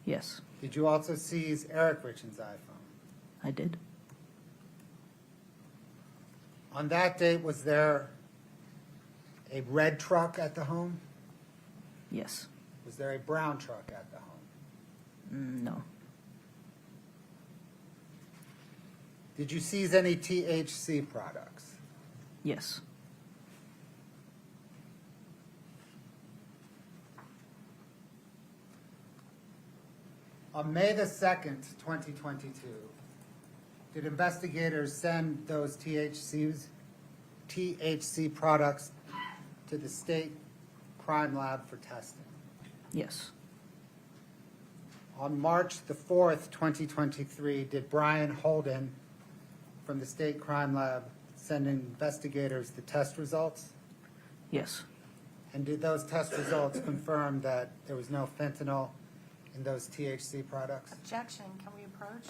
Yes, Did you also seize Eric Richins' iPhone? I did. On that date, was there a red truck at the home? Yes. Was there a brown truck at the home? No. Did you seize any THC products? Yes. On May the 2nd, 2022, did investigators send those THC products to the state crime lab for testing? Yes. On March the 4th, 2023, did Brian Holden from the state crime lab send investigators the test results? Yes. And did those test results confirm that there was no fentanyl in those THC products? Objection, can we approach?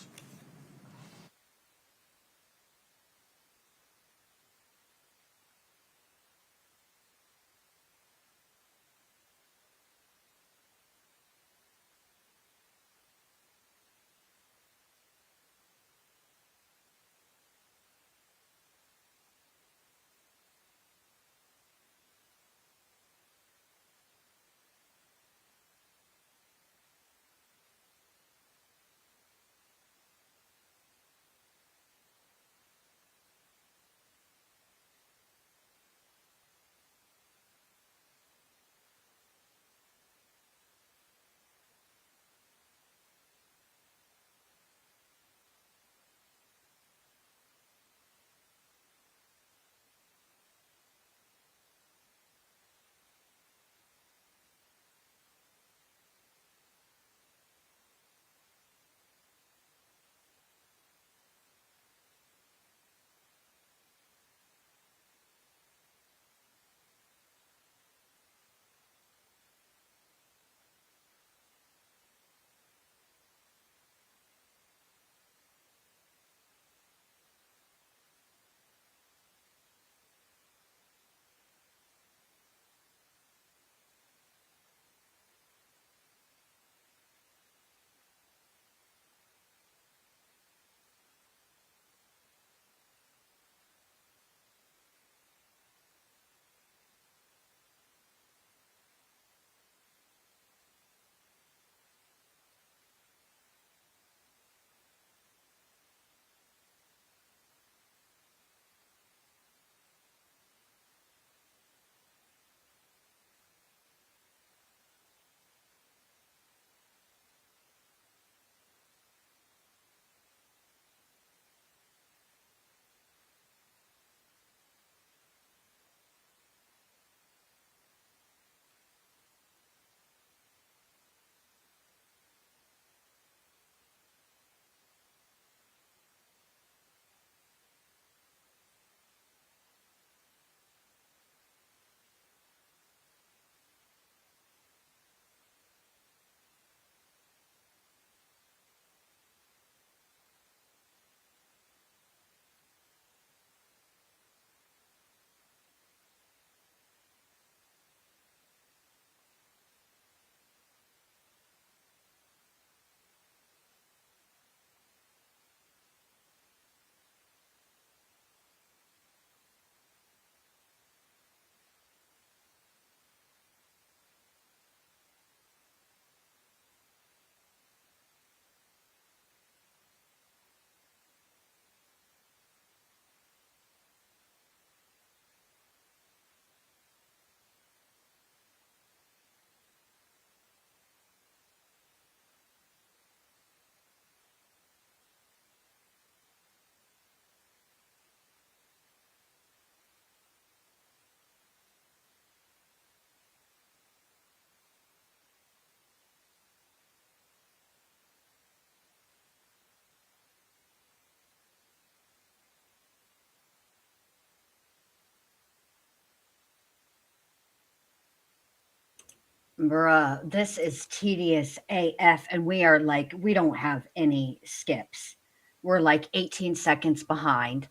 Bruh, this is tedious AF, and we are like, we don't have any skips. We're like 18 seconds behind.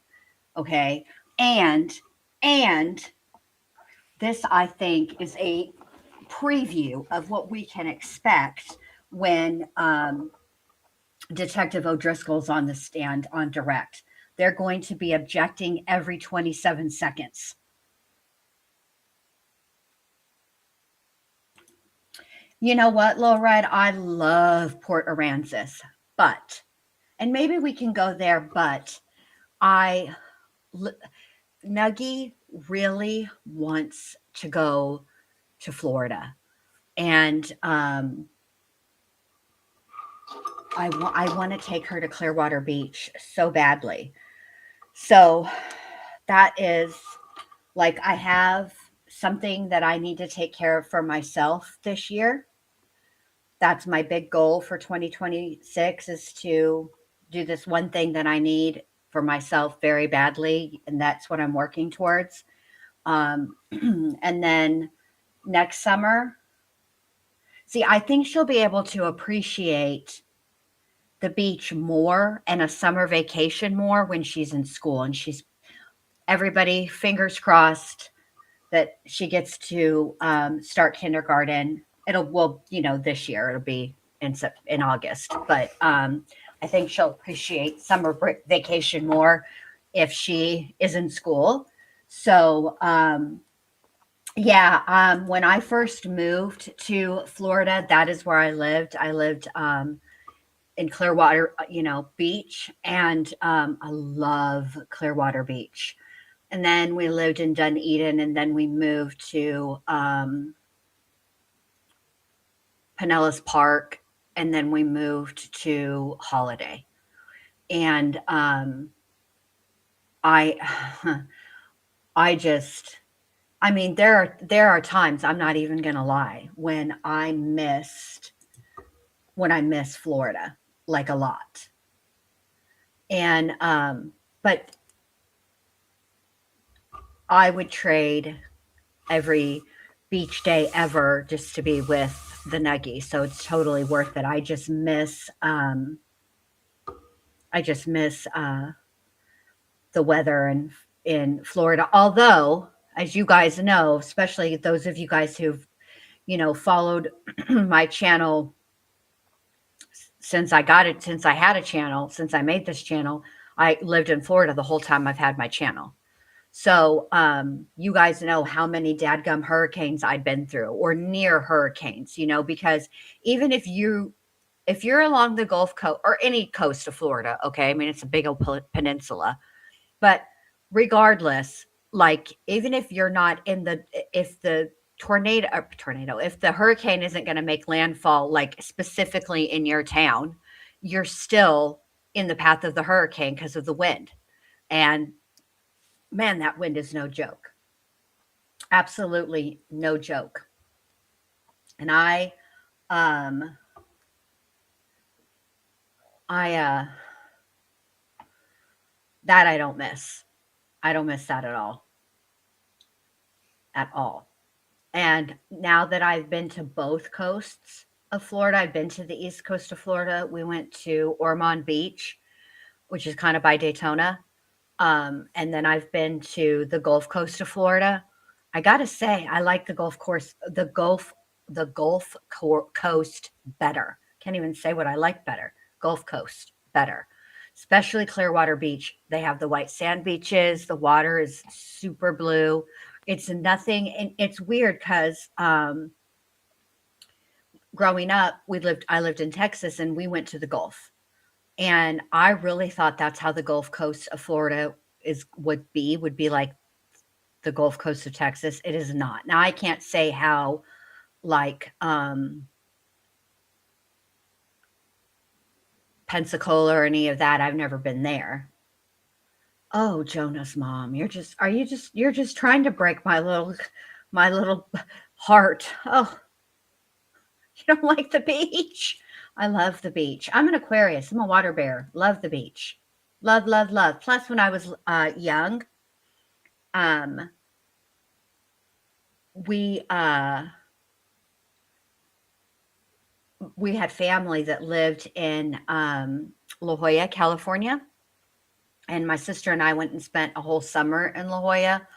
Okay. And this, I think, is a preview of what we can expect when Detective O'Driscoll's on the stand on direct. They're going to be objecting every 27 seconds. You know what, Lil Red? I love Port Aransas, but, and maybe we can go there, but I, Nuggy really wants to go to Florida. And I want to take her to Clearwater Beach so badly. So that is like, I have something that I need to take care of for myself this year. That's my big goal for 2026, is to do this one thing that I need for myself very badly. And that's what I'm working towards. And then next summer, see, I think she'll be able to appreciate the beach more and a summer vacation more when she's in school. And she's, everybody, fingers crossed that she gets to start kindergarten. Well, this year it'll be in August, but I think she'll appreciate summer vacation more if she is in school. So yeah, when I first moved to Florida, that is where I lived. I lived in Clearwater, Beach, and I love Clearwater Beach. And then we lived in Dunedin, and then we moved to Pinellas Park, and then we moved to Holiday. And I, I mean, there are times, I'm not even gonna lie, when I miss Florida, like, a lot. And but I would trade every beach day ever just to be with the Nuggie. So it's totally worth it. I just miss the weather in Florida. Although, as you guys know, especially those of you guys who've, followed my channel since I had a channel, since I made this channel, I lived in Florida the whole time I've had my channel. So you guys know how many dadgum hurricanes I'd been through, or near hurricanes, because even if you're along the Gulf Coast or any coast of Florida, okay, I mean, it's a big old peninsula, but regardless, like, even if you're not if the if the hurricane isn't going to make landfall, like, specifically in your town, you're still in the path of the hurricane because of the wind. And man, that wind is no joke. Absolutely no joke. And that I don't miss. I don't miss that at all. At all. And now that I've been to both coasts of Florida, I've been to the east coast of Florida. We went to Ormond Beach, which is kind of by Daytona. And then I've been to the Gulf Coast of Florida. I gotta say, I like the Gulf Coast better. Can't even say what I like better. Gulf Coast better, especially Clearwater Beach. They have the white sand beaches. The water is super blue. It's nothing, and it's weird because growing up, I lived in Texas, and we went to the Gulf, and I really thought that's how the Gulf Coast of Florida would be like the Gulf Coast of Texas. It is not. Now, I can't say how, like, Pensacola or any of that. I've never been there. Oh, Jonah's mom, you're just trying to break my little heart. Oh, you don't like the beach? I love the beach. I'm an Aquarius. I'm a water bear. Love the beach. Love, love, love. Plus, when I was young, we we had family that lived in La Jolla, California. And my sister and I went and spent a whole summer in La Jolla.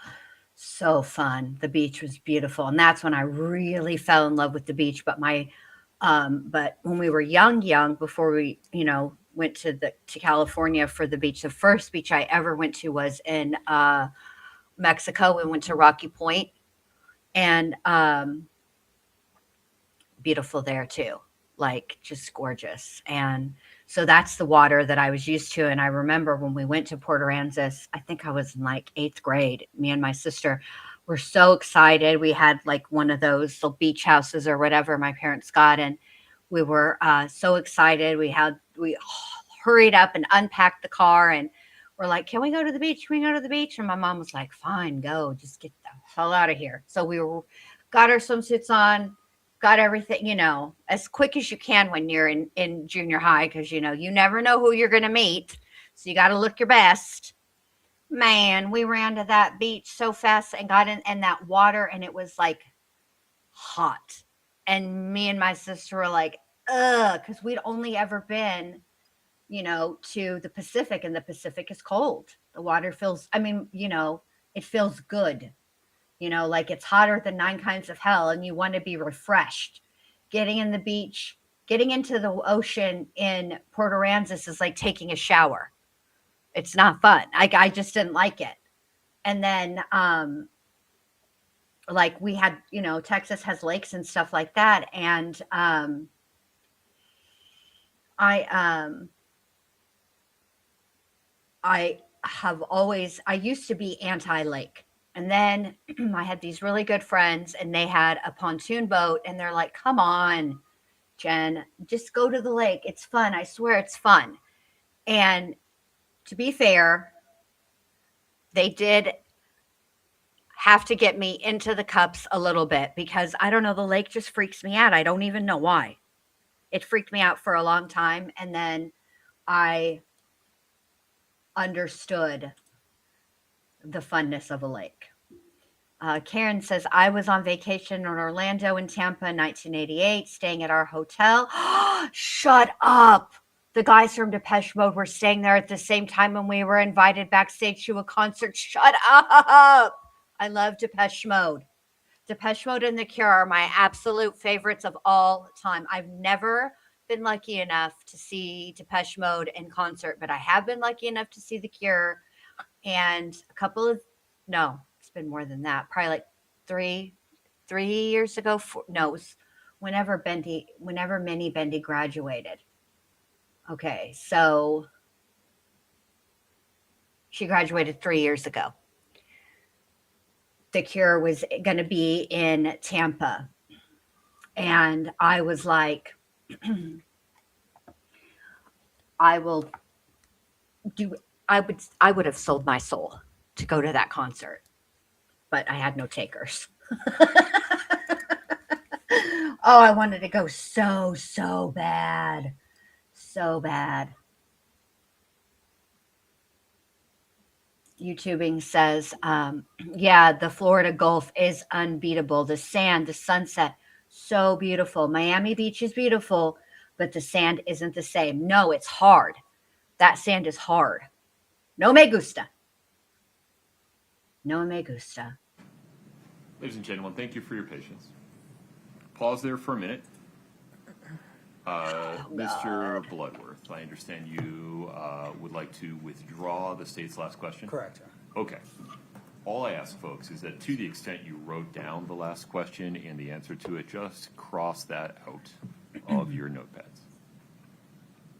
So fun. The beach was beautiful. And that's when I really fell in love with the beach. But when we were young, before we, went to California for the beach, the first beach I ever went to was in Mexico. We went to Rocky Point, and beautiful there too, like just gorgeous. And so that's the water that I was used to. And I remember when we went to Port Aransas, I think I was in like 8th grade. Me and my sister were so excited. We had like one of those little beach houses or whatever my parents got, and we were so excited. We hurried up and unpacked the car, and we're like, "Can we go to the beach? Can we go to the beach?" And my mom was like, "Fine, go. Just get the hell out of here." So got our swimsuits on, got everything, as quick as you can when you're in junior high, because, you never know who you're going to meet. So you got to look your best. Man, we ran to that beach so fast and got in that water, and it was like hot. And me and my sister were like, ugh, because we'd only ever been, to the Pacific, and the Pacific is cold. The water feels, it feels good. Like it's hotter than 9 kinds of hell, and you want to be refreshed. Getting in the beach, getting into the ocean in Port Aransas is like taking a shower. It's not fun. I just didn't like it. And then, like we had, Texas has lakes and stuff like that. And I used to be anti-lake. And then I had these really good friends, and they had a pontoon boat, and they're like, "Come on, Jen, just go to the lake. It's fun. I swear it's fun." And to be fair, they did have to get me into the cups a little bit, because I don't know, the lake just freaks me out. I don't even know why. It freaked me out for a long time. And then I understood the funness of a lake. Karen says, "I was on vacation in Orlando and Tampa in 1988, staying at our hotel." Shut up. The guys from Depeche Mode were staying there at the same time, and we were invited backstage to a concert. Shut up. I love Depeche Mode. Depeche Mode and The Cure are my absolute favorites of all time. I've never been lucky enough to see Depeche Mode in concert, but I have been lucky enough to see The Cure. And no, it's been more than that. Probably like three years ago. It was whenever Minnie Bendy graduated. Okay, so she graduated 3 years ago. The Cure was going to be in Tampa. And I was like, I would have sold my soul to go to that concert, but I had no takers. Oh, I wanted to go so bad. So bad. YouTubing says, yeah, the Florida Gulf is unbeatable. The sand, the sunset, so beautiful. Miami Beach is beautiful, but the sand isn't the same. No, it's hard. That sand is hard. No me gusta. No me gusta. Ladies and gentlemen, thank you for your patience. Pause there for a minute. Mr. Bloodworth, I understand you would like to withdraw the state's last question? Correct, John. Okay. All I ask, folks, is that to the extent you wrote down the last question and the answer to it, just cross that out of your notepads.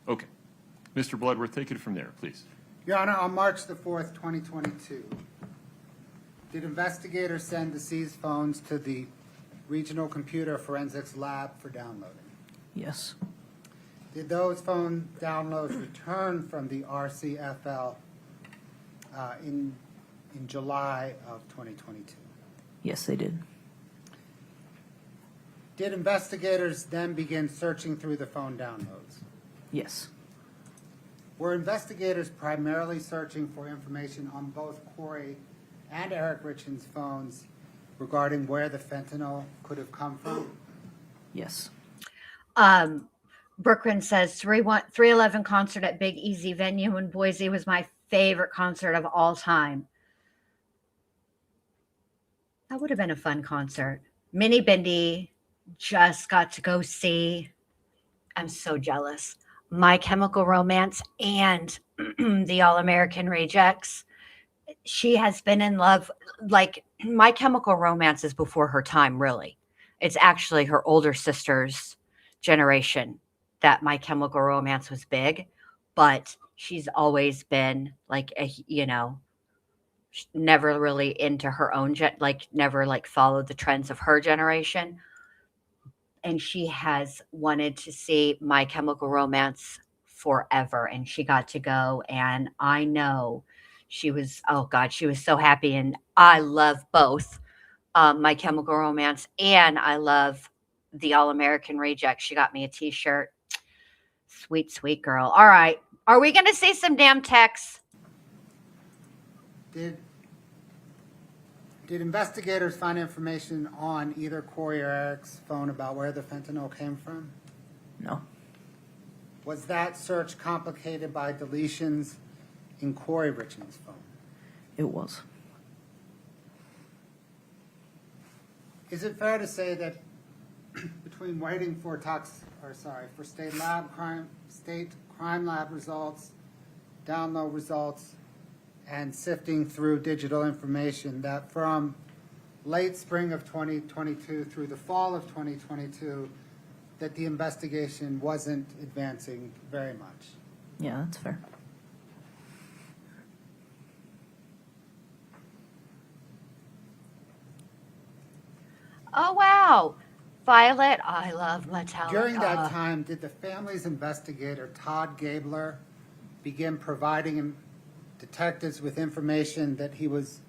Okay. Mr. Bloodworth, take it from there, please. Your Honor, on March the 4th, 2022, did investigators send the seized phones to the Regional Computer Forensics Lab for downloading? Yes. Did those phone downloads return from the RCFL in July of 2022? Yes, they did. Did investigators then begin searching through the phone downloads? Yes. Were investigators primarily searching for information on both Kouri and Eric Richins' phones regarding where the fentanyl could have come from? Yes. Brooklyn says 311 concert at Big Easy venue in Boise was my favorite concert of all time. That would have been a fun concert. Minnie Bindi just got to go see. I'm so jealous. My Chemical Romance and the All American Rejects. She has been in love. Like, My Chemical Romance is before her time, really. It's actually her older sister's generation that My Chemical Romance was big, but she's always been like never really into her own never like followed the trends of her generation. And she has wanted to see My Chemical Romance forever, and she got to go, and I know she was, oh god, she was so happy. And I love both My Chemical Romance, and I love the All American Reject. She got me a t-shirt. Sweet, sweet girl. All right, are we gonna see some damn texts? Did investigators find information on either Kouri or Eric's phone about where the fentanyl came from? No. Was that search complicated by deletions in Kouri Richins' phone? It was. Is it fair to say that between waiting for state crime lab results, download results, and sifting through digital information, that from late spring of 2022 through the fall of 2022, that the investigation wasn't advancing very much? Yeah, that's fair. Oh wow, Violet, I love Metallica. During that time, did the family's investigator, Todd Gabler, begin providing detectives with information that he was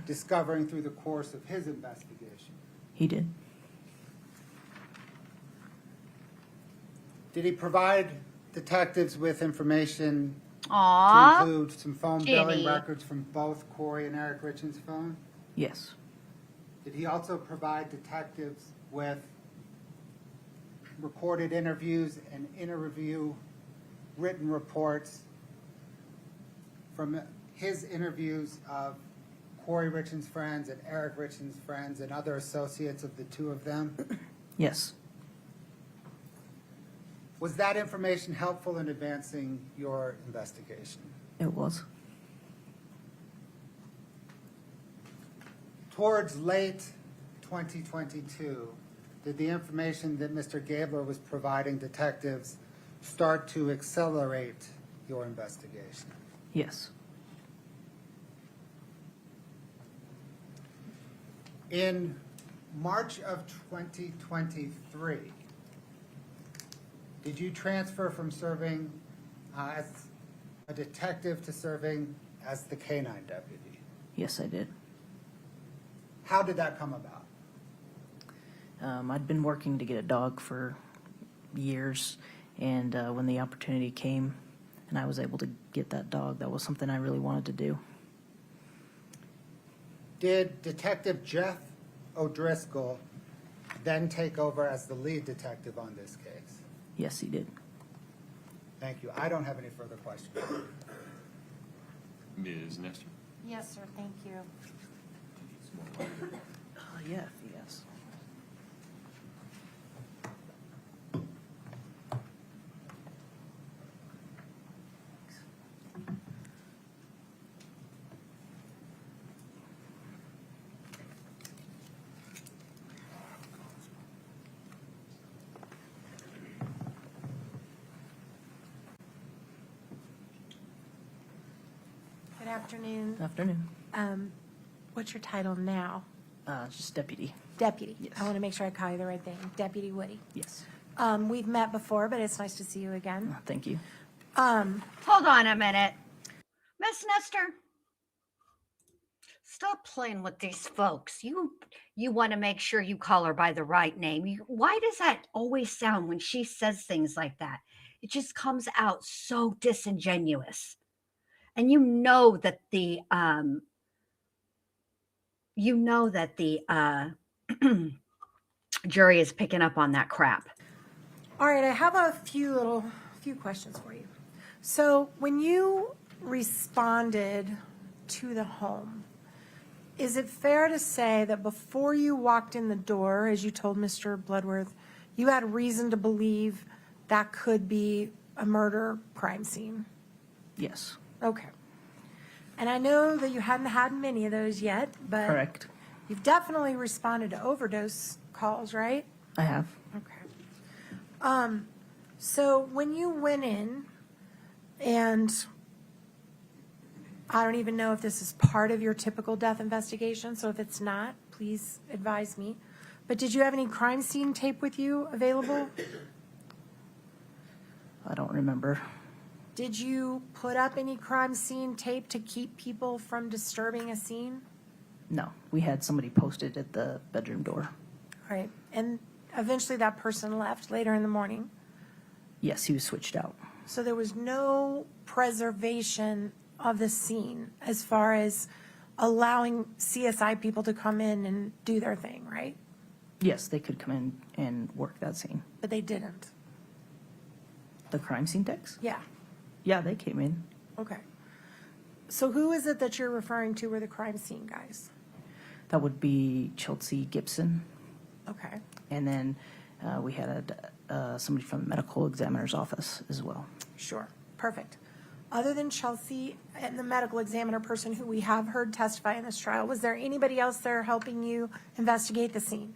discovering through the course of his investigation? He did. Did he provide detectives with information to Aww, include some phone Ginny. billing records from both Kouri and Eric Richins' phone? Yes. Did he also provide detectives with recorded interviews and interview written reports from his interviews of Kouri Richins' friends and Eric Richins' friends and other associates of the two of them? Yes. Was that information helpful in advancing your investigation? It was. Towards late 2022, did the information that Mr. Gabler was providing detectives start to accelerate your investigation? Yes. In March of 2023, did you transfer from serving as a detective to serving as the canine deputy? Yes, I did. How did that come about? I'd been working to get a dog for years, and when the opportunity came and I was able to get that dog, that was something I really wanted to do. Did Detective Jeff O'Driscoll then take over as the lead detective on this case? Yes, he did. Thank you. I don't have any further questions. Ms. Nestor? Yes, sir, thank you. Yeah, yes. Good afternoon. Afternoon. What's your title now? Just deputy. Deputy. Yes. I want to make sure I call you the right thing. Deputy Woody. Yes. We've met before, but it's nice to see you again. Thank you. Hold on a minute. Miss Nestor, stop playing with these folks. You want to make sure you call her by the right name. Why does that always sound when she says things like that? It just comes out so disingenuous. And you know that the jury is picking up on that crap. All right, I have a few questions for you. So when you responded to the home, is it fair to say that before you walked in the door, as you told Mr. Bloodworth, you had reason to believe that could be a murder crime scene? Yes. Okay. And I know that you hadn't had many of those yet, but Correct. you've definitely responded to overdose calls, right? I have. Okay. So when you went in, and I don't even know if this is part of your typical death investigation, so if it's not, please advise me. But did you have any crime scene tape with you available? I don't remember. Did you put up any crime scene tape to keep people from disturbing a scene? No. We had somebody posted at the bedroom door. All right. And eventually that person left later in the morning. Yes, he was switched out. So there was no preservation of the scene as far as allowing CSI people to come in and do their thing, right? Yes, they could come in and work that scene. But they didn't. The crime scene techs? Yeah. Yeah, they came in. Okay. So who is it that you're referring to were the crime scene guys? That would be Chelsea Gibson. Okay. And then we had somebody from the medical examiner's office as well. Sure. Perfect. Other than Chelsea and the medical examiner person who we have heard testify in this trial, was there anybody else there helping you investigate the scene?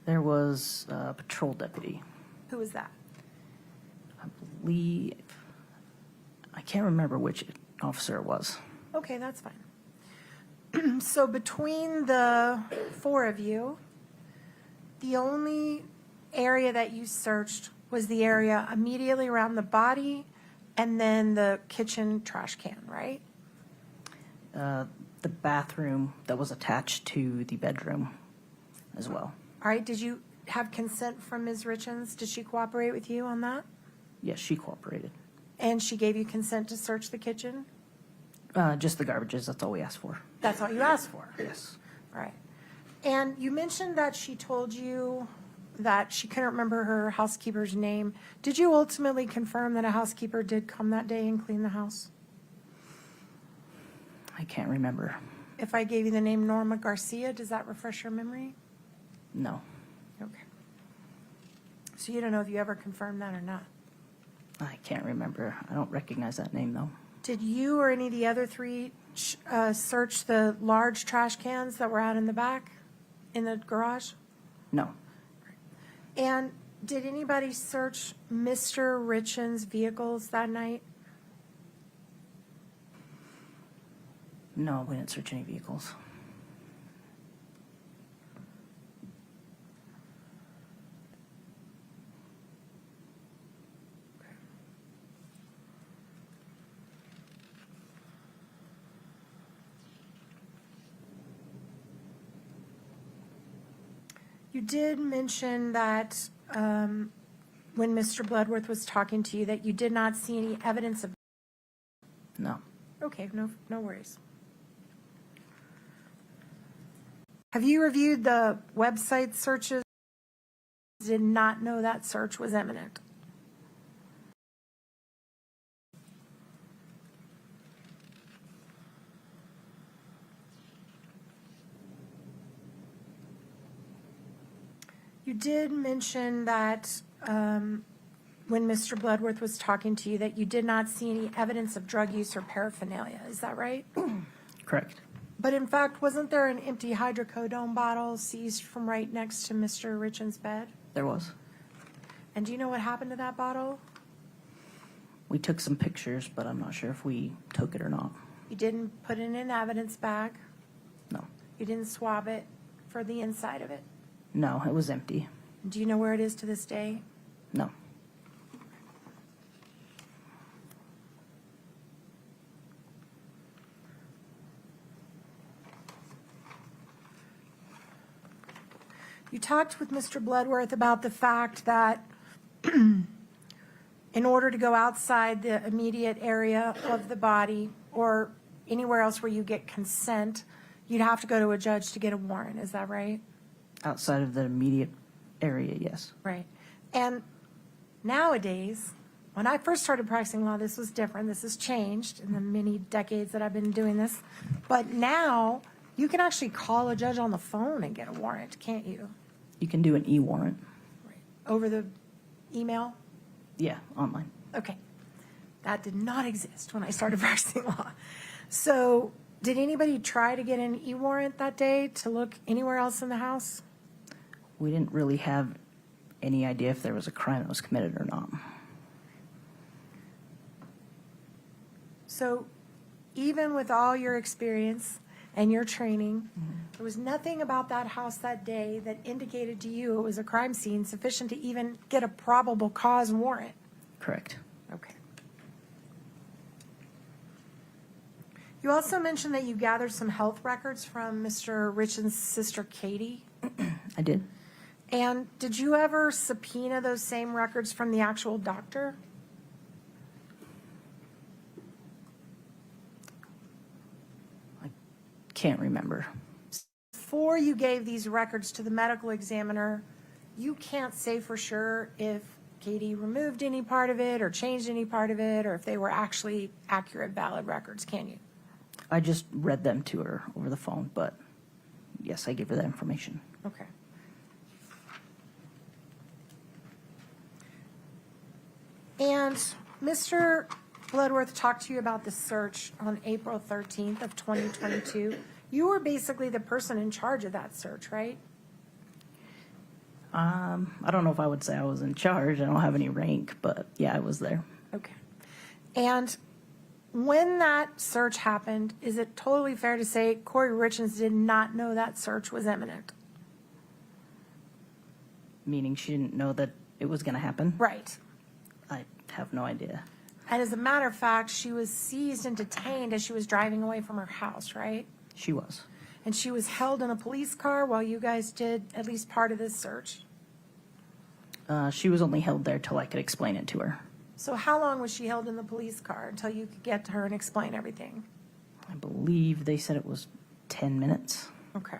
There was a patrol deputy. Who was that? I believe, I can't remember which officer it was. Okay, that's fine. So between the four of you, the only area that you searched was the area immediately around the body and then the kitchen trash can, right? The bathroom that was attached to the bedroom as well. All right, did you have consent from Ms. Richins? Did she cooperate with you on that? Yes, she cooperated. And she gave you consent to search the kitchen? Just the garbages, that's all we asked for. That's all you asked for? Yes. All right. And you mentioned that she told you that she couldn't remember her housekeeper's name. Did you ultimately confirm that a housekeeper did come that day and clean the house? I can't remember. If I gave you the name Norma Garcia, does that refresh your memory? No. Okay. So you don't know if you ever confirmed that or not? I can't remember. I don't recognize that name, though. Did you or any of the other three search the large trash cans that were out in the back, in the garage? No. And did anybody search Mr. Richins' vehicles that night? No, we didn't search any vehicles. You did mention that when Mr. Bloodworth was talking to you that you did not see any evidence of. No. Okay, no worries. Have you reviewed the website searches? Did not know that search was imminent. You did mention that when Mr. Bloodworth was talking to you that you did not see any evidence of drug use or paraphernalia. Is that right? Correct. But in fact, wasn't there an empty hydrocodone bottle seized from right next to Mr. Richins' bed? There was. And do you know what happened to that bottle? We took some pictures, but I'm not sure if we took it or not. You didn't put it in an evidence bag? No. You didn't swab it for the inside of it? No, it was empty. Do you know where it is to this day? No. You talked with Mr. Bloodworth about the fact that in order to go outside the immediate area of the body or anywhere else where you get consent, you'd have to go to a judge to get a warrant. Is that right? Outside of the immediate area, yes. Right. And Nowadays, when I first started practicing law, this was different. This has changed in the many decades that I've been doing this. But now, you can actually call a judge on the phone and get a warrant, can't you? You can do an e-warrant. Over the email? Yeah, online. Okay. That did not exist when I started practicing law. So, did anybody try to get an e-warrant that day to look anywhere else in the house? We didn't really have any idea if there was a crime that was committed or not. So, even with all your experience and your training, there was nothing about that house that day that indicated to you it was a crime scene sufficient to even get a probable cause warrant? Correct. Okay. You also mentioned that you gathered some health records from Mr. Richins' sister, Katie. I did. And did you ever subpoena those same records from the actual doctor? Can't remember. Before you gave these records to the medical examiner, you can't say for sure if Katie removed any part of it or changed any part of it, or if they were actually accurate, valid records, can you? I just read them to her over the phone, but yes, I gave her that information. Okay. And Mr. Bloodworth talked to you about the search on April 13th of 2022. You were basically the person in charge of that search, right? I don't know if I would say I was in charge. I don't have any rank, but yeah, I was there. Okay. And when that search happened, is it totally fair to say Kouri Richins did not know that search was imminent? Meaning she didn't know that it was going to happen? Right. I have no idea. And as a matter of fact, she was seized and detained as she was driving away from her house, right? She was. And she was held in a police car while you guys did at least part of this search. She was only held there till I could explain it to her. So how long was she held in the police car until you could get to her and explain everything? I believe they said it was 10 minutes. Okay.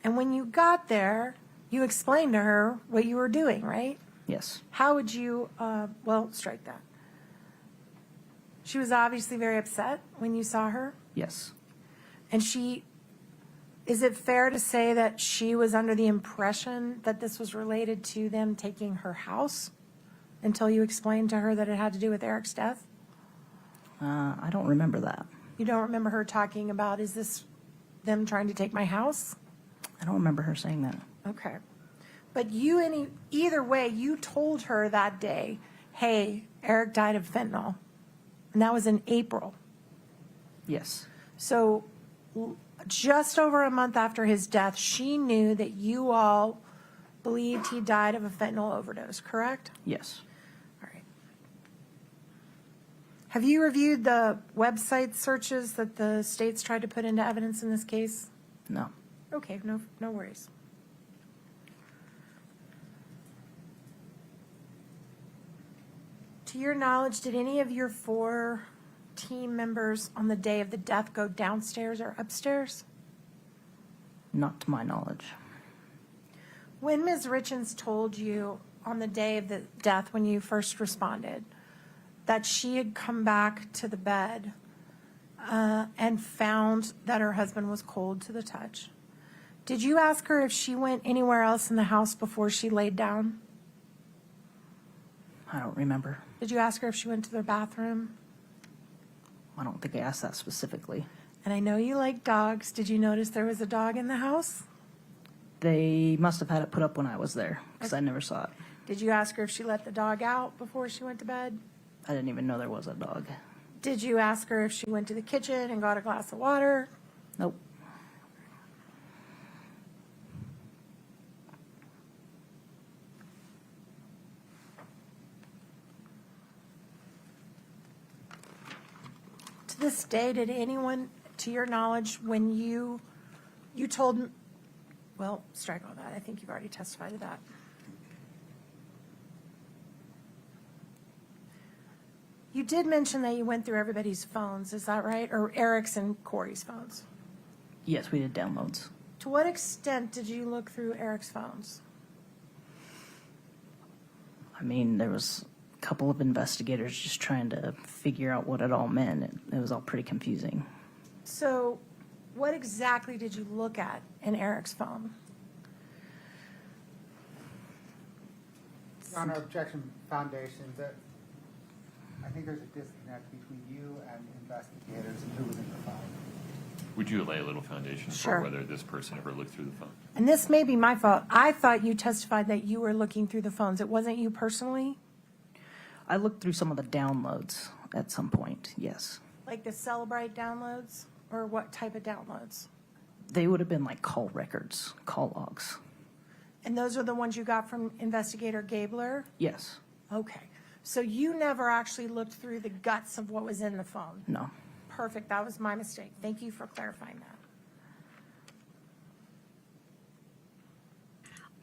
And when you got there, you explained to her what you were doing, right? Yes. How would you, well, strike that. She was obviously very upset when you saw her. Yes. And is it fair to say that she was under the impression that this was related to them taking her house until you explained to her that it had to do with Eric's death? I don't remember that. You don't remember her talking about, is this them trying to take my house? I don't remember her saying that. Okay. But either way, you told her that day, hey, Eric died of fentanyl. And that was in April. Yes. So just over a month after his death, she knew that you all believed he died of a fentanyl overdose, correct? Yes. All right. Have you reviewed the website searches that the states tried to put into evidence in this case? No. Okay, no worries. To your knowledge, did any of your 4 team members on the day of the death go downstairs or upstairs? Not to my knowledge. When Ms. Richins told you on the day of the death when you first responded that she had come back to the bed and found that her husband was cold to the touch, did you ask her if she went anywhere else in the house before she laid down? I don't remember. Did you ask her if she went to the bathroom? I don't think I asked that specifically. And I know you like dogs. Did you notice there was a dog in the house? They must have had it put up when I was there, because I never saw it. Did you ask her if she let the dog out before she went to bed? I didn't even know there was a dog. Did you ask her if she went to the kitchen and got a glass of water? Nope. To this day, did anyone, to your knowledge, when you told, well, strike all that. I think you've already testified to that. You did mention that you went through everybody's phones, is that right? Or Eric's and Kouri's phones? Yes, we did downloads. To what extent did you look through Eric's phones? I I mean, there was a couple of investigators just trying to figure out what it all meant. It was all pretty confusing. So what exactly did you look at in Eric's phone? Your Honor, objection foundation, that I think there's a disconnect between you and investigators and who was in the phone. Would you lay a little foundation Sure. for whether this person ever looked through the phone? And this may be my fault. I thought you testified that you were looking through the phones. It wasn't you personally? I looked through some of the downloads at some point, yes. Like the Celebrite downloads? Or what type of downloads? They would have been like call records, call logs. And those are the ones you got from Investigator Gabler? Yes. Okay. So you never actually looked through the guts of what was in the phone? No. Perfect. That was my mistake. Thank you for clarifying that.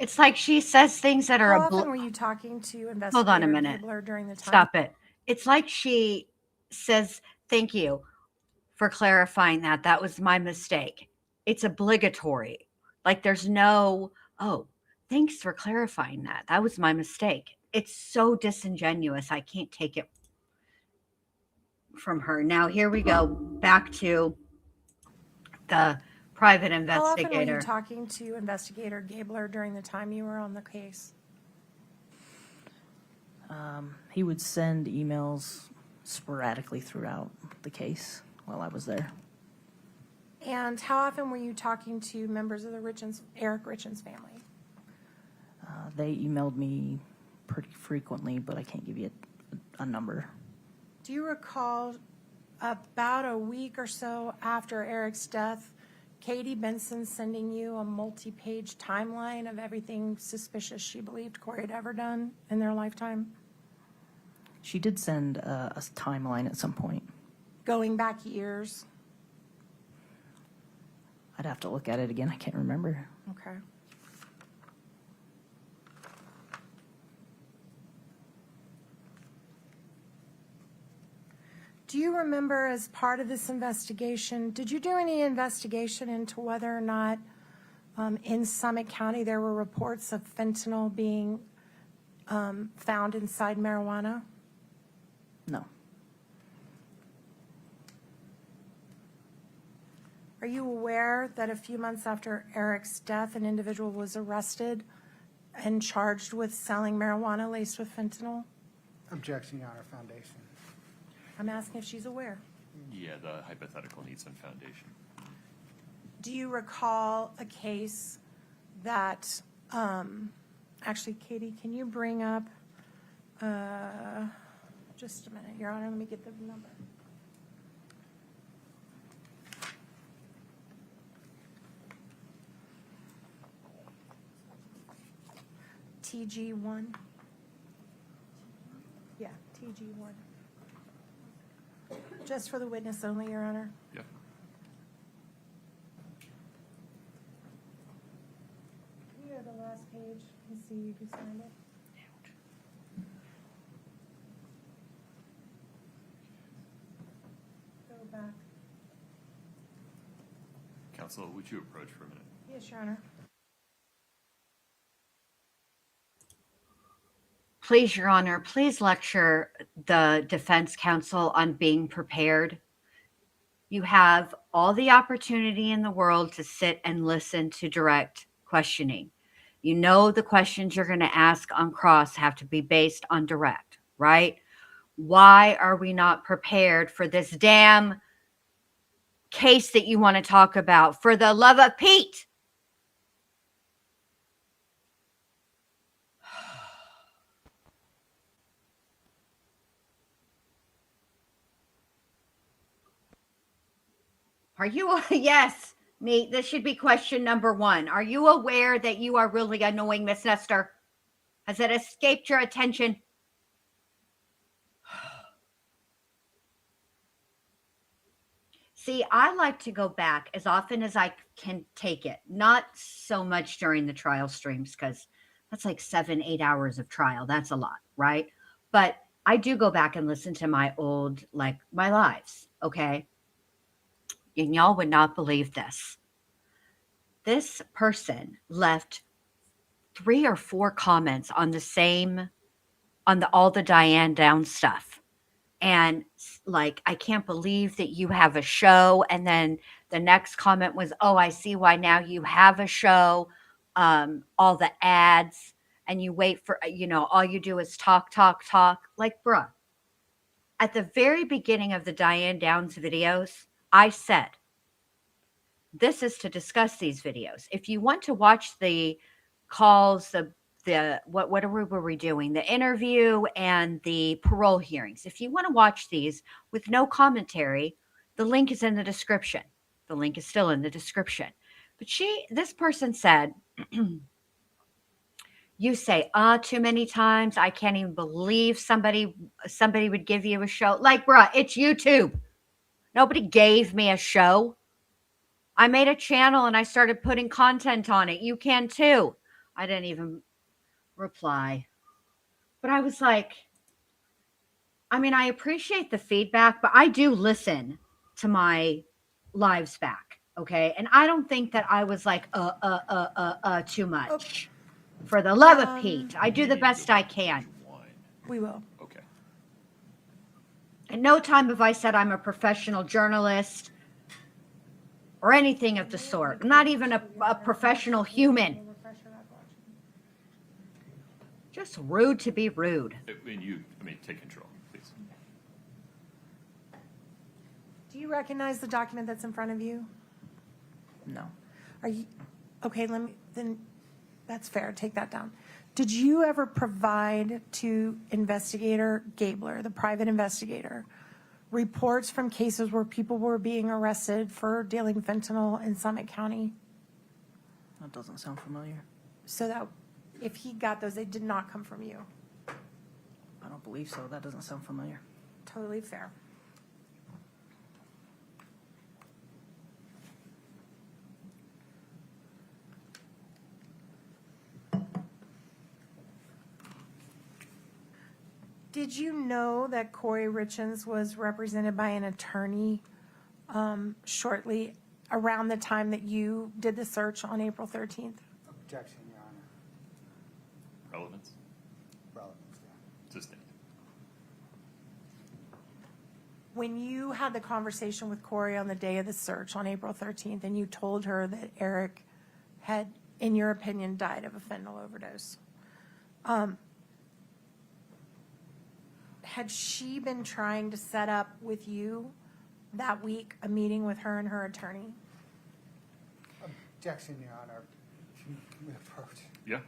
It's like she says things that are How a often were you talking to Investigator Hold on a minute. Gabler during the time? Stop it. It's like she says, thank you for clarifying that. That was my mistake. It's obligatory. Like there's no, oh, thanks for clarifying that. That was my mistake. It's so disingenuous. I can't take it from her. Now, here we go back to the private How often were investigator. you talking to Investigator Gabler during the time you were on the case? He would send emails sporadically throughout the case while I was there. And how often were you talking to members of the Eric Richins family? They emailed me pretty frequently, but I can't give you a number. Do you recall about a week or so after Eric's death, Katie Benson sending you a multi-page timeline of everything suspicious she believed Kouri had ever done in their lifetime? She did send a timeline at some point. Going back years? I'd have to look at it again. I can't remember. Okay. Do you remember, as part of this investigation, did you do any investigation into whether or not in Summit County there were reports of fentanyl being found inside marijuana? No. Are you aware that a few months after Eric's death, an individual was arrested and charged with selling marijuana laced with fentanyl? Objection, Your Honor, foundation. I'm asking if she's aware. Yeah, the hypothetical needs some foundation. Do you recall a case that, actually, Katie, can you bring up, just a minute, Your Honor, let me get the number. TG1. Yeah, TG1. Just for the witness only, Your Honor. Yep. Can you go to the last page and see who signed it? Go back. Counsel, would you approach for a minute? Yes, Your Honor. Please, Your Honor, please lecture the defense counsel on being prepared. You have all the opportunity in the world to sit and listen to direct questioning. You know the questions you're going to ask on cross have to be based on direct, right? Why are we not prepared for this damn case that you want to talk about? For the love of Pete! Are you, yes, Nate, this should be question number 1. Are you aware that you are really annoying, Miss Nestor? Has it escaped your attention? See, I like to go back as often as I can take it. Not so much during the trial streams because that's like 7-8 hours of trial. That's a lot, right? But I do go back and listen to my old, like my lives, okay? And y'all would not believe this. This person left 3 or 4 comments on the same on all the Diane Down stuff. And like, I can't believe that you have a show. And then the next comment was, oh, I see why now you have a show. All the ads, and you wait for, all you do is talk, talk, talk. Like, bruh, at the very beginning of the Diane Downs videos, I said, this is to discuss these videos. If you want to watch the calls, what were we doing? The interview and the parole hearings. If you want to watch these with no commentary, the link is in the description. The link is still in the description. But this person said, you say too many times. I can't even believe somebody would give you a show. Like, bruh, it's YouTube. Nobody gave me a show. I made a channel and I started putting content on it. You can too. I didn't even reply. But I was like, I appreciate the feedback, but I do listen to my lives back. Okay. And I don't think that I was like, too much. For the love of Pete. I do the best I can. We will. Okay. At no time have I said I'm a professional journalist or anything of the sort. I'm not even a professional human. Just rude to be rude. Take control, please. Do you recognize the document that's in front of you? No. Are you, okay, then that's fair, take that down. Did you ever provide to investigator Gabler, the private investigator, reports from cases where people were being arrested for dealing fentanyl in Summit County? That doesn't sound familiar. So that if he got those, they did not come from you. I don't believe so. That doesn't sound familiar. Totally fair. Did you know that Kouri Richins was represented by an attorney shortly around the time that you did the search on April 13th? Objection, Your Honor. Relevance? Relevance, yeah. Sustained. When you had the conversation with Kouri on the day of the search on April 13th, and you told her that Eric had, in your opinion, died of a fentanyl overdose, had she been trying to set up with you that week a meeting with her and her attorney? Objection, Your Honor. Can we approach? Yeah.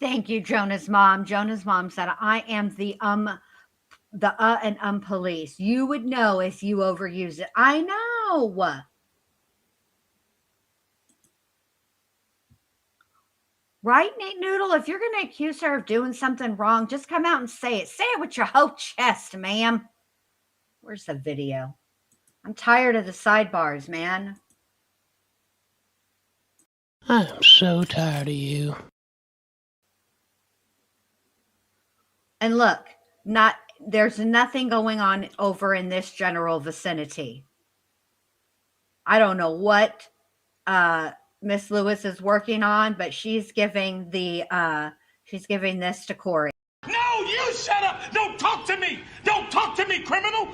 Thank you, Jonah's mom. Jonah's mom said, I am the and police. You would know if you overuse it. I know. Right, Nate Noodle? If you're going to accuse her of doing something wrong, just come out and say it. Say it with your whole chest, ma'am. Where's the video? I'm tired of the sidebars, man. I'm so tired of you. And look, there's nothing going on over in this general vicinity. I don't know what Miss Lewis is working on, but she's giving this to Kouri. No, you shut up! Don't talk to me! Don't talk to me, criminal!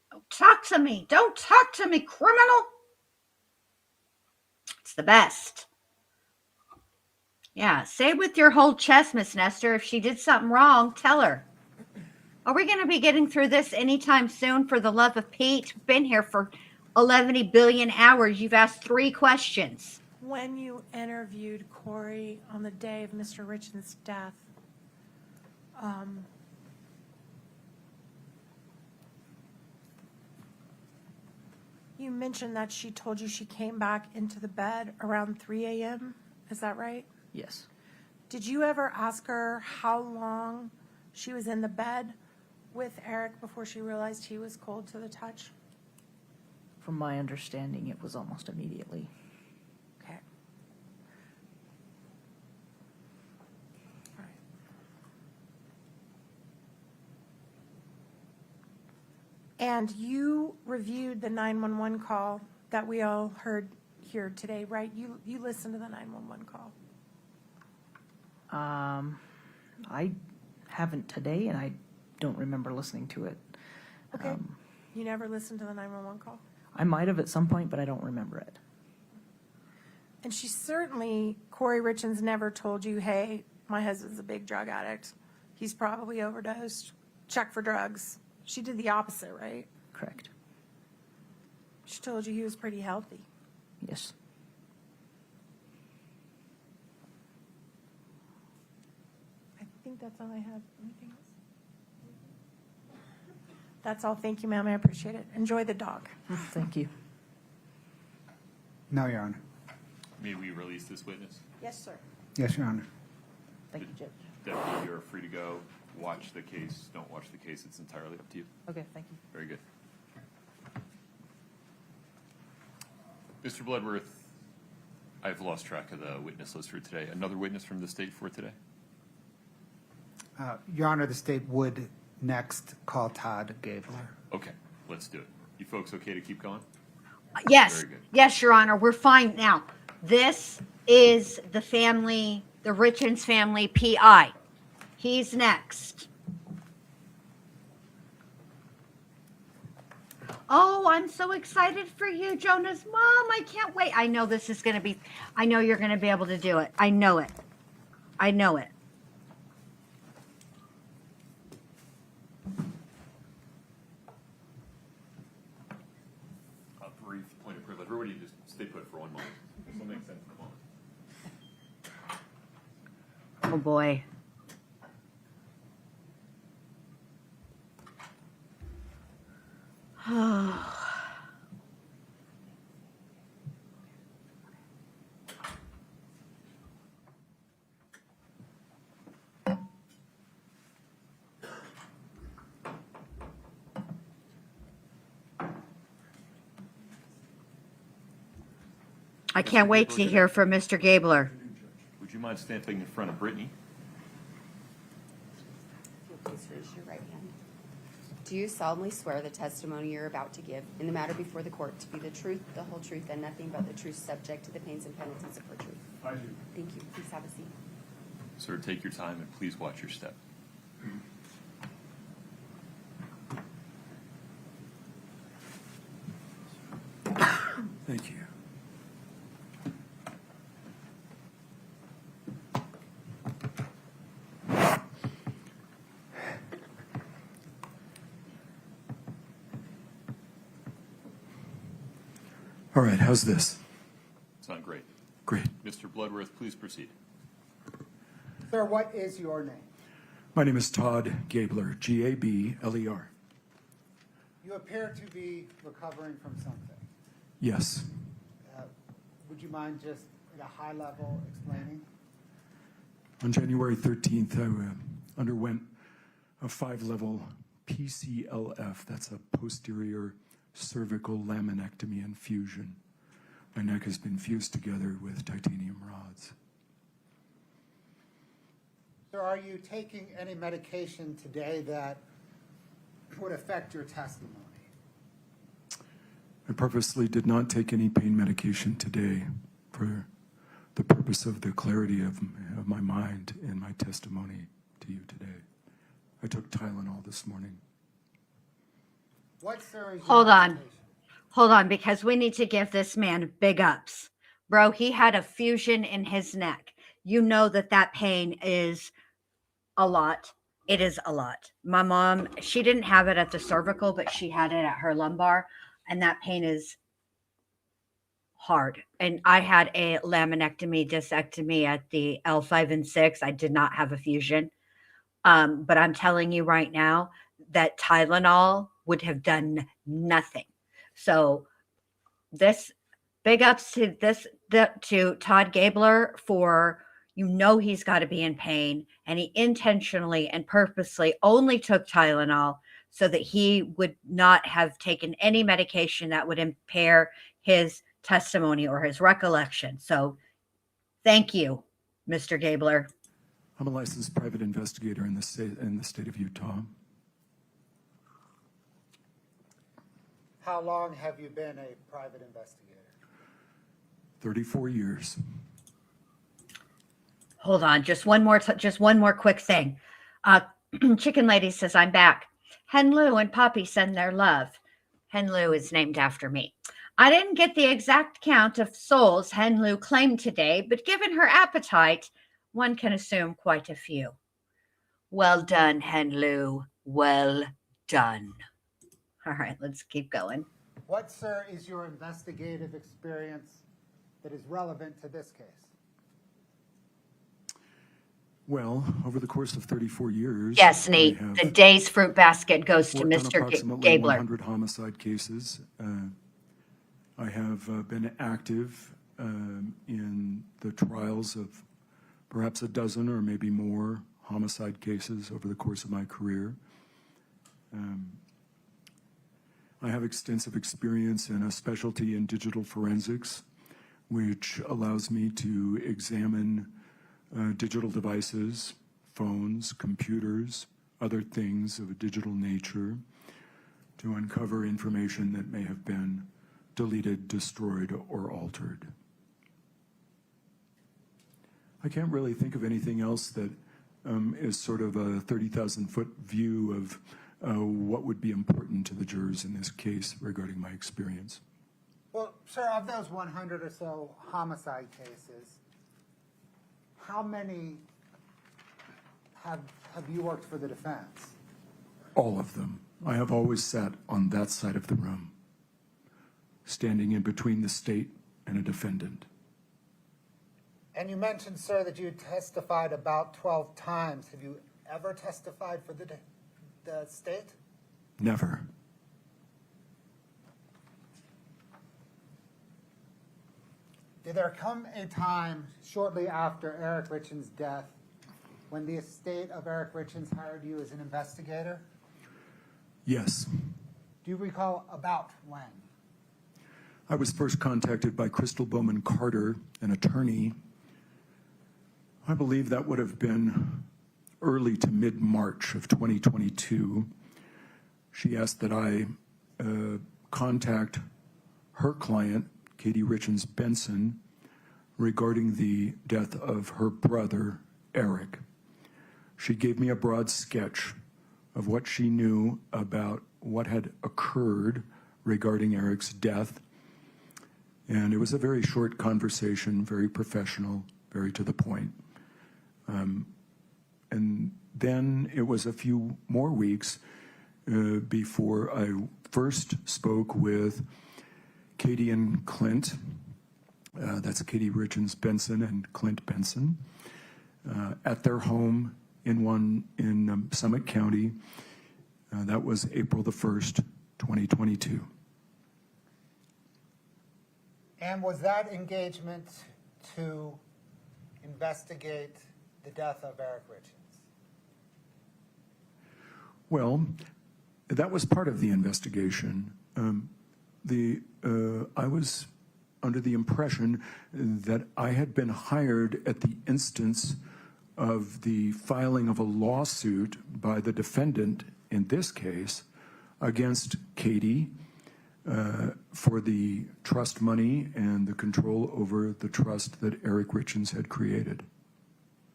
Don't talk to me. Don't talk to me, criminal. It's the best. Yeah, say it with your whole chest, Miss Nestor. If she did something wrong, tell her. Are we going to be getting through this anytime soon, for the love of Pete? Been here for 11 billion hours. You've asked 3 questions. When you interviewed Kouri on the day of Mr. Richins' death, You mentioned that she told you she came back into the bed around 3 a.m. Is that right? Yes. Did you ever ask her how long she was in the bed with Eric before she realized he was cold to the touch? From my understanding, it was almost immediately. Okay. All right. And you reviewed the 911 call that we all heard here today, right? You listened to the 911 call. I haven't today, and I don't remember listening to it. Okay. You never listened to the 911 call? I might have at some point, but I don't remember it. And she certainly, Kouri Richins never told you, hey, my husband's a big drug addict. He's probably overdosed. Check for drugs. She did the opposite, right? Correct. She told you he was pretty healthy. Yes. I think that's all I have. Anything else? That's all. Thank you, ma'am. I appreciate it. Enjoy the dog. Thank you. No, Your Honor. May we release this witness? Yes, sir. Yes, Your Honor. Thank you, Judge. Deputy, you're free to go. Watch the case. Don't watch the case. It's entirely up to you. Okay, thank you. Very good. Mr. Bloodworth, I've lost track of the witness list for today. Another witness from the state for today? Your Honor, the state would next call Todd Gabler. Okay, let's do it. You folks okay to keep going? Yes, Very good. yes, Your Honor, we're fine now. This is the family, the Richins family PI. He's next. Oh, I'm so excited for you, Jonah's mom. I can't wait. I know this is going to be, I know you're going to be able to do it. I know it. I know it. A brief point of privilege. Everybody just stay put for 1 moment. This will make sense in a moment. Oh, boy. I can't wait to hear from Mr. Gabler. Would you mind standing in front of Brittany? Please raise your right hand. Do you solemnly swear the testimony you're about to give in the matter before the court to be the truth, the whole truth, and nothing but the truth, subject to the pains and penalties of perjury? I do. Thank you. Please have a seat. Sir, take your time and please watch your step. Thank you. All right, how's this? Sound great. Great. Mr. Bloodworth, please proceed. Sir, what is your name? My name is Todd Gabler, Gabler. You appear to be recovering from something. Yes. Would you mind just at a high level explaining? On January 13th, I underwent a 5-level PCLF. That's a posterior cervical laminectomy and fusion. My neck has been fused together with titanium rods. Sir, are you taking any medication today that would affect your testimony? I purposely did not take any pain medication today for the purpose of the clarity of my mind and my testimony to you today. I took Tylenol this morning. What, sir, is your Hold on. occupation? Hold on, because we need to give this man big ups. Bro, he had a fusion in his neck. You know that pain is a lot. It is a lot. My mom, she didn't have it at the cervical, but she had it at her lumbar, and that pain is hard. And I had a laminectomy, discectomy at the L5 and 6. I did not have a fusion. But I'm telling you right now that Tylenol would have done nothing. So this big ups to to Todd Gabler for, he's got to be in pain, and he intentionally and purposely only took Tylenol so that he would not have taken any medication that would impair his testimony or his recollection. So thank you, Mr. Gabler. I'm a licensed private investigator in the state of Utah. How long have you been a private investigator? 34 years. Hold on, just one more quick thing. Chicken Lady says, I'm back. Hen Lu and Poppy send their love. Hen Lu is named after me. I didn't get the exact count of souls Hen Lu claimed today, but given her appetite, one can assume quite a few. Well done, Hen Lu. Well done. All right, let's keep going. What, sir, is your investigative experience that is relevant to this case? Well, over the course of 34 years, Yes, Nate. The day's fruit basket goes to worked on Mr. approximately Gabler. 100 homicide cases. I have been active in the trials of perhaps a dozen or maybe more homicide cases over the course of my career. I have extensive experience in a specialty in digital forensics, which allows me to examine digital devices, phones, computers, other things of a digital nature to uncover information that may have been deleted, destroyed, or altered. I can't really think of anything else that is sort of a 30,000-foot view of what would be important to the jurors in this case regarding my experience. Well, sir, of those 100 or so homicide cases, how many have you worked for the defense? All of them. I have always sat on that side of the room, standing in between the state and a defendant. And you mentioned, sir, that you testified about 12 times. Have you ever testified for the state? Never. Did there come a time shortly after Eric Richins' death when the estate of Eric Richins hired you as an investigator? Yes. Do you recall about when? I was first contacted by Crystal Bowman Carter, an attorney. I believe that would have been early to mid-March of 2022. She asked that I contact her client, Katie Richins Benson, regarding the death of her brother, Eric. She gave me a broad sketch of what she knew about what had occurred regarding Eric's death. And it was a very short conversation, very professional, very to the point. And then it was a few more weeks before I first spoke with Katie and Clint. That's Katie Richins Benson and Clint Benson at their home in Summit County. That was April the 1st, 2022. And was that engagement to investigate the death of Eric Richins? Well, that was part of the investigation. I was under the impression that I had been hired at the instance of the filing of a lawsuit by the defendant in this case against Katie for the trust money and the control over the trust that Eric Richins had created.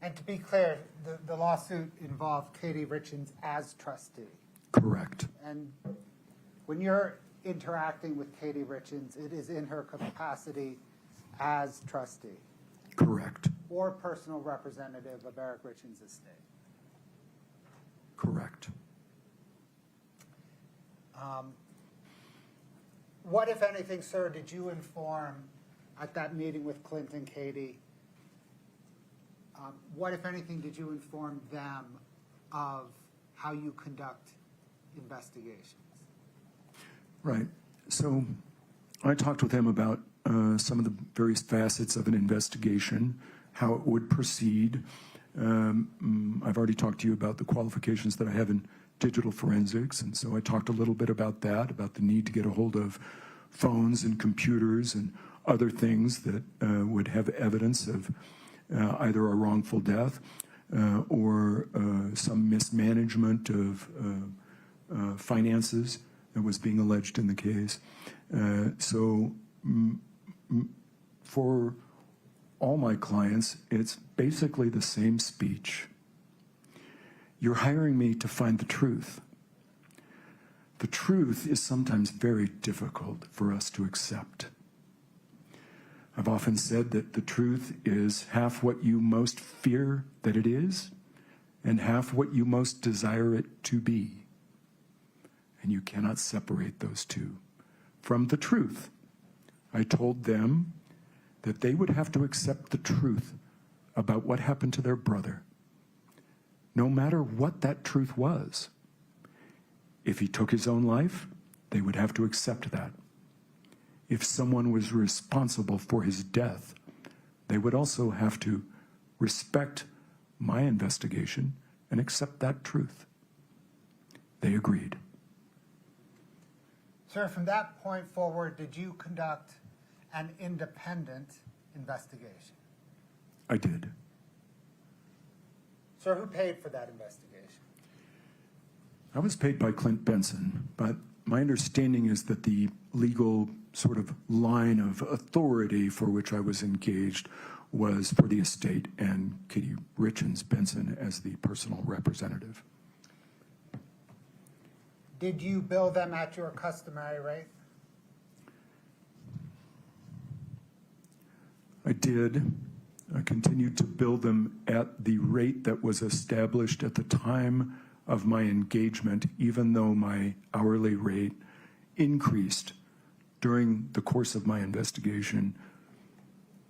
And to be clear, the lawsuit involved Katie Richins as trustee. Correct. And when you're interacting with Katie Richins, it is in her capacity as trustee. Correct. Or personal representative of Eric Richins' estate. Correct. What, if anything, sir, did you inform at that meeting with Clint and Katie? What, if anything, did you inform them of how you conduct investigations? Right. So I talked with him about some of the various facets of an investigation, how it would proceed. I've already talked to you about the qualifications that I have in digital forensics, and so I talked a little bit about that, about the need to get a hold of phones and computers and other things that would have evidence of either a wrongful death or some mismanagement of finances that was being alleged in the case. For all my clients, it's basically the same speech. You're hiring me to find the truth. The truth is sometimes very difficult for us to accept. I've often said that the truth is half what you most fear that it is, and half what you most desire it to be. And you cannot separate those two from the truth. I told them that they would have to accept the truth about what happened to their brother, no matter what that truth was. If he took his own life, they would have to accept that. If someone was responsible for his death, they would also have to respect my investigation and accept that truth. They agreed. Sir, from that point forward, did you conduct an independent investigation? I did. Sir, who paid for that investigation? I was paid by Clint Benson, but my understanding is that the legal sort of line of authority for which I was engaged was for the estate and Kitty Richins Benson as the personal representative. Did you bill them at your customary rate? I did. I continued to bill them at the rate that was established at the time of my engagement, even though my hourly rate increased during the course of my investigation.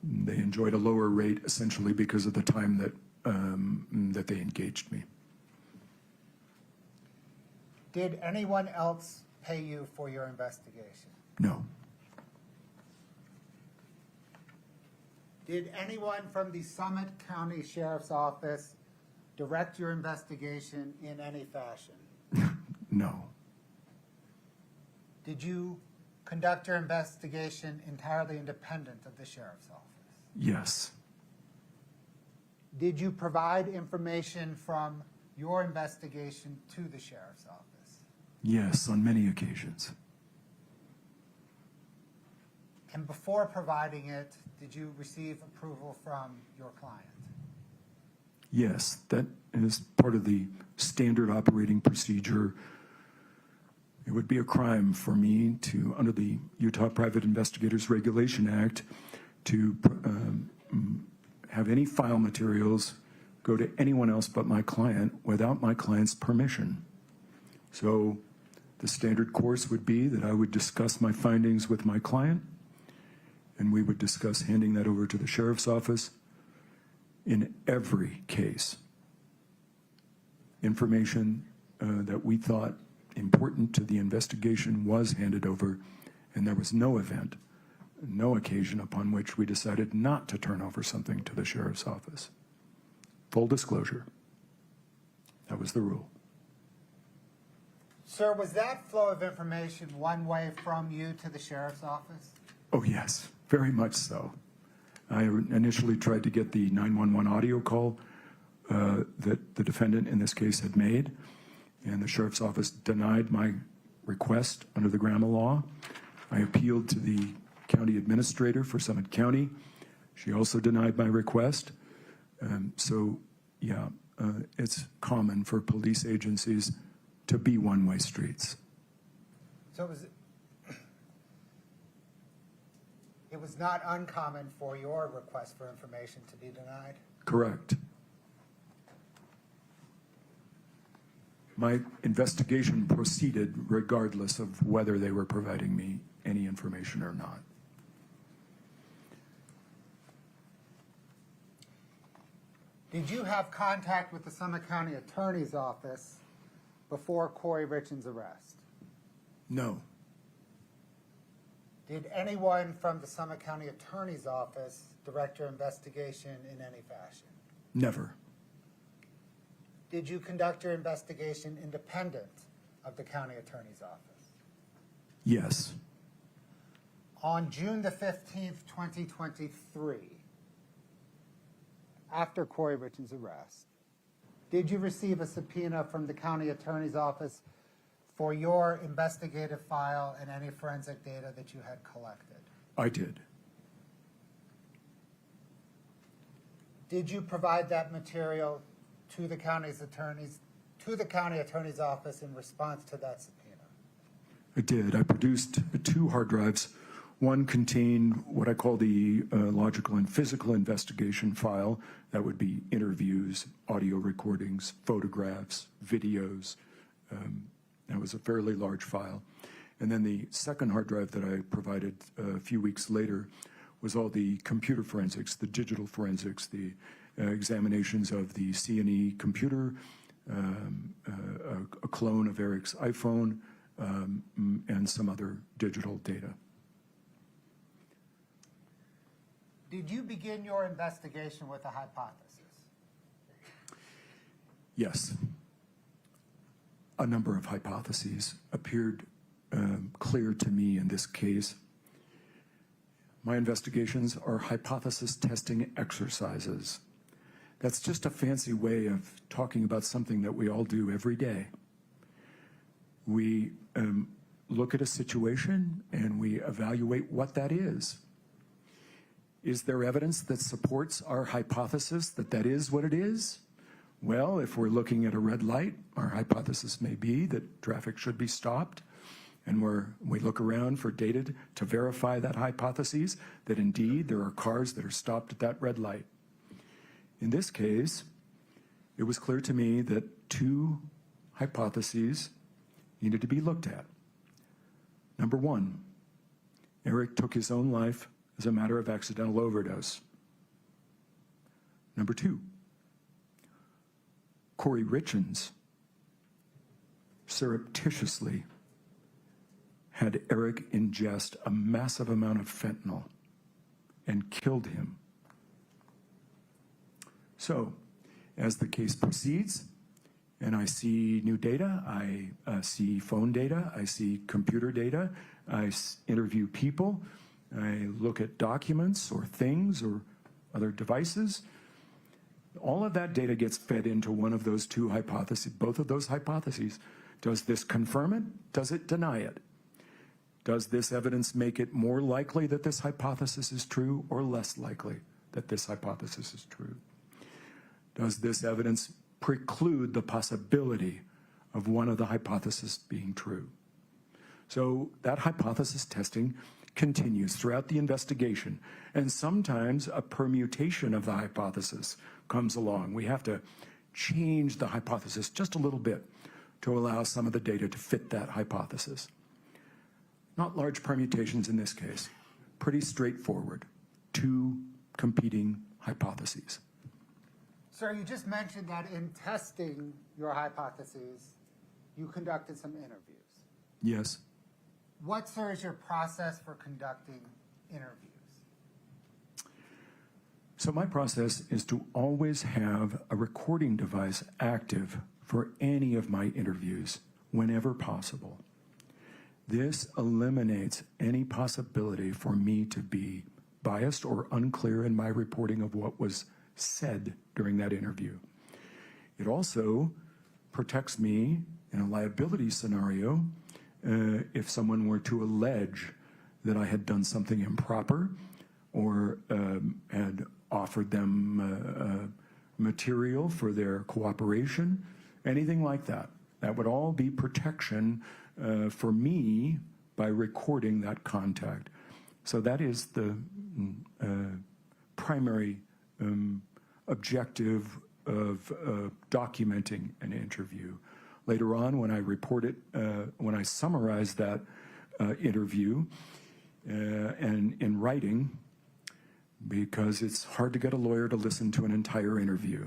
They enjoyed a lower rate essentially because of the time that they engaged me. Did anyone else pay you for your investigation? No. Did anyone from the Summit County Sheriff's Office direct your investigation in any fashion? No. Did you conduct your investigation entirely independent of the Sheriff's Office? Yes. Did you provide information from your investigation to the Sheriff's Office? Yes, on many occasions. And before providing it, did you receive approval from your client? Yes, that is part of the standard operating procedure. It would be a crime for me to, under the Utah Private Investigators Regulation Act, to have any file materials go to anyone else but my client without my client's permission. So the standard course would be that I would discuss my findings with my client, and we would discuss handing that over to the sheriff's office. In every case, information that we thought important to the investigation was handed over, and there was no event, no occasion upon which we decided not to turn over something to the sheriff's office. Full disclosure. That was the rule. Sir, was that flow of information one way from you to the Sheriff's Office? Oh, yes, very much so. I initially tried to get the 911 audio call that the defendant in this case had made, and the Sheriff's Office denied my request under the Grandma law. I appealed to the county administrator for Summit County. She also denied my request. It's common for police agencies to be one-way streets. So it was not uncommon for your request for information to be denied? Correct. My investigation proceeded regardless of whether they were providing me any information or not. Did you have contact with the Summit County Attorney's Office before Kouri Richins' arrest? No. Did anyone from the Summit County Attorney's Office direct your investigation in any fashion? Never. Did you conduct your investigation independent of the County Attorney's Office? Yes. On June the 15th, 2023, after Kouri Richins' arrest, did you receive a subpoena from the County Attorney's Office for your investigative file and any forensic data that you had collected? I did. Did you provide that material to the County Attorney's Office in response to that subpoena? I did. I produced 2 hard drives. One contained what I call the logical and physical investigation file. That would be interviews, audio recordings, photographs, videos. That was a fairly large file. And then the second hard drive that I provided a few weeks later was all the computer forensics, the digital forensics, the examinations of the C&E computer, a clone of Eric's iPhone, and some other digital data. Did you begin your investigation with a hypothesis? Yes. A number of hypotheses appeared clear to me in this case. My investigations are hypothesis testing exercises. That's just a fancy way of talking about something that we all do every day. We look at a situation and we evaluate what that is. Is there evidence that supports our hypothesis that that is what it is? Well, if we're looking at a red light, our hypothesis may be that traffic should be stopped, and we look around for data to verify that hypothesis, that indeed there are cars that are stopped at that red light. In this case, it was clear to me that 2 hypotheses needed to be looked at. Number 1, Eric took his own life as a matter of accidental overdose. Number 2, Kouri Richins surreptitiously had Eric ingest a massive amount of fentanyl and killed him. So, as the case proceeds, and I see new data, I see phone data, I see computer data, I interview people, I look at documents or things or other devices. All of that data gets fed into one of those 2 hypotheses, both of those hypotheses. Does this confirm it? Does it deny it? Does this evidence make it more likely that this hypothesis is true or less likely that this hypothesis is true? Does this evidence preclude the possibility of one of the hypotheses being true? So that hypothesis testing continues throughout the investigation, and sometimes a permutation of the hypothesis comes along. We have to change the hypothesis just a little bit to allow some of the data to fit that hypothesis. Not large permutations in this case, pretty straightforward, 2 competing hypotheses. Sir, you just mentioned that in testing your hypotheses, you conducted some interviews. Yes. What, sir, is your process for conducting interviews? So my process is to always have a recording device active for any of my interviews whenever possible. This eliminates any possibility for me to be biased or unclear in my reporting of what was said during that interview. It also protects me in a liability scenario if someone were to allege that I had done something improper or had offered them material for their cooperation, anything like that. That would all be protection for me by recording that contact. So that is the primary objective of documenting an interview. Later on, when I report it, when I summarize that interview and in writing, because it's hard to get a lawyer to listen to an entire interview.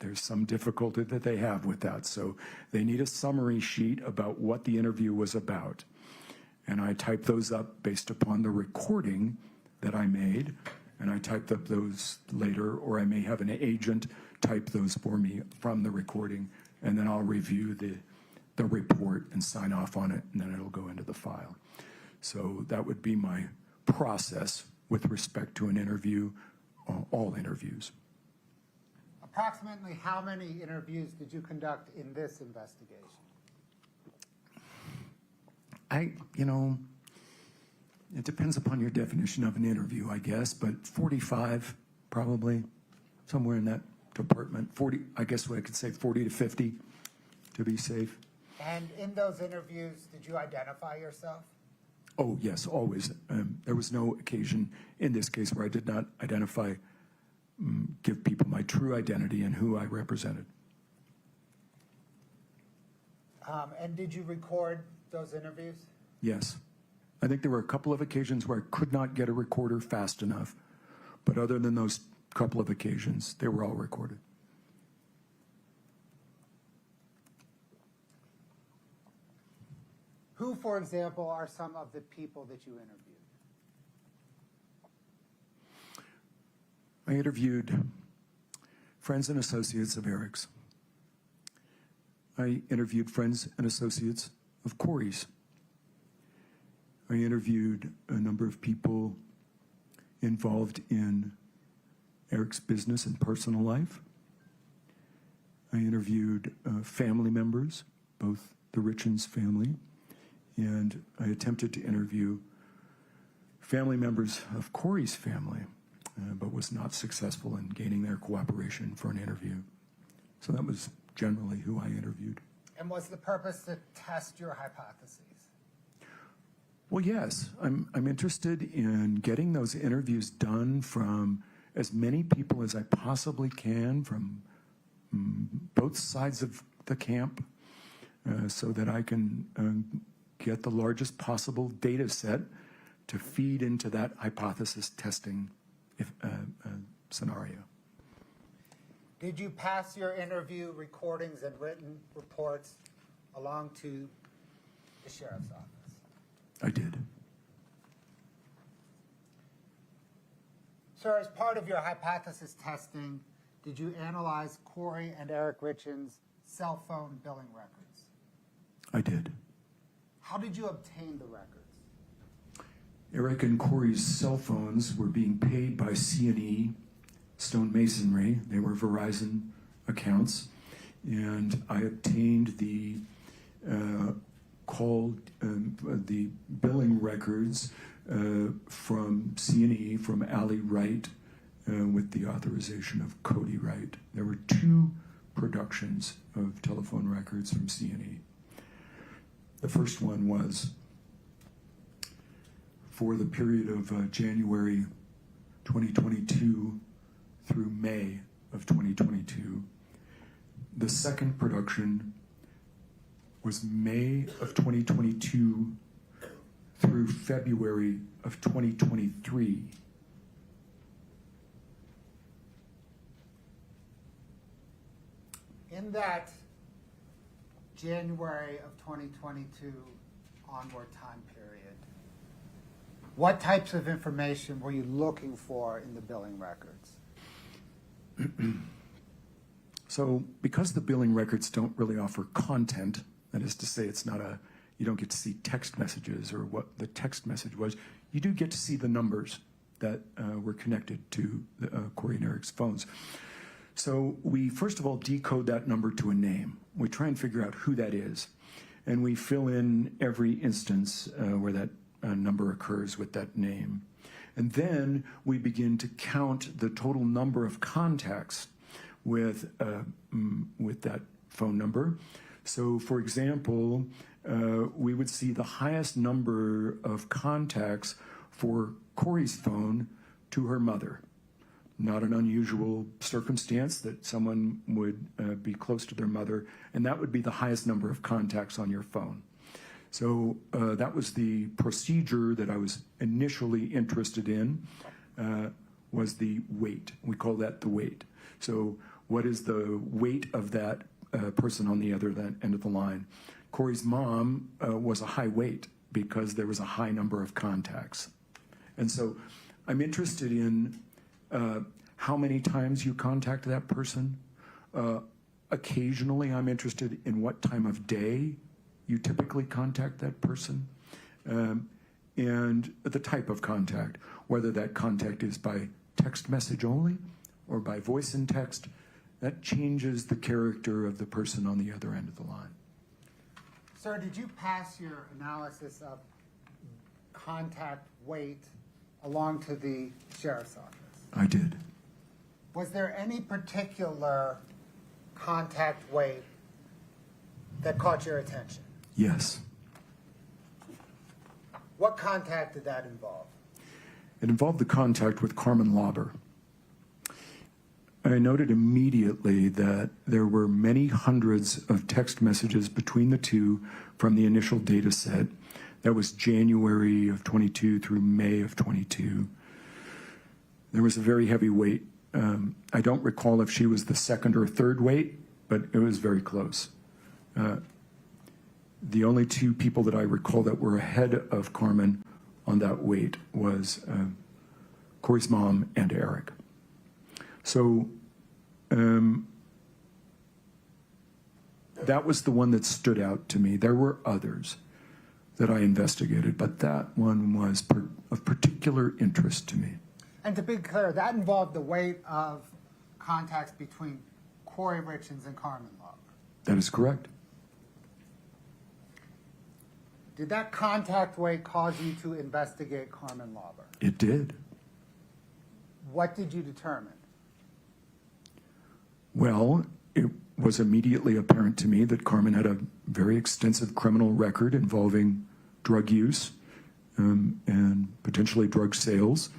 There's some difficulty that they have with that. So they need a summary sheet about what the interview was about. and I type those up based upon the recording that I made, and I typed up those later, or I may have an agent type those for me from the recording, and then I'll review the report and sign off on it, and then it'll go into the file. So that would be my process with respect to an interview, all interviews. Approximately how many interviews did you conduct in this investigation? It depends upon your definition of an interview, I guess, but 45, probably, somewhere in that department. 40, I guess I could say 40 to 50 to be safe. And in those interviews, did you identify yourself? Oh, yes, always. There was no occasion in this case where I did not identify, give people my true identity and who I represented. And did you record those interviews? Yes. I think there were a couple of occasions where I could not get a recorder fast enough, but other than those couple of occasions, they were all recorded. Who, for example, are some of the people that you interviewed? I interviewed friends and associates of Eric's. I interviewed friends and associates of Kouri's. I interviewed a number of people involved in Eric's business and personal life. I interviewed family members, both the Richins family, and I attempted to interview family members of Kouri's family, but was not successful in gaining their cooperation for an interview. So that was generally who I interviewed. And was the purpose to test your hypotheses? Well, yes. I'm interested in getting those interviews done from as many people as I possibly can from both sides of the camp so that I can get the largest possible data set to feed into that hypothesis testing scenario. Did you pass your interview recordings and written reports along to the sheriff's office? I did. Sir, as part of your hypothesis testing, did you analyze Kouri and Eric Richins' cell phone billing records? I did. How did you obtain the records? Eric and Kouri's cell phones were being paid by C&E Stonemasonry. They were Verizon accounts, and I obtained the the billing records from C&E, from Allie Wright, with the authorization of Cody Wright. There were 2 productions of telephone records from C&E. The first one was for the period of January 2022 through May of 2022. The second production was May of 2022 through February of 2023. In that January of 2022 onward time period, what types of information were you looking for in the billing records? So because the billing records don't really offer content, that is to say it's not you don't get to see text messages or what the text message was, you do get to see the numbers that were connected to Kouri and Eric's phones. So we first of all decode that number to a name. We try and figure out who that is. And we fill in every instance where that number occurs with that name. And then we begin to count the total number of contacts with that phone number. So for example, we would see the highest number of contacts for Kouri's phone to her mother. Not an unusual circumstance that someone would be close to their mother, and that would be the highest number of contacts on your phone. So that was the procedure that I was initially interested in, was the weight. We call that the weight. So what is the weight of that person on the other end of the line? Kouri's mom was a high weight because there was a high number of contacts. And so I'm interested in how many times you contact that person. Occasionally, I'm interested in what time of day you typically contact that person, and the type of contact, whether that contact is by text message only or by voice and text. That changes the character of the person on the other end of the line. Sir, did you pass your analysis of contact weight along to the sheriff's office? I did. Was there any particular contact weight that caught your attention? Yes. What contact did that involve? It involved the contact with Carmen Lauber. I noted immediately that there were many hundreds of text messages between the two from the initial data set. That was January of 22 through May of 22. There was a very heavy weight. I don't recall if she was the second or third weight, but it was very close. The only two people that I recall that were ahead of Carmen on that weight was Kouri's mom and Eric. So that was the one that stood out to me. There were others that I investigated, but that one was of particular interest to me. And to be clear, that involved the weight of contacts between Kouri Richins and Carmen Lauber. That is correct. Did that contact weight cause you to investigate Carmen Lauber? It did. What did you determine? Well, it was immediately apparent to me that Carmen had a very extensive criminal record involving drug use and potentially drug sales.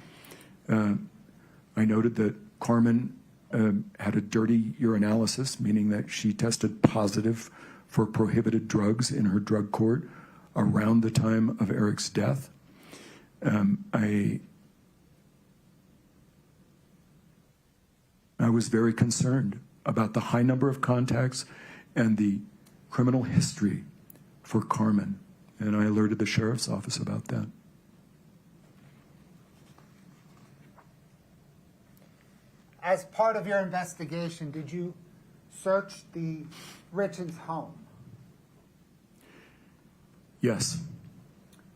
I noted that Carmen had a dirty urinalysis, meaning that she tested positive for prohibited drugs in her drug court around the time of Eric's death. I was very concerned about the high number of contacts and the criminal history for Carmen, and I alerted the sheriff's office about that. As part of your investigation, did you search the Richins home? Yes.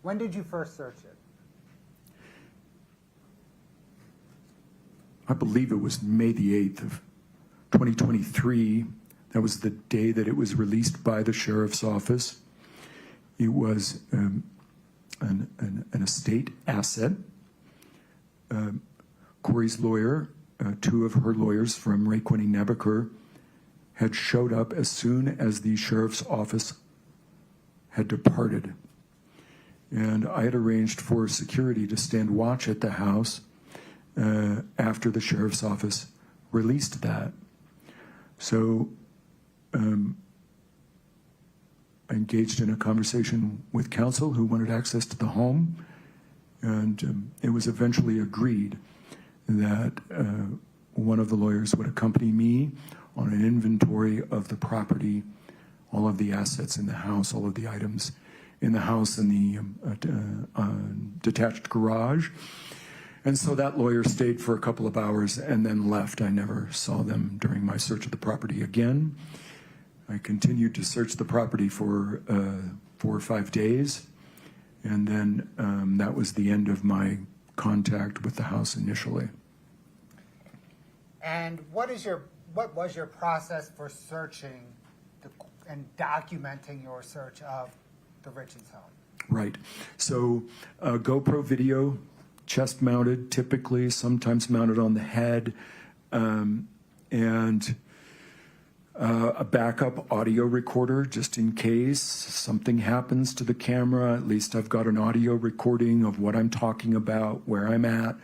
When did you first search it? I believe it was May the 8th of 2023. That was the day that it was released by the sheriff's office. It was an estate asset. Kouri's lawyer, two of her lawyers from Ray Quinney Nebaker, had showed up as soon as the sheriff's office had departed. And I had arranged for security to stand watch at the house after the sheriff's office released that. So I engaged in a conversation with counsel who wanted access to the home, and it was eventually agreed that one of the lawyers would accompany me on an inventory of the property, all of the assets in the house, all of the items in the house and the detached garage. And so that lawyer stayed for a couple of hours and then left. I never saw them during my search of the property again. I continued to search the property for 4 or 5 days, and then that was the end of my contact with the house initially. And what was your process for searching and documenting your search of the Richins home? Right. So GoPro video, chest mounted typically, sometimes mounted on the head, and a backup audio recorder just in case something happens to the camera. At least I've got an audio recording of what I'm talking about, where I'm at,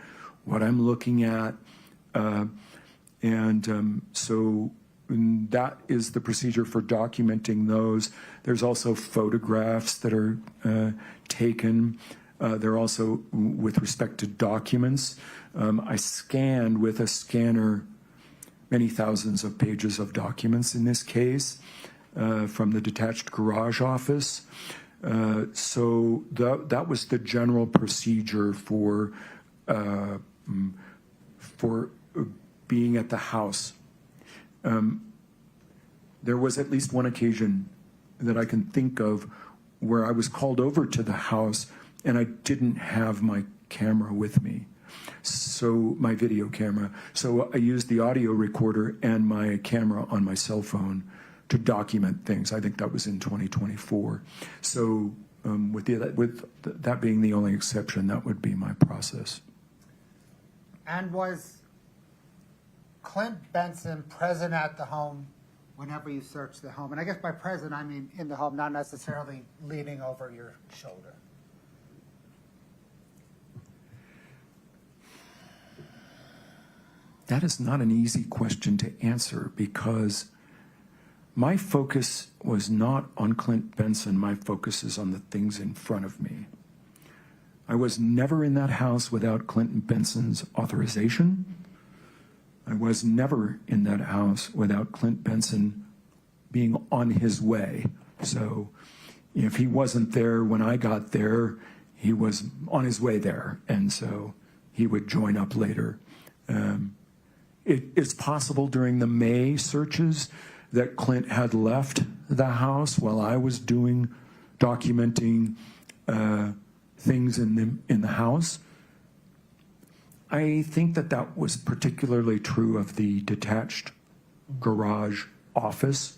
what I'm looking at. So that is the procedure for documenting those. There's also photographs that are taken. They're also with respect to documents. I scanned with a scanner many thousands of pages of documents in this case from the detached garage office. So that was the general procedure for being at the house. There was at least one occasion that I can think of where I was called over to the house and I didn't have my camera with me, so my video camera. So I used the audio recorder and my camera on my cell phone to document things. I think that was in 2024. So with that being the only exception, that would be my process. And was Clint Benson present at the home whenever you searched the home? And I guess by present, I mean in the home, not necessarily leaning over your shoulder. That is not an easy question to answer because my focus was not on Clint Benson. My focus is on the things in front of me. I was never in that house without Clinton Benson's authorization. I was never in that house without Clint Benson being on his way. So if he wasn't there when I got there, he was on his way there. And so he would join up later. It's possible during the May searches that Clint had left the house while I was documenting things in the house. I think that was particularly true of the detached garage office,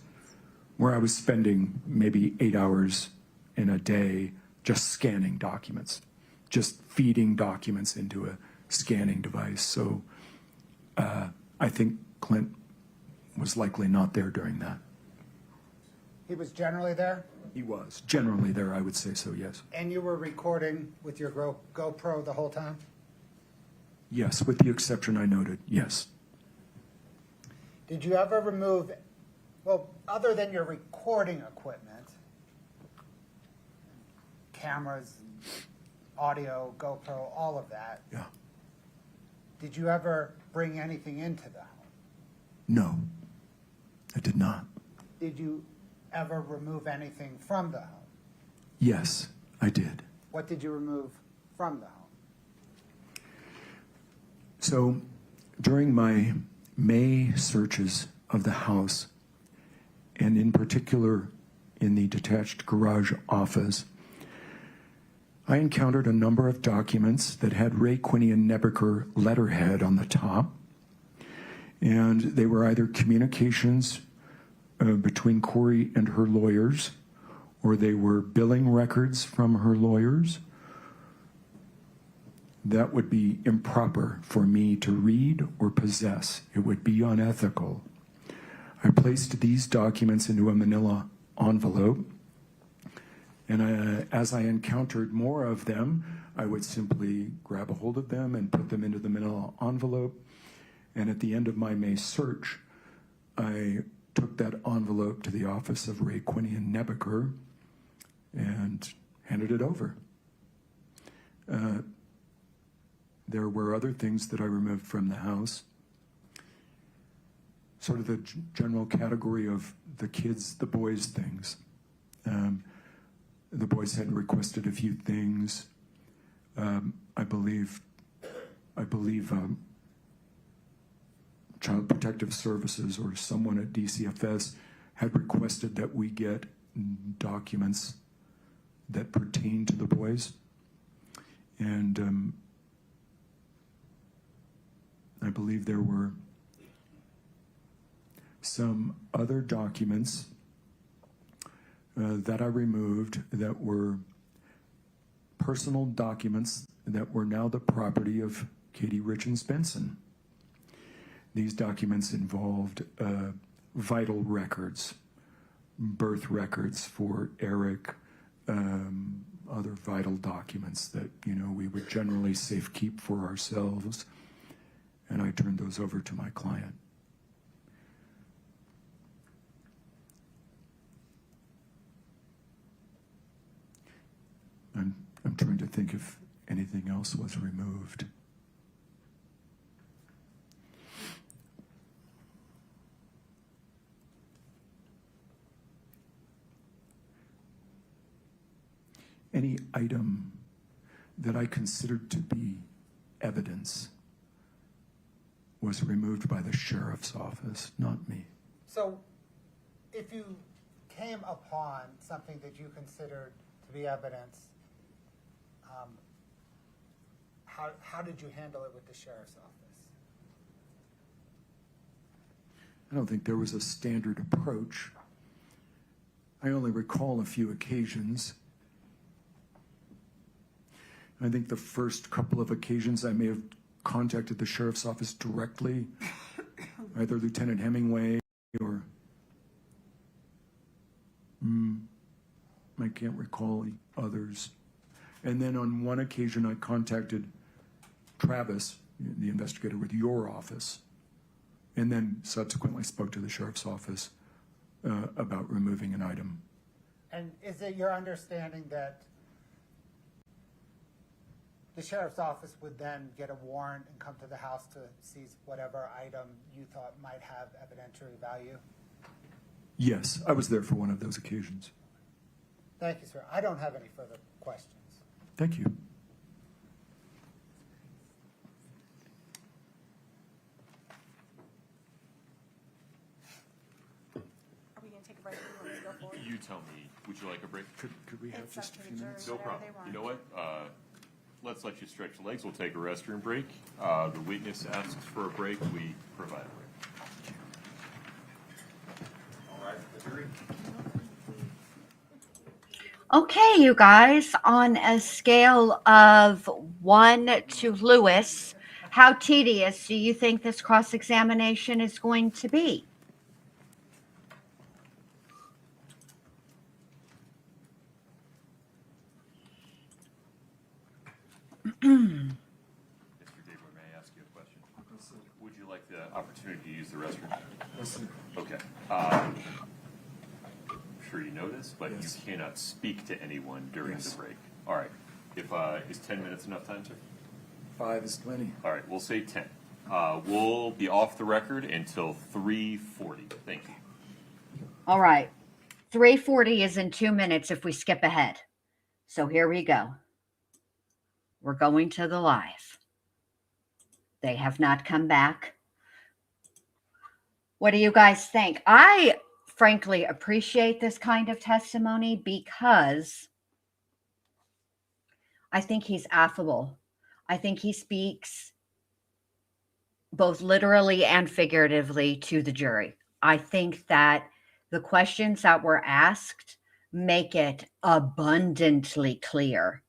where I was spending maybe 8 hours in a day just scanning documents, just feeding documents into a scanning device. So I think Clint was likely not there during that. He was generally there? He was generally there, I would say so, yes. And you were recording with your GoPro the whole time? Yes, with the exception I noted, yes. Did you ever remove, well, other than your recording equipment, cameras, audio, GoPro, all of that? Yeah. Did you ever bring anything into the home? No, I did not. Did you ever remove anything from the home? Yes, I did. What did you remove from the home? So during my May searches of the house, and in particular in the detached garage office, I encountered a number of documents that had Ray Quinian Nebeker letterhead on the top, and they were either communications between Kouri and her lawyers, or they were billing records from her lawyers. That would be improper for me to read or possess. It would be unethical. I placed these documents into a manila envelope, and as I encountered more of them, I would simply grab a hold of them and put them into the manila envelope. And at the end of my May search, I took that envelope to the office of Ray Quinian Nebeker and handed it over. There were other things that I removed from the house. Sort of the general category of the kids, the boys' things. The boys had requested a few things. I believe Child Protective Services or someone at DCFS had requested that we get documents that pertain to the boys. And I believe there were some other documents that I removed that were personal documents that were now the property of Katie Richins Benson. These documents involved vital records, birth records for Eric, other vital documents that, we would generally safekeep for ourselves, and I turned those over to my client. I'm trying to think if anything else was removed. any item that I considered to be evidence was removed by the sheriff's office, not me. So if you came upon something that you considered to be evidence, how did you handle it with the sheriff's office? I don't think there was a standard approach. I only recall a few occasions. I think the first couple of occasions I may have contacted the sheriff's office directly, either Lieutenant Hemingway or I can't recall the others. And then on one occasion I contacted Travis, the investigator with your office, and then subsequently spoke to the sheriff's office about removing an item. And is it your understanding that the sheriff's office would then get a warrant and come to the house to seize whatever item you thought might have evidentiary value? Yes, I was there for one of those occasions. Thank you, sir. I don't have any further questions. Thank you. Are we going to take a break? Or you want me to go forward? You tell me, would you like a break? Could we have It's up just a to few the minutes? No whatever problem. they want. You know what? Let's let you stretch your legs. We'll take a restroom break. The witness asks for a break. We provide a break. All right, the jury. Okay, you guys, on a scale of 1 to Lewis, how tedious do you think this cross-examination is going to be? Mr. David, may I ask you a question? Would you like the opportunity to use the restroom? Okay. I'm sure you know this, but Yes. you cannot speak to anyone during Yes. the break. All right. If is 10 minutes enough time, sir? 5 is plenty. All right, we'll say 10. We'll be off the record until 3:40. Thank you. All right. 3:40 is in 2 minutes if we skip ahead. So here we go. We're going to the live. They have not come back. What do you guys think? I frankly appreciate this kind of testimony because I think he's affable. I think he speaks both literally and figuratively to the jury. I think that the questions that were asked make it abundantly clear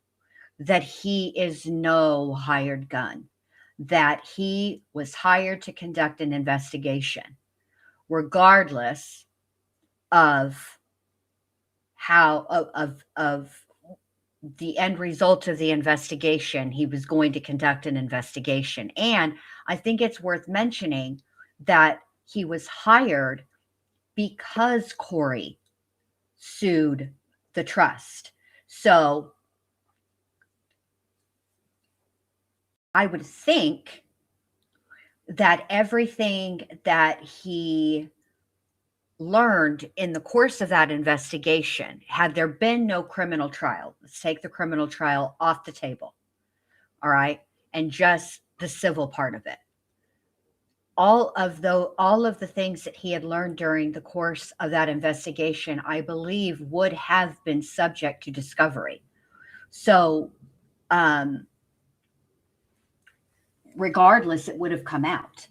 that he is no hired gun, that he was hired to conduct an investigation, regardless of how of the end result of the investigation. He was going to conduct an investigation. And I think it's worth mentioning that he was hired because Kouri sued the trust. So I would think that everything that he learned in the course of that investigation, had there been no criminal trial, let's take the criminal trial off the table, all right, and just the civil part of it. All of the things that he had learned during the course of that investigation, I believe, would have been subject to discovery. So, regardless, it would have come out.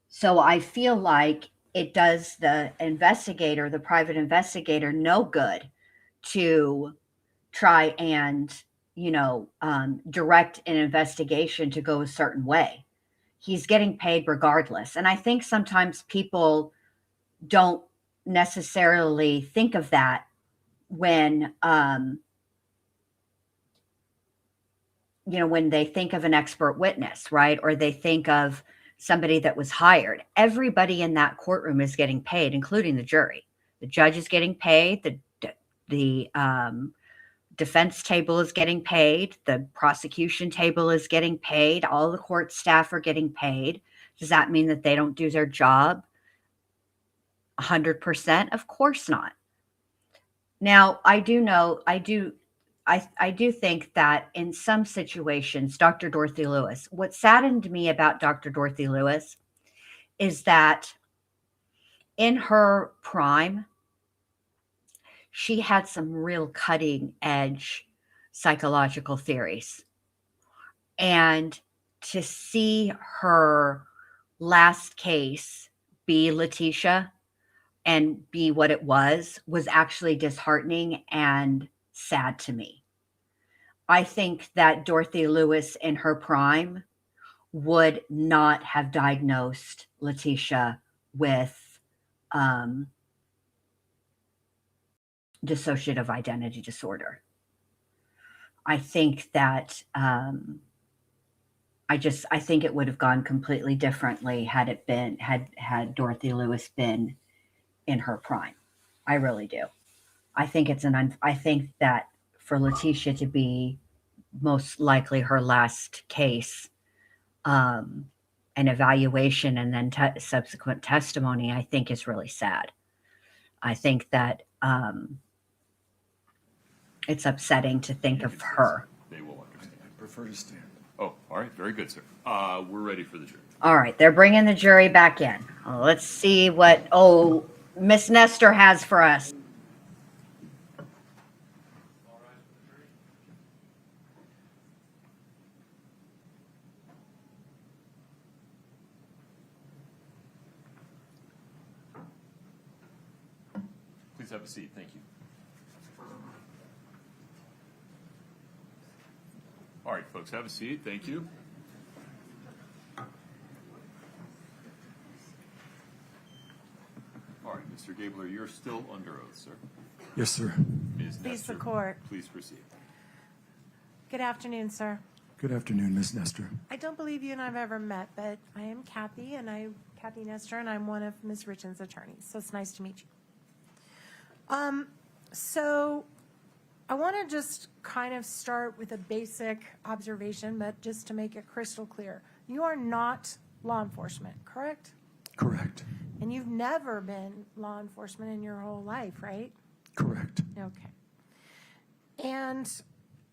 So I feel like it does the investigator, the private investigator, no good to try and, direct an investigation to go a certain way. He's getting paid regardless. And I think sometimes people don't necessarily think of that when, when they think of an expert witness, right? Or they think of somebody that was hired. Everybody in that courtroom is getting paid, including the jury. The judge is getting paid. The defense table is getting paid. The prosecution table is getting paid. All the court staff are getting paid. Does that mean that they don't do their job 100%? Of course not. Now, I do think that in some situations, Dr. Dorothy Lewis, what saddened me about Dr. Dorothy Lewis is that in her prime, she had some real cutting edge psychological theories. And to see her last case be Letitia and be what it was actually disheartening and sad to me. I think that Dorothy Lewis in her prime would not have diagnosed Letitia with dissociative identity disorder. I think that I think it would have gone completely differently had Dorothy Lewis been in her prime. I really do. I think I think that for Letitia to be most likely her last case, an evaluation and then subsequent testimony, I think is really sad. I think that it's upsetting to think of her. They will understand. I prefer to stand. Oh, all right. Very good, sir. We're ready for the jury. All right, they're bringing the jury back in. Let's see what Miss Nestor has for us. Please have a seat. Thank you. All right, folks, have a seat. Thank you. All right, Mr. Gabler, you're still under oath, sir. Yes, sir. Ms. Please, Nestor, the court. please proceed. Good afternoon, sir. Good afternoon, Ms. Nestor. I don't believe you and I have ever met, but I am Kathy, Kathy Nestor, and I'm one of Ms. Richins' attorneys. So it's nice to meet you. So I want to just kind of start with a basic observation, but just to make it crystal clear. You are not law enforcement, correct? Correct. And you've never been law enforcement in your whole life, right? Correct. Okay. And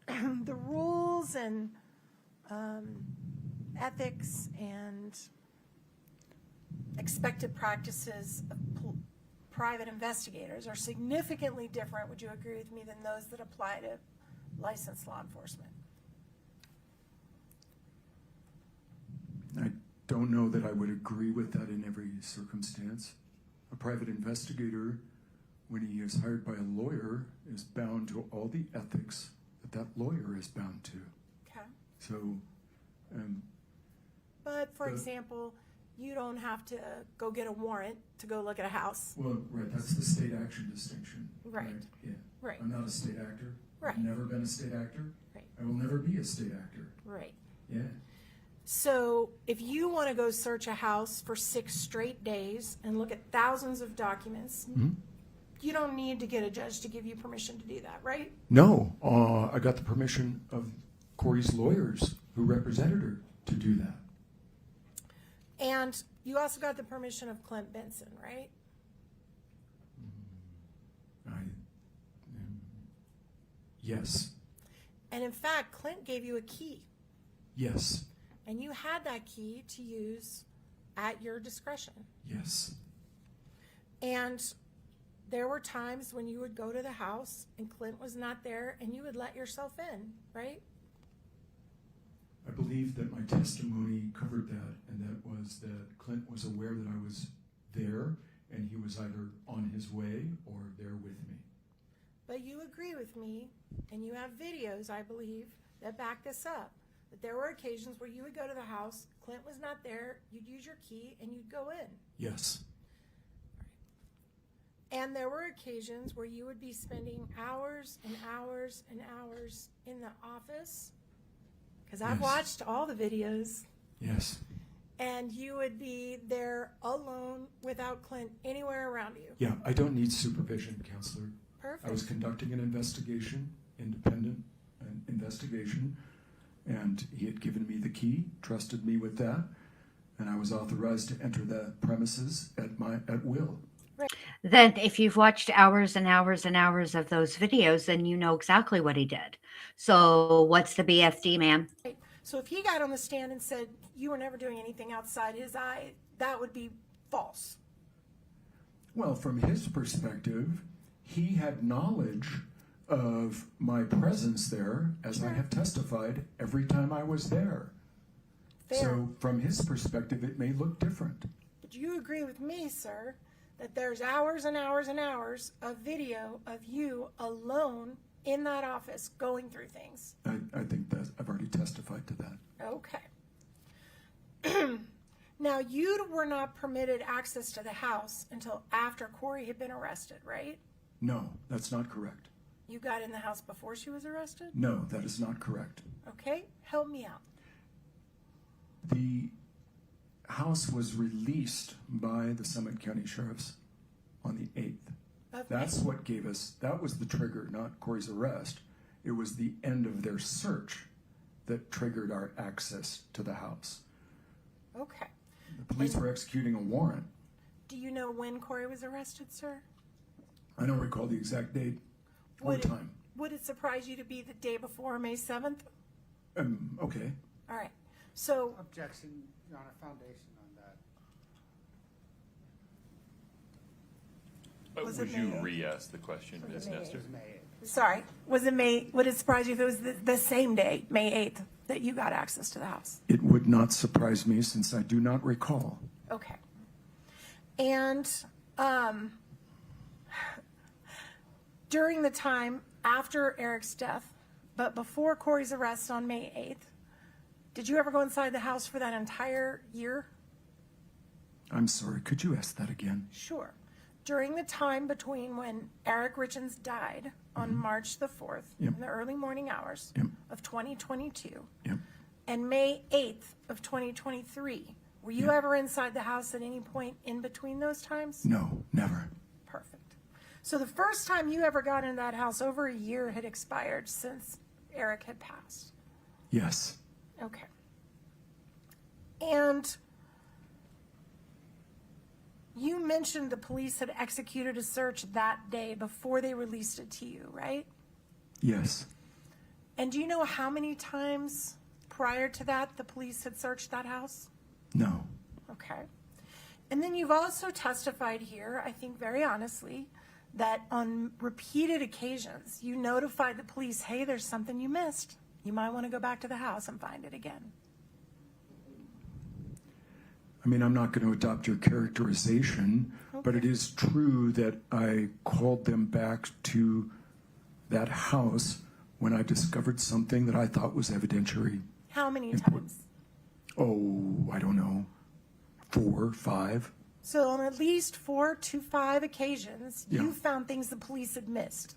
the rules and ethics and expected practices of private investigators are significantly different, would you agree with me, than those that apply to licensed law enforcement? I don't know that I would agree with that in every circumstance. A private investigator, when he is hired by a lawyer, is bound to all the ethics that lawyer is bound to. Okay. So, but for example, you don't have to go get a warrant to go look at a house. well, right, that's the state action distinction. Right. Yeah. Right. I'm not a state actor. Right. I've never been a state actor. Right. I will never be a state actor. Right. Yeah. So if you want to go search a house for 6 straight days and look at thousands of documents, you don't need to get a judge to give you permission to do that, right? No, I got the permission of Kouri's lawyers who represented her to do that. And you also got the permission of Clint Benson, right? Yes. And in fact, Clint gave you a key. Yes. And you had that key to use at your discretion. Yes. And there were times when you would go to the house and Clint was not there and you would let yourself in, right? I believe that my testimony covered that, and that was that Clint was aware that I was there, and he was either on his way or there with me. But you agree with me, and you have videos, I believe, that back this up, that there were occasions where you would go to the house, Clint was not there, you'd use your key, and you'd go in. Yes. And there were occasions where you would be spending hours and hours and hours in the office, because I've watched all the videos. Yes. And you would be there alone without Clint anywhere around you. Yeah, I don't need supervision, counselor. Perfect. I was conducting an investigation, independent investigation, and he had given me the key, trusted me with that, and I was authorized to enter the premises at will. Right. Then if you've watched hours and hours and hours of those videos, then you know exactly what he did. So what's the BFD, ma'am? So if he got on the stand and said you were never doing anything outside his eye, that would be false. Well, from his perspective, he had knowledge of my presence there, as I have testified every time I was there. Fair. So from his perspective, it may look different. But you agree with me, sir, that there's hours and hours and hours of video of you alone in that office going through things. I think that I've already testified to that. Okay. Now, you were not permitted access to the house until after Kouri had been arrested, right? No, that's not correct. You got in the house before she was arrested? No, that is not correct. Okay, help me out. The house was released by the Summit County Sheriffs on the 8th. That's what gave us, that was the trigger, not Kouri's arrest. It was the end of their search that triggered our access to the house. Okay. The police were executing a warrant. Do you know when Kouri was arrested, sir? I don't recall the exact date or time. Would it surprise you to be the day before May 7th? Okay. All right. So, Objection, Your Honor, foundation on that. Was Would it you May 8th? re-ask the question, Ms. Nestor? sorry, was it would it surprise you if it was the same day, May 8th, that you got access to the house? It would not surprise me since I do not recall. Okay. And during the time after Eric's death, but before Kouri's arrest on May 8th, did you ever go inside the house for that entire year? I'm sorry, could you ask that again? Sure. During the time between when Eric Richins died on March the 4th, Yep. in the early morning hours Yep. of 2022, Yep. and May 8th of 2023, were you ever inside the house at any point in between those times? No, never. Perfect. So the first time you ever got into that house, over a year had expired since Eric had passed. Yes. Okay. And you mentioned the police had executed a search that day before they released it to you, right? Yes. And do you know how many times prior to that the police had searched that house? No. Okay. And then you've also testified here, I think very honestly, that on repeated occasions you notified the police, hey, there's something you missed. You might want to go back to the house and find it again. I mean, I'm not going to adopt your characterization, but it is true that I called them back to that house when I discovered something that I thought was evidentiary. How many times? Oh, I don't know, 4, 5. So on at least 4 to 5 occasions, Yeah. you found things the police had missed.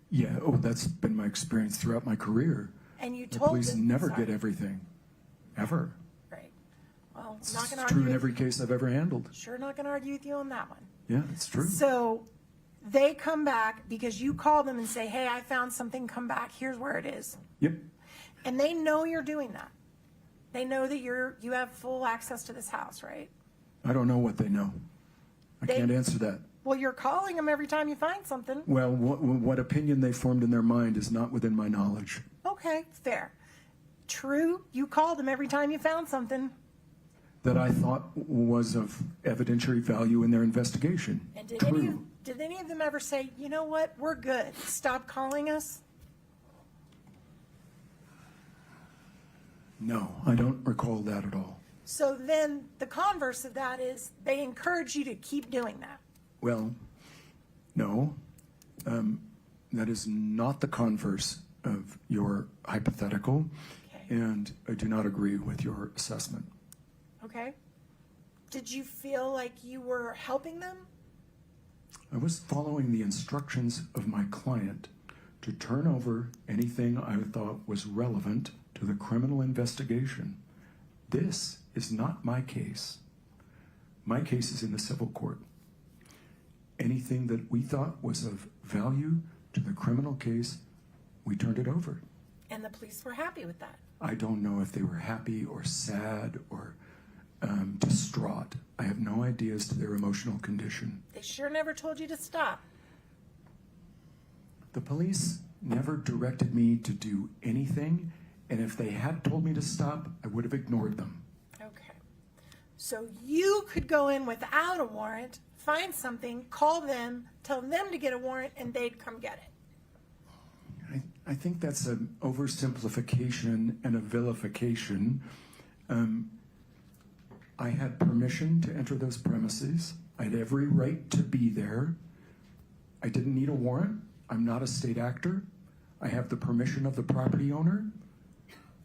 Yeah, oh, that's been my experience throughout my career. And you The told police them, never sorry. get everything, ever. Right. Well, It's not going to true argue. in every case I've ever handled. Sure, not going to argue with you on that one. Yeah, it's true. So they come back because you call them and say, hey, I found something, come back, here's where it is. Yep. And they know you're doing that. They know that you have full access to this house, right? I don't know what they know. I They- can't answer that. Well, you're calling them every time you find something. Well, what opinion they formed in their mind is not within my knowledge. Okay, fair. True, you called them every time you found something. That I thought was of evidentiary value in their investigation. And True. did any of them ever say, you know what, we're good, stop calling us? No, I don't recall that at all. So then the converse of that is they encourage you to keep doing that. Well, no. That is not the converse of your hypothetical, and I do not agree with your assessment. Okay? Did you feel like you were helping them? I was following the instructions of my client to turn over anything I thought was relevant to the criminal investigation. This is not my case. My case is in the civil court. Anything that we thought was of value to the criminal case, we turned it over. And the police were happy with that. I don't know if they were happy or sad or distraught. I have no idea as to their emotional condition. They sure never told you to stop. The police never directed me to do anything, and if they had told me to stop, I would have ignored them. Okay. So you could go in without a warrant, find something, call them, tell them to get a warrant, and they'd come get it. I think that's an oversimplification and a vilification. I had permission to enter those premises. I had every right to be there. I didn't need a warrant. I'm not a state actor. I have the permission of the property owner.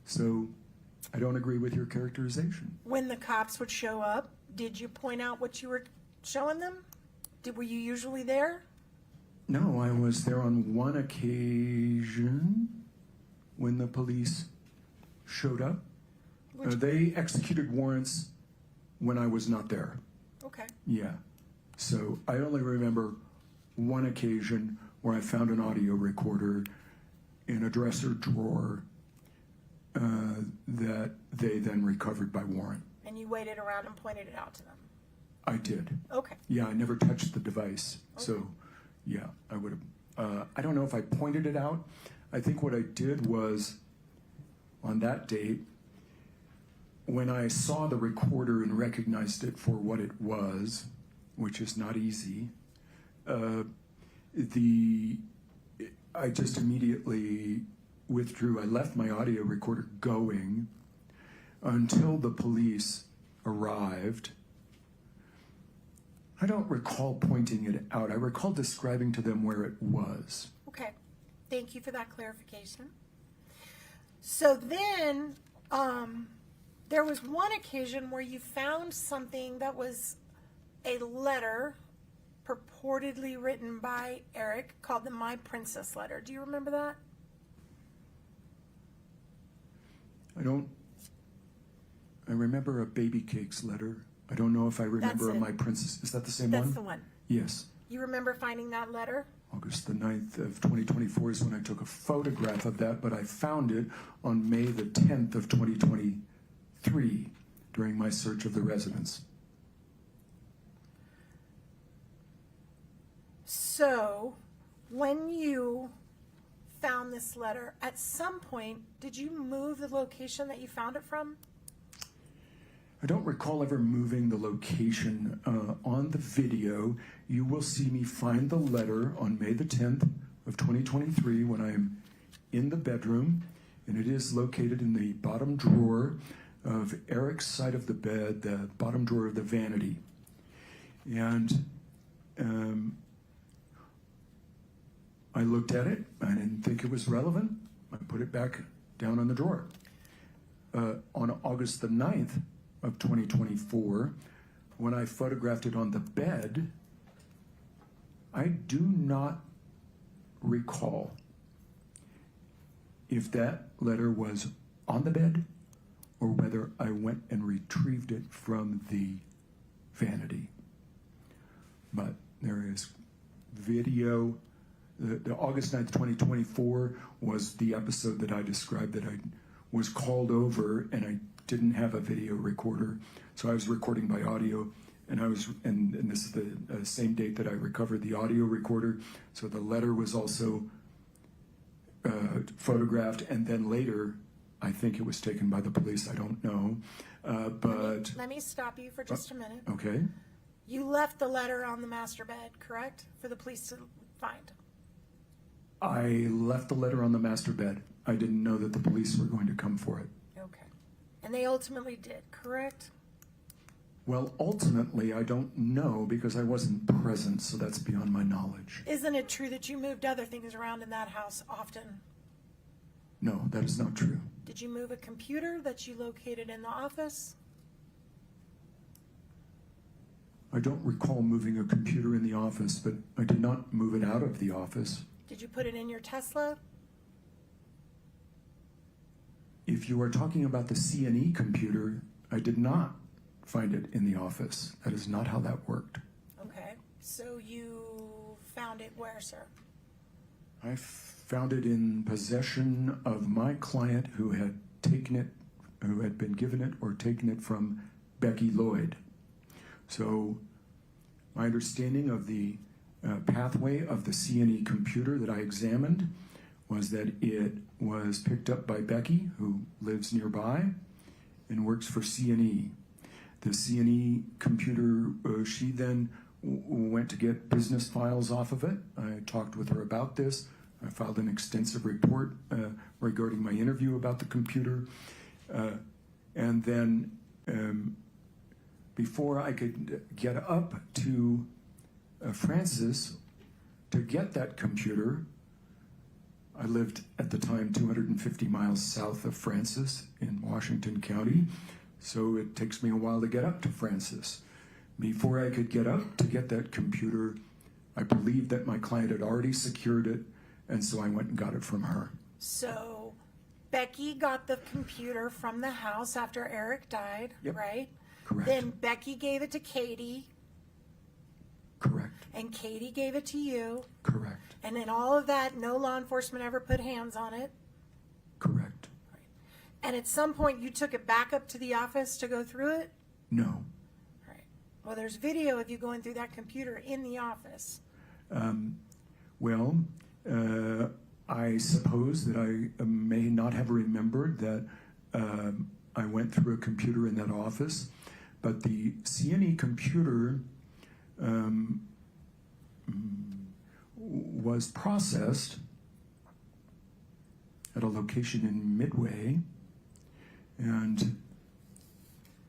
So I don't agree with your characterization. When the cops would show up, did you point out what you were showing them? Were you usually there? No, I was there on one occasion when the police showed up. They executed warrants when I was not there. Okay. Yeah. So I only remember one occasion where I found an audio recorder in a dresser drawer that they then recovered by warrant. And you waited around and pointed it out to them? I did. Okay. Yeah, I never touched the device. Okay. So, yeah, I would have. I don't know if I pointed it out. I think what I did was, on that date, when I saw the recorder and recognized it for what it was, which is not easy, I just immediately withdrew. I left my audio recorder going until the police arrived. I don't recall pointing it out. I recall describing to them where it was. Okay. Thank you for that clarification. So then, there was one occasion where you found something that was a letter purportedly written by Eric called the My Princess letter. Do you remember that? I remember a baby cakes letter. I don't know if I remember a My Princess. Is that the same one? That's the one. Yes. You remember finding that letter? August the 9th of 2024 is when I took a photograph of that, but I found it on May the 10th of 2023 during my search of the residence. So, when you found this letter, at some point, did you move the location that you found it from? I don't recall ever moving the location. On the video, you will see me find the letter on May the 10th of 2023 when I'm in the bedroom, and it is located in the bottom drawer of Eric's side of the bed, the bottom drawer of the vanity. And I looked at it. I didn't think it was relevant. I put it back down on the drawer. On August the 9th of 2024, when I photographed it on the bed, I do not recall if that letter was on the bed or whether I went and retrieved it from the vanity. But there is video. The August 9th, 2024 was the episode that I described that I was called over and I didn't have a video recorder. So I was recording by audio, and and this is the same date that I recovered the audio recorder. So the letter was also photographed, and then later, I think it was taken by the police. I don't know, but Let me stop you for just a minute. Okay. You left the letter on the master bed, correct? For the police to find. I left the letter on the master bed. I didn't know that the police were going to come for it. Okay. And they ultimately did, correct? Well, ultimately, I don't know because I wasn't present, so that's beyond my knowledge. Isn't it true that you moved other things around in that house often? No, that is not true. Did you move a computer that you located in the office? I don't recall moving a computer in the office, but I did not move it out of the office. Did you put it in your Tesla? If you are talking about the C&E computer, I did not find it in the office. That is not how that worked. Okay. So you found it where, sir? I found it in possession of my client who had taken it, who had been given it or taken it from Becky Lloyd. So my understanding of the pathway of the C&E computer that I examined was that it was picked up by Becky, who lives nearby and works for C&E. The C&E computer, she then went to get business files off of it. I talked with her about this. I filed an extensive report regarding my interview about the computer. And then before I could get up to Francis to get that computer, I lived at the time 250 miles south of Francis in Washington County, so it takes me a while to get up to Francis. Before I could get up to get that computer, I believed that my client had already secured it, and so I went and got it from her. So Becky got the computer from the house after Eric died, Yep. right? Correct. Then Becky gave it to Katie, Correct. and Katie gave it to you. Correct. And then all of that, no law enforcement ever put hands on it. Correct. And at some point, you took it back up to the office to go through it? No. Well, there's video of you going through that computer in the office. Well, I suppose that I may not have remembered that I went through a computer in that office, but the C&E computer was processed at a location in Midway, and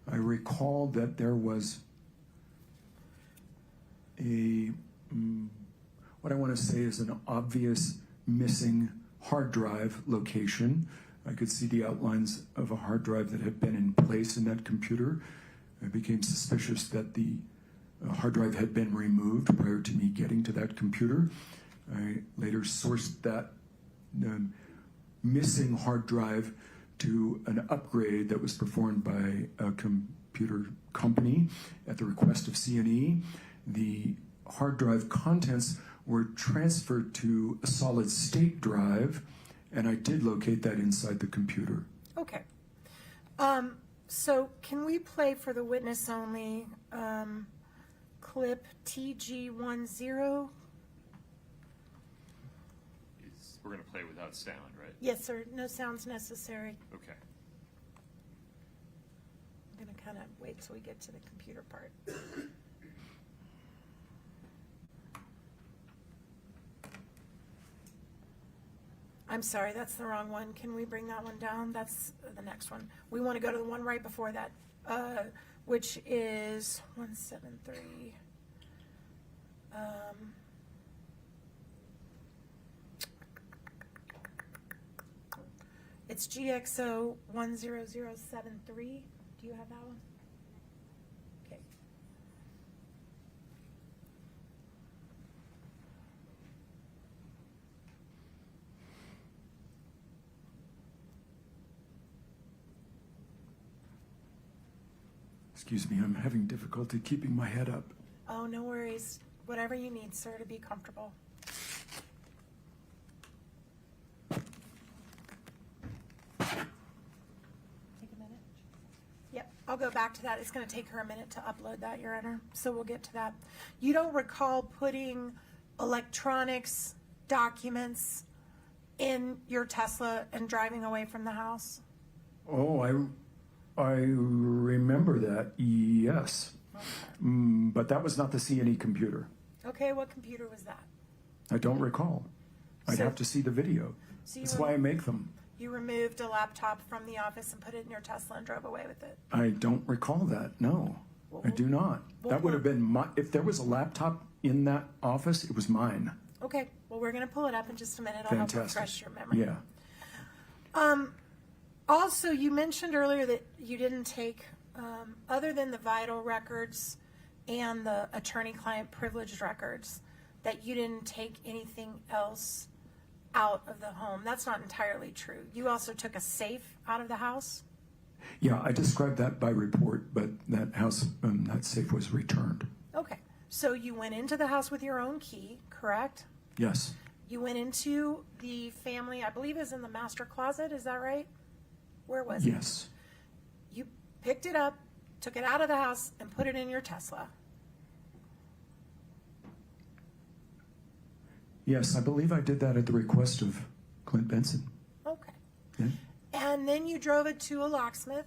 I recall that there was a what I want to say is an obvious missing hard drive location. I could see the outlines of a hard drive that had been in place in that computer. I became suspicious that the hard drive had been removed prior to me getting to that computer. I later sourced that missing hard drive to an upgrade that was performed by a computer company at the request of C&E. The hard drive contents were transferred to a solid state drive, and I did locate that inside the computer. Okay. So can we play for the witness only clip TG10? We're going to play without sound, right? Yes, sir. No sounds necessary. Okay. I'm going to kind of wait till we get to the computer part. I'm sorry, that's the wrong one. Can we bring that one down? That's the next one. We want to go to the one right before that, which is 173. It's GXO 10073. Do you have that one? Okay. Excuse me, I'm having difficulty keeping my head up. Oh, no worries. Whatever you need, sir, to be comfortable. Take a minute. Yep, I'll go back to that. It's going to take her a minute to upload that, Your Honor, so we'll get to that. You don't recall putting electronics, documents in your Tesla and driving away from the house? Oh, I remember that, yes. But that was not the C&E computer. Okay, what computer was that? I don't recall. I'd So- have to see the video. So That's why I make them. You removed a laptop from the office and put it in your Tesla and drove away with it? I don't recall that, no. I do not. That would have been my, if there was a laptop in that office, it was mine. Okay, well, we're going to pull it up in just a minute. I'll help Fantastic. refresh your memory. Yeah. Also, you mentioned earlier that you didn't take, other than the vital records and the attorney-client privileged records, that you didn't take anything else out of the home. That's not entirely true. You also took a safe out of the house? Yeah, I described that by report, but that house, that safe was returned. Okay, so you went into the house with your own key, correct? Yes. You went into the family, I believe is in the master closet, is that right? Where was it? Yes. You picked it up, took it out of the house and put it in your Tesla. Yes, I believe I did that at the request of Clint Benson. Okay. Yeah, And then you drove it to a locksmith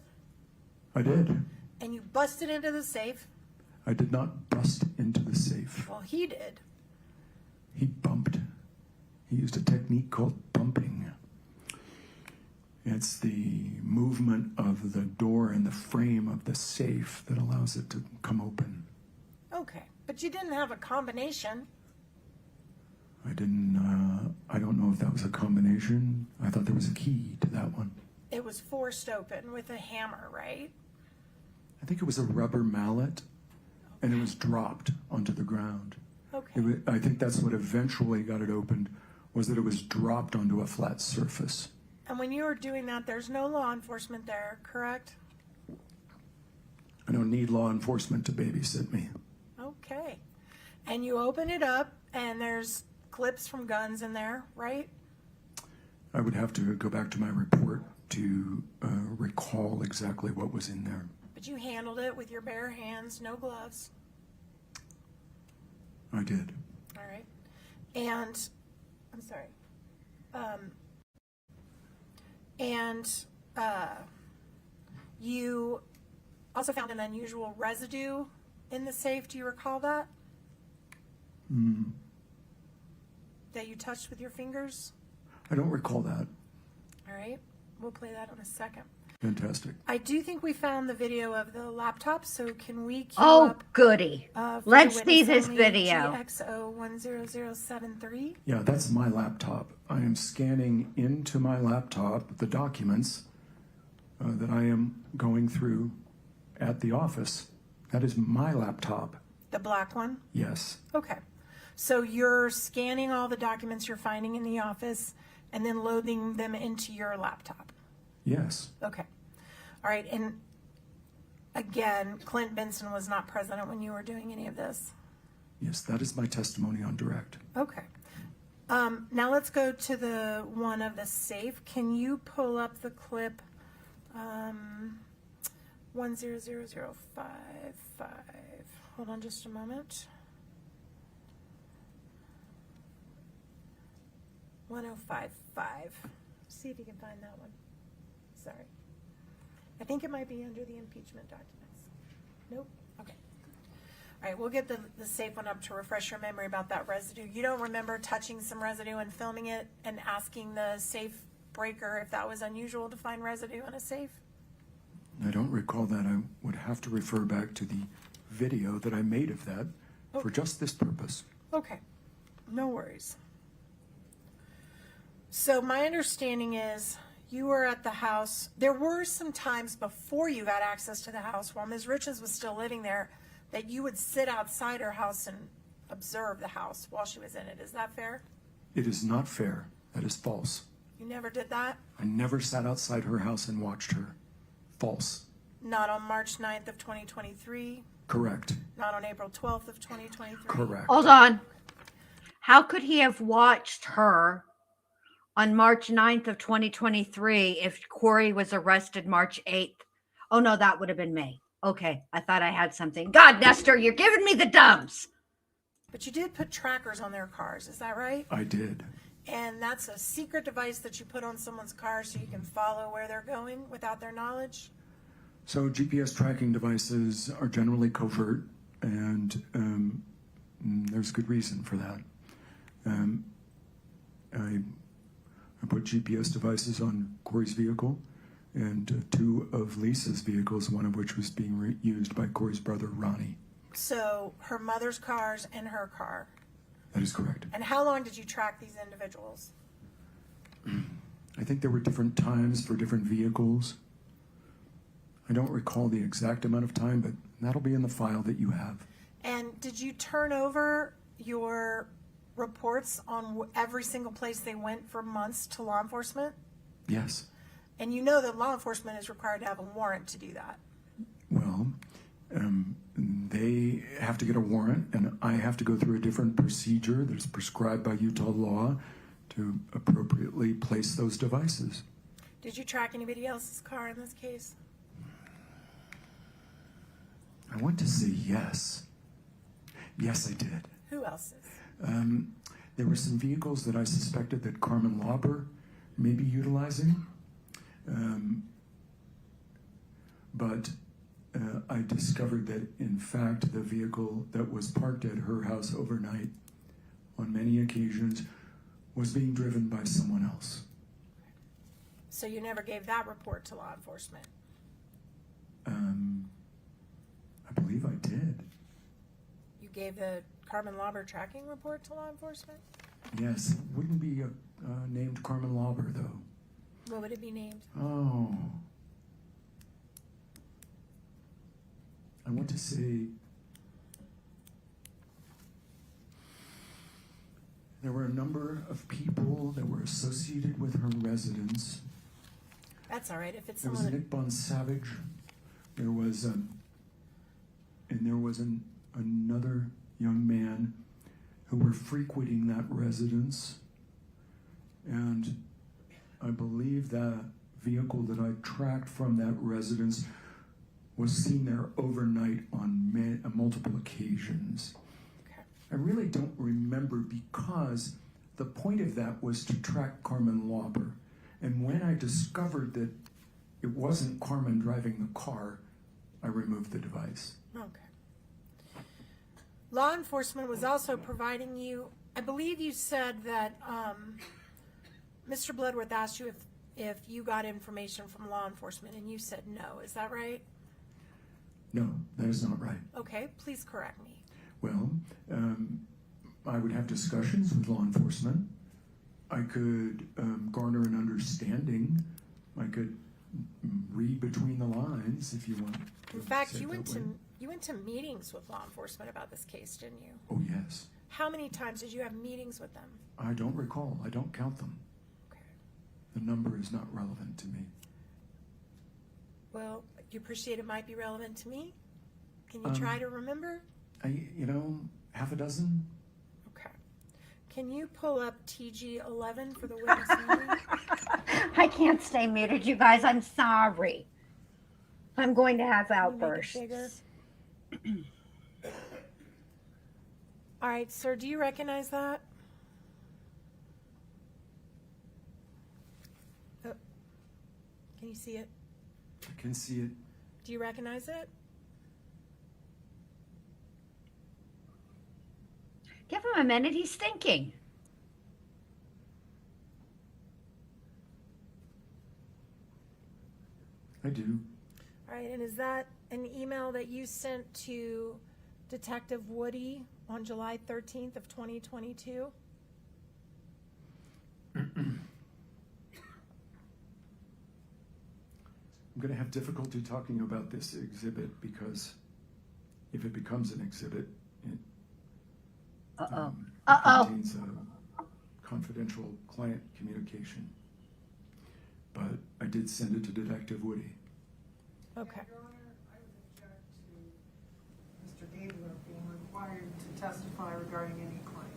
I did. and you busted into the safe. I did not bust into the safe. Well, he did. He bumped. He used a technique called bumping. It's the movement of the door and the frame of the safe that allows it to come open. Okay. But you didn't have a combination. I don't know if that was a combination. I thought there was a key to that one. It was forced open with a hammer, right? I think it was a rubber mallet, and it was dropped onto the ground. Okay. I think that's what eventually got it opened, was that it was dropped onto a flat surface. And when you were doing that, there's no law enforcement there, correct? I don't need law enforcement to babysit me. Okay. And you open it up, and there's clips from guns in there, right? I would have to go back to my report to recall exactly what was in there. But you handled it with your bare hands, no gloves. I did. All right. And, I'm sorry. You also found an unusual residue in the safe. Do you recall that? That you touched with your fingers? I don't recall that. All right. We'll play that in a second. Fantastic. I do think we found the video of the laptop, so can we cue Oh, up goody. for Let's the see witness this only video. GXO10073? Yeah, that's my laptop. I am scanning into my laptop the documents that I am going through at the office. That is my laptop. The black one? Yes. Okay. So you're scanning all the documents you're finding in the office and then loading them into your laptop? Yes. Okay. All right. And again, Clint Benson was not present when you were doing any of this? Yes, that is my testimony on direct. Okay. Now let's go to the one of the safe. Can you pull up the clip 100055? Hold on just a moment. 1055. See if you can find that one. Sorry. I think it might be under the impeachment documents. Nope. Okay. All right, we'll get the safe one up to refresh your memory about that residue. You don't remember touching some residue and filming it and asking the safe breaker if that was unusual to find residue in a safe? I don't recall that. I would have to refer back to the video that I made of that for just this purpose. Okay, no worries. So my understanding is you were at the house. There were some times before you got access to the house while Ms. Richins was still living there that you would sit outside her house and observe the house while she was in it. Is that fair? It is not fair. That is false. You never did that? I never sat outside her house and watched her. False. Not on March 9th of 2023? Correct. Not on April 12th of 2023? Correct. Hold on. How could he have watched her on March 9th of 2023 if Kouri was arrested March 8th? Oh, no, that would have been May. Okay, I thought I had something. God, Nestor, you're giving me the dumps. But you did put trackers on their cars, is that right? I did. And that's a secret device that you put on someone's car so you can follow where they're going without their knowledge? So GPS tracking devices are generally covert, and there's good reason for that. I put GPS devices on Kouri's vehicle and two of Lisa's vehicles, one of which was being used by Kouri's brother, Ronnie. So her mother's cars and her car. That is correct. And how long did you track these individuals? I think there were different times for different vehicles. I don't recall the exact amount of time, but that'll be in the file that you have. And did you turn over your reports on every single place they went for months to law enforcement? Yes. And you know that law enforcement is required to have a warrant to do that. Well, they have to get a warrant, and I have to go through a different procedure that is prescribed by Utah law to appropriately place those devices. Did you track anybody else's car in this case? I want to say yes. Yes, I did. Who else is? There were some vehicles that I suspected that Carmen Lauber may be utilizing. But I discovered that, in fact, the vehicle that was parked at her house overnight on many occasions was being driven by someone else. So you never gave that report to law enforcement? I believe I did. You gave the Carmen Lauber tracking report to law enforcement? Yes, it wouldn't be named Carmen Lauber, though. What would it be named? Oh. I want to say there were a number of people that were associated with her residence. That's all right. If it's There was someone that, Nick Bonsavage. There was another young man who were frequenting that residence, and I believe that vehicle that I tracked from that residence was seen there overnight on multiple occasions. okay. I really don't remember, because the point of that was to track Carmen Lauber. And when I discovered that it wasn't Carmen driving the car, I removed the device. Okay. Law enforcement was also providing you, I believe you said that Mr. Bloodworth asked you if you got information from law enforcement, and you said no. Is that right? No, that is not right. Okay, please correct me. Well, I would have discussions with law enforcement. I could garner an understanding. I could read between the lines, if you want. In fact, you went to meetings with law enforcement about this case, didn't you? Oh, yes. How many times did you have meetings with them? I don't recall. I don't count them. Okay. The number is not relevant to me. Well, you appreciate it might be relevant to me? Can you try to remember? Half a dozen? Okay. Can you pull up TG 11 for the witness meeting? I can't stay muted, you guys. I'm sorry. I'm going to have outbursts. Make it bigger. All right, sir, do you recognize that? Oh. Can you see it? I can see it. Do you recognize it? Give him a minute. He's thinking. I do. All right, and is that an email that you sent to Detective Woody on July 13th of 2022? I'm going to have difficulty talking about this exhibit, because if it becomes an exhibit, it contains a confidential client communication. But I did send it to Detective Woody. Okay. Your Honor, I would object to Mr. Gabler being required to testify regarding any claim.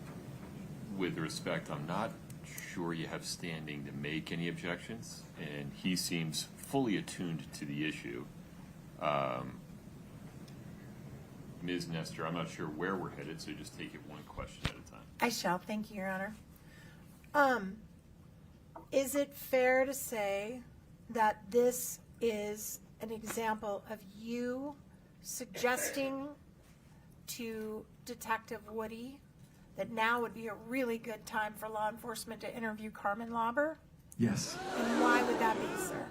With respect, I'm not sure you have standing to make any objections, and he seems fully attuned to the issue. Ms. Nestor, I'm not sure where we're headed, so just take it one question at a time. I shall. Thank you, Your Honor. Is it fair to say that this is an example of you suggesting to Detective Woody that now would be a really good time for law enforcement to interview Carmen Lauber? Yes. And why would that be, sir?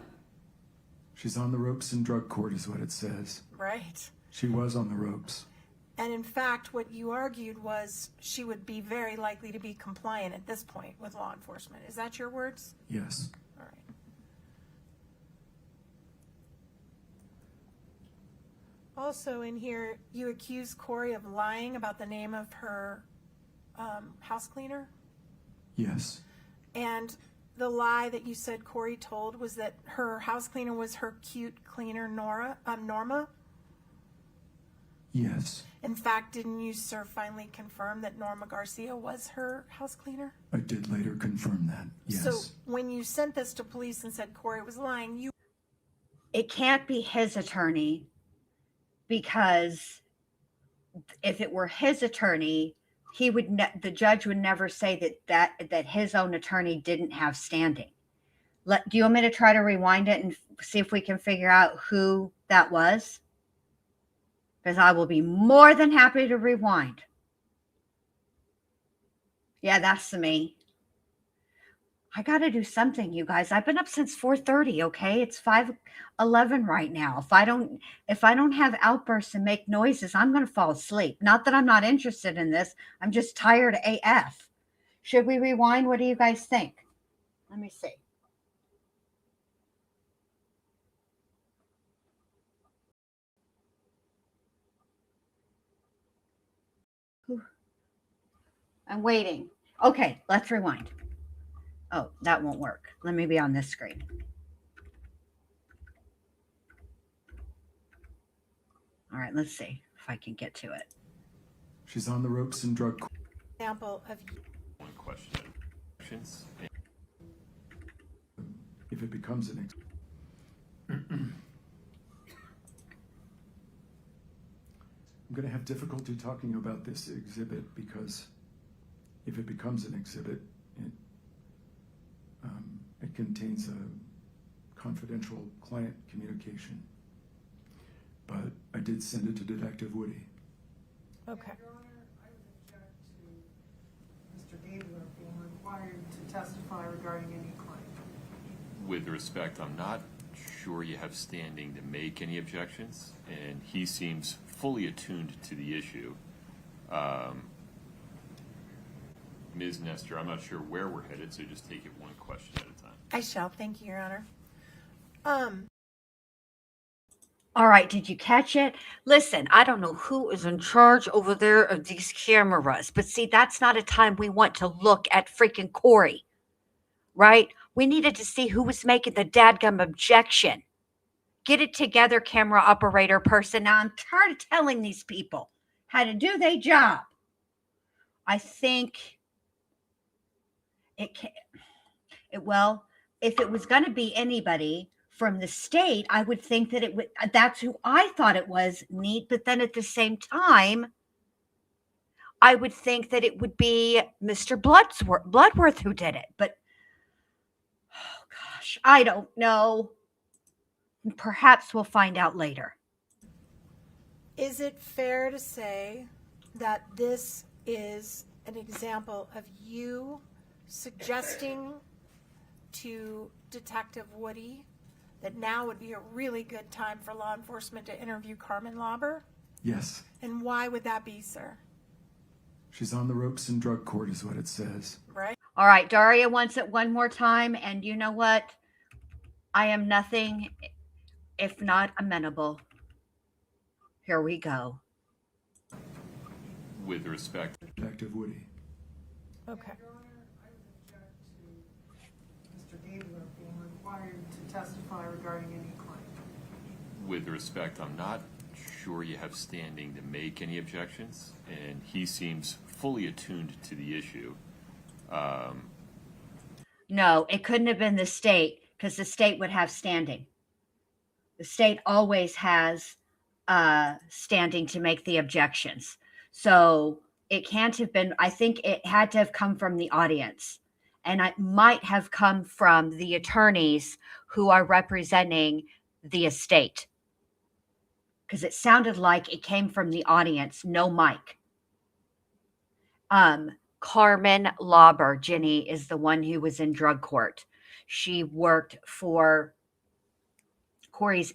She's on the ropes in drug court, is what it says. Right. She was on the ropes. And in fact, what you argued was she would be very likely to be compliant at this point with law enforcement. Is that your words? Yes. All right. Also in here, you accuse Kouri of lying about the name of her house cleaner. Yes. And the lie that you said Kouri told was that her house cleaner was her cute cleaner, Norma. Yes. In fact, didn't you, sir, finally confirm that Norma Garcia was her house cleaner? I did later confirm that. Yes. So when you sent this to police and said Kouri was lying, It can't be his attorney, because if it were his attorney, the judge would never say that his own attorney didn't have standing. Do you want me to try to rewind it and see if we can figure out who that was? Because I will be more than happy to rewind. Yeah, that's me. I got to do something, you guys. I've been up since 4:30, okay? It's 5:11 right now. If I don't have outbursts and make noises, I'm going to fall asleep. Not that I'm not interested in this. I'm just tired AF. Should we rewind? What do you guys think? Let me see. I'm waiting. Okay, let's rewind. Oh, that won't work. Let me be on this screen. All right, let's see if I can get to it. She's on the ropes in drug court. Example of One question. Questions? If it becomes an I'm going to have difficulty talking about this exhibit because if it becomes an exhibit, it contains a confidential client communication. But I did send it to Detective Woody. Okay. Your Honor, I would object to Mr. Gabler being required to testify regarding any claim. With respect, I'm not sure you have standing to make any objections, and he seems fully attuned to the issue. Ms. Nestor, I'm not sure where we're headed, so just take it one question at a time. I shall. Thank you, Your Honor. All right, did you catch it? Listen, I don't know who is in charge over there of these cameras, but see, that's not a time we want to look at freaking Kouri, right? We needed to see who was making the dadgum objection. Get it together, camera operator person. Now, I'm tired of telling these people how to do their job. I think well, if it was going to be anybody from the state, I would think that that's who I thought it was, neat. But then at the same time, I would think that it would be Mr. Bloodworth who did it. But, oh gosh, I don't know. Perhaps we'll find out later. Is it fair to say that this is an example of you suggesting to Detective Woody that now would be a really good time for law enforcement to interview Carmen Lauber? Yes. And why would that be, sir? She's on the ropes in drug court is what it says. Right? All right, Daria wants it one more time. And you know what? I am nothing if not amenable. Here we go. With respect, Detective Woody. Okay. Your Honor, I would object to Mr. Gabler being required to testify regarding any claim. with respect, I'm not sure you have standing to make any objections, and he seems fully attuned to the issue. No, it couldn't have been the state because the state would have standing. The state always has standing to make the objections. So it can't have been, I think it had to have come from the audience. And it might have come from the attorneys who are representing the estate. Because it sounded like it came from the audience, no mic. Carmen Lauber, Ginny, is the one who was in drug court. She worked for Kouri's,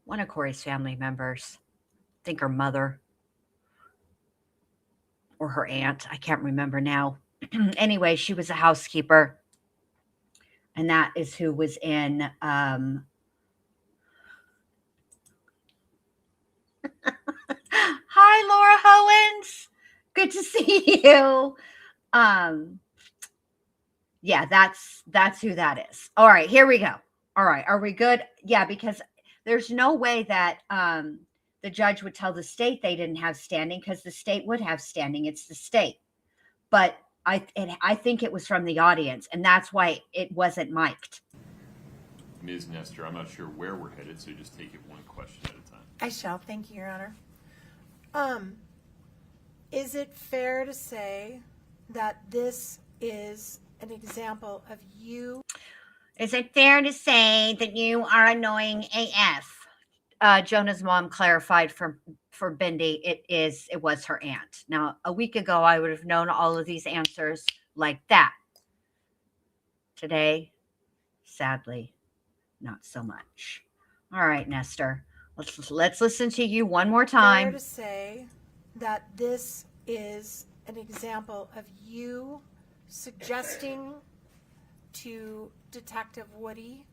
one of Kouri's family members. I think her mother or her aunt. I can't remember now. Anyway, she was a housekeeper. And that is who was in Hi, Laura Howens. Good to see you. Yeah, that's who that is. All right, here we go. All right, are we good? Yeah, because there's no way that the judge would tell the state they didn't have standing because the state would have standing. It's the state. But I think it was from the audience, and that's why it wasn't mic'd. Ms. Nestor, I'm not sure where we're headed, so just take it one question at a time. I shall. Thank you, Your Honor. Is it fair to say that this is an example of you? Is it fair to say that you are annoying AF? Jonah's mom clarified for Bindi, it was her aunt. Now, a week ago, I would have known all of these answers like that. Today, sadly, not so much. All right, Nestor, let's listen to you one more time. Fair to say that this is an example of you suggesting to Detective Woody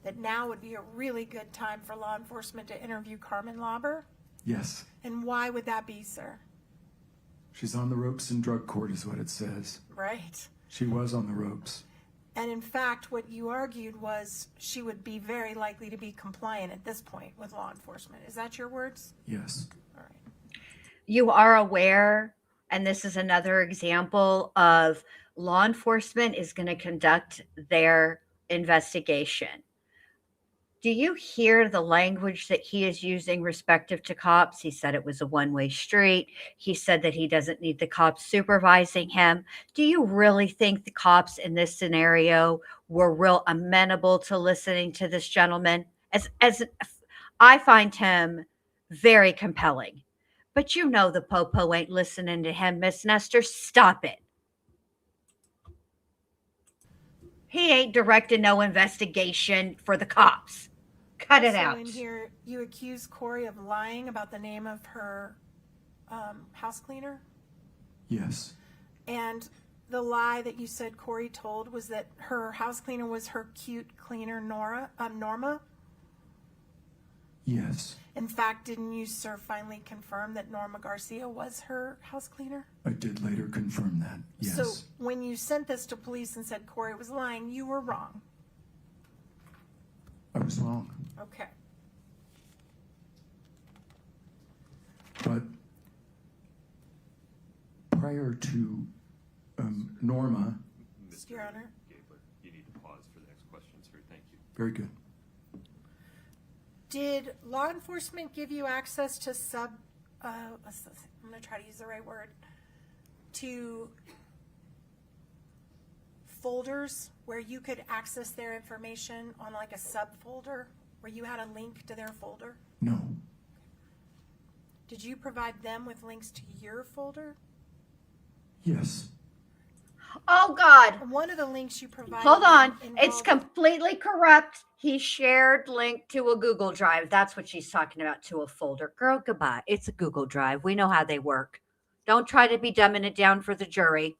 that now would be a really good time for law enforcement to interview Carmen Lauber? Yes. And why would that be, sir? She's on the ropes in drug court is what it says. Right. She was on the ropes. And in fact, what you argued was she would be very likely to be compliant at this point with law enforcement. Is that your words? Yes. All right. You are aware, and this is another example of law enforcement is going to conduct their investigation. Do you hear the language that he is using respective to cops? He said it was a one-way street. He said that he doesn't need the cops supervising him. Do you really think the cops in this scenario were real amenable to listening to this gentleman? As I find him very compelling. But you know the popo ain't listening to him, Miss Nestor. Stop it. He ain't directing no investigation for the cops. Cut it out. So in here, you accuse Kouri of lying about the name of her house cleaner? Yes. And the lie that you said Kouri told was that her house cleaner was her cute cleaner, Norma? Yes. In fact, didn't you, sir, finally confirm that Norma Garcia was her house cleaner? I did later confirm that. Yes. So when you sent this to police and said Kouri was lying, you were wrong. I was wrong. Okay. But prior to Norma. Your Honor. Gabler, you need to pause for the next question, sir. Thank you. Very good. Did law enforcement give you access to I'm going to try to use the right word, to folders where you could access their information on like a subfolder where you had a link to their folder? No. Did you provide them with links to your folder? Yes. Oh, God. One of the links you provided. Hold on. It's completely corrupt. He shared link to a Google Drive. That's what she's talking about, to a folder. Girl, goodbye. It's a Google Drive. We know how they work. Don't try to be dumbing it down for the jury.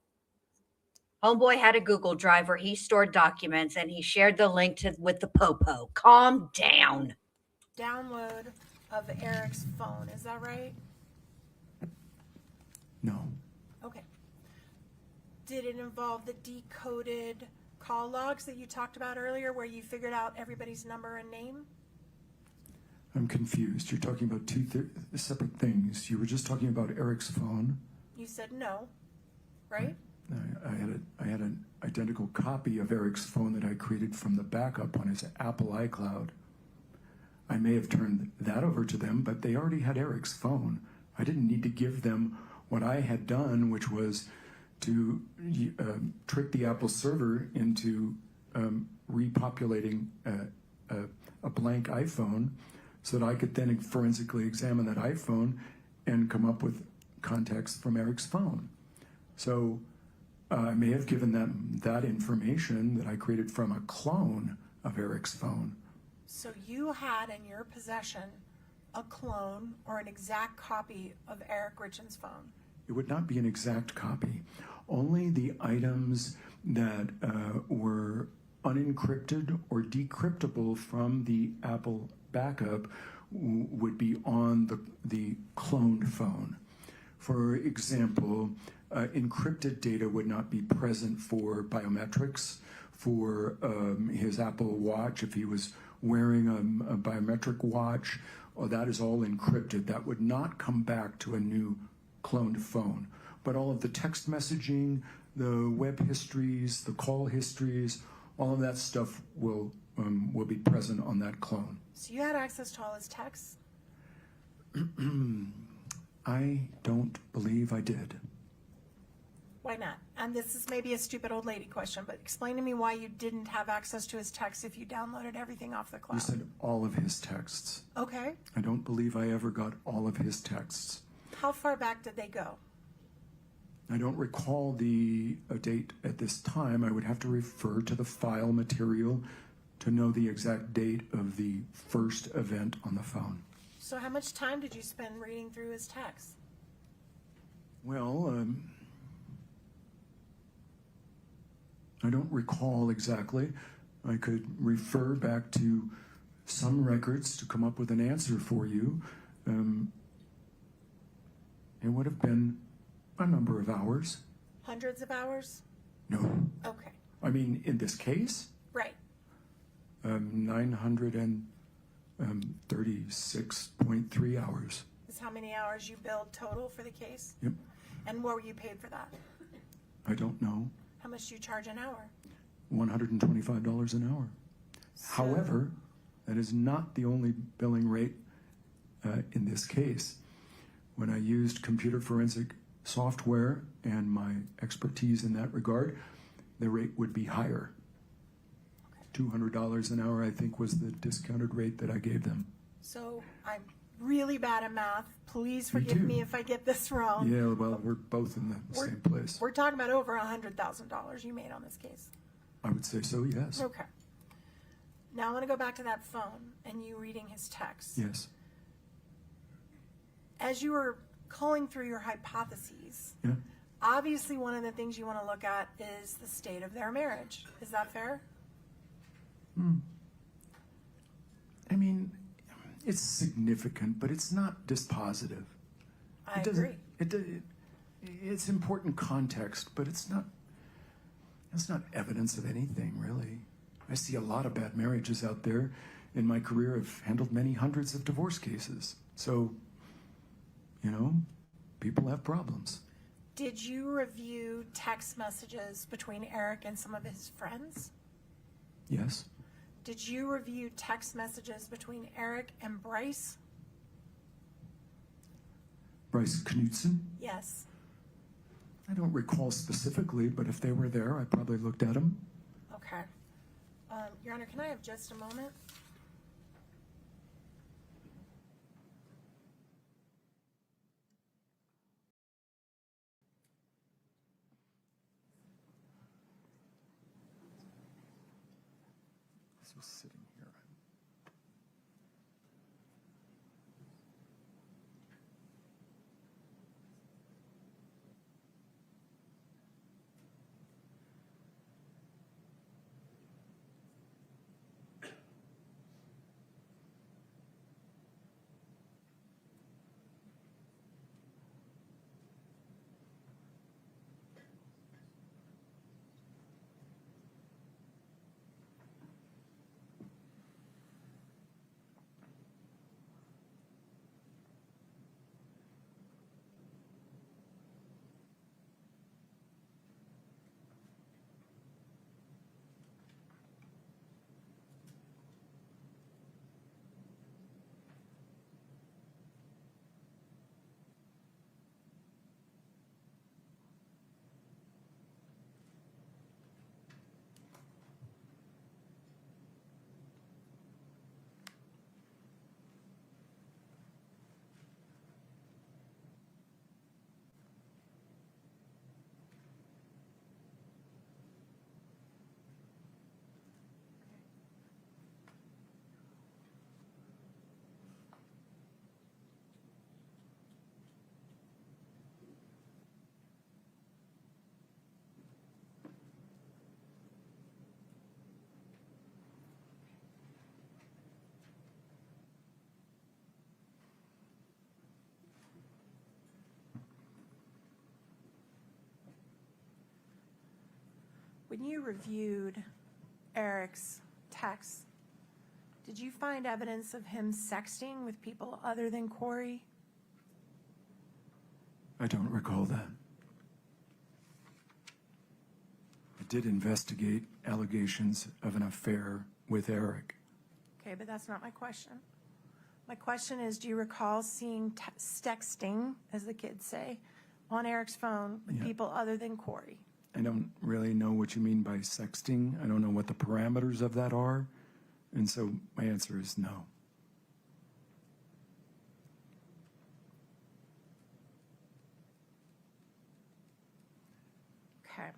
Homeboy had a Google Drive where he stored documents and he shared the link with the popo. Calm down. Download of Eric's phone. Is that right? No. Okay. Did it involve the decoded call logs that you talked about earlier where you figured out everybody's number and name? I'm confused. You're talking about two separate things. You were just talking about Eric's phone. You said no, right? I had an identical copy of Eric's phone that I created from the backup on his Apple iCloud. I may have turned that over to them, but they already had Eric's phone. I didn't need to give them what I had done, which was to trick the Apple server into repopulating a blank iPhone so that I could then forensically examine that iPhone and come up with context from Eric's phone. So I may have given them that information that I created from a clone of Eric's phone. So you had in your possession a clone or an exact copy of Eric Richins' phone? It would not be an exact copy. Only the items that were unencrypted or decryptable from the Apple backup would be on the cloned phone. For example, encrypted data would not be present for biometrics, for his Apple Watch. If he was wearing a biometric watch, that is all encrypted. That would not come back to a new cloned phone. But all of the text messaging, the web histories, the call histories, all of that stuff will will be present on that clone. So you had access to all his texts? I don't believe I did. Why not? And this is maybe a stupid old lady question, but explain to me why you didn't have access to his texts if you downloaded everything off the cloud. You said all of his texts. Okay. I don't believe I ever got all of his texts. How far back did they go? I don't recall the date at this time. I would have to refer to the file material to know the exact date of the first event on the phone. So how much time did you spend reading through his texts? Well, I don't recall exactly. I could refer back to some records to come up with an answer for you. It would have been a number of hours. Hundreds of hours? No. Okay. I mean, in this case, Right. 936.3 hours. Is how many hours you billed total for the case? Yep. And what were you paid for that? I don't know. How much do you charge an hour? $125 an hour. However, that is not the only billing rate in this case. When I used computer forensic software and my expertise in that regard, the rate would be higher. $200 an hour, I think, was the discounted rate that I gave them. So I'm really bad at math. Please forgive me if I get this wrong. Yeah, well, we're both in the same place. We're talking about over $100,000 you made on this case. I would say so, yes. Okay. Now I want to go back to that phone and you reading his texts. Yes. As you were culling through your hypotheses, Yeah. obviously one of the things you want to look at is the state of their marriage. Is that fair? I mean, it's significant, but it's not dispositive. I agree. It's important context, but it's not evidence of anything, really. I see a lot of bad marriages out there. In my career, I've handled many hundreds of divorce cases. So, people have problems. Did you review text messages between Eric and some of his friends? Yes. Did you review text messages between Eric and Bryce? Bryce Knudsen? Yes. I don't recall specifically, but if they were there, I probably looked at them. Okay. Your Honor, can I have just a moment? This was sitting here. When you reviewed Eric's texts, did you find evidence of him sexting with people other than Kouri? I don't recall that. I did investigate allegations of an affair with Eric. Okay, but that's not my question. My question is, do you recall seeing texting, as the kids say, on Eric's phone with people other than Kouri? I don't really know what you mean by sexting. I don't know what the parameters of that are. And so my answer is no. Okay.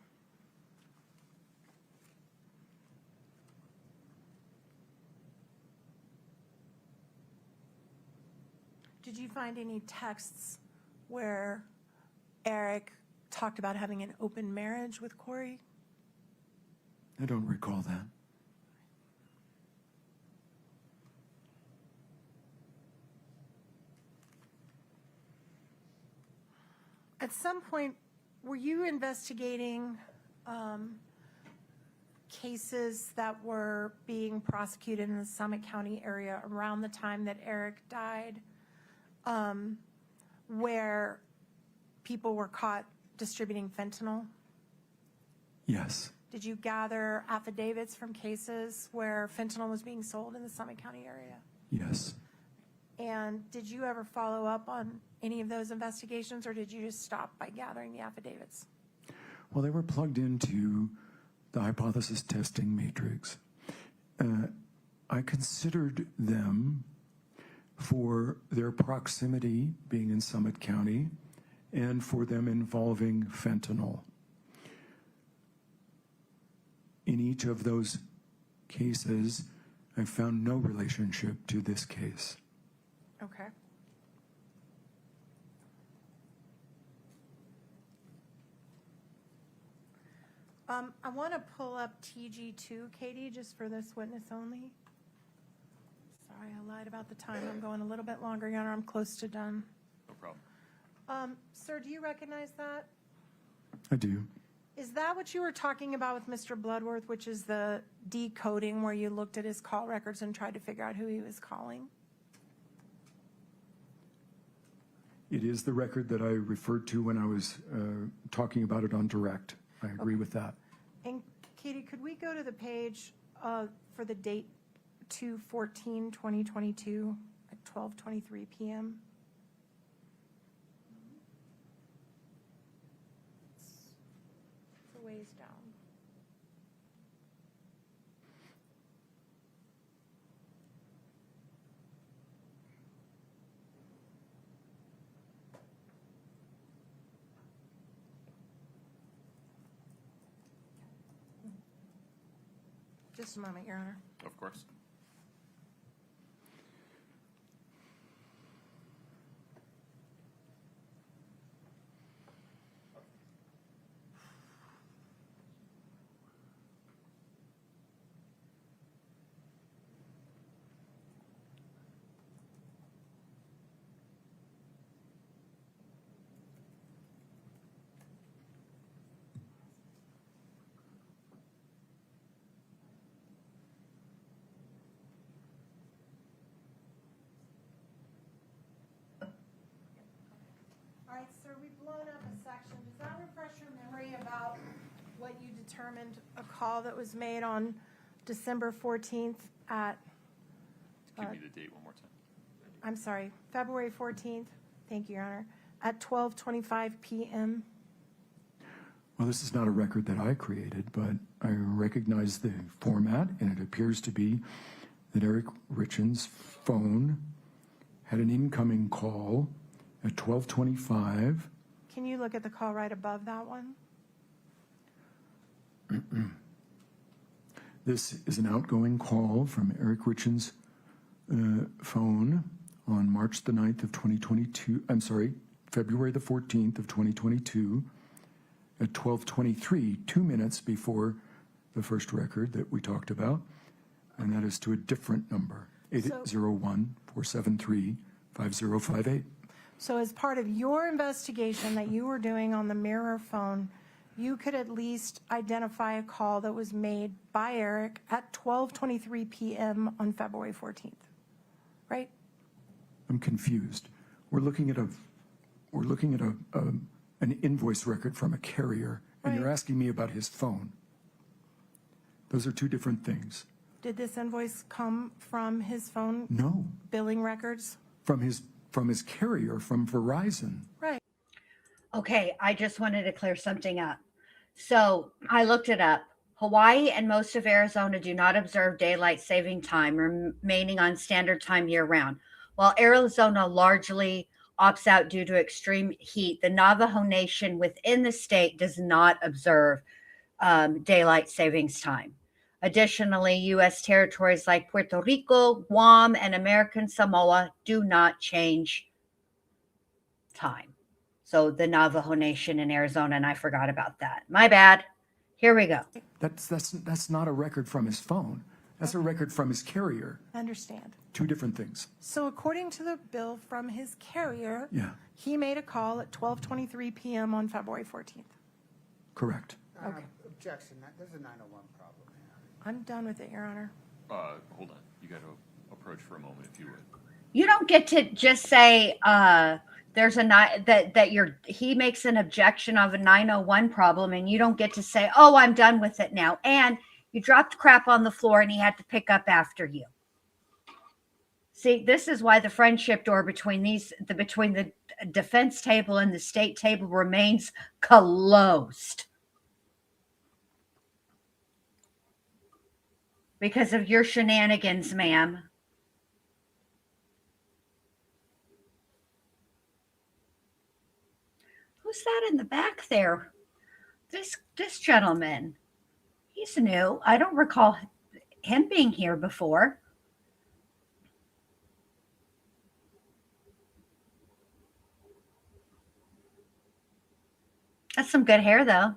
Did you find any texts where Eric talked about having an open marriage with Kouri? I don't recall that. At some point, were you investigating cases that were being prosecuted in the Summit County area around the time that Eric died, where people were caught distributing fentanyl? Yes. Did you gather affidavits from cases where fentanyl was being sold in the Summit County area? Yes. And did you ever follow up on any of those investigations, or did you just stop by gathering the affidavits? Well, they were plugged into the hypothesis testing matrix. I considered them for their proximity being in Summit County and for them involving fentanyl. In each of those cases, I found no relationship to this case. Okay. I want to pull up TG2, Katie, just for this witness only. Sorry, I lied about the time. I'm going a little bit longer, Your Honor. I'm close to done. No problem. Sir, do you recognize that? I do. Is that what you were talking about with Mr. Bloodworth, which is the decoding where you looked at his call records and tried to figure out who he was calling? It is the record that I referred to when I was talking about it on direct. I agree with that. And Katie, could we go to the page for the date 2/14/2022 at 12:23 p.m.? It's a ways down. Just a moment, Your Honor. Of course. All right, sir, we've blown up a section. Does that refresh your memory about what you determined a call that was made on December 14th at, Give me the date one more time. I'm sorry, February 14th, thank you, Your Honor, at 12:25 p.m.? Well, this is not a record that I created, but I recognize the format, and it appears to be that Eric Richins' phone had an incoming call at 12:25. Can you look at the call right above that one? This is an outgoing call from Eric Richins' phone on March the 9th of 2022. I'm sorry, February the 14th of 2022 at 12:23, 2 minutes before the first record that we talked about, and that is to a different number, 801-473-5058. So as part of your investigation that you were doing on the mirror phone, you could at least identify a call that was made by Eric at 12:23 p.m. on February 14th, right? I'm confused. We're looking at an invoice record from a carrier, and you're asking me about his phone. Those are two different things. Did this invoice come from his phone No, billing records? from his carrier, from Verizon. Right. Okay, I just wanted to clear something up. So I looked it up. Hawaii and most of Arizona do not observe daylight saving time, remaining on standard time year round. While Arizona largely opts out due to extreme heat, the Navajo Nation within the state does not observe daylight savings time. Additionally, U.S. territories like Puerto Rico, Guam, and American Samoa do not change time. So the Navajo Nation in Arizona, and I forgot about that. My bad. Here we go. That's not a record from his phone. That's a record from his carrier. Understand. Two different things. So according to the bill from his carrier, Yeah, he made a call at 12:23 p.m. on February 14th. correct. Okay. Objection, there's a 901 problem here. I'm done with it, Your Honor. Hold on. You got to approach for a moment, if you would. You don't get to just say there's he makes an objection of a 901 problem, and you don't get to say, oh, I'm done with it now. And you dropped crap on the floor and he had to pick up after you. See, this is why the friendship door between the defense table and the state table remains closed. Because of your shenanigans, ma'am. Who's that in the back there? This gentleman. He's new. I don't recall him being here before. That's some good hair, though.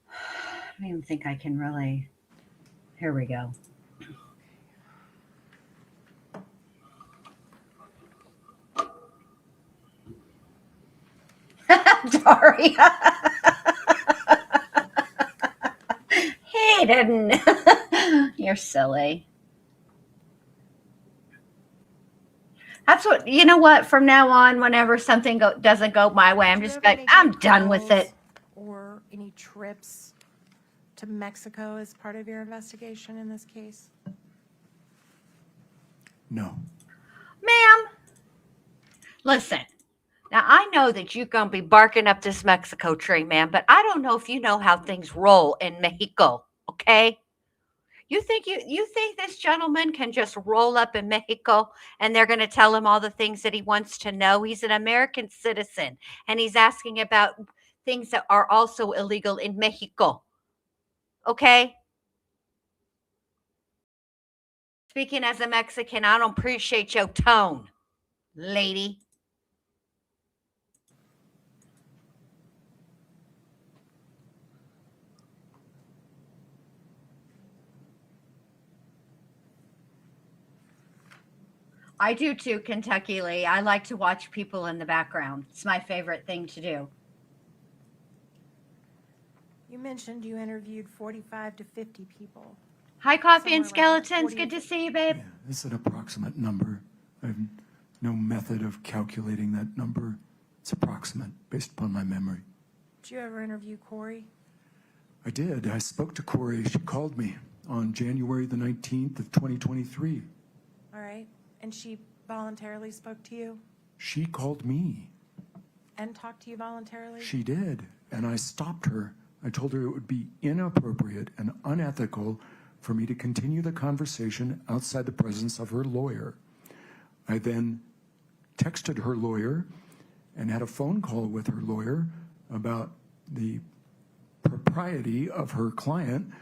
I don't even think I can really. Here we go. Sorry. He didn't. You're silly. That's what, you know what, from now on, whenever something doesn't go my way, I'm just like, I'm done with it. Or any trips to Mexico as part of your investigation in this case? No. Ma'am, listen. Now, I know that you're going to be barking up this Mexico tree, ma'am, but I don't know if you know how things roll in Mexico, okay? You think this gentleman can just roll up in Mexico and they're going to tell him all the things that he wants to know? He's an American citizen, and he's asking about things that are also illegal in Mexico, okay? Speaking as a Mexican, I don't appreciate your tone, lady. I do too, Kentucky Lee. I like to watch people in the background. It's my favorite thing to do. You mentioned you interviewed 45 to 50 people. Hi, Coffee and Somewhere around Skeletons. 40. Good to see you, babe. Yeah, it's an approximate number. I have no method of calculating that number. It's approximate, based upon my memory. Did you ever interview Kouri? I did. I spoke to Kouri. She called me on January the 19th of 2023. All right. And she voluntarily spoke to you She called me. and talked to you voluntarily? She did. And I stopped her. I told her it would be inappropriate and unethical for me to continue the conversation outside the presence of her lawyer. I then texted her lawyer and had a phone call with her lawyer about the propriety of her client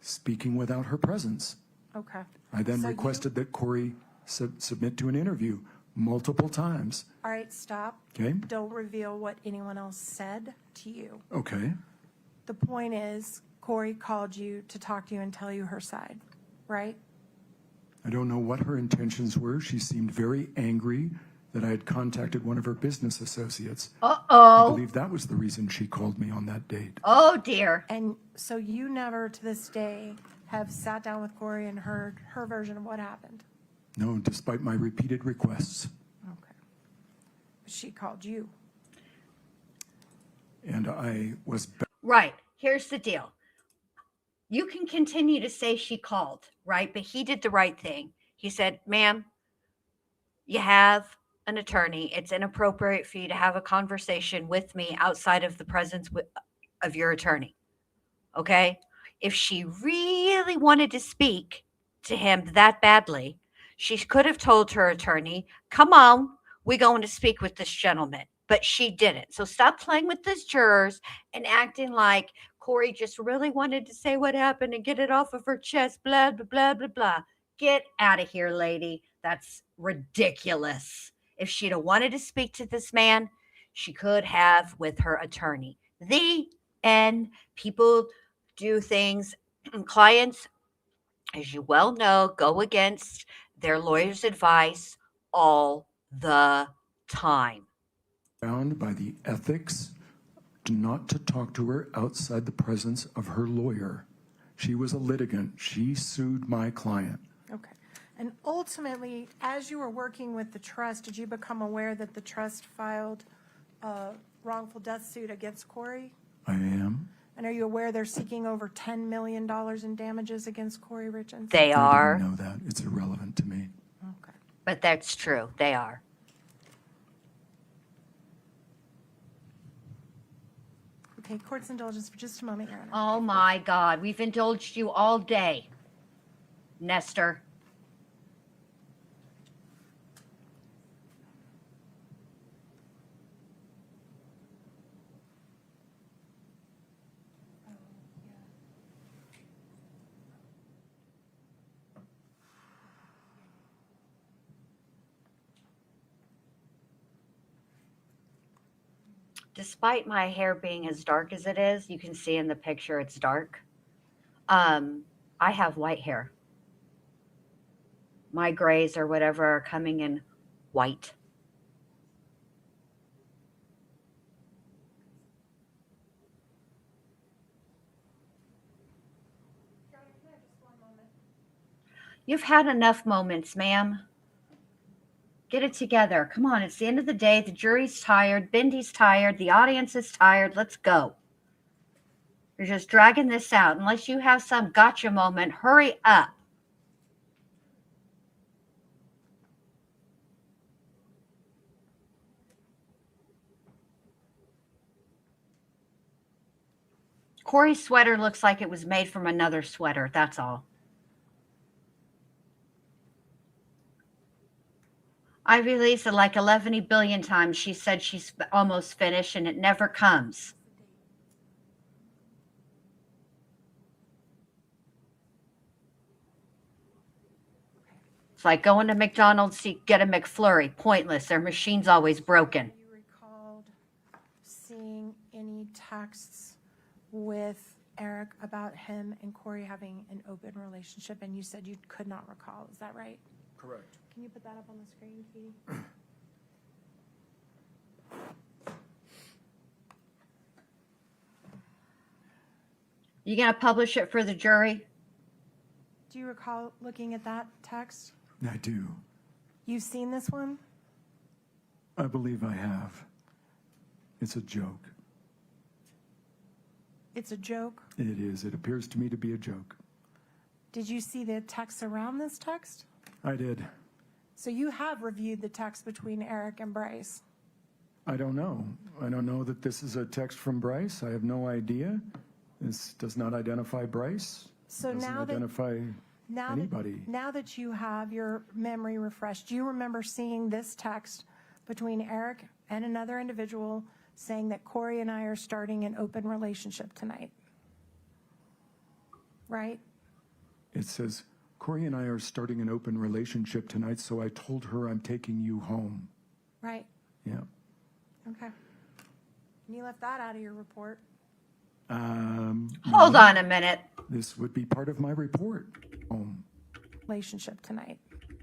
speaking without her presence. Okay. I then So requested that Kouri submit to an interview multiple times. All right, stop. Okay? Don't reveal what anyone else said to you. Okay. The point is, Kouri called you to talk to you and tell you her side, right? I don't know what her intentions were. She seemed very angry that I had contacted one of her business associates. I Uh-oh. believe that was the reason she called me on that date. Oh, dear. And so you never, to this day, have sat down with Kouri and heard her version of what happened? No, despite my repeated requests. Okay. She called you. And I was Right. Here's the deal. You can continue to say she called, right? But he did the right thing. He said, ma'am, you have an attorney. It's inappropriate for you to have a conversation with me outside of the presence of your attorney. Okay? If she really wanted to speak to him that badly, she could have told her attorney, come on, we're going to speak with this gentleman. But she didn't. So stop playing with these jurors and acting like Kouri just really wanted to say what happened and get it off of her chest, blah, blah, blah, blah, blah. Get out of here, lady. That's ridiculous. If she'd have wanted to speak to this man, she could have with her attorney. The end. People do things. Clients, as you well know, go against their lawyer's advice all the time. bound by the ethics not to talk to her outside the presence of her lawyer. She was a litigant. She sued my client. Okay. And ultimately, as you were working with the trust, did you become aware that the trust filed a wrongful death suit against Kouri? I am. And are you aware they're seeking over $10 million in damages against Kouri Richins? They are. I didn't know that. It's irrelevant to me. Okay. But that's true. They are. Okay, court's indulgence for just a moment, Your Honor. Oh my God. We've indulged you all day, Nestor. Despite my hair being as dark as it is, you can see in the picture it's dark. I have white hair. My grays or whatever are coming in white. You've had enough moments, ma'am. Get it together. Come on, it's the end of the day. The jury's tired. Bindy's tired. The audience is tired. Let's go. You're just dragging this out. Unless you have some gotcha moment, hurry up. Kouri's sweater looks like it was made from another sweater. That's all. I released it like 11 billion times. She said she's almost finished and it never comes. It's like going to McDonald's to get a McFlurry. Pointless. Their machine's always broken. You recalled seeing any texts with Eric about him and Kouri having an open relationship, and you said you could not recall. Is that right? Correct. Can you put that up on the screen, Katie? You gonna publish it for the jury? Do you recall looking at that text? I do. You've seen this one? I believe I have. It's a joke. It's a joke? It is. It appears to me to be a joke. Did you see the text around this text? I did. So you have reviewed the text between Eric and Bryce? I don't know. I don't know that this is a text from Bryce. I have no idea. This does not identify Bryce. So It doesn't now that- identify anybody. Now that you have your memory refreshed, do you remember seeing this text between Eric and another individual saying that Kouri and I are starting an open relationship tonight? Right? It says, Kouri and I are starting an open relationship tonight, so I told her I'm taking you home. Right. Yeah. Okay. And you left that out of your report. Hold on a minute. This would be part of my report. Relationship tonight.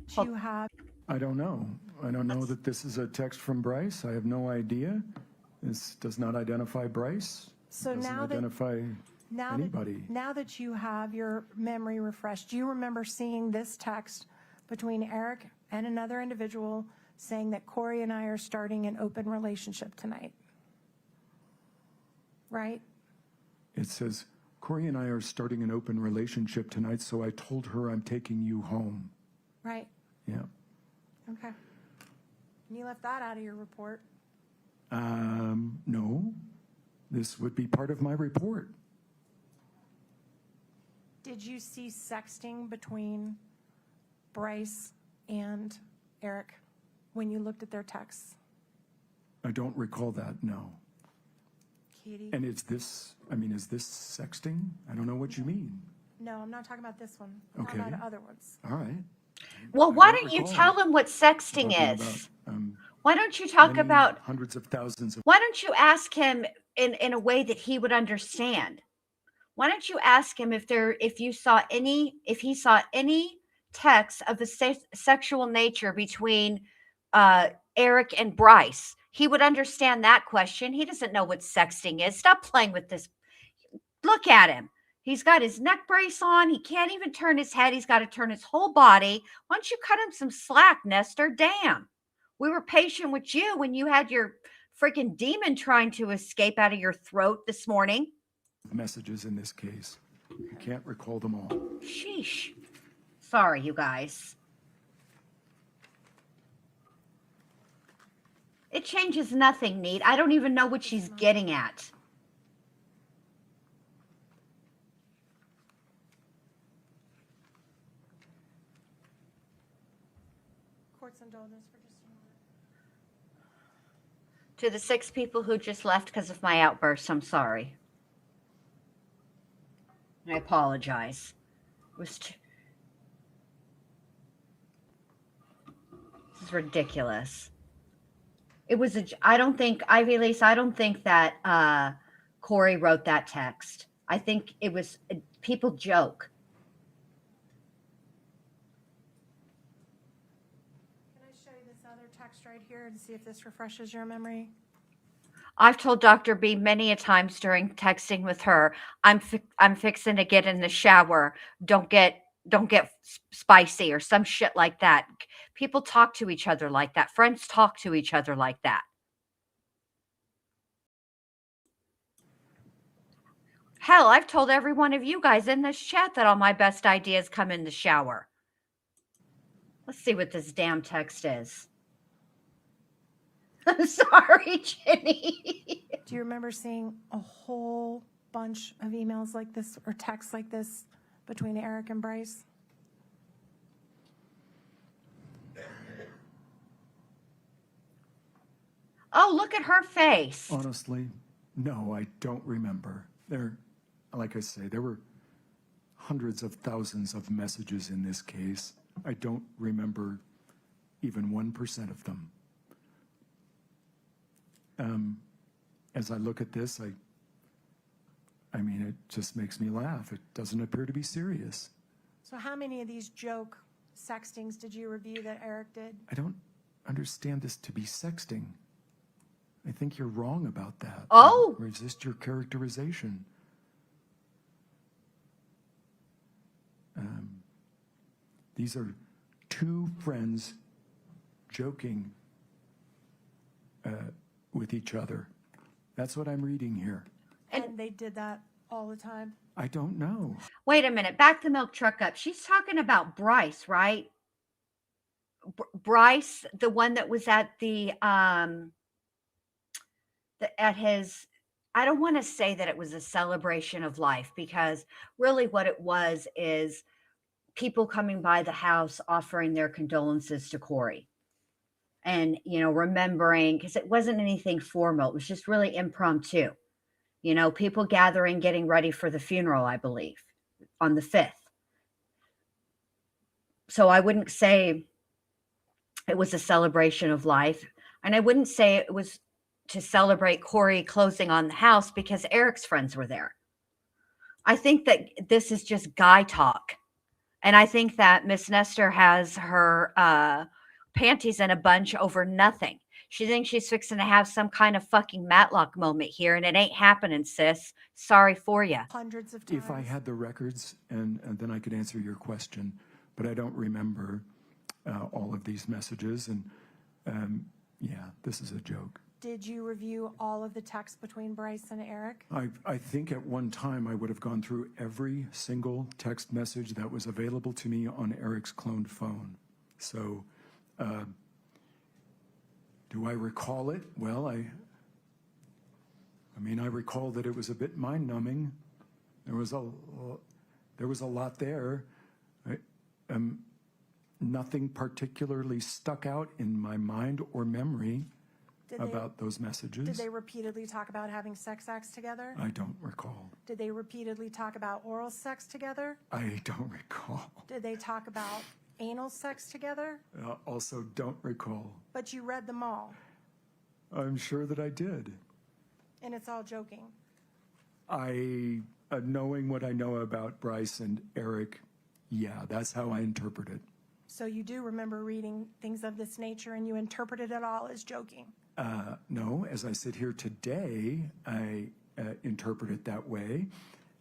Do you have? I don't know. I don't know that this is a text from Bryce. I have no idea. This does not identify Bryce. So Doesn't now that identify anybody. Now that you have your memory refreshed, do you remember seeing this text between Eric and another individual saying that Kouri and I are starting an open relationship tonight? Right? It says, Kouri and I are starting an open relationship tonight, so I told her I'm taking you home. Right. Yeah. Okay. And you left that out of your report. No. This would be part of my report. Did you see sexting between Bryce and Eric when you looked at their texts? I don't recall that, no. Katie? And is this sexting? I don't know what you mean. No, I'm not talking about this one. I'm Okay. talking about other ones. All right. Well, why don't you tell him what sexting Talking is? about, Why don't you talk many about, hundreds of thousands of why don't you ask him in a way that he would understand? Why don't you ask him if he saw any texts of the sexual nature between Eric and Bryce? He would understand that question. He doesn't know what sexting is. Stop playing with this. Look at him. He's got his neck brace on. He can't even turn his head. He's got to turn his whole body. Why don't you cut him some slack, Nestor? Damn. We were patient with you when you had your freaking demon trying to escape out of your throat this morning. messages in this case. I can't recall them all. Sheesh. Sorry, you guys. It changes nothing, Neat. I don't even know what she's getting at. Court's indulgence for just a moment. To the 6 people who just left because of my outburst, I'm sorry. I apologize. It was this is ridiculous. It was I don't think, Ivy Lise, I don't think that Kouri wrote that text. I think it was, people joke. Can I show you this other text right here and see if this refreshes your memory? I've told Dr. B many a times during texting with her, I'm fixing to get in the shower. Don't get spicy or some shit like that. People talk to each other like that. Friends talk to each other like that. Hell, I've told every one of you guys in this chat that all my best ideas come in the shower. Let's see what this damn text is. I'm sorry, Jenny. Do you remember seeing a whole bunch of emails like this or texts like this between Eric and Bryce? Oh, look at her face. Honestly, no, I don't remember. Like I say, there were hundreds of thousands of messages in this case. I don't remember even 1% of them. As I look at this, I mean, it just makes me laugh. It doesn't appear to be serious. So how many of these joke sextings did you review that Eric did? I don't understand this to be sexting. I think you're wrong about that. Oh. I resist your characterization. These are 2 friends joking with each other. That's what I'm reading here. And they did that all the time? I don't know. Wait a minute. Back the milk truck up. She's talking about Bryce, right? Bryce, the one that was at at his, I don't want to say that it was a celebration of life, because really what it was is people coming by the house offering their condolences to Kouri. And, remembering, because it wasn't anything formal. It was just really impromptu. People gathering, getting ready for the funeral, I believe, on the 5th. So I wouldn't say it was a celebration of life. And I wouldn't say it was to celebrate Kouri closing on the house because Eric's friends were there. I think that this is just guy talk. And I think that Miss Nestor has her panties in a bunch over nothing. She thinks she's fixing to have some kind of fucking Matlock moment here, and it ain't happening, sis. Sorry for you. Hundreds of times. If I had the records, and then I could answer your question, but I don't remember all of these messages, and yeah, this is a joke. Did you review all of the texts between Bryce and Eric? I think at one time I would have gone through every single text message that was available to me on Eric's cloned phone. So, do I recall it? Well, I mean, I recall that it was a bit mind-numbing. There was a lot there. Nothing particularly stuck out in my mind or memory about those messages. Did they repeatedly talk about having sex acts together? I don't recall. Did they repeatedly talk about oral sex together? I don't recall. Did they talk about anal sex together? Also don't recall. But you read them all, I'm sure that I did. and it's all joking. Knowing what I know about Bryce and Eric, yeah, that's how I interpret it. So you do remember reading things of this nature, and you interpreted it all as joking. No, as I sit here today, I interpret it that way.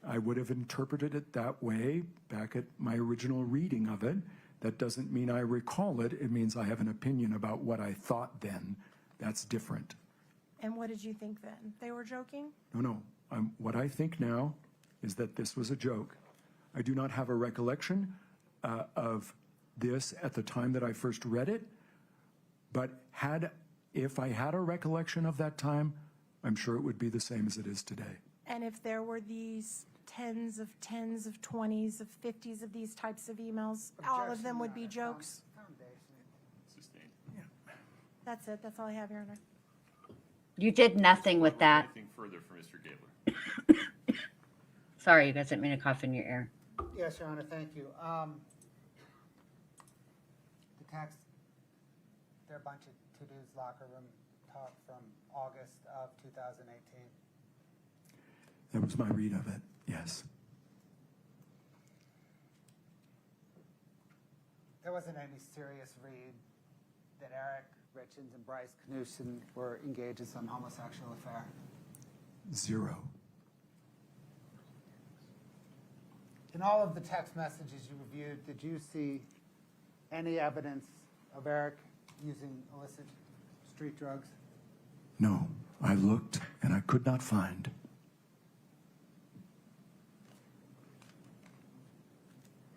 I would have interpreted it that way back at my original reading of it. That doesn't mean I recall it. It means I have an opinion about what I thought then. That's different. And what did you think then? They were joking? No. What I think now is that this was a joke. I do not have a recollection of this at the time that I first read it, but if I had a recollection of that time, I'm sure it would be the same as it is today. And if there were these tens of 20s of 50s of these types of emails, all of them would be jokes? Sustained. That's it. That's all I have, Your Honor. You did nothing with that. Anything further from Mr. Gabler? Sorry, you guys didn't mean to cough in your ear. Yes, Your Honor, thank you. The text, there are a bunch of to-dos locker room talk from August of 2018. That was my read of it, yes. There wasn't any serious read that Eric Richins and Bryce Knudsen were engaged in some homosexual affair? Zero. In all of the text messages you reviewed, did you see any evidence of Eric using illicit street drugs? No, I looked and I could not find.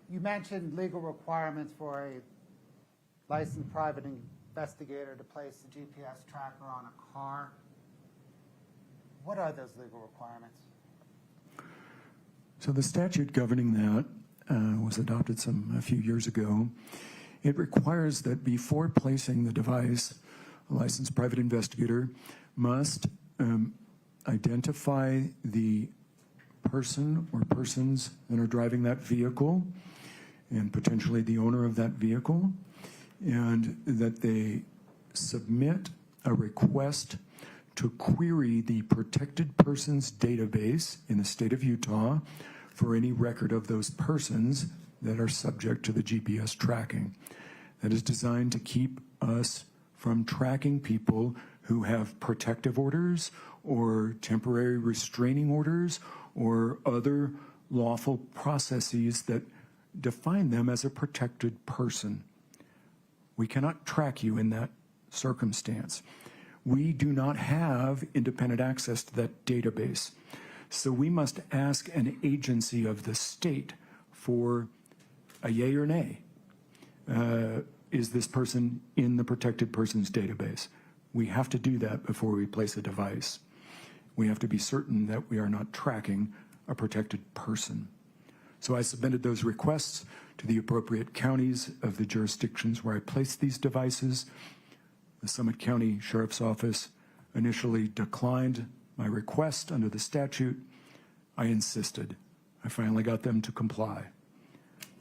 You mentioned legal requirements for a licensed private investigator to place a GPS tracker on a car. What are those legal requirements? So the statute governing that was adopted a few years ago. It requires that before placing the device, a licensed private investigator must identify the person or persons that are driving that vehicle and potentially the owner of that vehicle, and that they submit a request to query the protected persons database in the state of Utah for any record of those persons that are subject to the GPS tracking. That is designed to keep us from tracking people who have protective orders or temporary restraining orders or other lawful processes that define them as a protected person. We cannot track you in that circumstance. We do not have independent access to that database. So we must ask an agency of the state for a yay or nay. Is this person in the protected persons database? We have to do that before we place a device. We have to be certain that we are not tracking a protected person. So I submitted those requests to the appropriate counties of the jurisdictions where I placed these devices. The Summit County Sheriff's Office initially declined my request under the statute. I insisted. I finally got them to comply.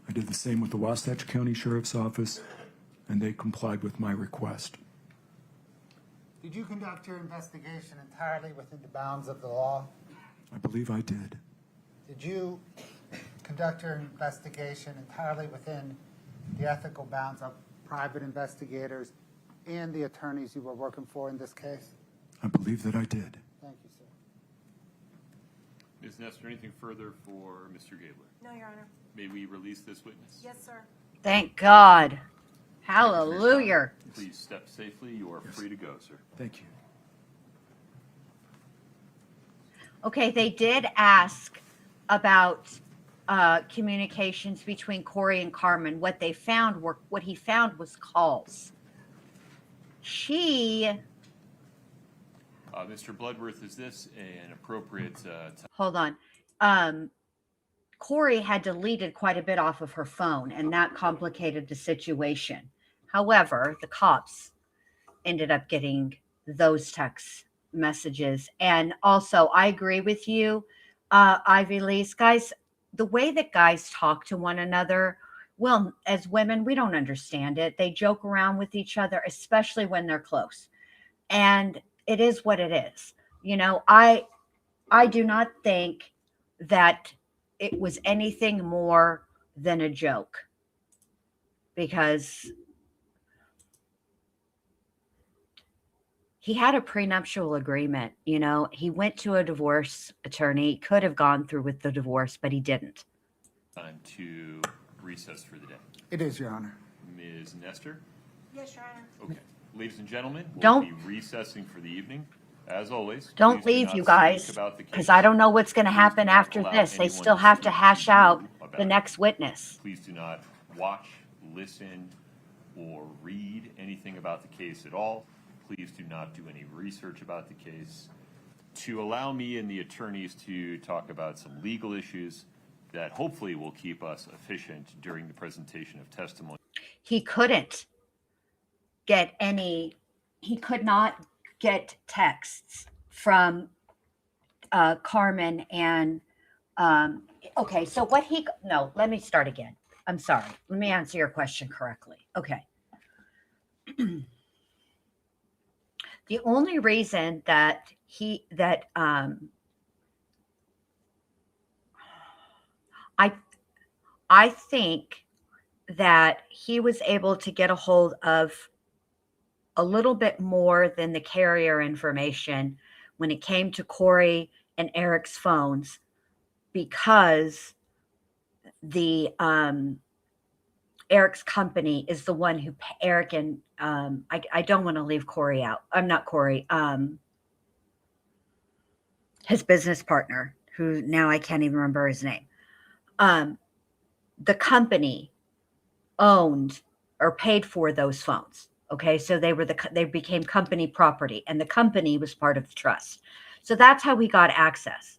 I did the same with the Wasatch County Sheriff's Office, and they complied with my request. Did you conduct your investigation entirely within the bounds of the law? I believe I did. Did you conduct your investigation entirely within the ethical bounds of private investigators and the attorneys you were working for in this case? I believe that I did. Thank you, sir. Ms. Nestor, anything further for Mr. Gabler? No, Your Honor. May we release this witness? Yes, sir. Thank God. Thank you for your time. Hallelujah. Please step safely. You are free to go, sir. Thank you. Okay, they did ask about communications between Kouri and Carmen. What he found was calls. She, Mr. Bloodworth, is this an appropriate hold on. Kouri had deleted quite a bit off of her phone, and that complicated the situation. However, the cops ended up getting those text messages. And also, I agree with you, Ivy Lee's. Guys, the way that guys talk to one another, well, as women, we don't understand it. They joke around with each other, especially when they're close. And it is what it is. You know, I do not think that it was anything more than a joke, because he had a prenuptial agreement. You know, he went to a divorce attorney, could have gone through with the divorce, but he didn't. time to recess for the day? It is, Your Honor. Ms. Nestor? Yes, Your Honor. Okay. Ladies and gentlemen, we'll Don't- be recessing for the evening. As always, Don't please do leave, not you speak guys, about the because case. I don't know what's going to Please happen do not after allow this. They anyone still have to speak hash you out about the it. next witness. Please do not watch, listen, or read anything about the case at all. Please do not do any research about the case. To allow me and the attorneys to talk about some legal issues that hopefully will keep us efficient during the presentation of testimony. He couldn't get he could not get texts from Carmen and okay, so let me start again. I'm sorry. Let me answer your question correctly. Okay. The only reason that I think that he was able to get a hold of a little bit more than the carrier information when it came to Kouri and Eric's phones, because the Eric's company is the one who Eric and I don't want to leave Kouri out. I'm not Kouri. His business partner, who now I can't even remember his name. The company owned or paid for those phones. Okay, so they became company property, and the company was part of the trust. So that's how we got access.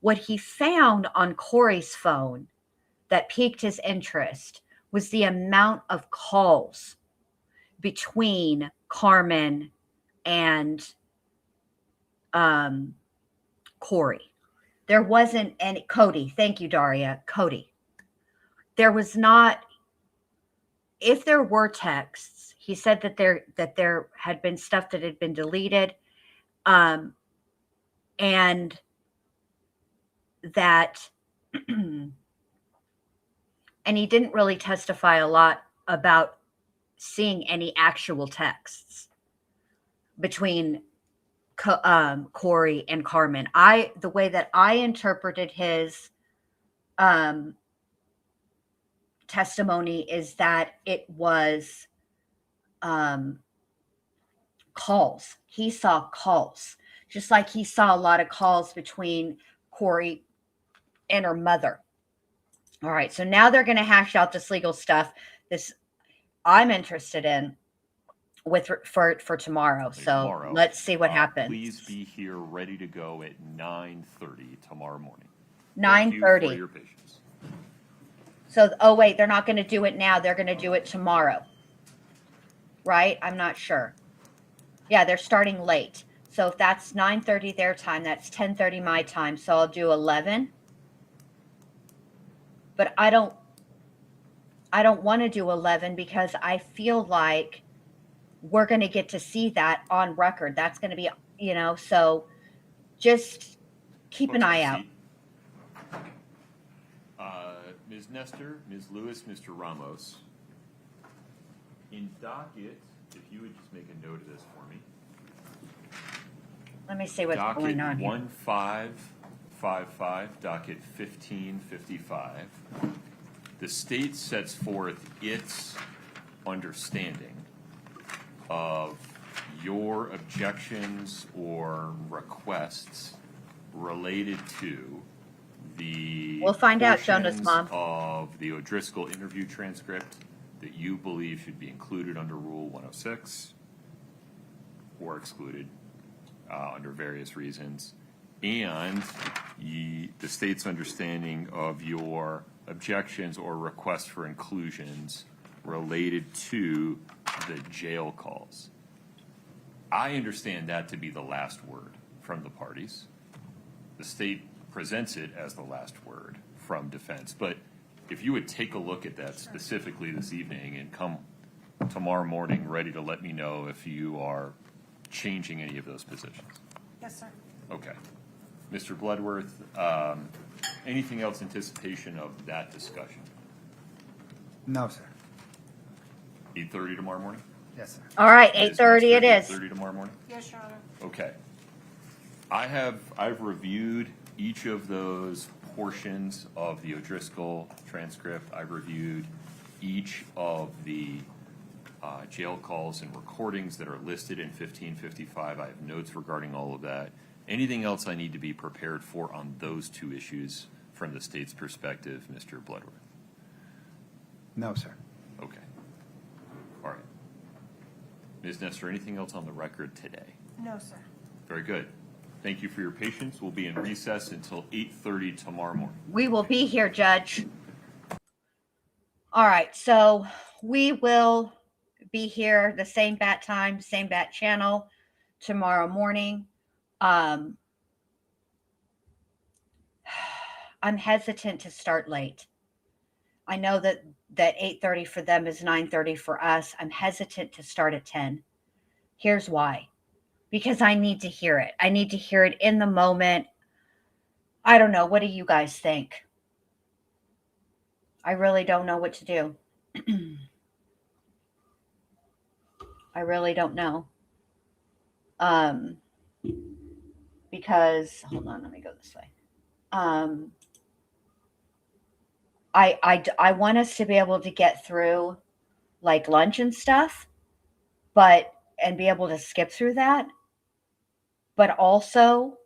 What he found on Kouri's phone that piqued his interest was the amount of calls between Carmen and Kouri. There wasn't any. Cody, thank you, Daria. Cody. There was not. If there were texts, he said that there had been stuff that had been deleted, and that, and he didn't really testify a lot about seeing any actual texts between Kouri and Carmen. The way that I interpreted his testimony is that it was calls. He saw calls, just like he saw a lot of calls between Kouri and her mother. All right, so now they're going to hash out this legal stuff. This I'm interested in for tomorrow. So let's see what happens. Please be here ready to go at 9:30 tomorrow morning. 9:30. Thank you for your patience. So, oh wait, they're not going to do it now. They're going to do it tomorrow. Right? I'm not sure. Yeah, they're starting late. So if that's 9:30 their time, that's 10:30 my time. So I'll do 11. But I don't want to do 11 because I feel like we're going to get to see that on record. That's going to be, so just keep an eye out. Ms. Nestor, Ms. Lewis, Mr. Ramos, In docket, if you would just make a note of this for me. Let me see what's Docket going on here. 1555, docket 1555. The state sets forth its understanding of your objections or requests related to the We'll find out, Jonah's portions mom. of the O'Driscoll interview transcript that you believe should be included under Rule 106 or excluded under various reasons, and the state's understanding of your objections or requests for inclusions related to the jail calls. I understand that to be the last word from the parties. The state presents it as the last word from defense, but if you would take a look at that specifically this evening and come tomorrow morning ready to let me know if you are changing any of those positions. Yes, sir. Okay. Mr. Bloodworth, anything else in anticipation of that discussion? No, sir. 8:30 tomorrow morning? Yes, sir. All right, Ms. 8:30 it Nestor, is. 8:30 tomorrow morning? Yes, Your Honor. Okay. I've reviewed each of those portions of the O'Driscoll transcript. I've reviewed each of the jail calls and recordings that are listed in 1555. I have notes regarding all of that. Anything else I need to be prepared for on those two issues from the state's perspective, Mr. Bloodworth? No, sir. Okay. All right. Ms. Nestor, anything else on the record today? No, sir. Very good. Thank you for your patience. We'll be in recess until 8:30 tomorrow morning. We will be here, Judge. All right, so we will be here the same bat time, same bat channel tomorrow morning. I'm hesitant to start late. I know that 8:30 for them is 9:30 for us. I'm hesitant to start at 10. Here's why. Because I need to hear it. I need to hear it in the moment. I don't know. What do you guys think? I really don't know what to do. I really don't know. Because, hold on, let me go this way. I want us to be able to get through like lunch and stuff, and be able to skip through that. But also,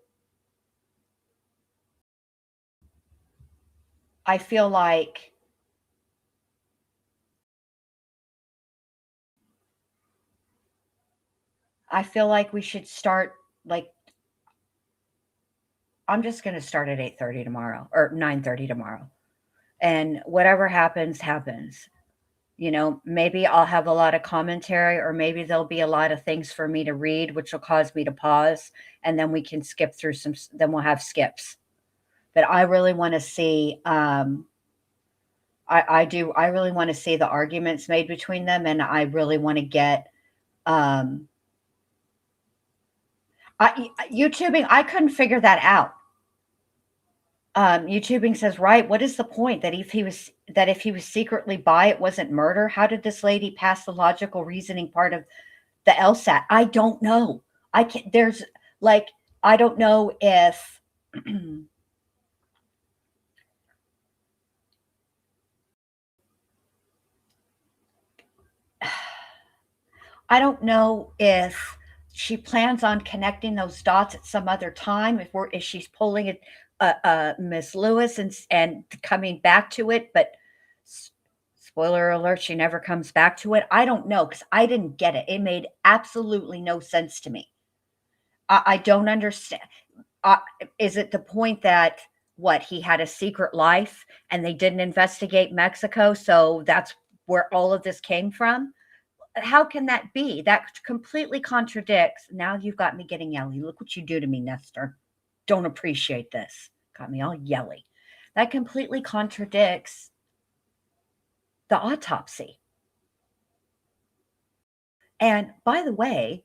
I feel like we should start like, I'm just going to start at 8:30 tomorrow or 9:30 tomorrow. And whatever happens, happens. You know, maybe I'll have a lot of commentary, or maybe there'll be a lot of things for me to read, which will cause me to pause. And then we can skip through then we'll have skips. But I really want to see, I really want to see the arguments made between them. And I really want to get, YouTubing, I couldn't figure that out. YouTubing says, right, what is the point that if he was secretly bi, it wasn't murder? How did this lady pass the logical reasoning part of the LSAT? I don't know. I don't know if I don't know if she plans on connecting those dots at some other time, if she's pulling it, Miss Lewis and coming back to it, but spoiler alert, she never comes back to it. I don't know, because I didn't get it. It made absolutely no sense to me. I don't understand. Is it the point that he had a secret life and they didn't investigate Mexico, so that's where all of this came from? How can that be? That completely contradicts. Now you've got me getting yelly. Look what you do to me, Nestor. Don't appreciate this. Got me all yelly. That completely contradicts the autopsy. And by the way,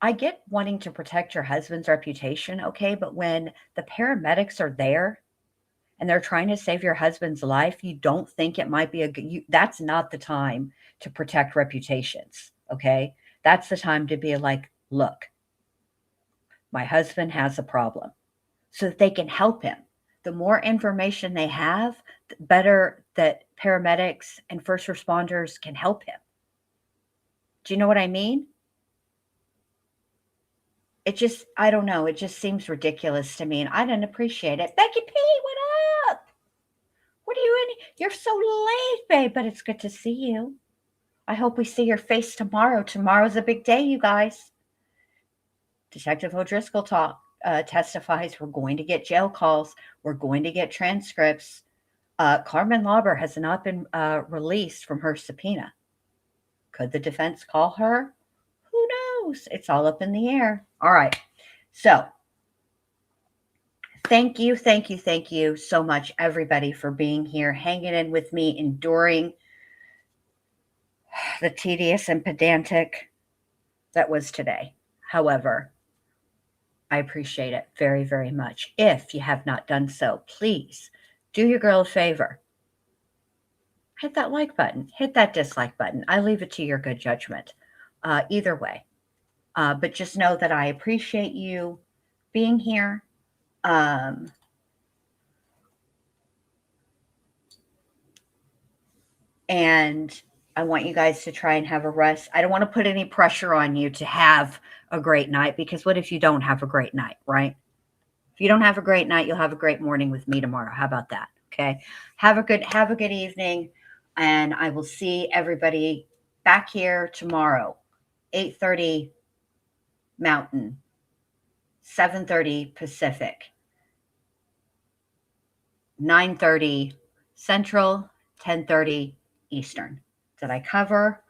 I get wanting to protect your husband's reputation, okay? But when the paramedics are there and they're trying to save your husband's life, you don't think it might be a good, that's not the time to protect reputations. Okay. That's the time to be like, look, my husband has a problem, so that they can help him. The more information they have, the better that paramedics and first responders can help him. Do you know what I mean? It just, I don't know. It just seems ridiculous to me, and I didn't appreciate it. Becky P, what up? What are you in? You're so late, babe, but it's good to see you. I hope we see your face tomorrow. Tomorrow's a big day, you guys. Detective O'Driscoll testifies. We're going to get jail calls. We're going to get transcripts. Carmen Lauber has not been released from her subpoena. Could the defense call her? Who knows? It's all up in the air. All right. So thank you so much, everybody, for being here, hanging in with me, enduring the tedious and pedantic that was today. However, I appreciate it very, very much. If you have not done so, please do your girl a favor. Hit that like button, hit that dislike button. I leave it to your good judgment. Either way. But just know that I appreciate you being here. And I want you guys to try and have a rest. I don't want to put any pressure on you to have a great night, because what if you don't have a great night, right? If you don't have a great night, you'll have a great morning with me tomorrow. How about that? Okay. Have a good evening, and I will see everybody back here tomorrow, 8:30 Mountain, 7:30 Pacific, 9:30 Central, 10:30 Eastern. Did I cover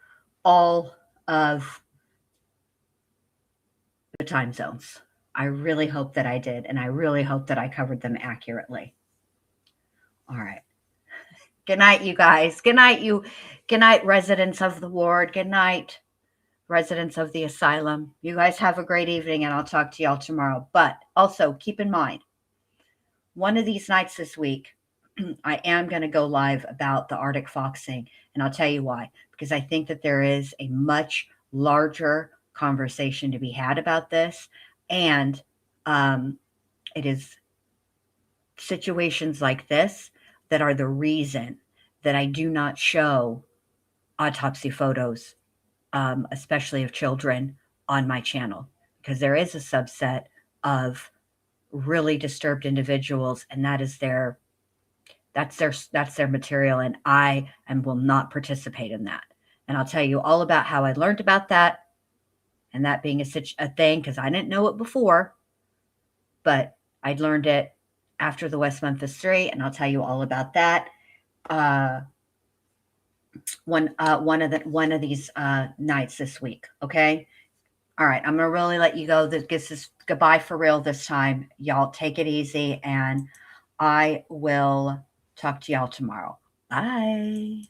all of the time zones? I really hope that I did, and I really hope that I covered them accurately. All right. Good night, you guys. Good night, Good night, residents of the ward. Good night, residents of the asylum. You guys have a great evening, and I'll talk to y'all tomorrow. But also keep in mind, one of these nights this week, I am going to go live about the Arctic foxing, and I'll tell you why. Because I think that there is a much larger conversation to be had about this, and it is situations like this that are the reason that I do not show autopsy photos, especially of children, on my channel, because there is a subset of really disturbed individuals, and that's their material, and I will not participate in that. And I'll tell you all about how I learned about that, and that being a thing, because I didn't know it before, but I learned it after the West Memphis 3, and I'll tell you all about that one of these nights this week. Okay. All right. I'm gonna really let you go. This is goodbye for real this time. Y'all take it easy, and I will talk to y'all tomorrow. Bye.